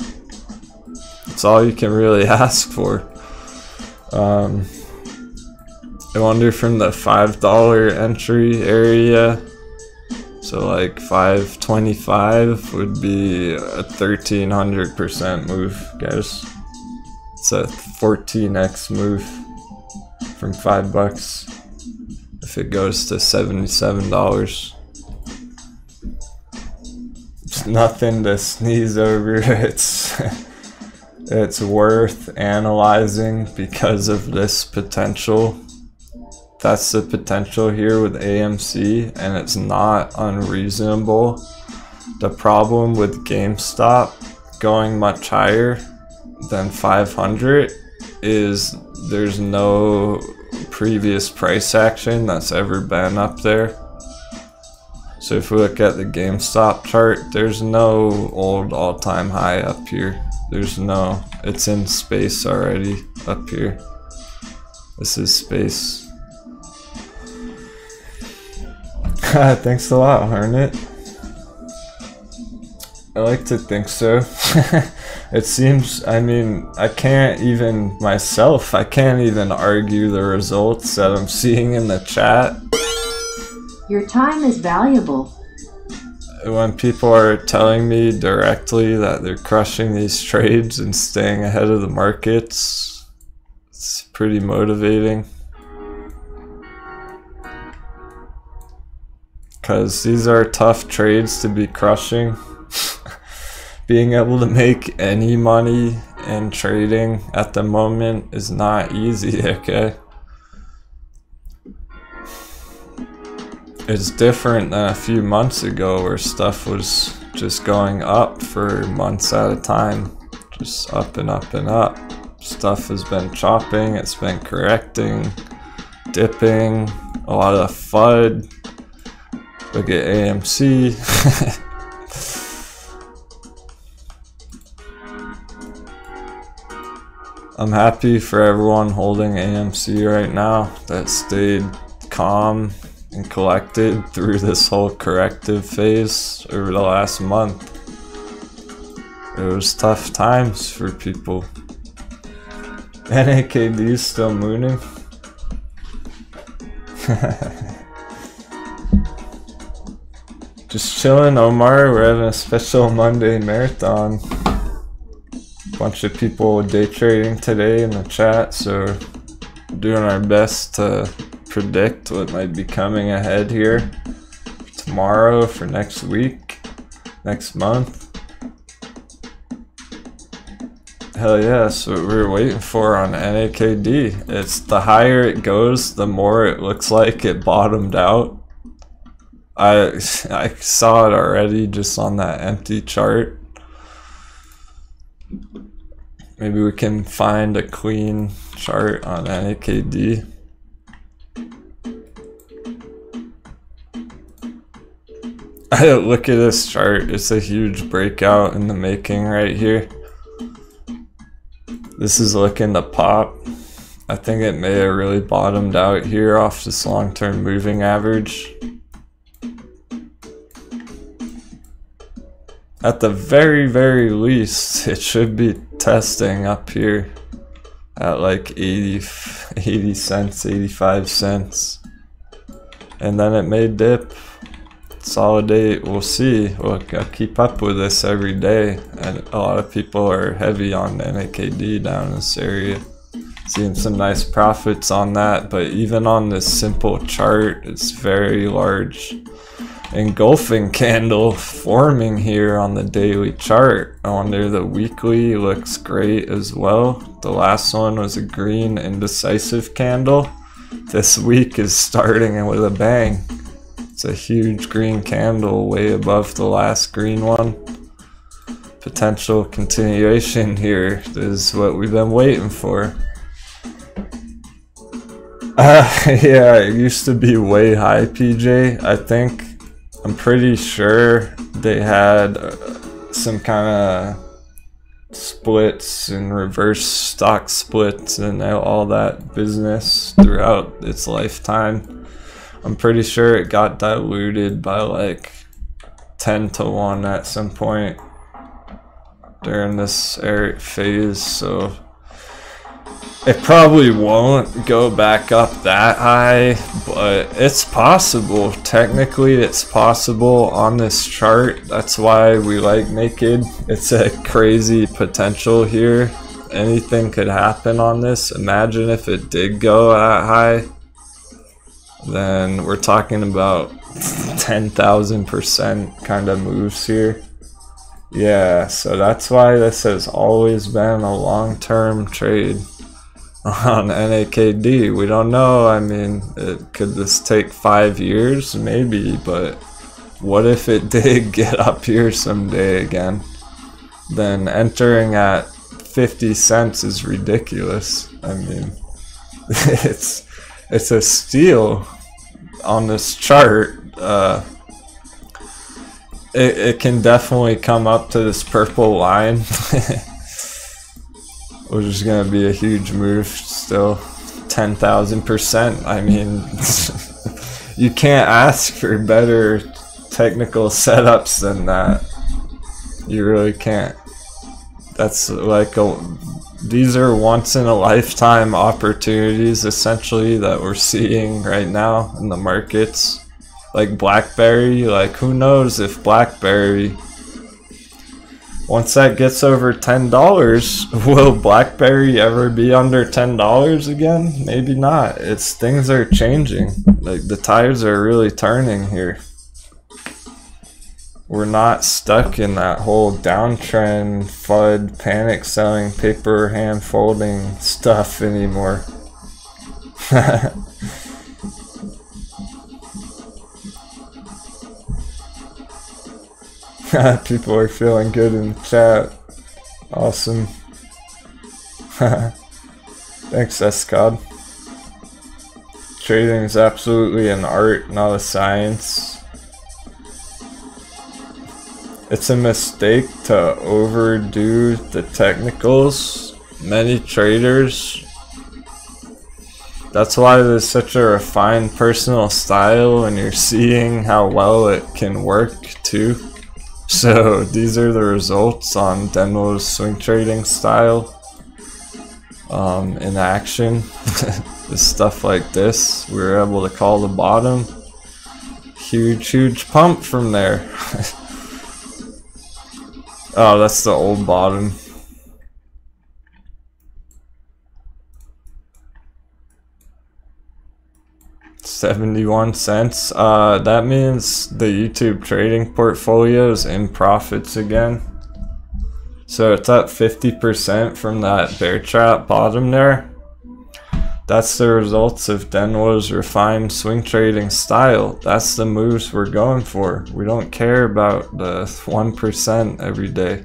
It's all you can really ask for. I wonder from the $5 entry area, so like 525 would be a 1300% move, guys. It's a 14x move from $5 if it goes to $77. It's nothing to sneeze over. It's worth analyzing because of this potential. That's the potential here with AMC, and it's not unreasonable. The problem with GameStop going much higher than 500 is there's no previous price action that's ever been up there. So if we look at the GameStop chart, there's no old all-time high up here. There's no, it's in space already up here. This is space. Thanks a lot, Hornet. I like to think so. It seems, I mean, I can't even myself, I can't even argue the results that I'm seeing in the chat. Your time is valuable. When people are telling me directly that they're crushing these trades and staying ahead of the markets, it's pretty motivating. Because these are tough trades to be crushing. Being able to make any money in trading at the moment is not easy, okay? It's different than a few months ago where stuff was just going up for months at a time. Just up and up and up. Stuff has been chopping, it's been correcting, dipping, a lot of FUD. Look at AMC. I'm happy for everyone holding AMC right now that stayed calm and collected through this whole corrective phase over the last month. It was tough times for people. NAKD is still mooning. Just chilling, Omar. We're having a special Monday marathon. Bunch of people day trading today in the chat, so we're doing our best to predict what might be coming ahead here tomorrow, for next week, next month. Hell yeah, that's what we're waiting for on NAKD. It's the higher it goes, the more it looks like it bottomed out. I saw it already just on that empty chart. Maybe we can find a clean chart on NAKD. Look at this chart. It's a huge breakout in the making right here. This is looking to pop. I think it may have really bottomed out here off this long-term moving average. At the very least, it should be testing up here at like 80 cents, 85 cents. And then it may dip, consolidate, we'll see. We'll keep up with this every day. And a lot of people are heavy on NAKD down in this area. Seeing some nice profits on that, but even on this simple chart, it's very large engulfing candle forming here on the daily chart. Under the weekly looks great as well. The last one was a green indecisive candle. This week is starting with a bang. It's a huge green candle way above the last green one. Potential continuation here is what we've been waiting for. Yeah, it used to be way high, PJ. I'm pretty sure they had some kind of splits and reverse stock splits and all that business throughout its lifetime. I'm pretty sure it got diluted by like 10 to 1 at some point during this phase, so it probably won't go back up that high, but it's possible. Technically, it's possible on this chart. That's why we like NAKD. It's a crazy potential here. Anything could happen on this. Imagine if it did go that high. Then we're talking about 10,000% kind of moves here. Yeah, so that's why this has always been a long-term trade on NAKD. We don't know. I mean, could this take 5 years? Maybe, but what if it did get up here someday again? Then entering at 50 cents is ridiculous. I mean, it's a steal on this chart. It can definitely come up to this purple line. Which is going to be a huge move still. 10,000%. I mean, you can't ask for better technical setups than that. You really can't. That's like these are once in a lifetime opportunities essentially that we're seeing right now in the markets. Like BlackBerry, like who knows if BlackBerry, once that gets over $10, will BlackBerry ever be under $10 again? Maybe not. Things are changing. Like the tides are really turning here. We're not stuck in that whole downtrend, FUD, panic selling, paper hand folding stuff anymore. People are feeling good in the chat. Awesome. Thanks, SCOD. Trading is absolutely an art, not a science. It's a mistake to overdo the technicals. Many traders. That's why there's such a refined personal style, and you're seeing how well it can work too. So these are the results on Denwo's swing trading style in action. This stuff like this, we were able to call the bottom. Huge pump from there. Oh, that's the old bottom. $0.71. That means the YouTube trading portfolio is in profits again. So it's up 50% from that bear trap bottom there. That's the results of Denwo's refined swing trading style. That's the moves we're going for. We don't care about the 1% every day.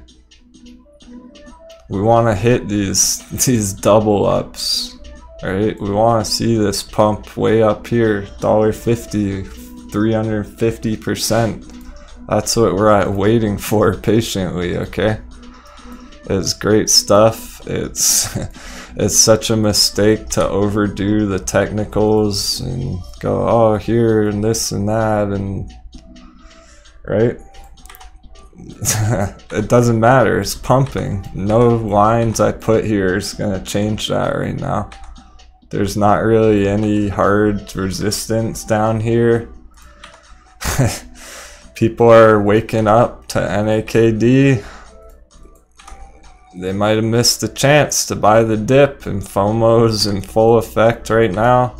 We want to hit these double ups. Right, we want to see this pump way up here, $1.50, 350%. That's what we're waiting for patiently, okay? It's great stuff. It's it's such a mistake to overdo the technicals and go, oh, here and this and that, and right? It doesn't matter, it's pumping. No lines I put here is gonna change that right now. There's not really any hard resistance down here. People are waking up to NAKD. They might have missed the chance to buy the dip, and FOMO's in full effect right now.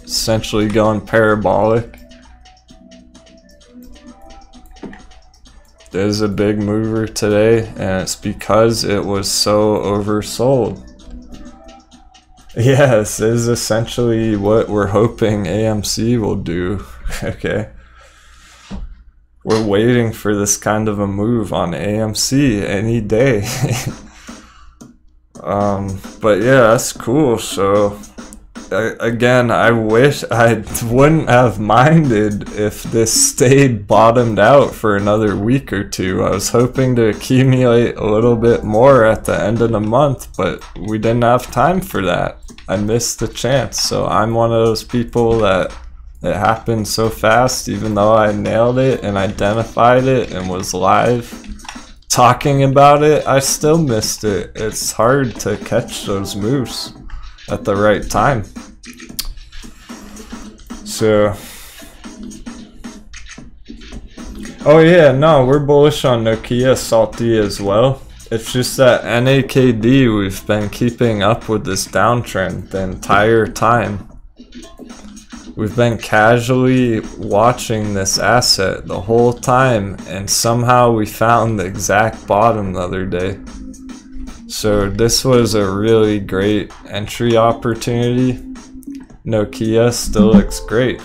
Essentially going parabolic. There's a big mover today, and it's because it was so oversold. Yes, this is essentially what we're hoping AMC will do. Okay. We're waiting for this kind of a move on AMC any day. But yeah, that's cool. So again, I wish I wouldn't have minded if this stayed bottomed out for another week or two. I was hoping to accumulate a little bit more at the end of the month, but we didn't have time for that. I missed the chance. So I'm one of those people that it happened so fast, even though I nailed it and identified it and was live talking about it, I still missed it. It's hard to catch those moves at the right time. So, oh yeah, no, we're bullish on Nokia Salty as well. It's just that NAKD, we've been keeping up with this downtrend the entire time. We've been casually watching this asset the whole time, and somehow we found the exact bottom the other day. So this was a really great entry opportunity. Nokia still looks great.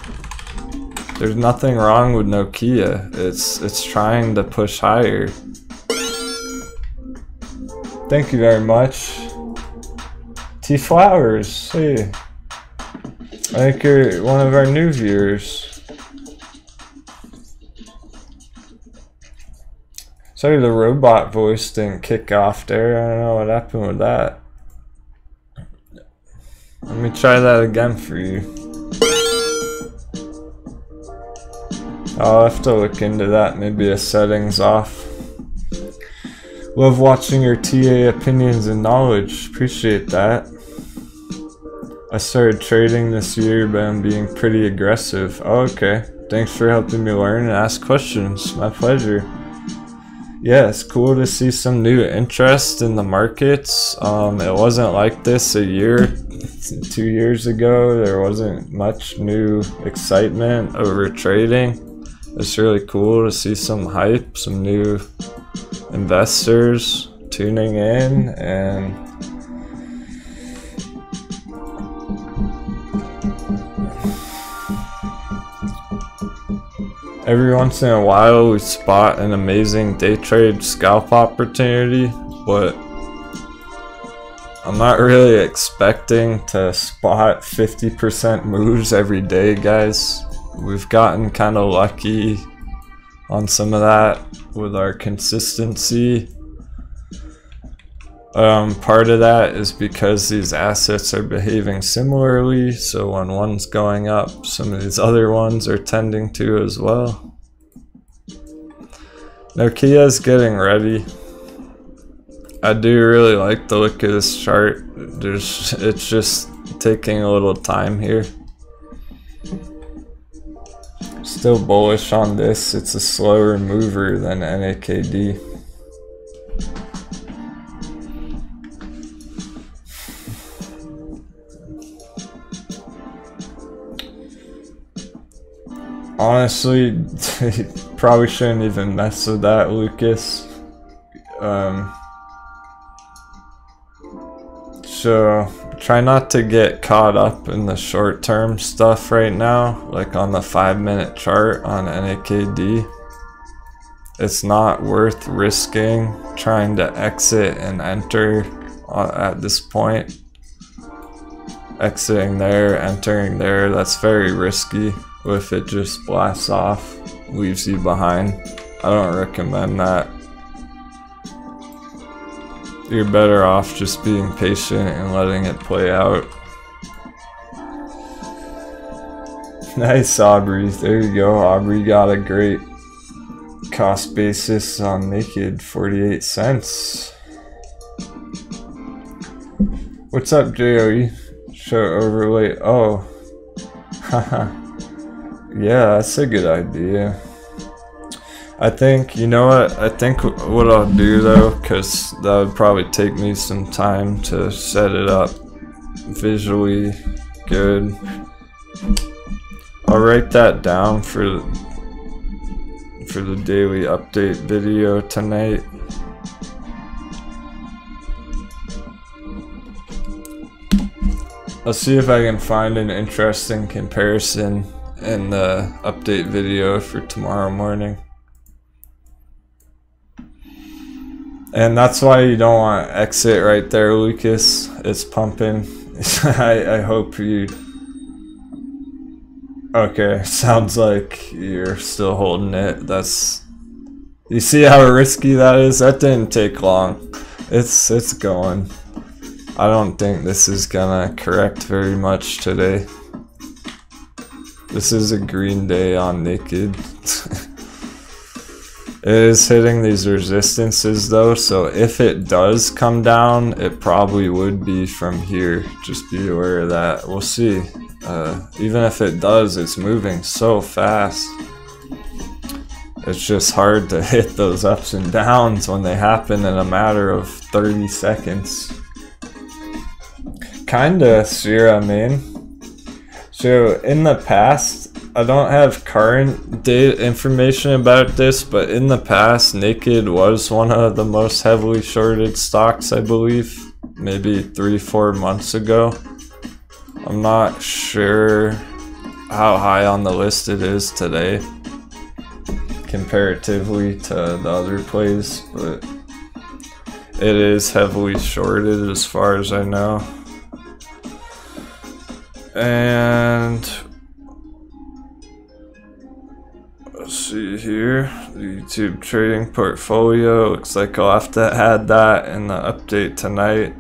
There's nothing wrong with Nokia. It's trying to push higher. Thank you very much. T Flowers, hey. I think you're one of our new viewers. Sorry, the robot voice didn't kick off there. I don't know what happened with that. Let me try that again for you. I'll have to look into that. Maybe a settings off. Love watching your TA opinions and knowledge. Appreciate that. I started trading this year, but I'm being pretty aggressive. Oh, okay. Thanks for helping me learn and ask questions. My pleasure. Yeah, it's cool to see some new interest in the markets. It wasn't like this a year, 2 years ago. There wasn't much new excitement over trading. It's really cool to see some hype, some new investors tuning in, and every once in a while we spot an amazing day trade scalp opportunity, but I'm not really expecting to spot 50% moves every day, guys. We've gotten kind of lucky on some of that with our consistency. Part of that is because these assets are behaving similarly, so when one's going up, some of these other ones are tending to as well. Nokia's getting ready. I do really like the look of this chart. It's just taking a little time here. Still bullish on this. It's a slower mover than NAKD. Honestly, probably shouldn't even mess with that, Lucas. So try not to get caught up in the short-term stuff right now, like on the 5-minute chart on NAKD. It's not worth risking trying to exit and enter at this point. Exiting there, entering there, that's very risky. If it just blasts off, leaves you behind. I don't recommend that. you're better off just being patient and letting it play out. Nice, Aubrey. There you go. Aubrey got a great cost basis on NAKD, 48 cents. What's up, JOE? Show overlay. Oh. Haha. Yeah, that's a good idea. I think, you know what? I think what I'll do though, because that would probably take me some time to set it up visually good. I'll write that down for the daily update video tonight. I'll see if I can find an interesting comparison in the update video for tomorrow morning. And that's why you don't want to exit right there, Lucas. It's pumping. I hope you... Okay, sounds like you're still holding it. That's... You see how risky that is? That didn't take long. It's going. I don't think this is gonna correct very much today. This is a green day on NAKD. It is hitting these resistances though, so if it does come down, it probably would be from here. Just be aware of that. We'll see. Even if it does, it's moving so fast. It's just hard to hit those ups and downs when they happen in a matter of 30 seconds. Kinda, Sierra Main. So in the past, I don't have current data information about this, but in the past, NAKD was one of the most heavily shorted stocks, I believe. Maybe 3-4 months ago. I'm not sure how high on the list it is today, comparatively to the other plays, but it is heavily shorted as far as I know. And let's see here, the YouTube trading portfolio. Looks like I'll have to add that in the update tonight,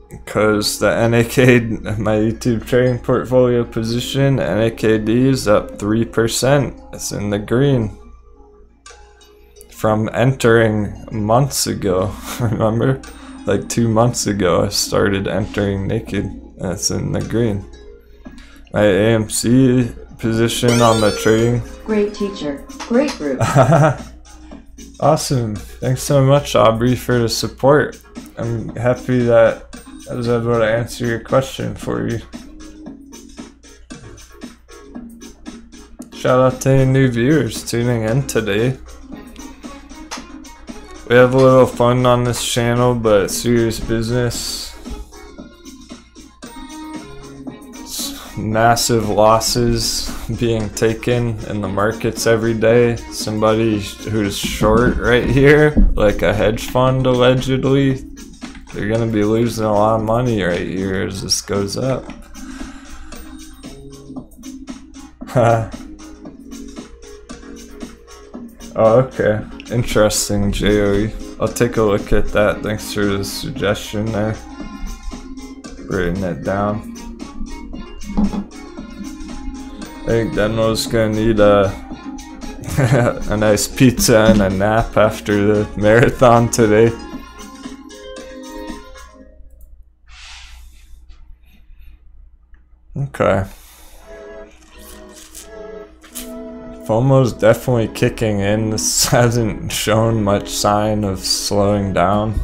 because the NAKD, my YouTube trading portfolio position, NAKD is up 3%. It's in the green from entering months ago. Remember, like 2 months ago I started entering NAKD, and it's in the green. My AMC position on the trading. Great teacher, great group. Awesome. Thanks so much, Aubrey, for the support. I'm happy that I was able to answer your question for you. Shout out to any new viewers tuning in today. We have a little fun on this channel, but serious business. Massive losses being taken in the markets every day. Somebody who's short right here, like a hedge fund allegedly, they're gonna be losing a lot of money right here as this goes up. Oh, okay. Interesting, JOE. I'll take a look at that. Thanks for the suggestion there. Writing it down. I think Denwo's gonna need a nice pizza and a nap after the marathon today. Okay. FOMO's definitely kicking in. This hasn't shown much sign of slowing down.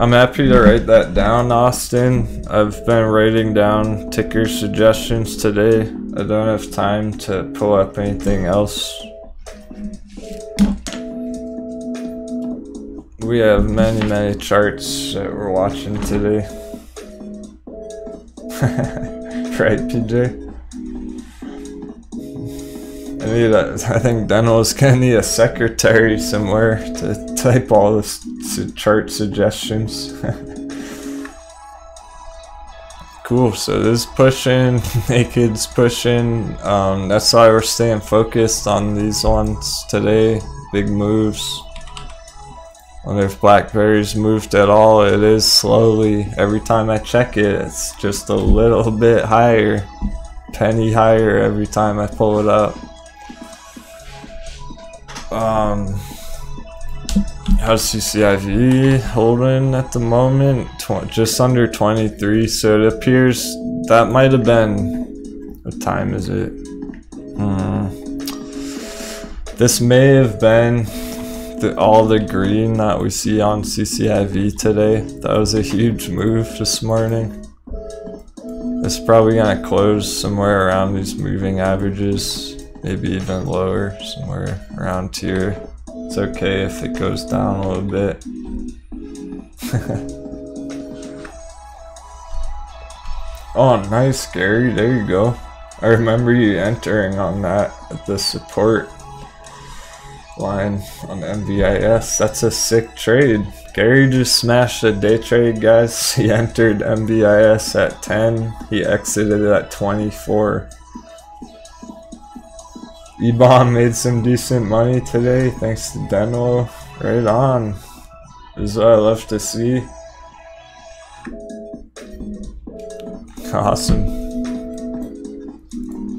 I'm happy to write that down, Austin. I've been writing down ticker suggestions today. I don't have time to pull up anything else. We have many charts that we're watching today. Right, PJ? I think Denwo's gonna need a secretary somewhere to type all this chart suggestions. Cool, so this is pushing, NAKD's pushing, that's why we're staying focused on these ones today, big moves. Wonder if Blackberry's moved at all. It is slowly, every time I check it, it's just a little bit higher, penny higher every time I pull it up. How's CCIV holding at the moment? Just under 23, so it appears that might have been, what time is it? This may have been all the green that we see on CCIV today. That was a huge move this morning. It's probably gonna close somewhere around these moving averages, maybe even lower, somewhere around here. It's okay if it goes down a little bit. Oh, nice, Gary. There you go. I remember you entering on that at the support line on MVIS. That's a sick trade. Gary just smashed a day trade, guys. He entered MVIS at 10. He exited at 24. E-Bomb made some decent money today thanks to Denwo. Right on. This is what I love to see. Awesome.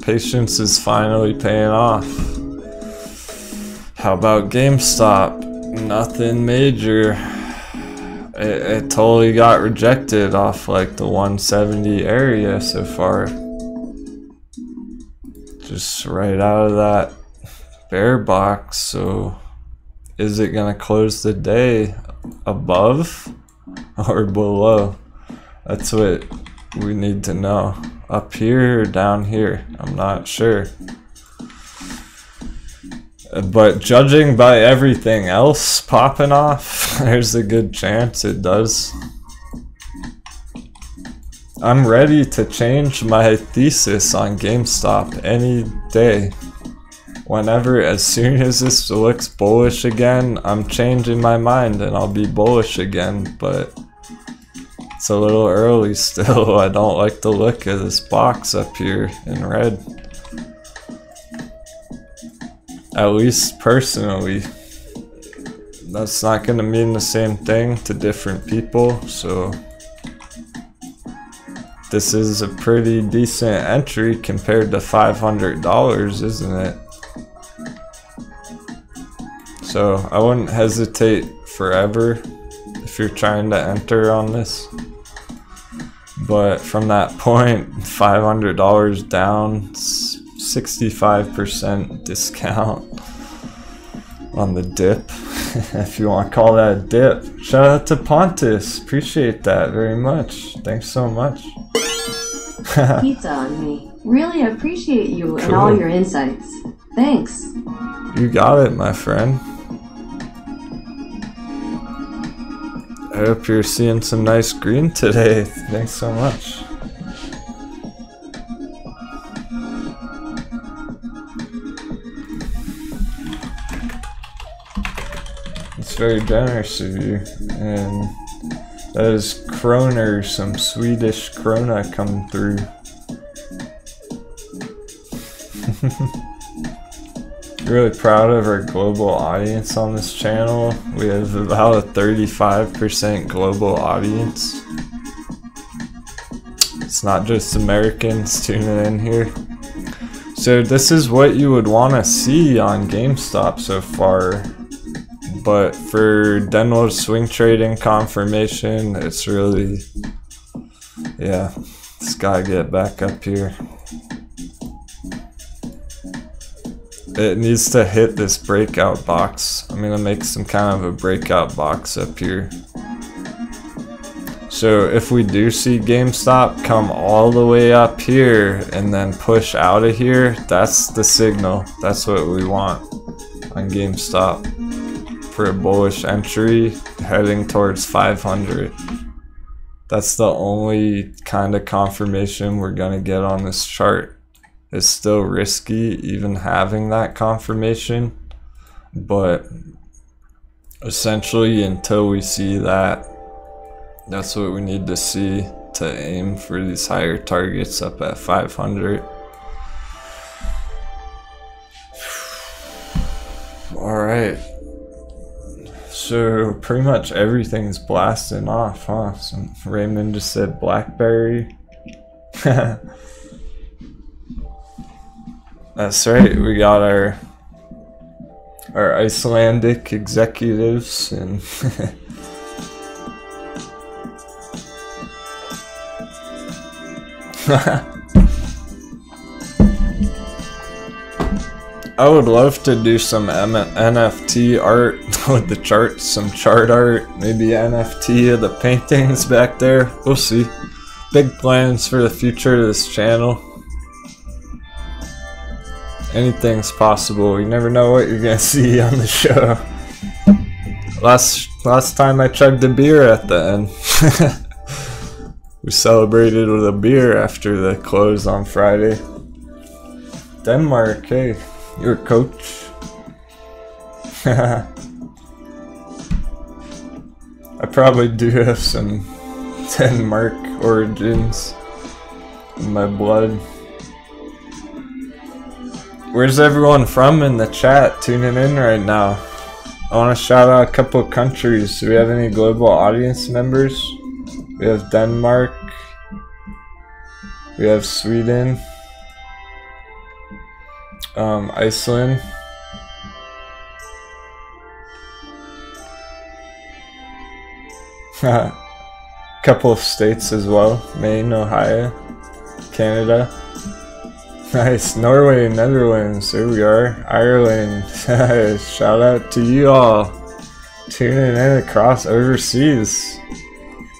Patience is finally paying off. How about GameStop? Nothing major. It totally got rejected off like the 170 area so far. Just right out of that bear box. So is it gonna close the day above or below? That's what we need to know. Up here or down here? I'm not sure. But judging by everything else popping off, there's a good chance it does. I'm ready to change my thesis on GameStop any day. Whenever, as soon as this looks bullish again, I'm changing my mind and I'll be bullish again, but it's a little early still. I don't like the look of this box up here in red. At least personally. That's not gonna mean the same thing to different people, so this is a pretty decent entry compared to $500, isn't it? So I wouldn't hesitate forever if you're trying to enter on this. But from that point, $500 down, 65% discount on the dip, if you want to call that a dip. Shout out to Pontus, appreciate that very much. Thanks so much. Pizza on me. Really appreciate you and Cool. all your insights. Thanks. You got it, my friend. I hope you're seeing some nice green today. Thanks so much. It's very generous of you. And that is Kroner, some Swedish krona coming through. Really proud of our global audience on this channel. We have about a 35% global audience. It's not just Americans tuning in here. So this is what you would want to see on GameStop so far. But for Denwo's swing trading confirmation, it's really, yeah, it's gotta get back up here. It needs to hit this breakout box. I'm gonna make some kind of a breakout box up here. So if we do see GameStop come all the way up here and then push out of here, that's the signal. That's what we want on GameStop for a bullish entry heading towards 500. That's the only kind of confirmation we're gonna get on this chart. It's still risky even having that confirmation, but essentially until we see that, that's what we need to see. to aim for these higher targets up at 500. Alright. So pretty much everything's blasting off, huh? So Raymond just said BlackBerry. That's right, we got our Icelandic executives and I would love to do some NFT art with the charts, some chart art, maybe NFT of the paintings back there. We'll see. Big plans for the future of this channel. Anything's possible. You never know what you're gonna see on the show. Last time I chugged a beer at the end. We celebrated with a beer after the close on Friday. Denmark, hey. You're a coach. I probably do have some Denmark origins in my blood. Where's everyone from in the chat tuning in right now? I want to shout out a couple of countries. Do we have any global audience members? We have Denmark. We have Sweden. Iceland. Couple of states as well. Maine, Ohio, Canada. Nice. Norway, Netherlands. There we are. Ireland. Shout out to you all tuning in across overseas.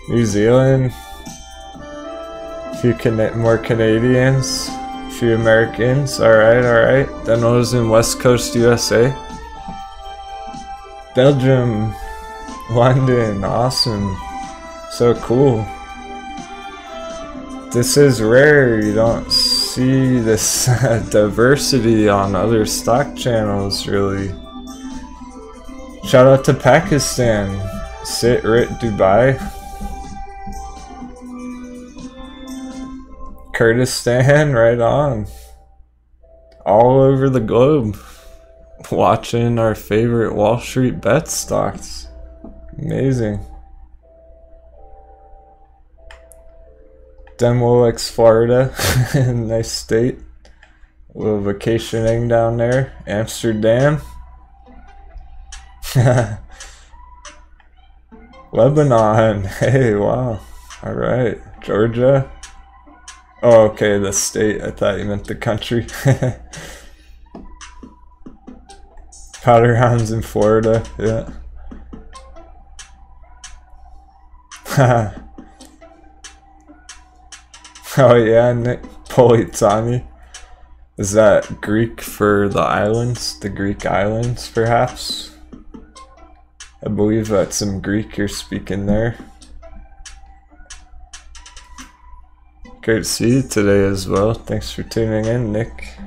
New Zealand. A few more Canadians. Few Americans. Alright. Denwo's in West Coast USA. Belgium. London. Awesome. So cool. This is rare. You don't see this diversity on other stock channels, really. Shout out to Pakistan. Sit Rit Dubai. Kurdistan, right on. All over the globe. Watching our favorite Wall Street bet stocks. Amazing. Denwo likes Florida. Nice state. A little vacationing down there. Amsterdam. Lebanon. Hey, wow. Alright. Georgia. Oh, okay, the state. I thought you meant the country. Powderhounds in Florida, yeah. Oh yeah, Nick Politani. Is that Greek for the islands? The Greek islands, perhaps? I believe that's some Greek you're speaking there. Great to see you today as well. Thanks for tuning in, Nick.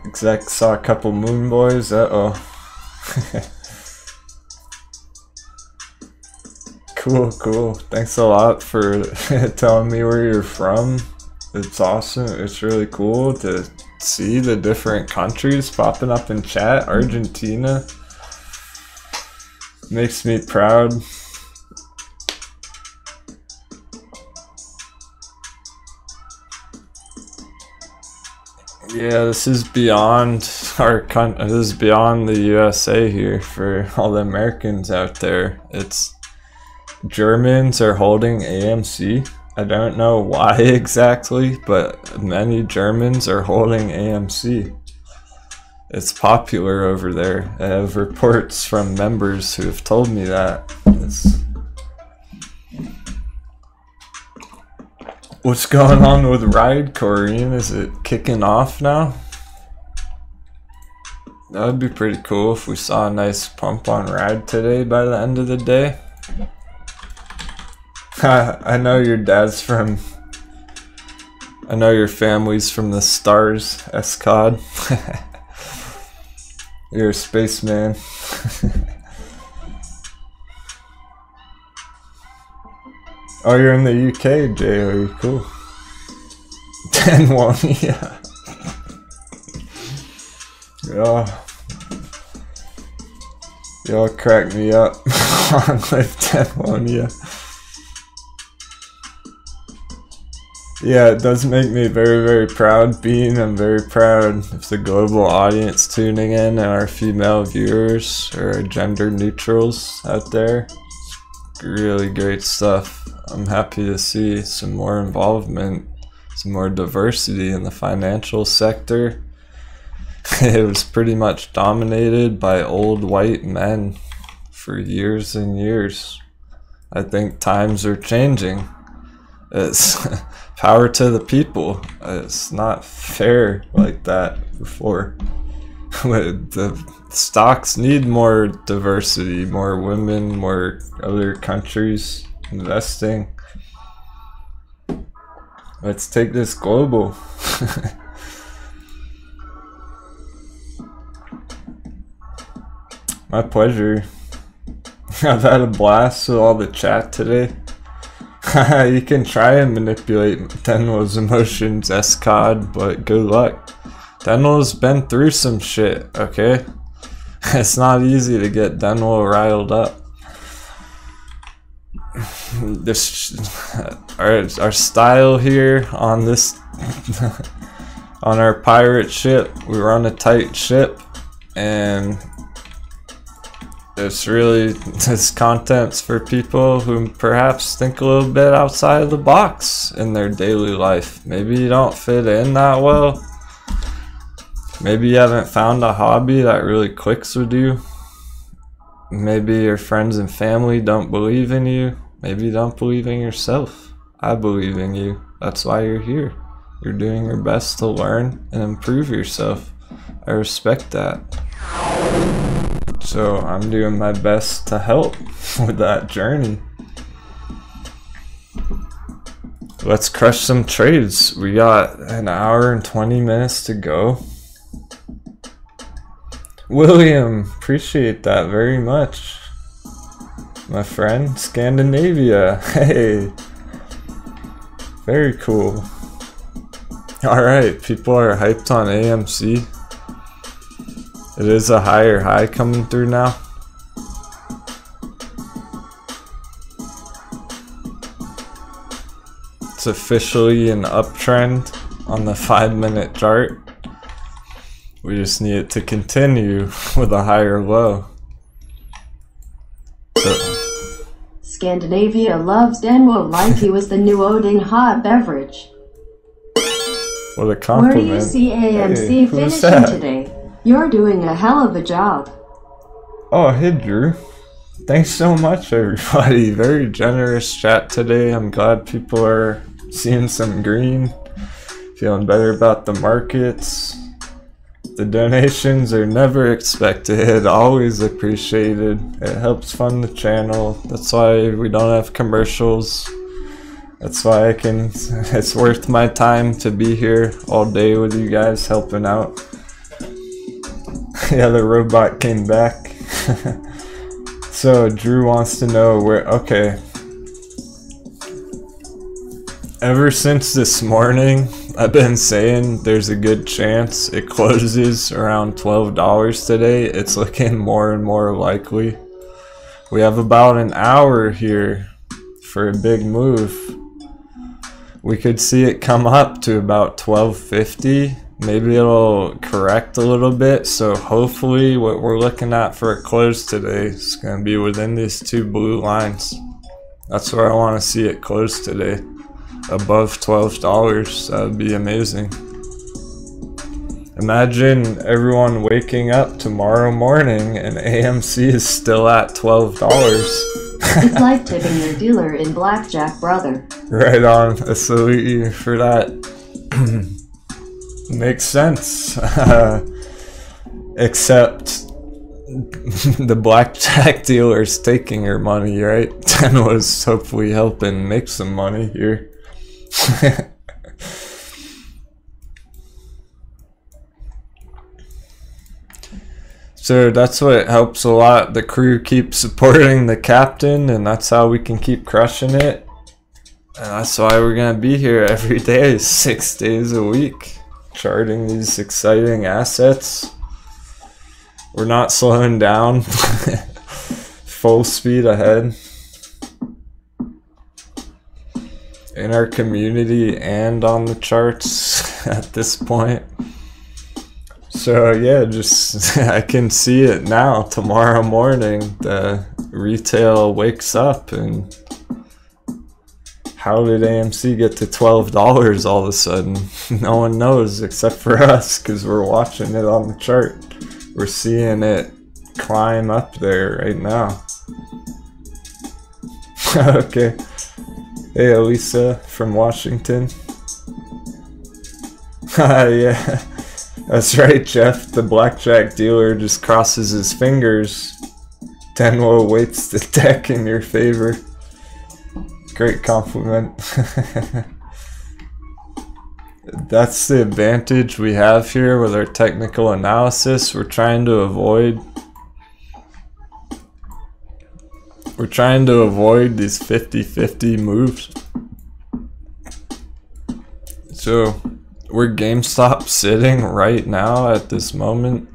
Exec saw a couple moon boys. Uh-oh. Cool. Thanks a lot for telling me where you're from. It's awesome. It's really cool to see the different countries popping up in chat. Argentina. Makes me proud. Yeah, this is beyond our country. This is beyond the USA here for all the Americans out there. It's Germans are holding AMC. I don't know why exactly, but many Germans are holding AMC. It's popular over there. I have reports from members who have told me that. What's going on with Ride, Corrine? Is it kicking off now? That would be pretty cool if we saw a nice pump on Ride today by the end of the day. I know your dad's from... I know your family's from the Stars, SCOD. You're a spaceman. Oh, you're in the UK, J.O. Cool. Denwo, yeah. Y'all crack me up. Long live Denwo. Yeah, it does make me very, very proud, Bean. I'm very proud of the global audience tuning in and our female viewers or our gender neutrals out there. Really great stuff. I'm happy to see some more involvement, some more diversity in the financial sector. It was pretty much dominated by old white men for years and years. I think times are changing. It's power to the people. It's not fair like that before. The stocks need more diversity, more women, more other countries investing. Let's take this global. My pleasure. I've had a blast with all the chat today. You can try and manipulate Denwo's emotions, SCOD, but good luck. Denwo's been through some shit, okay? It's not easy to get Denwo riled up. Our style here on this on our pirate ship, we run a tight ship, and this content's for people who perhaps think a little bit outside of the box in their daily life. Maybe you don't fit in that well. Maybe you haven't found a hobby that really clicks with you. Maybe your friends and family don't believe in you. Maybe you don't believe in yourself. I believe in you. That's why you're here. You're doing your best to learn and improve yourself. I respect that. So I'm doing my best to help with that journey. Let's crush some trades. We got an hour and 20 minutes to go. William, appreciate that very much. My friend, Scandinavia. Hey. Very cool. Alright, people are hyped on AMC. It is a higher high coming through now. It's officially an uptrend on the 5-minute chart. We just need it to continue with a higher low. Scandinavia loves Denwo like he was the new Odin hot beverage. What a compliment. Where do you see AMC finishing today? You're doing a hell of a job. Oh, hey Drew. Thanks so much everybody. Very generous chat today. I'm glad people are seeing some green. Feeling better about the markets. The donations are never expected, always appreciated. It helps fund the channel. That's why we don't have commercials. That's why it's worth my time to be here all day with you guys helping out. Yeah, the robot came back. So Drew wants to know where, okay. Ever since this morning, I've been saying there's a good chance it closes around $12 today. It's looking more and more likely. We have about an hour here for a big move. We could see it come up to about $12.50. Maybe it'll correct a little bit. So hopefully what we're looking at for a close today is going to be within these two blue lines. That's where I want to see it close today. Above $12, that would be amazing. Imagine everyone waking up tomorrow morning and AMC is still at $12. It's like tipping your dealer in blackjack, brother. Right on. I salute you for that. Makes sense. Except the blackjack dealer's taking your money, right? Denwo's hopefully helping make some money here. So that's what helps a lot. The crew keeps supporting the captain, and that's how we can keep crushing it. And that's why we're gonna be here every day, 6 days a week, charting these exciting assets. We're not slowing down. Full speed ahead. In our community and on the charts at this point. So yeah, just I can see it now. Tomorrow morning the retail wakes up, and how did AMC get to $12 all of a sudden? No one knows except for us, because we're watching it on the chart. We're seeing it climb up there right now. Okay. Hey Elisa from Washington. Yeah. That's right, Jeff. The blackjack dealer just crosses his fingers. Denwo waits the deck in your favor. Great compliment. That's the advantage we have here with our technical analysis. We're trying to avoid these 50-50 moves. So we're GameStop sitting right now at this moment.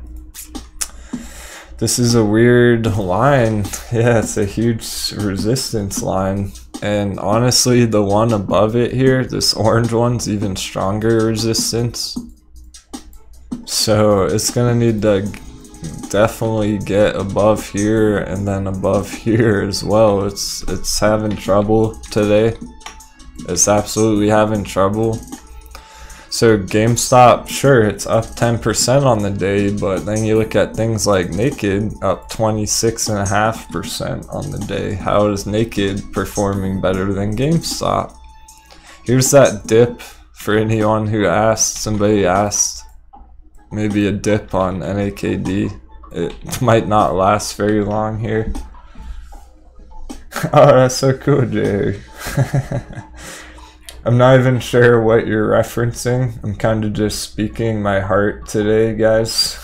This is a weird line. Yeah, it's a huge resistance line. And honestly, the one above it here, this orange one's even stronger resistance. So it's gonna need to definitely get above here and then above here as well. It's having trouble today. It's absolutely having trouble. So GameStop, sure, it's up 10% on the day, but then you look at things like NAKD, up 26.5% on the day. How is NAKD performing better than GameStop? Here's that dip for anyone who asked. Somebody asked, maybe a dip on NAKD. It might not last very long here. Oh, that's so cool, Jerry. I'm not even sure what you're referencing. I'm kind of just speaking my heart today, guys.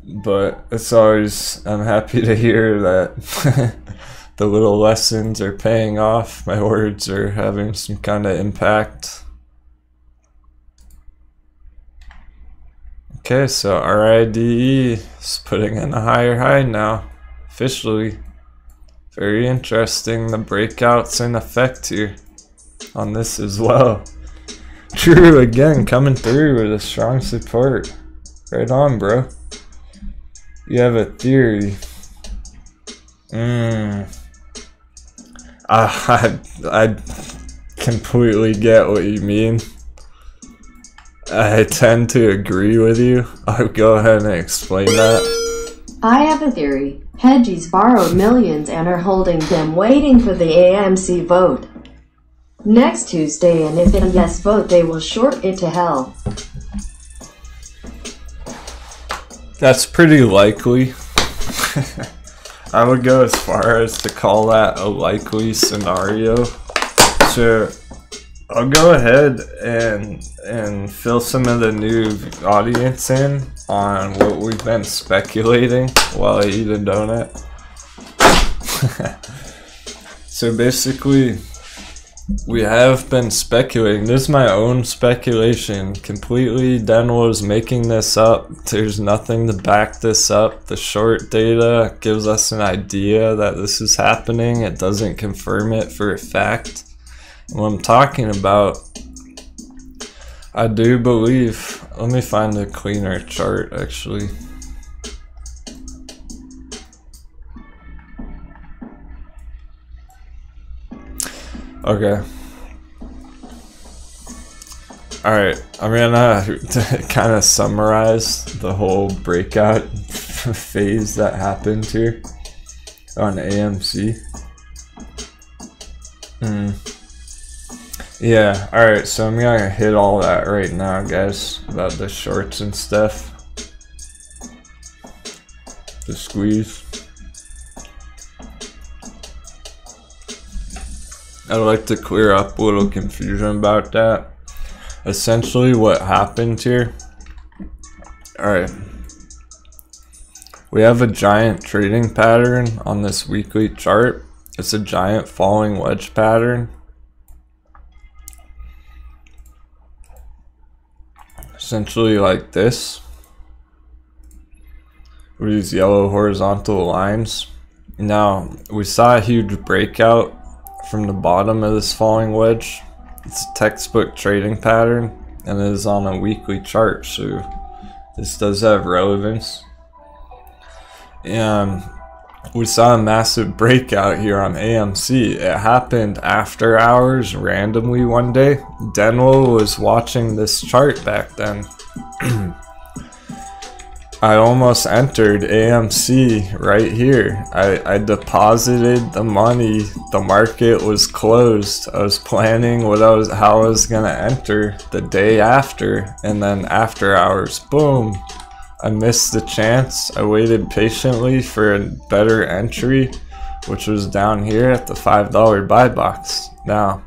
But it's always, I'm happy to hear that the little lessons are paying off. My words are having some kind of impact. Okay, so RIDE is putting in a higher high now, officially. Very interesting. The breakout's in effect here on this as well. True, again, coming through with a strong support. Right on, bro. You have a theory. I completely get what you mean. I tend to agree with you. I'll go ahead and explain that. I have a theory. Hedgies borrowed millions and are holding them, waiting for the AMC vote next Tuesday, and if it a yes vote, they will short it to hell. That's pretty likely. I would go as far as to call that a likely scenario. So I'll go ahead and fill some of the new audience in on what we've been speculating while I eat a donut. So basically, we have been speculating. This is my own speculation completely. Denwo's making this up. There's nothing to back this up. The short data gives us an idea that this is happening. It doesn't confirm it for a fact. What I'm talking about, I do believe, let me find a cleaner chart actually. Okay. Alright, I'm gonna kind of summarize the whole breakout phase that happened here on AMC. Yeah, alright, so I'm gonna hit all that right now, guys, about the shorts and stuff. The squeeze. I'd like to clear up a little confusion about that. Essentially what happened here, alright, we have a giant trading pattern on this weekly chart. It's a giant falling wedge pattern. Essentially like this, with these yellow horizontal lines. Now, we saw a huge breakout from the bottom of this falling wedge. It's a textbook trading pattern, and it is on a weekly chart, so this does have relevance. And we saw a massive breakout here on AMC. It happened after hours randomly one day. Denwo was watching this chart back then. I almost entered AMC right here. I deposited the money. The market was closed. I was planning how I was gonna enter the day after, and then after hours, boom. I missed the chance. I waited patiently for a better entry, which was down here at the $5 buy box. Now,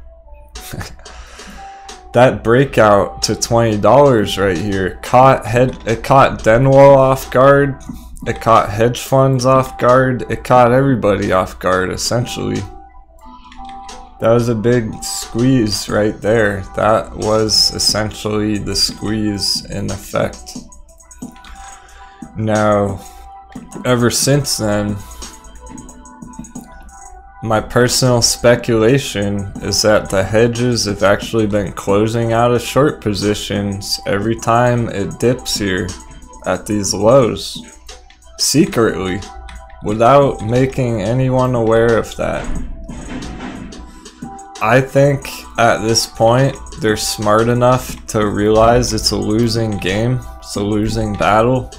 that breakout to $20 right here it caught Denwo off guard. It caught hedge funds off guard. It caught everybody off guard, essentially. That was a big squeeze right there. That was essentially the squeeze in effect. Now, ever since then, my personal speculation is that the hedges have actually been closing out of short positions every time it dips here at these lows, secretly, without making anyone aware of that. I think at this point they're smart enough to realize it's a losing game, it's a losing battle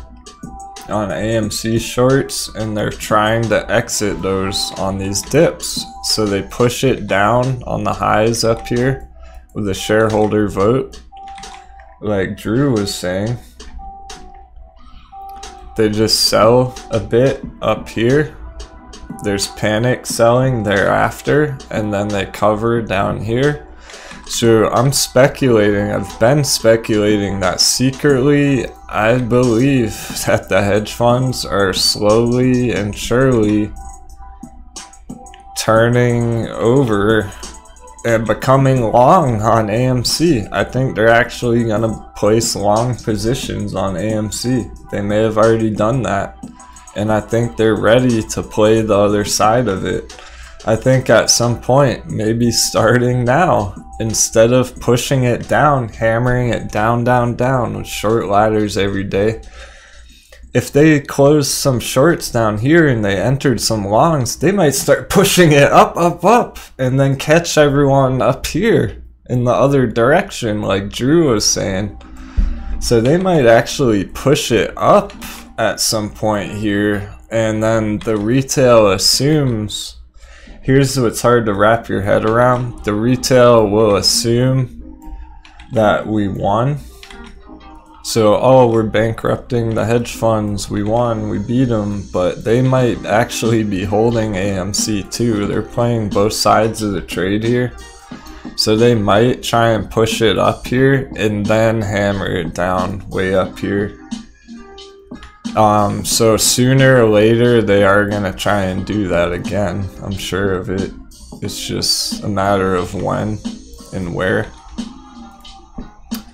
on AMC shorts, and they're trying to exit those on these dips. So they push it down on the highs up here with a shareholder vote, like Drew was saying. They just sell a bit up here. There's panic selling thereafter, and then they cover down here. So I'm speculating, I've been speculating that secretly I believe that the hedge funds are slowly and surely turning over and becoming long on AMC. I think they're actually gonna place long positions on AMC. They may have already done that, and I think they're ready to play the other side of it. I think at some point, maybe starting now, instead of pushing it down, hammering it down, down, down with short ladders every day, if they close some shorts down here and they entered some longs, they might start pushing it up, up, up, and then catch everyone up here in the other direction, like Drew was saying. So they might actually push it up at some point here, and then the retail assumes. Here's what's hard to wrap your head around. The retail will assume that we won. So, oh, we're bankrupting the hedge funds. We won, we beat them. But they might actually be holding AMC too. They're playing both sides of the trade here. So they might try and push it up here and then hammer it down way up here. So sooner or later they are gonna try and do that again. I'm sure of it. It's just a matter of when and where.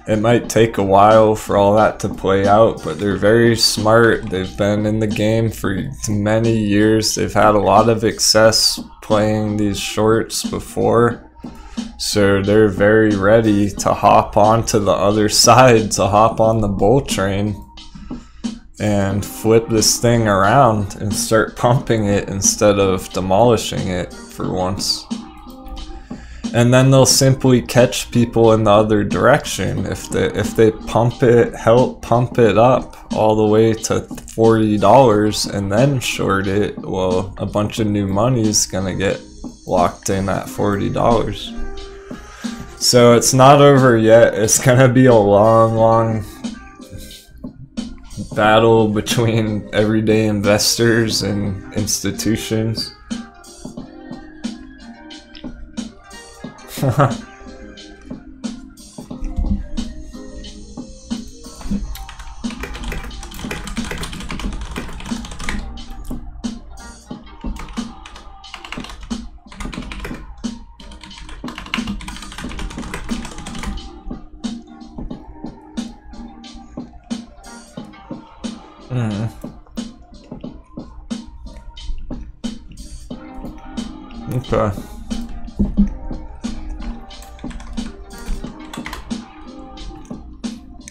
It might take a while for all that to play out, but they're very smart. They've been in the game for many years. They've had a lot of success playing these shorts before. So they're very ready to hop onto the other side, to hop on the bull train and flip this thing around and start pumping it instead of demolishing it for once. And then they'll simply catch people in the other direction. If they pump it, help pump it up all the way to $40 and then short it, well, a bunch of new money is gonna get locked in at $40. So it's not over yet. It's gonna be a long battle between everyday investors and institutions. Okay.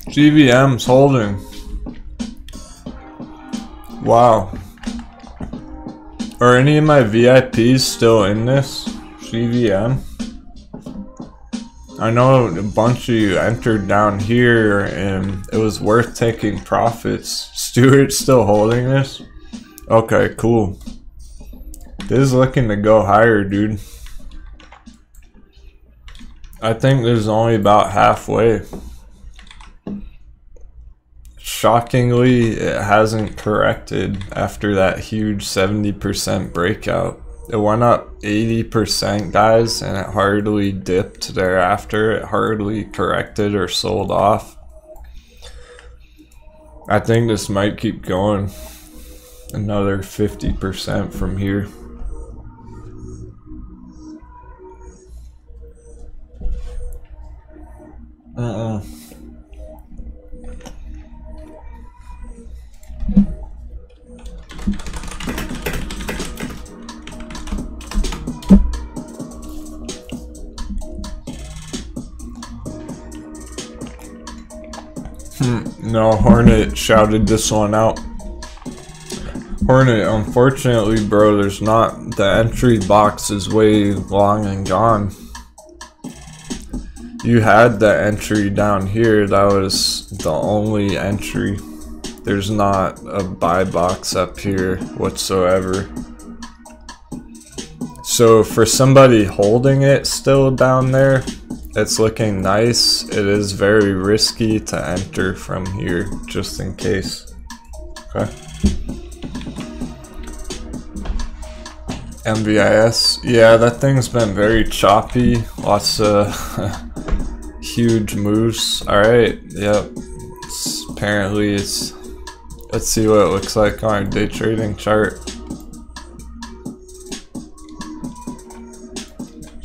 GVM's holding. Wow. Are any of my VIPs still in this? GVM? I know a bunch of you entered down here and it was worth taking profits. Stuart's still holding this? Okay, cool. This is looking to go higher, dude. I think there's only about halfway. Shockingly, it hasn't corrected after that huge 70% breakout. It went up 80%, guys, and it hardly dipped thereafter. It hardly corrected or sold off. I think this might keep going another 50% from here. No, Hornet shouted this one out. Hornet, unfortunately, bro, there's not. The entry box is way long and gone. You had the entry down here, that was the only entry. There's not a buy box up here whatsoever. So for somebody holding it still down there, it's looking nice. It is very risky to enter from here, just in case. Okay. MVIS, yeah, that thing's been very choppy. Lots of huge moves. Alright, yep. Apparently it's... Let's see what it looks like on our day trading chart.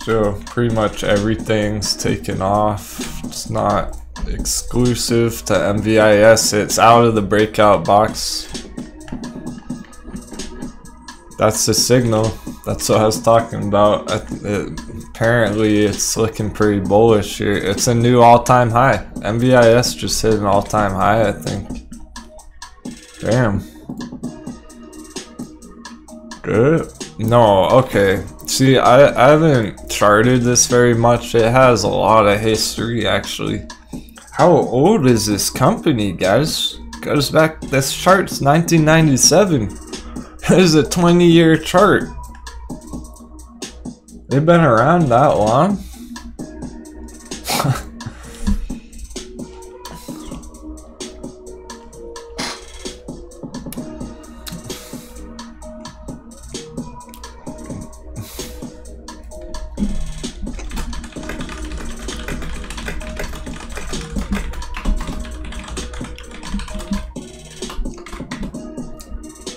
So pretty much everything's taken off. It's not exclusive to MVIS. It's out of the breakout box. That's the signal. That's what I was talking about. Apparently it's looking pretty bullish here. It's a new all-time high. MVIS just hit an all-time high, I think. Damn. Good. No, okay. See, I haven't charted this very much. It has a lot of history, actually. How old is this company, guys? Goes back, this chart's 1997. This is a 20-year chart. They've been around that long?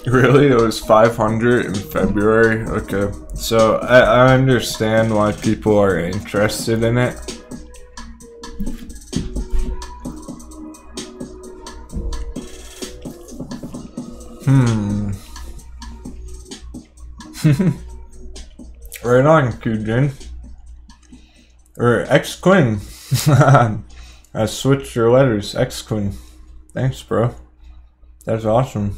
Really? It was 500 in February? Okay. So, I understand why people are interested in it. Right on, Kujin. Or X-Quinn. I switched your letters. X-Quinn. Thanks, bro. That's awesome.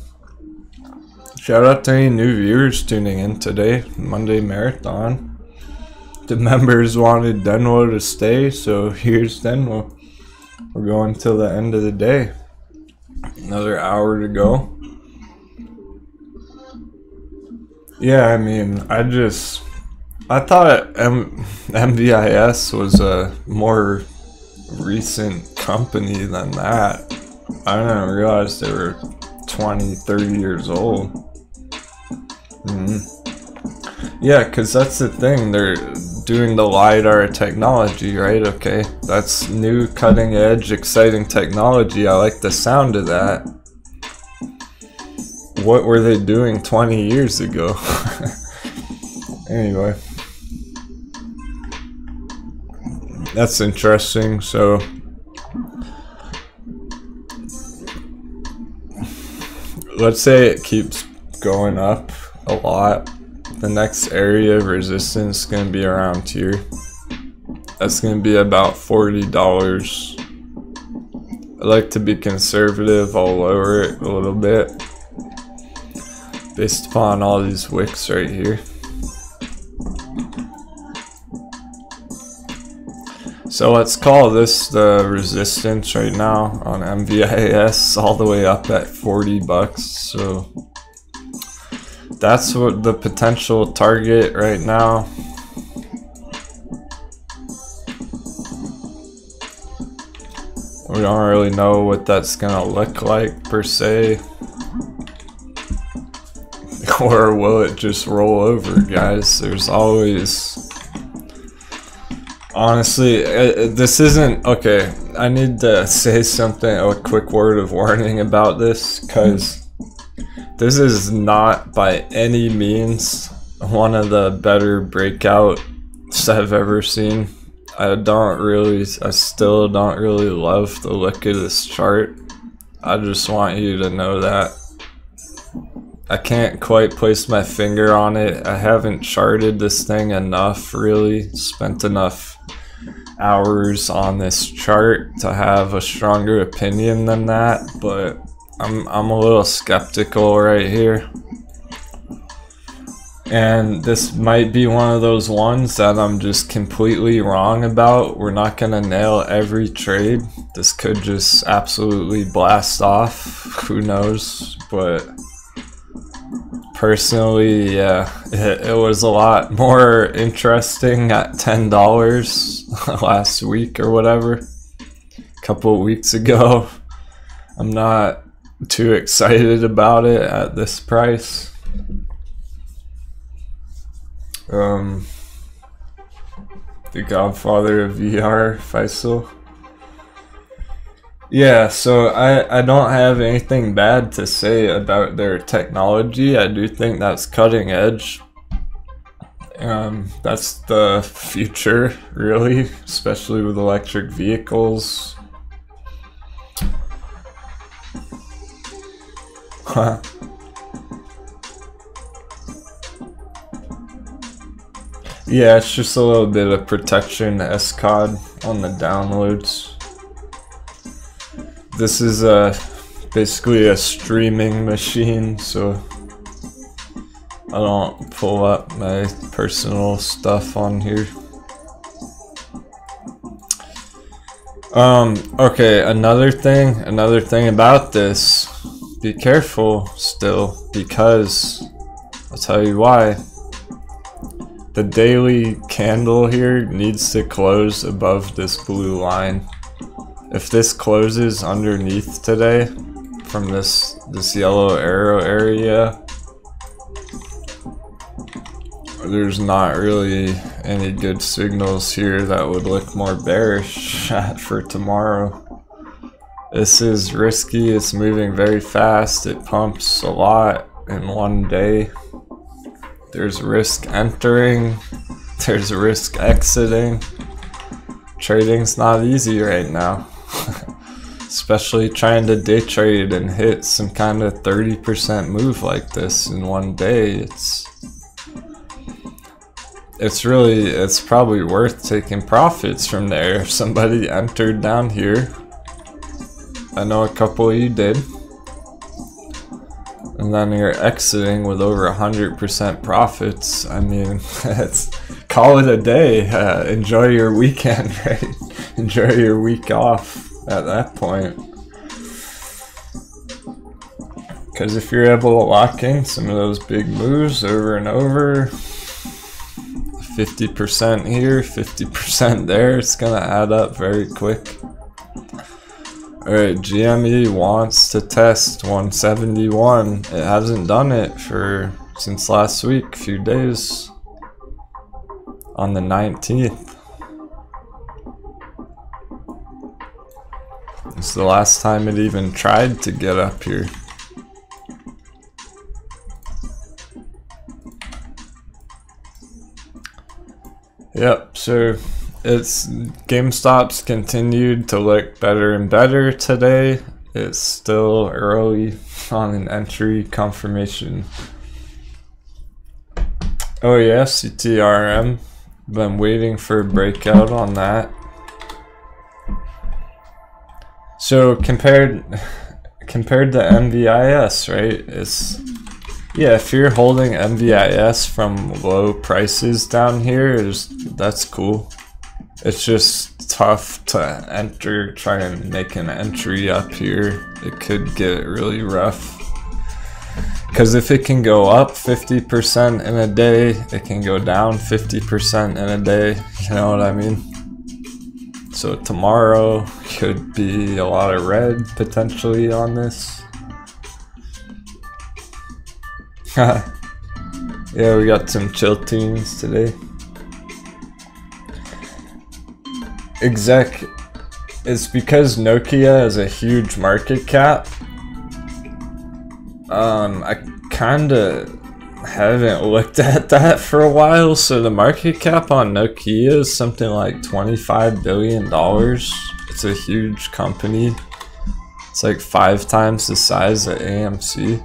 Shout out to any new viewers tuning in today, Monday Marathon. The members wanted Denwo to stay, so here's Denwo. We're going till the end of the day. Another hour to go. Yeah, I mean, I thought MVIS was a more recent company than that. I didn't realize they were 20, 30 years old. Yeah, because that's the thing, they're doing the LiDAR technology, right? Okay, that's new, cutting edge, exciting technology. I like the sound of that. What were they doing 20 years ago? Anyway, that's interesting. So let's say it keeps going up a lot, the next area of resistance is going to be around here. That's going to be about $40. I like to be conservative. I'll lower it a little bit based upon all these wicks right here. So let's call this the resistance right now on MVIS, all the way up at 40 bucks. So that's what the potential target right now. We don't really know what that's gonna look like per se. Or will it just roll over, guys? There's always... Honestly, this isn't... Okay, I need to say something, a quick word of warning about this, because this is not by any means one of the better breakouts I've ever seen. I still don't really love the look of this chart. I just want you to know that. I can't quite place my finger on it. I haven't charted this thing enough, really. Spent enough hours on this chart to have a stronger opinion than that, but I'm a little skeptical right here. And this might be one of those ones that I'm just completely wrong about. We're not gonna nail every trade. This could just absolutely blast off. Who knows? But personally, yeah, it was a lot more interesting at $10 last week or whatever, a couple of weeks ago. I'm not too excited about it at this price. The godfather of VR, Faisal. Yeah, so I don't have anything bad to say about their technology. I do think that's cutting edge. That's the future, really, especially with electric vehicles. Yeah, it's just a little bit of protection SCOD on the downloads. This is basically a streaming machine, so I don't pull up my personal stuff on here. Okay, another thing about this, be careful still, because I'll tell you why. The daily candle here needs to close above this blue line. If this closes underneath today from this yellow arrow area, there's not really any good signals here that would look more bearish for tomorrow. This is risky, it's moving very fast, it pumps a lot in one day. There's risk entering, there's risk exiting. Trading's not easy right now. Especially trying to day trade and hit some kind of 30% move like this in one day. It's probably worth taking profits from there if somebody entered down here. I know a couple of you did. And then you're exiting with over 100% profits. I mean, call it a day. Enjoy your weekend, right? Enjoy your week off at that point. Because if you're able to lock in some of those big moves over and over, 50% here, 50% there, it's gonna add up very quick. Alright, GME wants to test 171. It hasn't done it since last week, a few days. On the 19th. It's the last time it even tried to get up here. Yep, so GameStop's continued to look better and better today. it's still early on an entry confirmation. Oh yeah, CTRM. Been waiting for a breakout on that. So compared to MVIS, right? It's, yeah, if you're holding MVIS from low prices down here, that's cool. It's just tough to enter, try and make an entry up here. It could get really rough. Because if it can go up 50% in a day, it can go down 50% in a day. You know what I mean? So tomorrow could be a lot of red potentially on this. Yeah, we got some chill tunes today. Exec, it's because Nokia has a huge market cap. I kinda haven't looked at that for a while, so the market cap on Nokia is something like $25 billion. It's a huge company. It's like 5 times the size of AMC.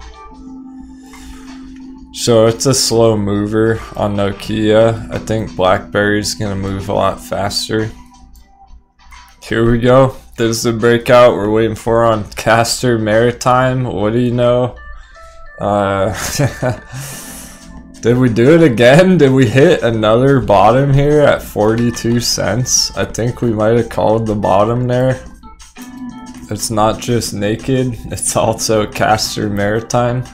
So it's a slow mover on Nokia. I think BlackBerry's gonna move a lot faster. Here we go. This is the breakout we're waiting for on Castor Maritime. What do you know? Did we do it again? Did we hit another bottom here at 42 cents? I think we might have called the bottom there. It's not just NAKD, it's also Castor Maritime.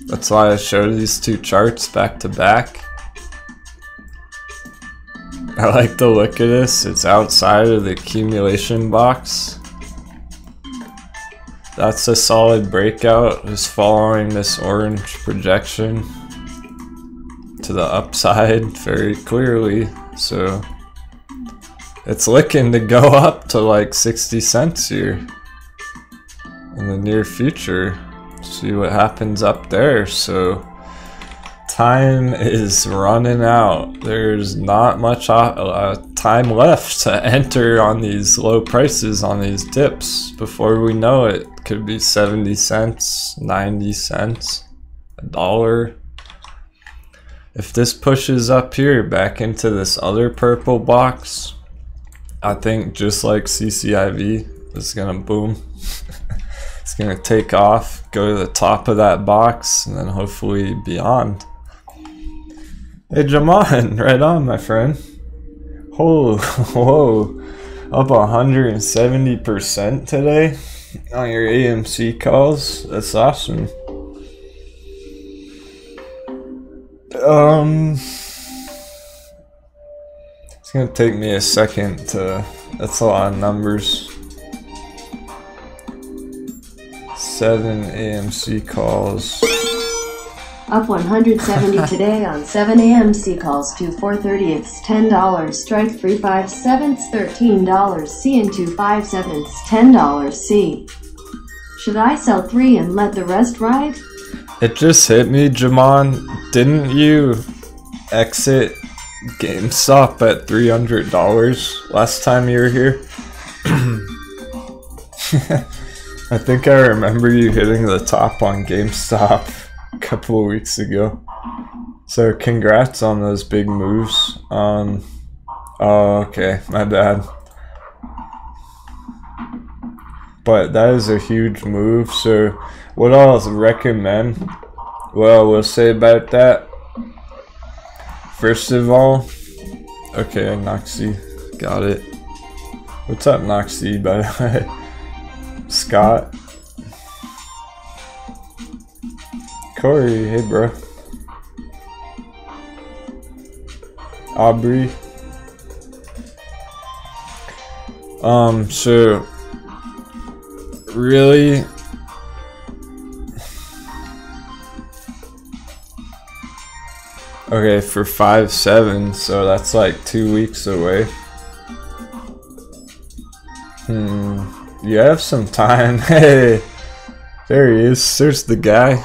That's why I showed these two charts back to back. I like the look of this. It's outside of the accumulation box. That's a solid breakout, just following this orange projection to the upside very clearly. So it's looking to go up to like 60 cents here in the near future. See what happens up there. So time is running out. There's not much time left to enter on these low prices on these dips. Before we know it, could be 70 cents, 90 cents, $1. If this pushes up here back into this other purple box, I think just like CCIV, it's gonna boom. It's gonna take off, go to the top of that box, and then hopefully beyond. Hey Jaman, right on, my friend. Oh, whoa, up 170% today on your AMC calls. That's awesome. It's gonna take me a second to. That's a lot of numbers. 7 AMC calls. Up 170 today on 7 AMC calls to 4/30ths, $10. Strike 3/5/7, $13 C and 2/5/7, $10 C. Should I sell 3 and let the rest ride? It just hit me, Jaman. Didn't you exit GameStop at $300 last time you were here? I think I remember you hitting the top on GameStop a couple of weeks ago. So congrats on those big moves. Oh, okay, my bad. But that is a huge move. So what I'll recommend, well, we'll say about that. First of all, okay, Noxy, got it. What's up, Noxy, by the way? Scott. Corey, hey bro. Aubrey. So really okay, for 5/7, so that's like 2 weeks away. You have some time. Hey, there he is. There's the guy.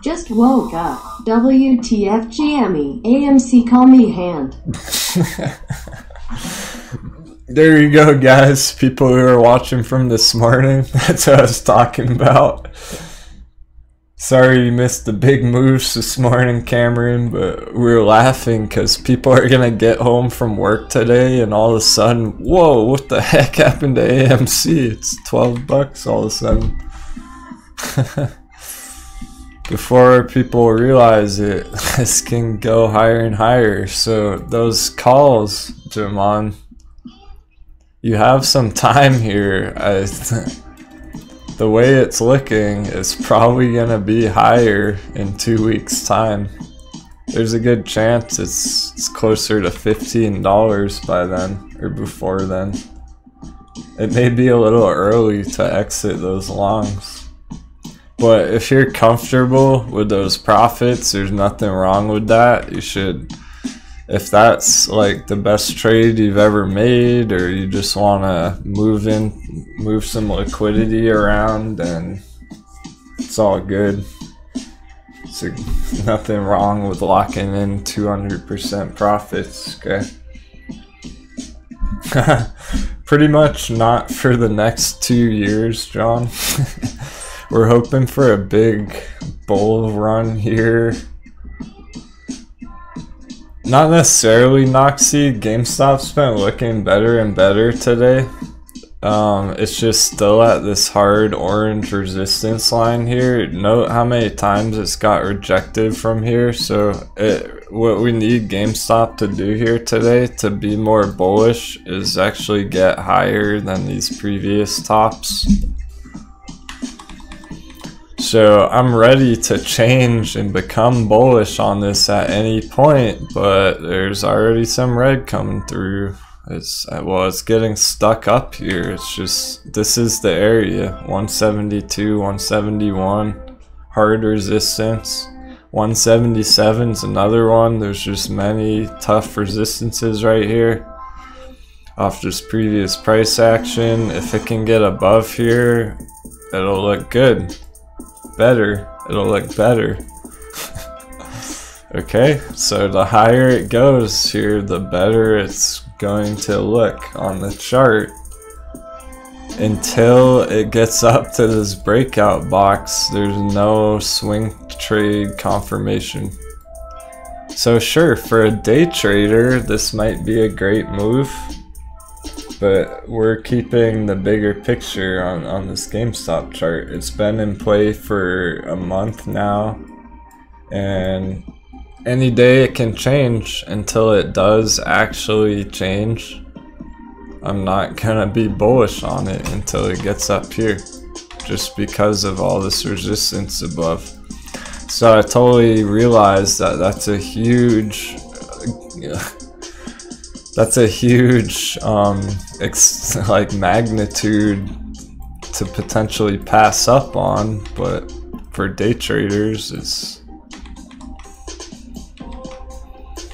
Just woke up. WTF GME. AMC call me hand. There you go, guys. People who are watching from this morning. That's what I was talking about. Sorry you missed the big moves this morning, Cameron, but we were laughing because people are going to get home from work today and all of a sudden, whoa, what the heck happened to AMC? It's $12 all of a sudden. Before people realize it, this can go higher and higher. So those calls, Jamon, you have some time here. The way it's looking is probably gonna be higher in 2 weeks' time. There's a good chance it's closer to $15 by then, or before then. It may be a little early to exit those longs. But if you're comfortable with those profits, there's nothing wrong with that. You should, if that's like the best trade you've ever made, or you just want to move some liquidity around, then it's all good. So nothing wrong with locking in 200% profits, okay? Pretty much not for the next 2 years, John. We're hoping for a big bull run here. Not necessarily NAKD. GameStop's been looking better and better today. It's just still at this hard orange resistance line here. Note how many times it's got rejected from here. So what we need GameStop to do here today to be more bullish is actually get higher than these previous tops. So I'm ready to change and become bullish on this at any point, but there's already some red coming through. It's getting stuck up here. It's just, this is the area. 172, 171, hard resistance. 177 is another one. There's just many tough resistances right here off this previous price action. If it can get above here, it'll look good. It'll look better. Okay, so the higher it goes here, the better it's going to look on the chart until it gets up to this breakout box. There's no swing trade confirmation. So sure, for a day trader, this might be a great move, but we're keeping the bigger picture on this GameStop chart. It's been in play for a month now, and any day it can change. Until it does actually change, I'm not gonna be bullish on it until it gets up here, just because of all this resistance above. So I totally realized that that's a huge like magnitude to potentially pass up on, but for day traders,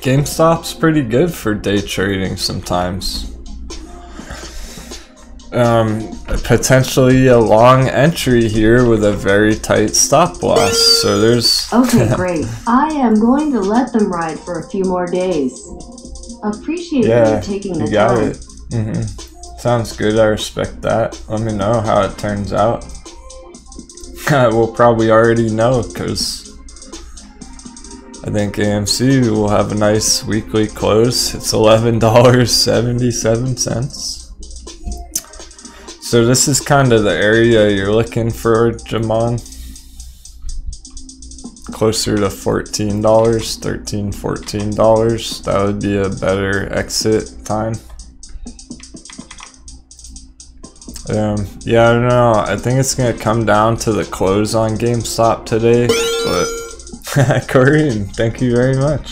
GameStop's pretty good for day trading sometimes. Potentially a long entry here with a very tight stop loss. So there's okay, great. I am going to let them ride for a few more days. Appreciate you taking the time. You got it. Sounds good. I respect that. Let me know how it turns out. We'll probably already know, because I think AMC will have a nice weekly close. It's $11.77. So this is kind of the area you're looking for, Jamon. Closer to $14, $13, $14. That would be a better exit time. Yeah, I don't know. I think it's gonna come down to the close on GameStop today, but Corinne, thank you very much.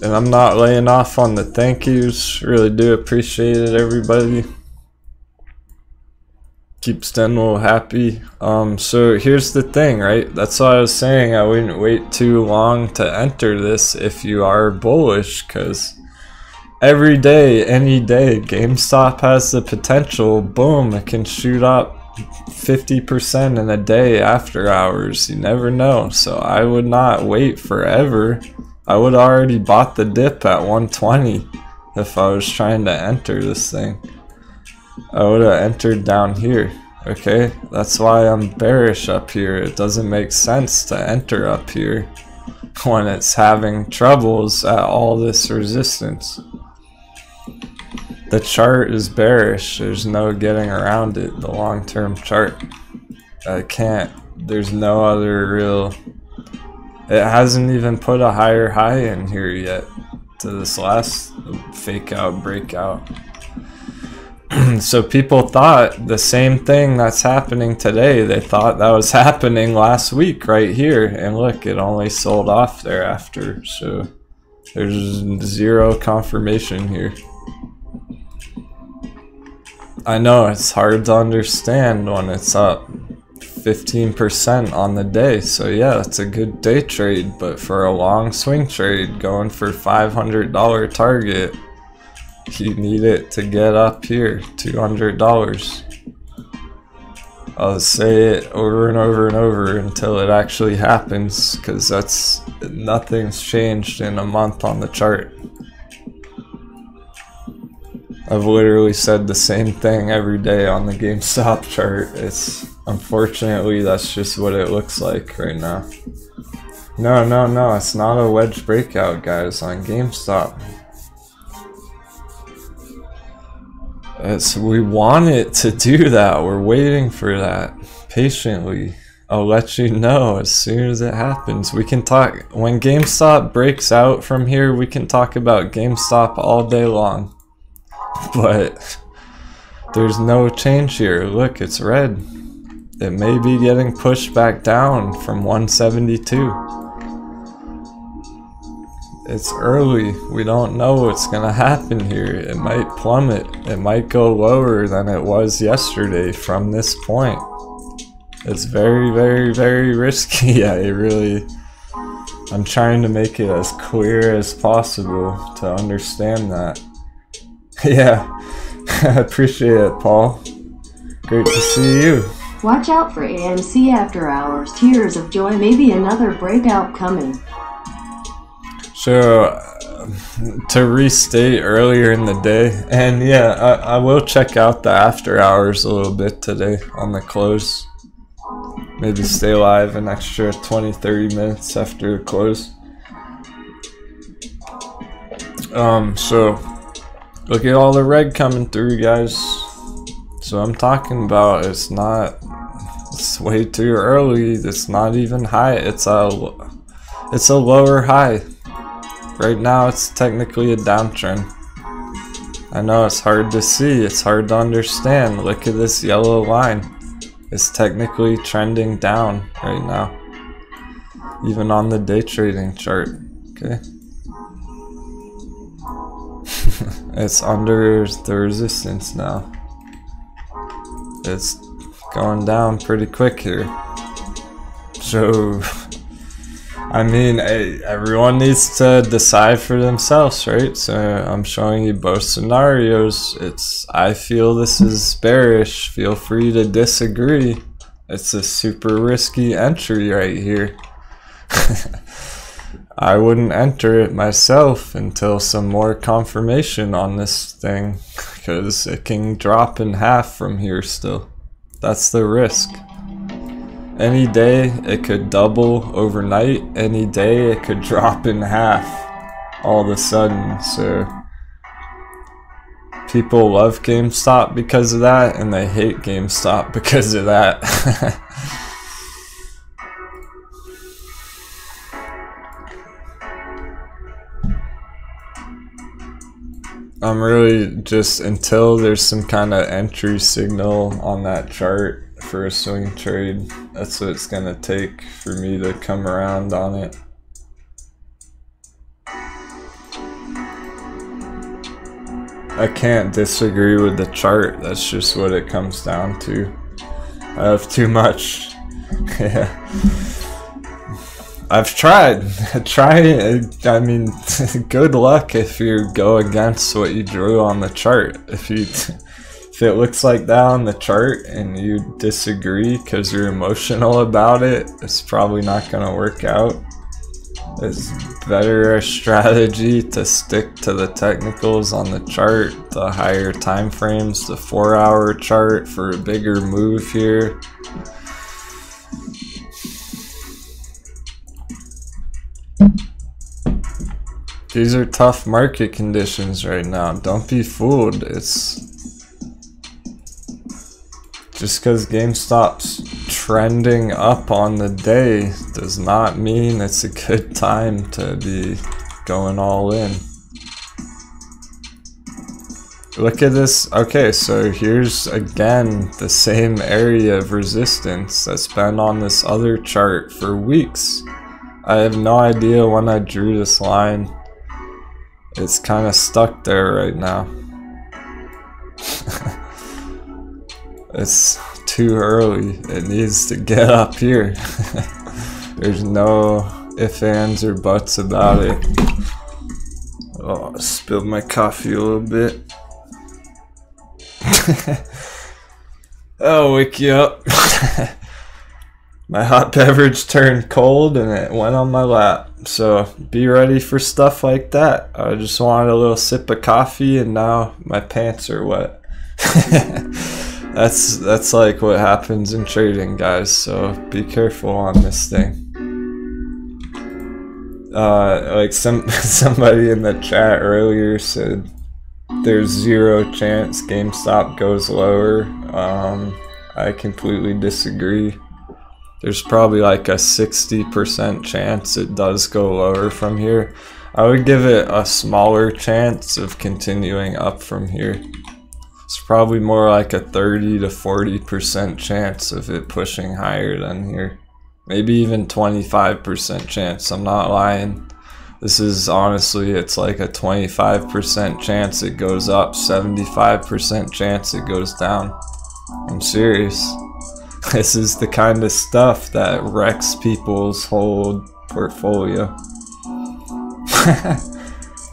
And I'm not laying off on the thank yous. Really do appreciate it, everybody. Keeps Denwo happy. So here's the thing, right? That's why I was saying I wouldn't wait too long to enter this if you are bullish, because every day, any day, GameStop has the potential, boom, it can shoot up 50% in a day after hours. You never know. So I would not wait forever I would have already bought the dip at 120 if I was trying to enter this thing. I would have entered down here. Okay, that's why I'm bearish up here. It doesn't make sense to enter up here when it's having troubles at all this resistance. The chart is bearish. There's no getting around it. The long-term chart. I can't. There's no other real... It hasn't even put a higher high in here yet to this last fake out breakout. So people thought the same thing that's happening today. They thought that was happening last week right here. And look, it only sold off thereafter. So there's zero confirmation here. I know it's hard to understand when it's up 15% on the day. So yeah, it's a good day trade. But for a long swing trade, going for $500 target, you need it to get up here, $200. I'll say it over and over and over until it actually happens, because nothing's changed in a month on the chart. I've literally said the same thing every day on the GameStop chart. Unfortunately, that's just what it looks like right now. No, it's not a wedge breakout, guys, on GameStop. We want it to do that. We're waiting for that patiently. I'll let you know as soon as it happens. We can talk when GameStop breaks out from here. We can talk about GameStop all day long, but there's no change here. Look, it's red. It may be getting pushed back down from 172. It's early. We don't know what's gonna happen here. It might plummet. It might go lower than it was yesterday from this point. It's very, very, very risky. I'm trying to make it as clear as possible to understand that. Yeah, I appreciate it, Paul. Great to see you. Watch out for AMC after hours. Tears of joy. Maybe another breakout coming. So, to restate earlier in the day, and yeah, I will check out the after hours a little bit today on the close. Maybe stay live an extra 20-30 minutes after the close. So, look at all the red coming through, guys. So I'm talking about it's way too early. It's not even high. It's a lower high. Right now it's technically a downtrend. I know it's hard to see, it's hard to understand. Look at this yellow line. It's technically trending down right now. Even on the day trading chart. Okay. It's under the resistance now. It's going down pretty quick here. So I mean, everyone needs to decide for themselves, right? So I'm showing you both scenarios. I feel this is bearish. Feel free to disagree. It's a super risky entry right here. I wouldn't enter it myself until some more confirmation on this thing, because it can drop in half from here still. That's the risk. Any day it could double overnight, any day it could drop in half all of a sudden. So people love GameStop because of that, and they hate GameStop because of that. I'm really just, until there's some kind of entry signal on that chart for a swing trade, that's what it's gonna take for me to come around on it. I can't disagree with the chart. That's just what it comes down to. I have too much. Yeah. I've tried. I mean, good luck if you go against what you drew on the chart. If it looks like that on the chart and you disagree because you're emotional about it, it's probably not going to work out. It's better a strategy to stick to the technicals on the chart, the higher time frames, the 4-hour chart for a bigger move here. These are tough market conditions right now. Don't be fooled. It's just because GameStop's trending up on the day does not mean it's a good time to be going all in. Look at this. Okay, so here's again the same area of resistance that's been on this other chart for weeks. I have no idea when I drew this line. It's kind of stuck there right now. It's too early. It needs to get up here. There's no ifs, ands, or buts about it. Oh, I spilled my coffee a little bit. I'll wake you up. My hot beverage turned cold and it went on my lap. So be ready for stuff like that. I just wanted a little sip of coffee and now my pants are wet. That's like what happens in trading, guys. So be careful on this thing. Like somebody in the chat earlier said there's 0 chance GameStop goes lower. I completely disagree. There's probably like a 60% chance it does go lower from here. I would give it a smaller chance of continuing up from here. It's probably more like a 30 to 40% chance of it pushing higher than here. Maybe even 25% chance, I'm not lying. This is honestly, it's like a 25% chance it goes up, 75% chance it goes down. I'm serious. This is the kind of stuff that wrecks people's whole portfolio.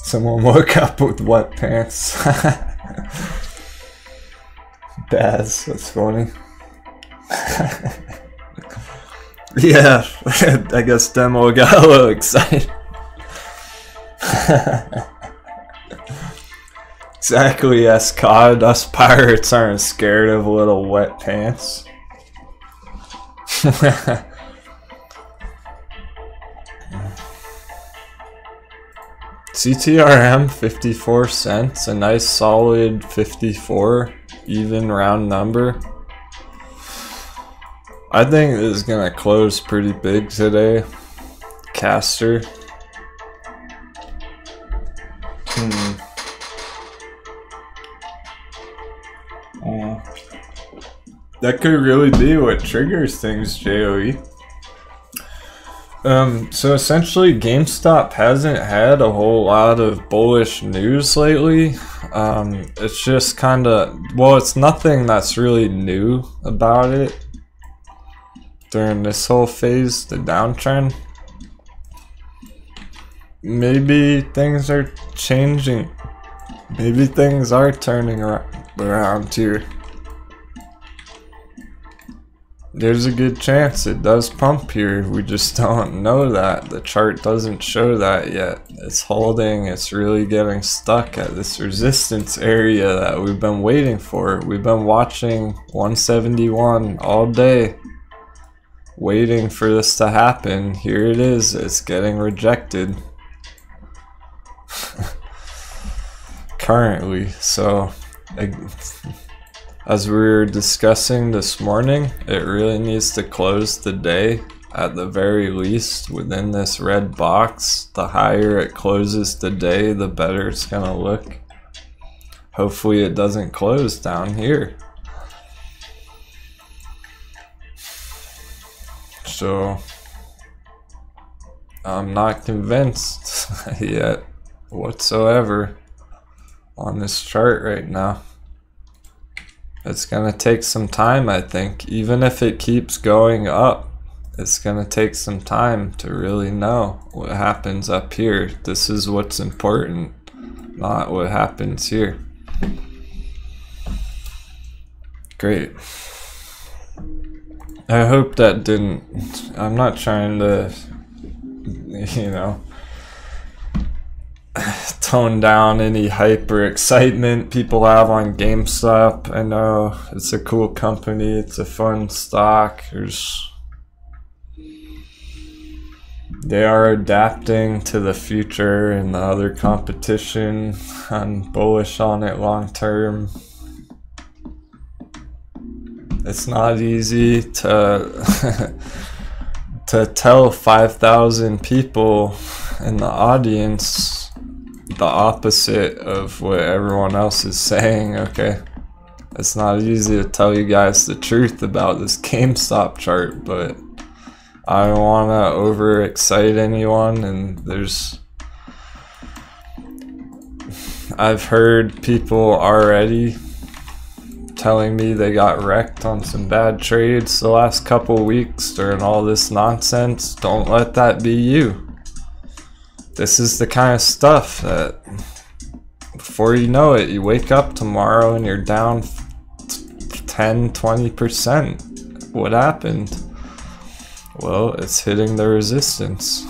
Someone woke up with wet pants. Baz, that's funny. Yeah, I guess Denwo got a little excited. Exactly, S-COD, us pirates aren't scared of little wet pants. CTRM 54 cents, a nice solid 54, even round number. I think this is gonna close pretty big today. Caster. That could really be what triggers things, JOE. So essentially GameStop hasn't had a whole lot of bullish news lately. It's just kind of, well, it's nothing that's really new about it during this whole phase, the downtrend. Maybe things are changing. Maybe things are turning around here. There's a good chance it does pump here. We just don't know that. The chart doesn't show that yet. It's holding. It's really getting stuck at this resistance area that we've been waiting for. We've been watching 171 all day, waiting for this to happen. Here it is. It's getting rejected. Currently. So as we were discussing this morning, it really needs to close the day at the very least within this red box. The higher it closes the day, the better it's gonna look. Hopefully it doesn't close down here. So I'm not convinced yet whatsoever on this chart right now. It's gonna take some time, I think. Even if it keeps going up, it's gonna take some time to really know what happens up here. This is what's important, not what happens here. Great. I hope that didn't, I'm not trying to you know, tone down any hype or excitement people have on GameStop. I know it's a cool company, it's a fun stock. They are adapting to the future and the other competition. I'm bullish on it long term. It's not easy to to tell 5,000 people in the audience the opposite of what everyone else is saying, okay? It's not easy to tell you guys the truth about this GameStop chart, but I don't want to overexcite anyone, and I've heard people already telling me they got wrecked on some bad trades the last couple weeks during all this nonsense. Don't let that be you. This is the kind of stuff that before you know it, you wake up tomorrow and you're down 10-20%. What happened? Well, it's hitting the resistance.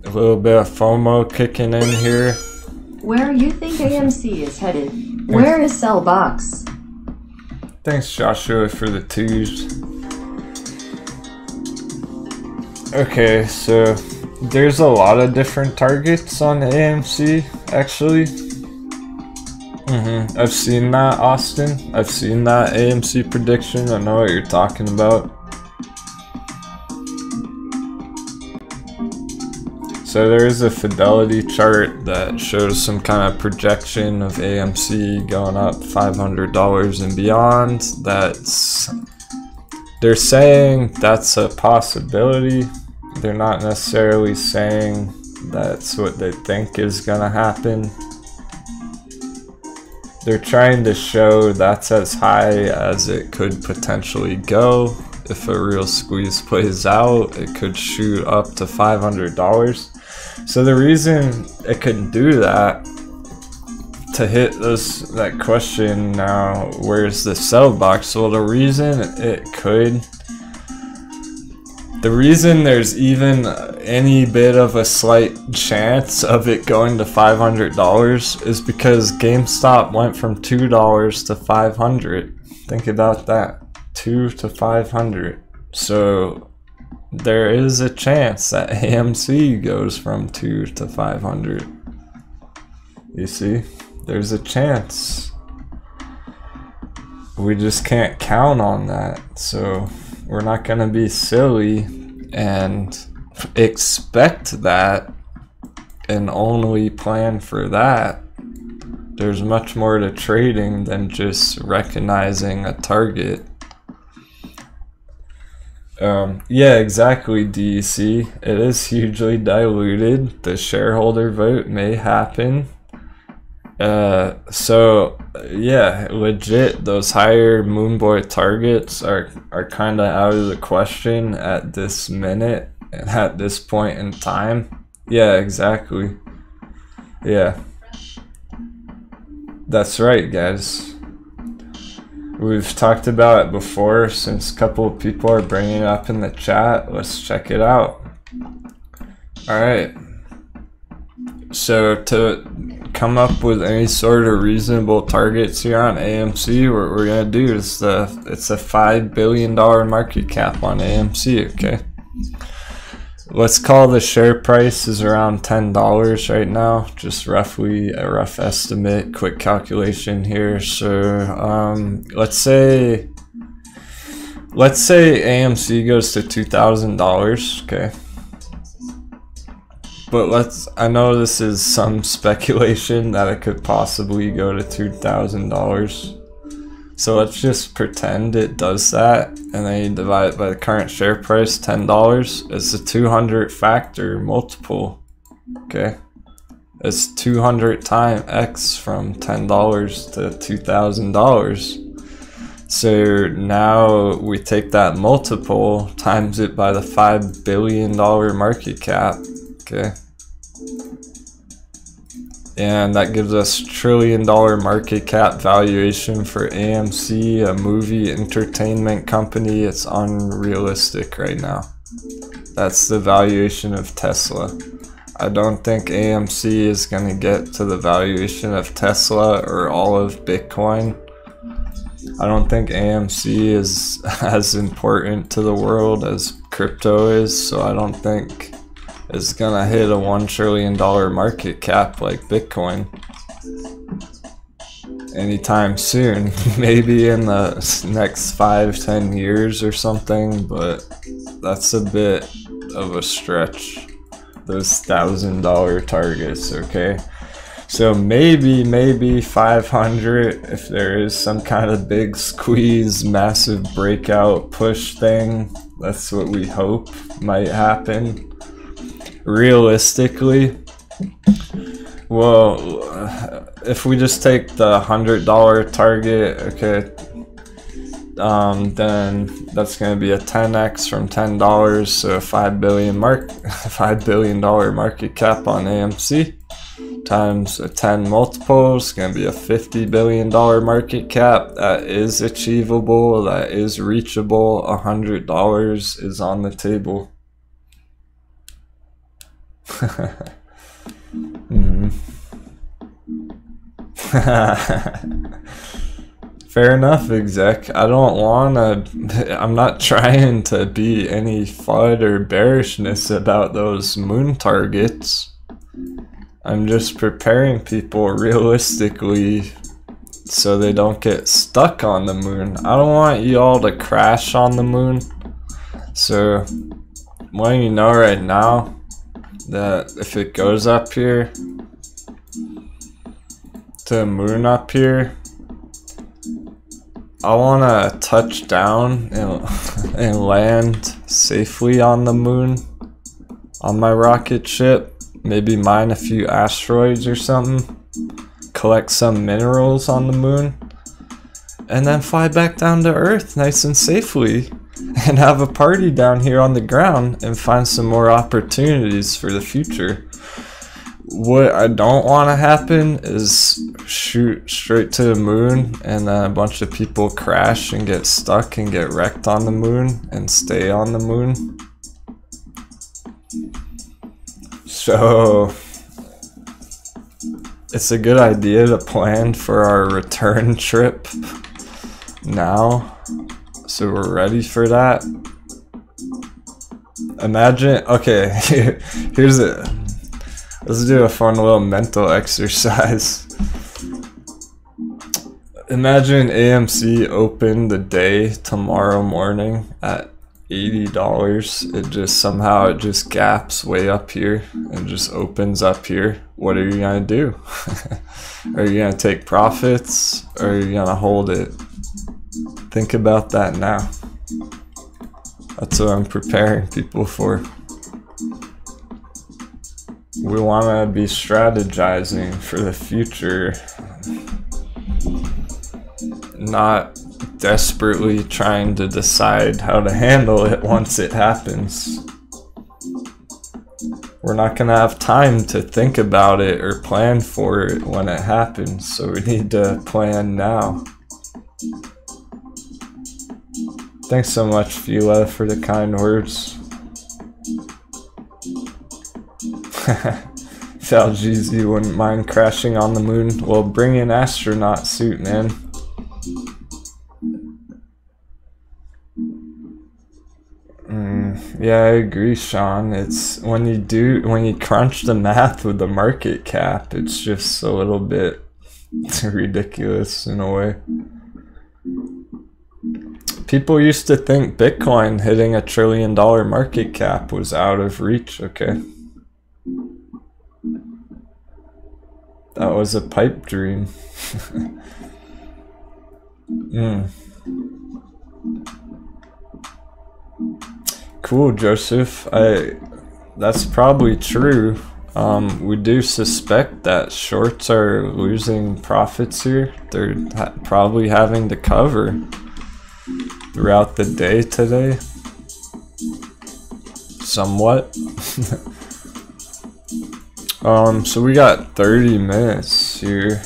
A little bit of FOMO kicking in here. Where you think AMC is headed? Where is sell box? Thanks, Joshua, for the twos. Okay, so there's a lot of different targets on AMC, actually. I've seen that, Austin. I've seen that AMC prediction. I know what you're talking about. So there is a fidelity chart that shows some kind of projection of AMC going up $500 and beyond. They're saying that's a possibility. They're not necessarily saying that's what they think is gonna happen. They're trying to show that's as high as it could potentially go. If a real squeeze plays out, it could shoot up to $500. So the reason it could do that, to hit that question now, where's the sell box? Well, the reason there's even any bit of a slight chance of it going to $500 is because GameStop went from $2 to $500. Think about that, $2 to $500. So there is a chance that AMC goes from $2 to $500. You see, there's a chance. We just can't count on that. So we're not gonna be silly and expect that and only plan for that. There's much more to trading than just recognizing a target. Yeah, exactly, DEC. It is hugely diluted. The shareholder vote may happen. So yeah, legit, those higher Moonboy targets are kind of out of the question at this minute and at this point in time. Yeah, exactly. Yeah, that's right, guys. We've talked about it before. Since a couple of people are bringing it up in the chat, let's check it out. Alright, so to come up with any sort of reasonable targets here on AMC, what we're gonna do is it's a $5 billion market cap on AMC, okay? Let's call the share price is around $10 right now, just roughly a rough estimate, quick calculation here. So let's say AMC goes to $2,000, okay? But I know this is some speculation that it could possibly go to $2,000. So let's just pretend it does that, and then you divide it by the current share price, $10. It's a 200 factor multiple, okay? It's 200 times X from $10 to $2,000. So now we take that multiple, times it by the $5 billion market cap, okay? And that gives us $1 trillion market cap valuation for AMC, a movie entertainment company. It's unrealistic right now. That's the valuation of Tesla. I don't think AMC is going to get to the valuation of Tesla or all of Bitcoin. I don't think AMC is as important to the world as crypto is, so I don't think it's gonna hit a $1 trillion market cap like Bitcoin anytime soon. Maybe in the next 5-10 years or something, but that's a bit of a stretch, those $1,000 targets. Okay, so maybe 500 if there is some kind of big squeeze, massive breakout push thing. That's what we hope might happen. Realistically, well, if we just take the $100 target, okay, then that's going to be a 10x from $10, so a $5 billion market cap on AMC times a 10 multiple is going to be a $50 billion market cap. That is achievable, that is reachable. $100 is on the table. Fair enough, exec. I don't wanna, I'm not trying to be any FUD or bearishness about those moon targets. I'm just preparing people realistically so they don't get stuck on the moon. I don't want you all to crash on the moon. So, letting you know right now that if it goes up here to the moon up here, I want to touch down and land safely on the moon on my rocket ship, maybe mine a few asteroids or something, collect some minerals on the moon, and then fly back down to Earth nice and safely and have a party down here on the ground and find some more opportunities for the future. What I don't want to happen is shoot straight to the moon and then a bunch of people crash and get stuck and get wrecked on the moon and stay on the moon. So it's a good idea to plan for our return trip now, so we're ready for that. Imagine, okay, here's it. Let's do a fun little mental exercise. Imagine AMC opened the day tomorrow morning at $80. It just gaps way up here and just opens up here. What are you gonna do? Are you gonna take profits or are you gonna hold it? Think about that now. That's what I'm preparing people for. We want to be strategizing for the future, not desperately trying to decide how to handle it once it happens. We're not going to have time to think about it or plan for it when it happens, so we need to plan now. Thanks so much, Fila, for the kind words. Faljeezy wouldn't mind crashing on the moon. Well, bring an astronaut suit, man. Yeah, I agree, Sean. It's when you crunch the math with the market cap, it's just a little bit ridiculous in a way. People used to think Bitcoin hitting $1 trillion market cap was out of reach, okay? That was a pipe dream. Cool, Joseph. That's probably true. We do suspect that shorts are losing profits here. They're probably having to cover throughout the day today. Somewhat. So we got 30 minutes here.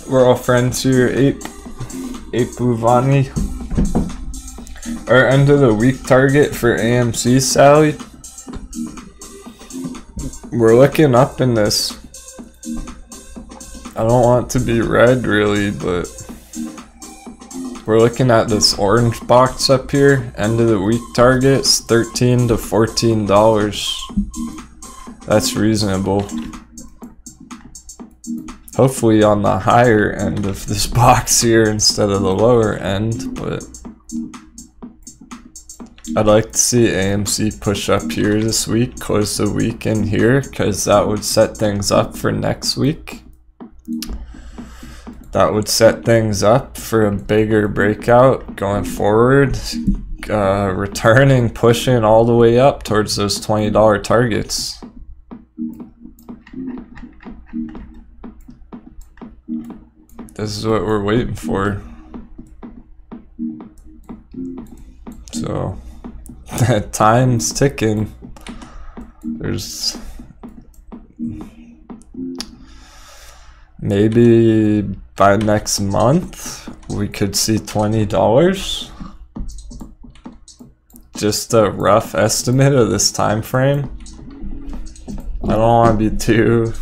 We're all friends here. Ape Buvani. Our end of the week target for AMC, Sally. We're looking up in this. I don't want it to be red really, but we're looking at this orange box up here. End of the week targets $13 to $14. That's reasonable. Hopefully on the higher end of this box here instead of the lower end, but I'd like to see AMC push up here this week, close the week in here, because that would set things up for next week. That would set things up for a bigger breakout going forward, returning, pushing all the way up towards those $20 targets. This is what we're waiting for. So, time's ticking. There's maybe by next month we could see $20. Just a rough estimate of this time frame. I don't want to be too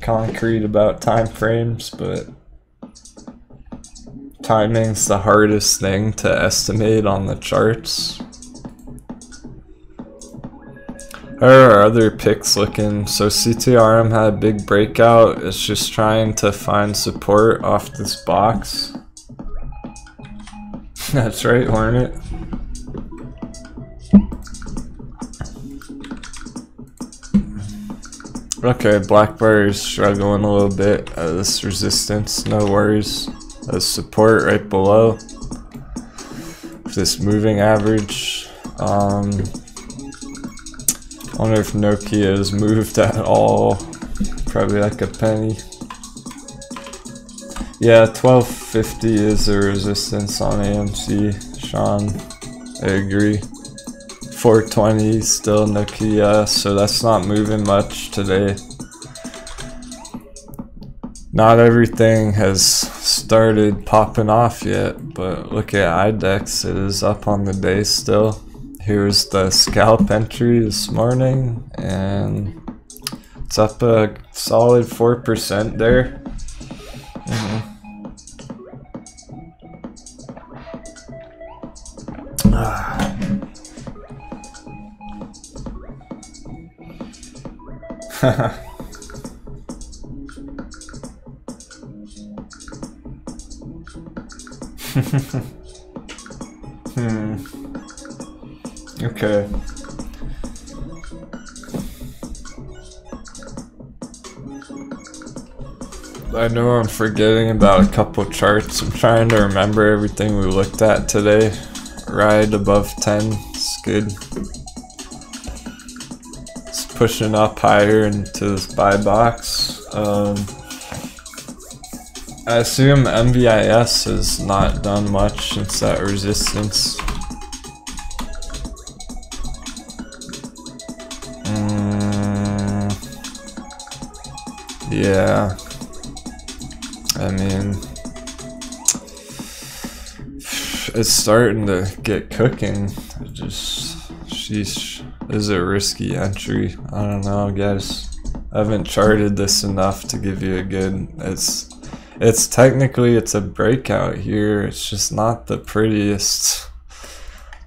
concrete about time frames, but timing's the hardest thing to estimate on the charts. How are our other picks looking? So CTRM had a big breakout. It's just trying to find support off this box. That's right, Hornet. Okay, Black Bar is struggling a little bit at this resistance. No worries. There's support right below this moving average. I wonder if Nokia has moved at all. Probably like a penny. Yeah, 1250 is the resistance on AMC, Sean. I agree. 420 still Nokia, so that's not moving much today. Not everything has started popping off yet, but look at IDEX, it is up on the day still. Here's the scalp entry this morning, and it's up a solid 4% there. Okay. I know I'm forgetting about a couple charts. I'm trying to remember everything we looked at today. Right above 10 is good. It's pushing up higher into this buy box. I assume MVIS has not done much since that resistance. Yeah, I mean, it's starting to get cooking. It just, sheesh, this is a risky entry. I don't know, guys. I haven't charted this enough to give you a good, it's technically, it's a breakout here. It's just not the prettiest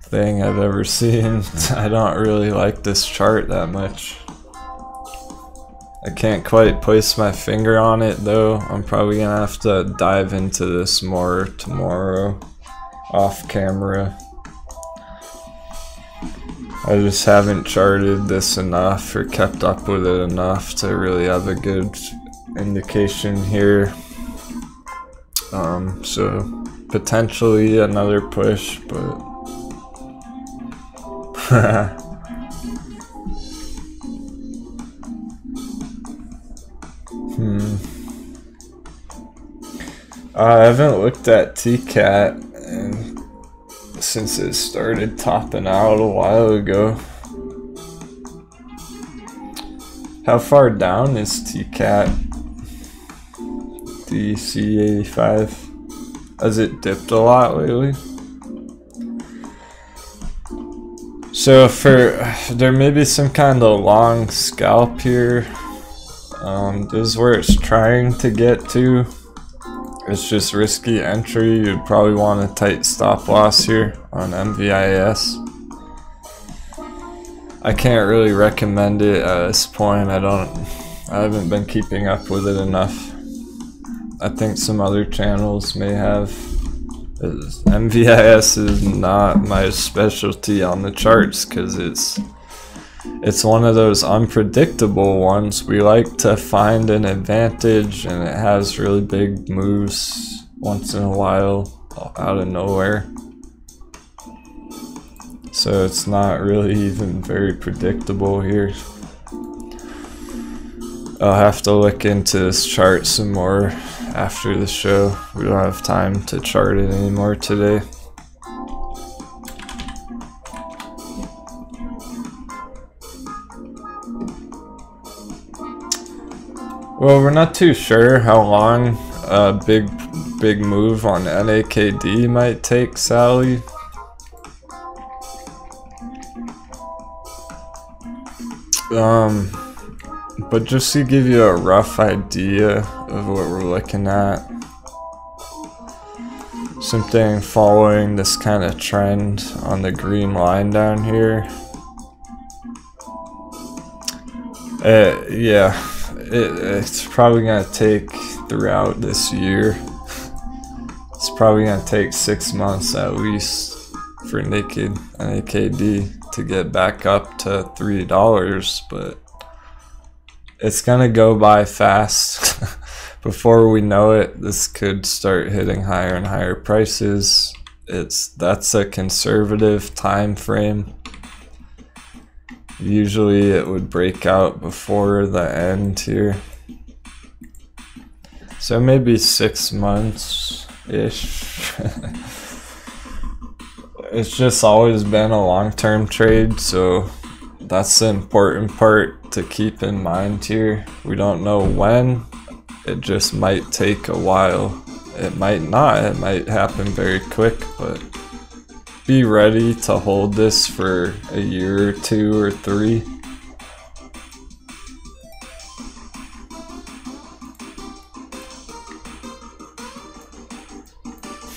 thing I've ever seen. I don't really like this chart that much. I can't quite place my finger on it though. I'm probably gonna have to dive into this more tomorrow off camera. I just haven't charted this enough or kept up with it enough to really have a good indication here. So potentially another push, but I haven't looked at TCAT and since it started topping out a while ago. How far down is TCAT? DC85. Has it dipped a lot lately? So there may be some kind of long scalp here. This is where it's trying to get to. It's just risky entry. You'd probably want a tight stop loss here on MVIS. I can't really recommend it at this point. I haven't been keeping up with it enough. I think some other channels may have. MVIS is not my specialty on the charts because it's one of those unpredictable ones. We like to find an advantage and it has really big moves once in a while out of nowhere. So it's not really even very predictable here. I'll have to look into this chart some more after the show. We don't have time to chart it anymore today. Well, we're not too sure how long a big move on NAKD might take, Sally. But just to give you a rough idea of what we're looking at, something following this kind of trend on the green line down here. Yeah, it's probably gonna take throughout this year. It's probably gonna take 6 months at least for NAKD to get back up to $3, but it's gonna go by fast. Before we know it, this could start hitting higher and higher prices. That's a conservative time frame. Usually it would break out before the end here. So maybe 6 months-ish. It's just always been a long-term trade, so that's the important part to keep in mind here. We don't know when. It just might take a while. It might not. It might happen very quick, but be ready to hold this for a year or 2 or 3.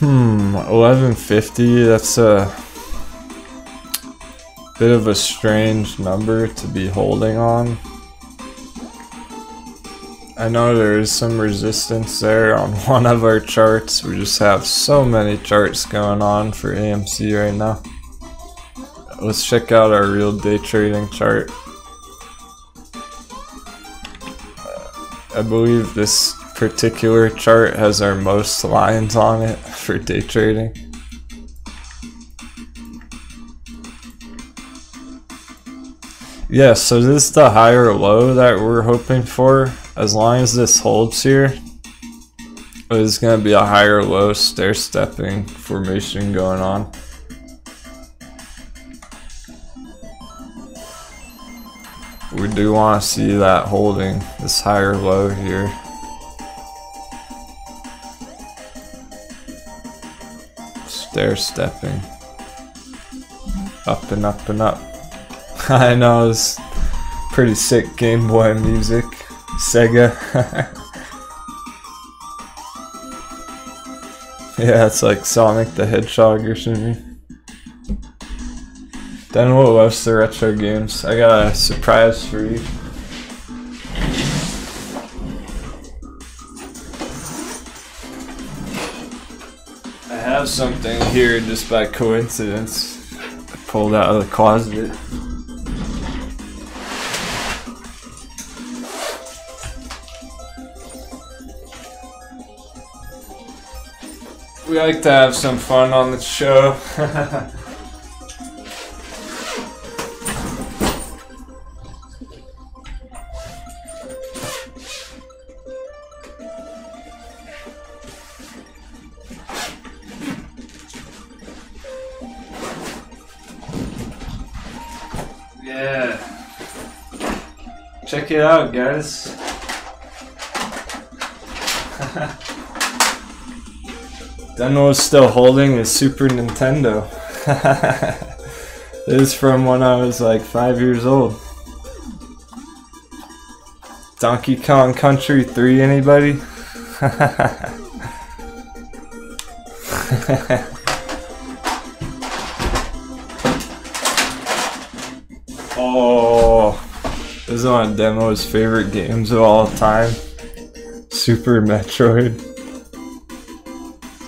$11.50, that's a bit of a strange number to be holding on. I know there is some resistance there on one of our charts. We just have so many charts going on for AMC right now. Let's check out our real day trading chart. I believe this particular chart has our most lines on it for day trading. Yeah, so this is the higher low that we're hoping for. As long as this holds here, there's going to be a higher low stair-stepping formation going on. We do want to see that holding this higher low here. Stair-stepping. Up and up and up. I know, it's pretty sick Game Boy music. Sega. Yeah, it's like Sonic the Hedgehog or something. Denwo loves the retro games. I got a surprise for you. I have something here just by coincidence. I pulled out of the closet. We like to have some fun on the show. Yeah. Check it out, guys. Denwo is still holding his Super Nintendo. This is from when I was like 5 years old. Donkey Kong Country 3, anybody? Oh, this is one of Denwo's favorite games of all time. Super Metroid.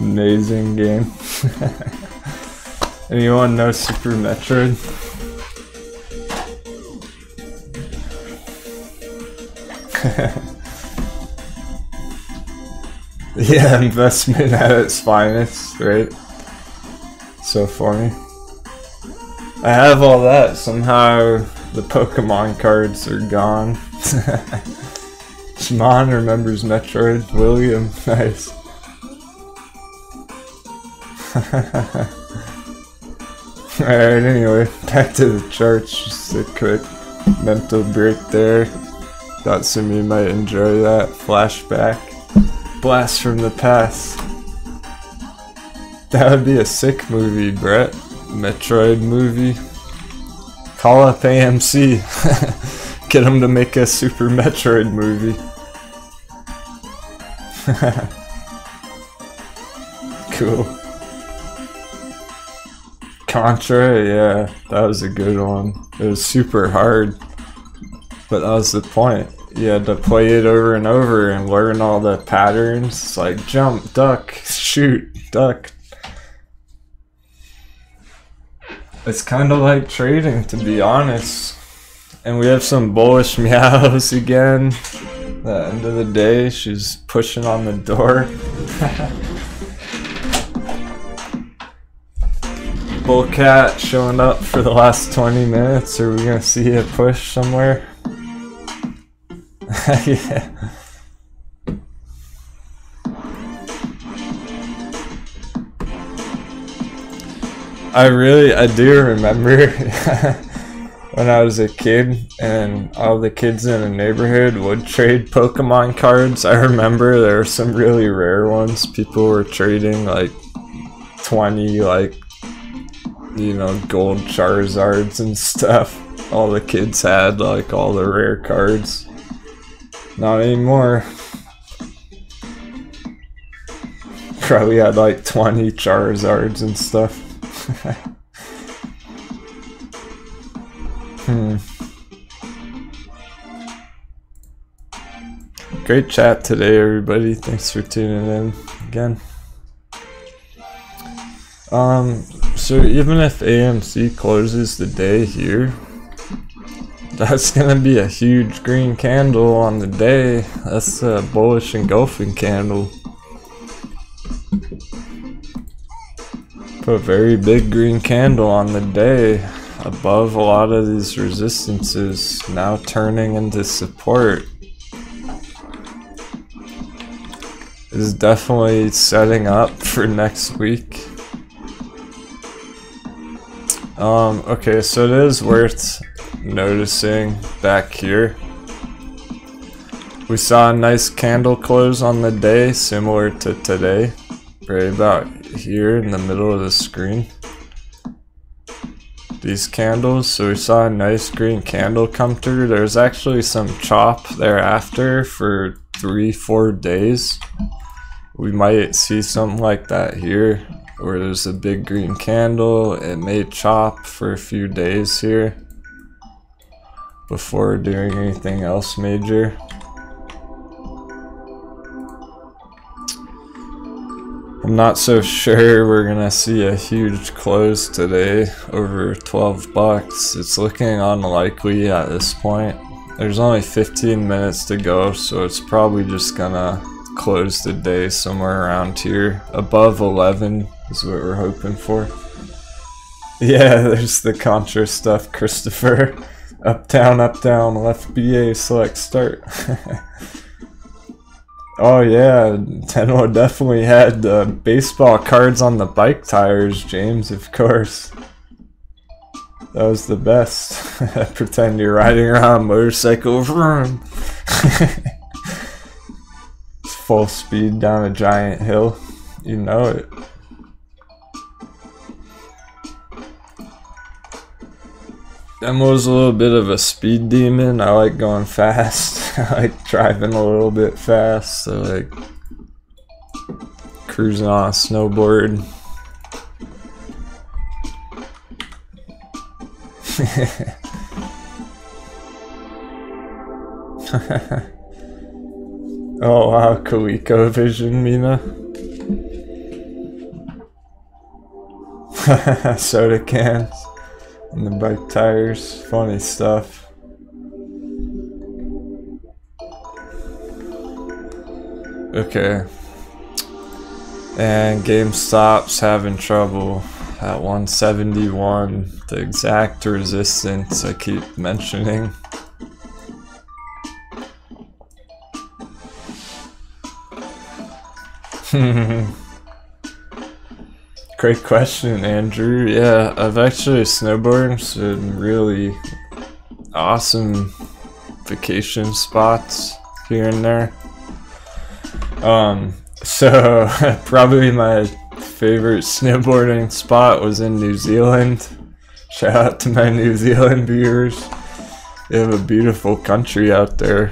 Amazing game. Anyone know Super Metroid? Yeah, investment at its finest, right? So funny. I have all that. Somehow the Pokemon cards are gone. Shimon remembers Metroid. William, nice. Alright, anyway, back to the charts. Just a quick mental break there. Thought some of you might enjoy that. Flashback. Blast from the past. That would be a sick movie, Brett. Metroid movie. Call up AMC. Get them to make a Super Metroid movie. Cool. Contra, yeah, that was a good one. It was super hard, but that was the point. You had to play it over and over and learn all the patterns. It's like jump, duck, shoot, duck. It's kind of like trading, to be honest. And we have some bullish meows again. At the end of the day, she's pushing on the door. Bullcat showing up for the last 20 minutes. Are we gonna see a push somewhere? Yeah. I do remember when I was a kid and all the kids in the neighborhood would trade Pokemon cards. I remember there were some really rare ones. People were trading like 20 like, you know, gold Charizards and stuff. All the kids had like all the rare cards. Not anymore. Probably had like 20 Charizards and stuff. Great chat today, everybody. Thanks for tuning in again. So even if AMC closes the day here, that's gonna be a huge green candle on the day. That's a bullish engulfing candle. Put a very big green candle on the day above a lot of these resistances, now turning into support. Is definitely setting up for next week. Okay, so it is worth noticing back here. We saw a nice candle close on the day, similar to today, right about here in the middle of the screen. These candles, so we saw a nice green candle come through. There's actually some chop thereafter for 3-4 days. We might see something like that here, where there's a big green candle. It may chop for a few days here before doing anything else major. I'm not so sure we're gonna see a huge close today over 12 bucks. It's looking unlikely at this point. There's only 15 minutes to go, so it's probably just gonna close the day somewhere around here. Above 11 is what we're hoping for. Yeah, there's the Contra stuff, Christopher. Up, down, left BA, select start. Oh yeah, Denwo definitely had baseball cards on the bike tires, James, of course. That was the best. Pretend you're riding around a motorcycle. Full speed down a giant hill. You know it. Denwo's a little bit of a speed demon. I like going fast. I like driving a little bit fast. So like cruising on a snowboard. Oh wow, ColecoVision, Mina. Soda cans and the bike tires, funny stuff. Okay. And GameStop's having trouble at 171, the exact resistance I keep mentioning. Great question, Andrew. Yeah, I've actually snowboarded some really awesome vacation spots here and there. So probably my favorite snowboarding spot was in New Zealand. Shout out to my New Zealand viewers. They have a beautiful country out there.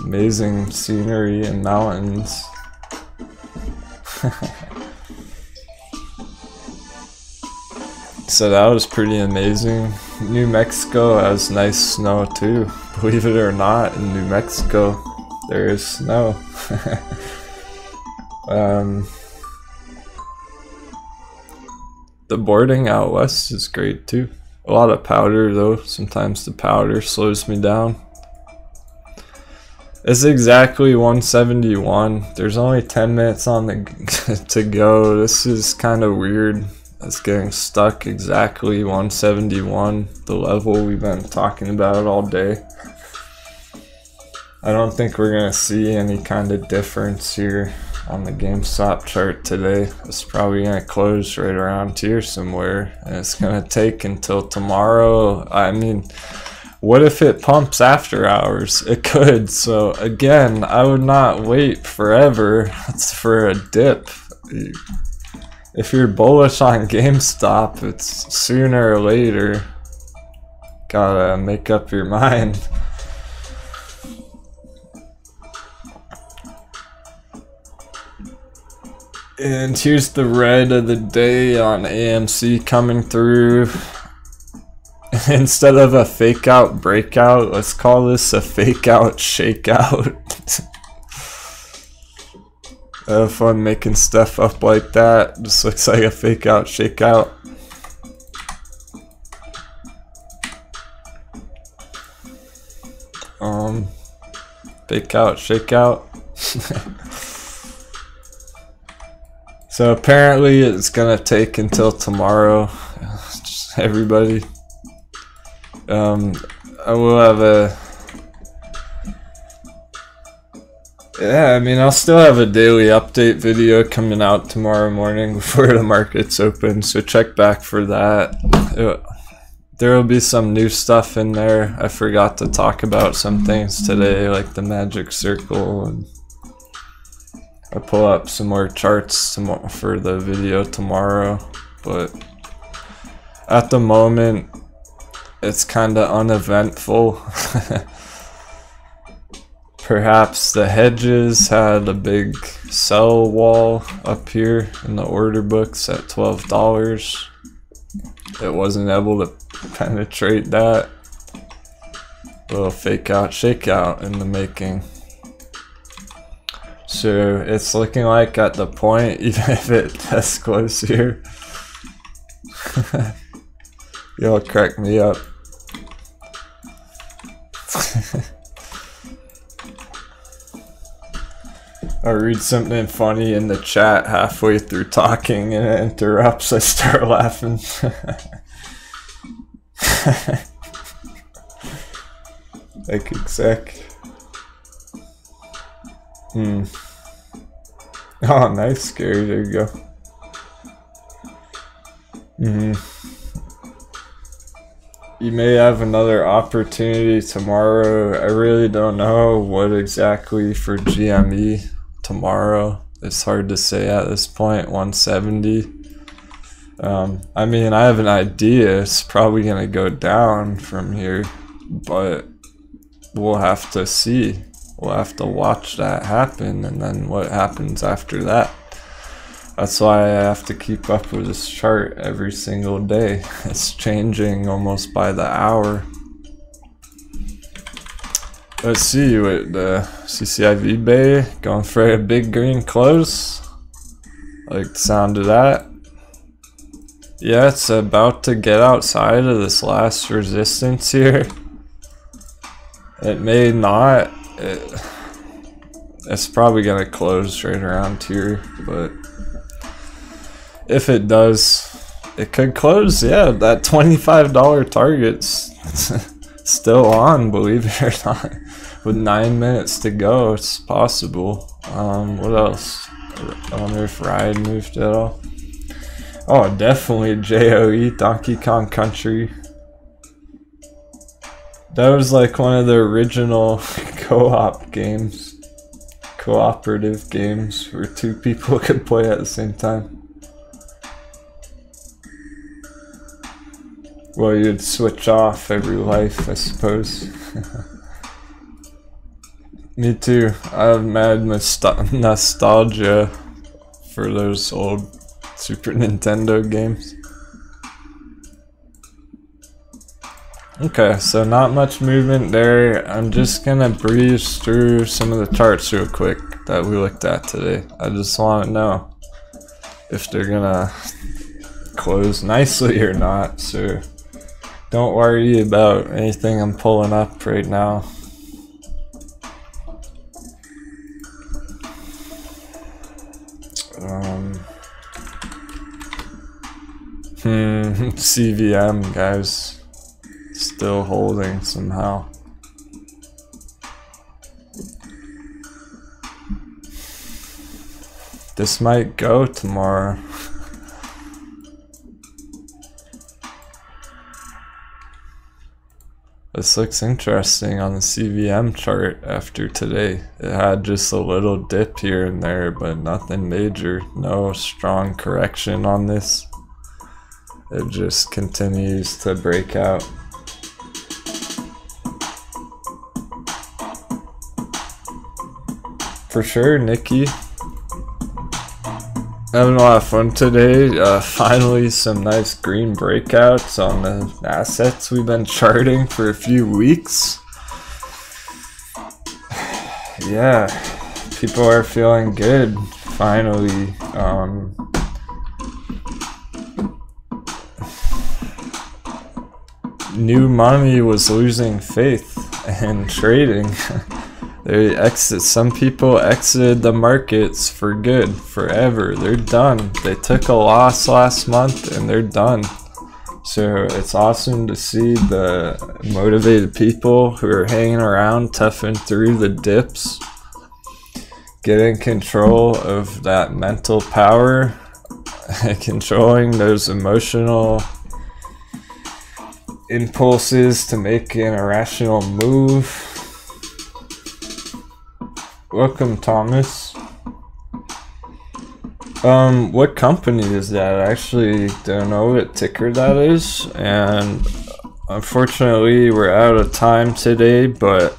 Amazing scenery and mountains. So that was pretty amazing. New Mexico has nice snow too. Believe it or not, in New Mexico there is snow. The boarding out west is great too. A lot of powder though. Sometimes the powder slows me down. It's exactly 171. There's only 10 minutes on the to go. This is kind of weird. It's getting stuck exactly 171, the level we've been talking about all day. I don't think we're gonna see any kind of difference here on the GameStop chart today. It's probably gonna close right around here somewhere, and it's gonna take until tomorrow. I mean, what if it pumps after hours? It could. So again, I would not wait forever. It's for a dip. If you're bullish on GameStop, it's sooner or later. Gotta make up your mind. And here's the red of the day on AMC coming through. Instead of a fake out breakout, let's call this a fake out shakeout. Have fun making stuff up like that. Just looks like a fake out shakeout. Fake out shakeout. So apparently it's gonna take until tomorrow. Just everybody. I will have a. Yeah, I mean, I'll still have a daily update video coming out tomorrow morning before the markets open, so check back for that. There will be some new stuff in there. I forgot to talk about some things today, like the magic circle, and I'll pull up some more charts for the video tomorrow, but at the moment, it's kind of uneventful. Perhaps the hedges had a big sell wall up here in the order books at $12. It wasn't able to penetrate that. A little fake out shakeout in the making. So it's looking like at the point, even if it tests close here, you'll crack me up. I read something funny in the chat halfway through talking and it interrupts. I start laughing. Like exec. Oh, nice, Scary. There you go. you may have another opportunity tomorrow. I really don't know what exactly for GME tomorrow. It's hard to say at this point. 170. I mean, I have an idea. It's probably gonna go down from here, but we'll have to see. We'll have to watch that happen, and then what happens after that. That's why I have to keep up with this chart every single day. It's changing almost by the hour. Let's see with the CCIV Bay going for a big green close. Like the sound of that. Yeah, it's about to get outside of this last resistance here. It may not. It's probably gonna close right around here, but if it does, it could close. Yeah, that $25 target's still on, believe it or not. With 9 minutes to go, it's possible. What else? I wonder if Ride moved at all. Oh, definitely JOE, Donkey Kong Country. That was like one of the original co-op games. Cooperative games where two people could play at the same time. Well, you'd switch off every life, I suppose. Me too. I have mad nostalgia for those old Super Nintendo games. Okay, so not much movement there. I'm just gonna breeze through some of the charts real quick that we looked at today. I just want to know if they're gonna close nicely or not, so don't worry about anything I'm pulling up right now. CVM, guys, still holding somehow. This might go tomorrow. This looks interesting on the CVM chart after today. It had just a little dip here and there, but nothing major. No strong correction on this. It just continues to break out. For sure, Nikki. Having a lot of fun today. Finally some nice green breakouts on the assets we've been charting for a few weeks. Yeah, people are feeling good, finally. New money was losing faith in trading. Some people exited the markets for good, forever. They're done. They took a loss last month and they're done. So it's awesome to see the motivated people who are hanging around, toughing through the dips, getting control of that mental power, controlling those emotional impulses to make an irrational move. Welcome, Thomas. What company is that? I actually don't know what ticker that is, and unfortunately we're out of time today, but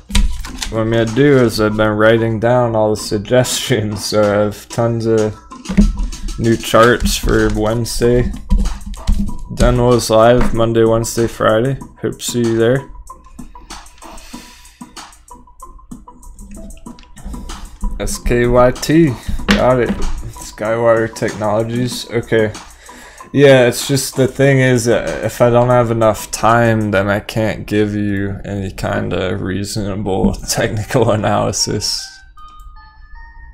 what I'm gonna do is I've been writing down all the suggestions, so I have tons of new charts for Wednesday. Denwo's live Monday, Wednesday, Friday. Hope to see you there. SKYT, got it. Skywire Technologies. Okay. Yeah, it's just the thing is, if I don't have enough time, then I can't give you any kind of reasonable technical analysis.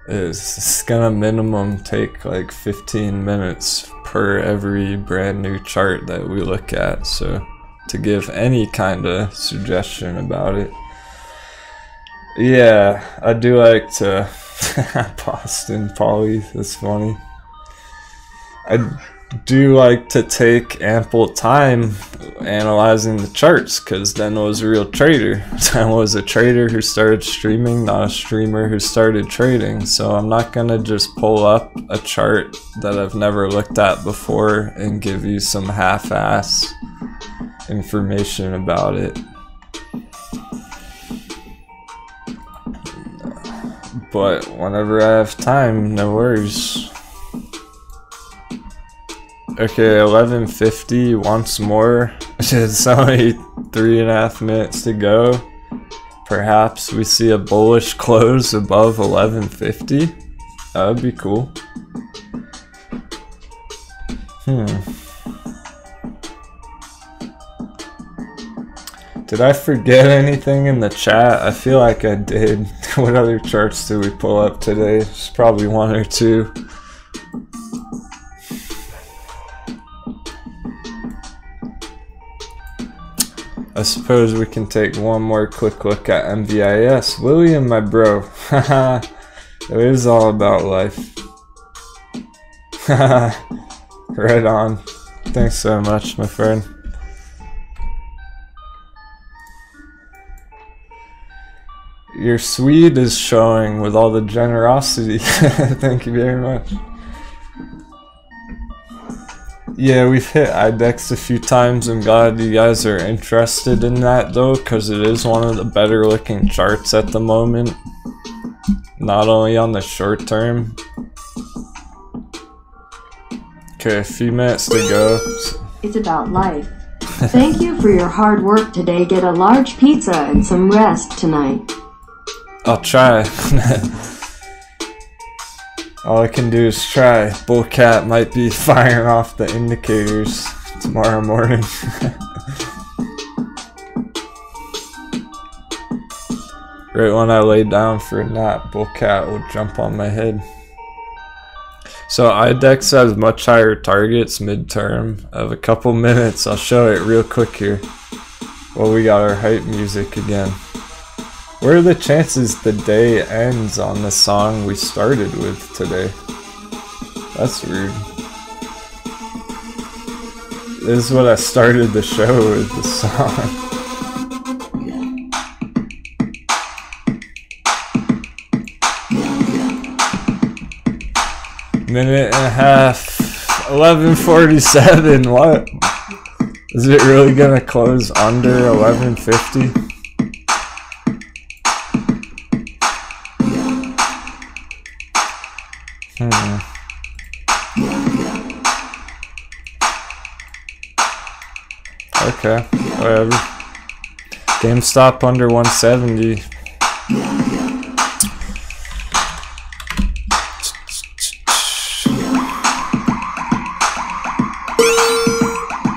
It's gonna minimum take like 15 minutes per every brand new chart that we look at, so to give any kind of suggestion about it. Yeah, I do like to Boston Polly, that's funny. do like to take ample time analyzing the charts, because Denwo was a real trader. Denwo was a trader who started streaming, not a streamer who started trading. So I'm not gonna just pull up a chart that I've never looked at before and give you some half-ass information about it. But whenever I have time, no worries. Okay, 11:50 once more. It's only 3.5 minutes to go. Perhaps we see a bullish close above 11:50. That would be cool. Did I forget anything in the chat? I feel like I did. What other charts did we pull up today? It's probably one or two. I suppose we can take one more quick look at MVIS. William, my bro. Haha. It is all about life. Right on. Thanks so much, my friend. Your Swede is showing with all the generosity. Thank you very much. Yeah, we've hit IDEX a few times. I'm glad you guys are interested in that though, because it is one of the better looking charts at the moment. Not only on the short term. Okay, a few minutes to go. It's about life. Thank you for your hard work today. Get a large pizza and some rest tonight. I'll try. All I can do is try. Bullcat might be firing off the indicators tomorrow morning. Right when I lay down for a nap, Bullcat will jump on my head. So IDEX has much higher targets midterm. I have a couple minutes. I'll show it real quick here. Well, we got our hype music again. What are the chances the day ends on the song we started with today? That's rude. This is what I started the show with, the song. Minute and a half. 11:47. What? Is it really gonna close under 11:50? Okay, whatever. GameStop under 170.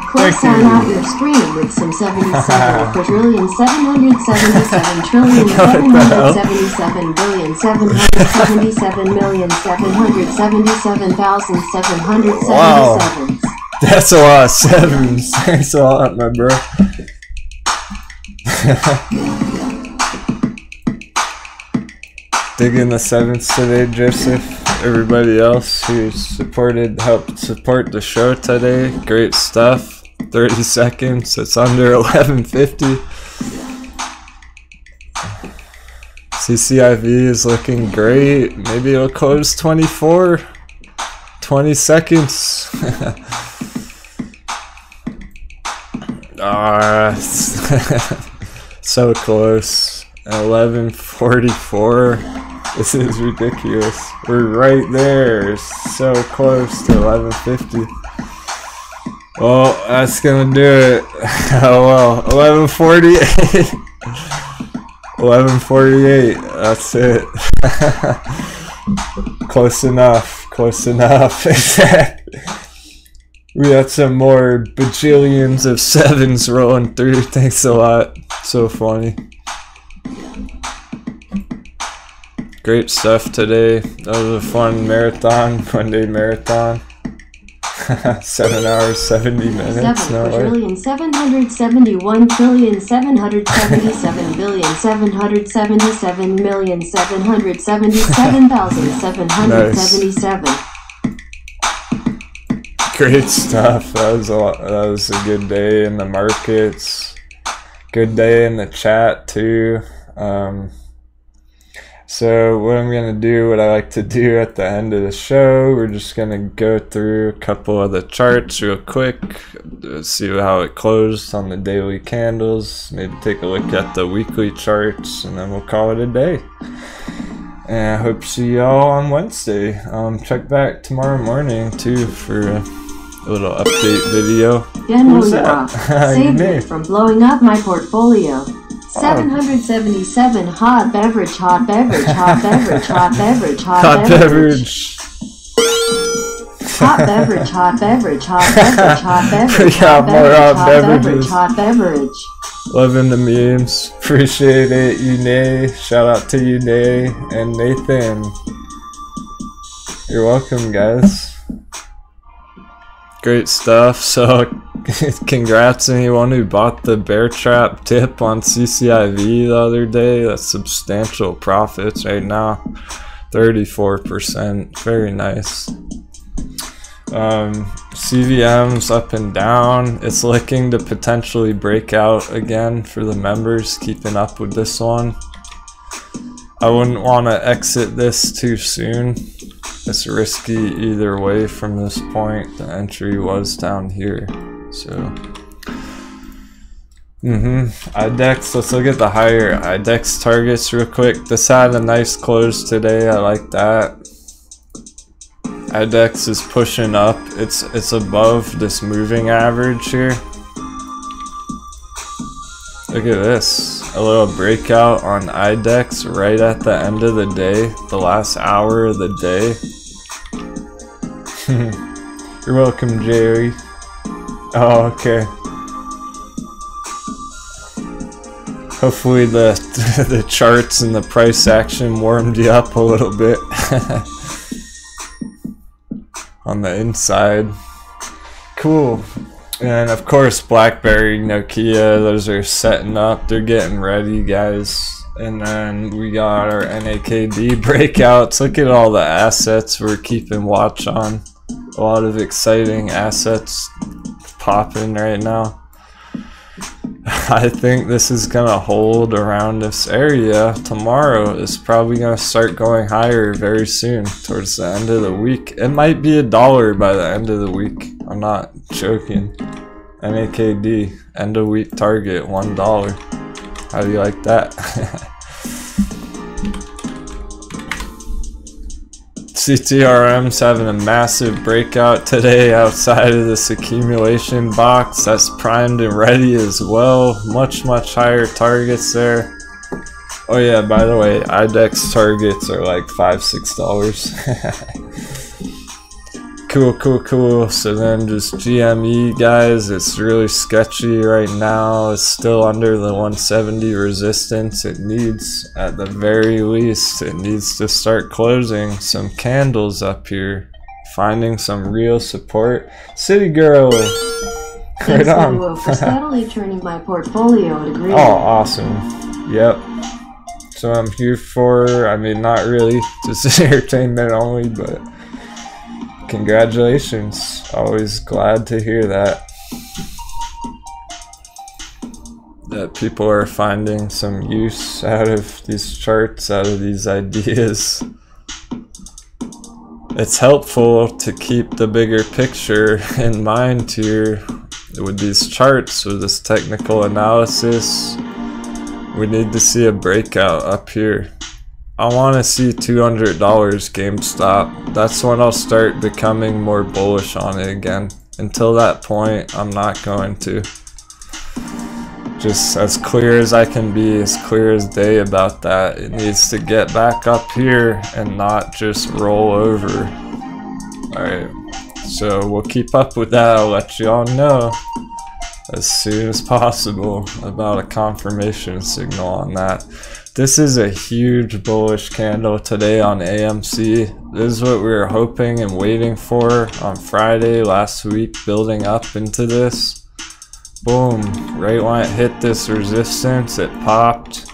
Close on out your screen with some 77,777,777,777,777,777,777. Wow, that's a lot of sevens. Thanks a lot, my bro. Digging the sevens today, Joseph. Everybody else who helped support the show today, great stuff. 30 seconds, it's under 11:50. CCIV is looking great. Maybe it'll close 24. 20 seconds. So close. 11:44. This is ridiculous. We're right there. So close to 11:50. Well, that's gonna do it. Oh well. 11:48. 11:48. That's it. Close enough. Close enough. We got some more bajillions of sevens rolling through. Thanks a lot. So funny. Great stuff today. That was a fun marathon, Monday marathon. 7 hours, 70 minutes. No way. 7,771,777,777,777,777,777. Great stuff. That was a good day in the markets. Good day in the chat too. So what I'm going to do, what I like to do at the end of the show, we're just going to go through a couple of the charts real quick, see how it closed on the daily candles, maybe take a look at the weekly charts, and then we'll call it a day. And I hope to see y'all on Wednesday. Check back tomorrow morning too for a little update video. Denwo saved me from blowing up my portfolio. 777 hot beverage, hot beverage, hot beverage, hot beverage, hot beverage. Hot beverage, hot beverage, hot beverage, hot beverage, hot beverage, hot beverage. Loving the memes. Appreciate it, Yune. Shout out to Yune and Nathan. You're welcome, guys. Great stuff. So congrats anyone who bought the bear trap tip on CCIV the other day. That's substantial profits right now. 34%. Very nice. CVM's up and down. It's looking to potentially break out again for the members keeping up with this one. I wouldn't want to exit this too soon. It's risky either way from this point. The entry was down here. So IDEX, let's look at the higher IDEX targets real quick. This had a nice close today. I like that. IDEX is pushing up. It's above this moving average here. Look at this. A little breakout on IDEX right at the end of the day, the last hour of the day. You're welcome, Jerry. Oh, okay. Hopefully the charts and the price action warmed you up a little bit. On the inside. Cool. And of course BlackBerry, Nokia, those are setting up. They're getting ready, guys. And then we got our NAKD breakouts. Look at all the assets we're keeping watch on. A lot of exciting assets popping right now. I think this is gonna hold around this area. Tomorrow is probably gonna start going higher very soon towards the end of the week. It might be $1 by the end of the week. I'm not joking. NAKD end of week target $1. How do you like that? CTRM's having a massive breakout today outside of this accumulation box. That's primed and ready as well. Much higher targets there. Oh yeah, by the way, IDEX targets are like $5–6. Cool. So then just GME, guys, it's really sketchy right now. It's still under the 170 resistance. It needs, at the very least, it needs to start closing some candles up here, finding some real support. City Girl, right on. Denwo for steadily turning my portfolio to green. Oh, awesome. Yep. So I'm here for, I mean, not really, just entertainment only, but congratulations. Always glad to hear that. That people are finding some use out of these charts, out of these ideas. It's helpful to keep the bigger picture in mind here with these charts, with this technical analysis. We need to see a breakout up here. I want to see $200 GameStop. That's when I'll start becoming more bullish on it again. Until that point, I'm not going to. Just as clear as I can be, as clear as day about that. It needs to get back up here and not just roll over. Alright, so we'll keep up with that. I'll let you all know as soon as possible about a confirmation signal on that. This is a huge bullish candle today on AMC. This is what we were hoping and waiting for on Friday last week, building up into this. Boom, right when it hit this resistance, it popped.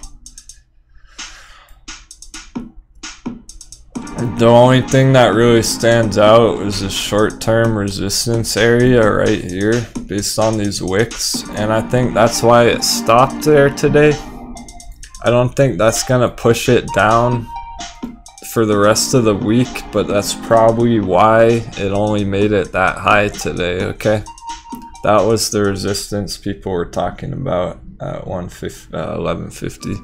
The only thing that really stands out is the short-term resistance area right here based on these wicks, and I think that's why it stopped there today. I don't think that's gonna push it down for the rest of the week, but that's probably why it only made it that high today. Okay, that was the resistance people were talking about at 1150.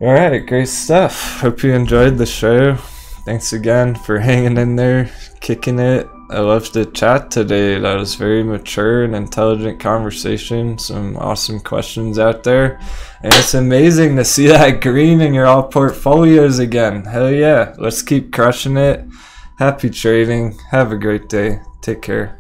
Alright, great stuff. Hope you enjoyed the show. Thanks again for hanging in there, kicking it. I loved the chat today. That was very mature and intelligent conversation. Some awesome questions out there. And it's amazing to see that green in your all portfolios again. Hell yeah. Let's keep crushing it. Happy trading. Have a great day. Take care.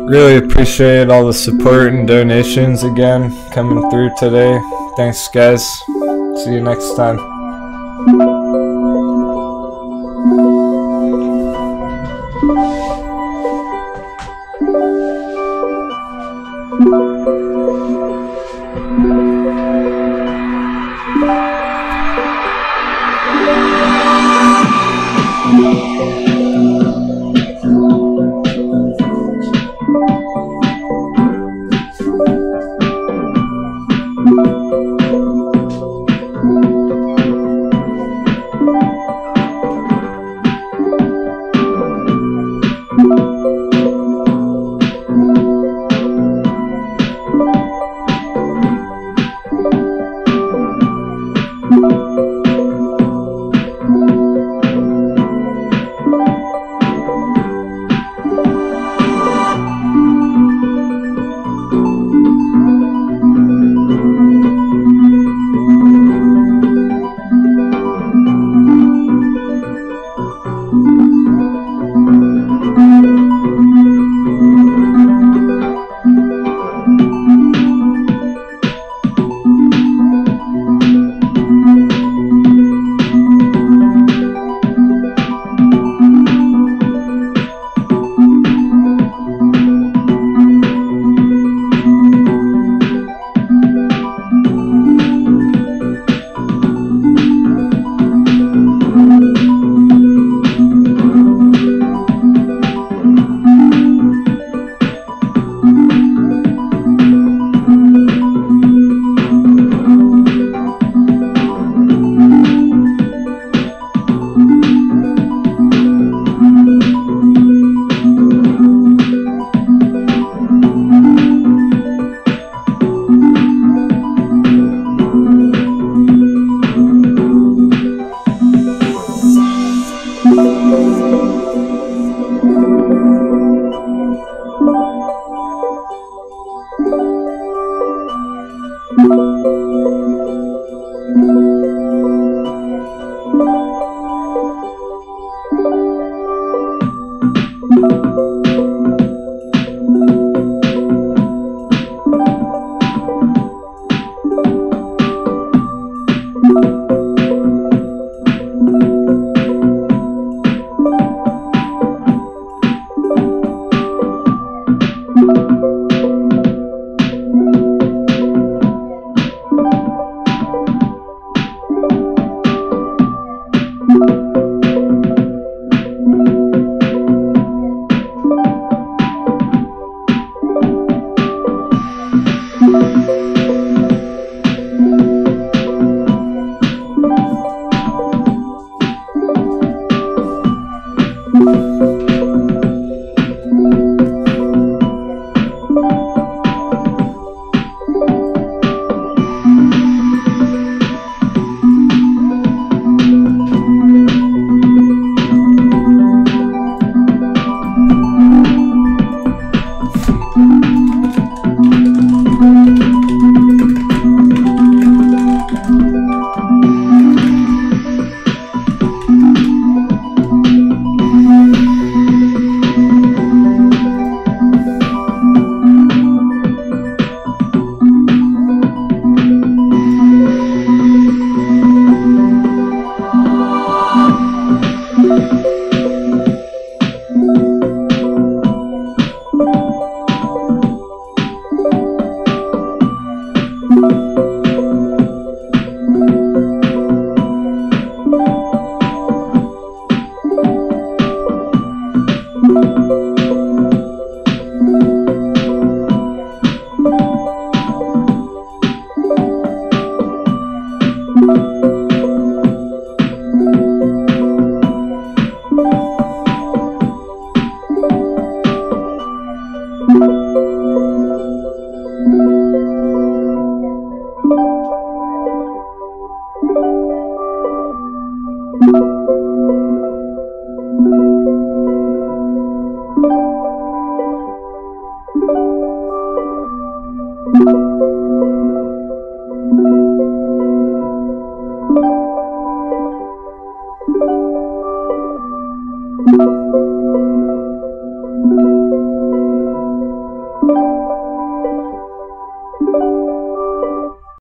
Really appreciate all the support and donations again coming through today. Thanks guys. See you next time.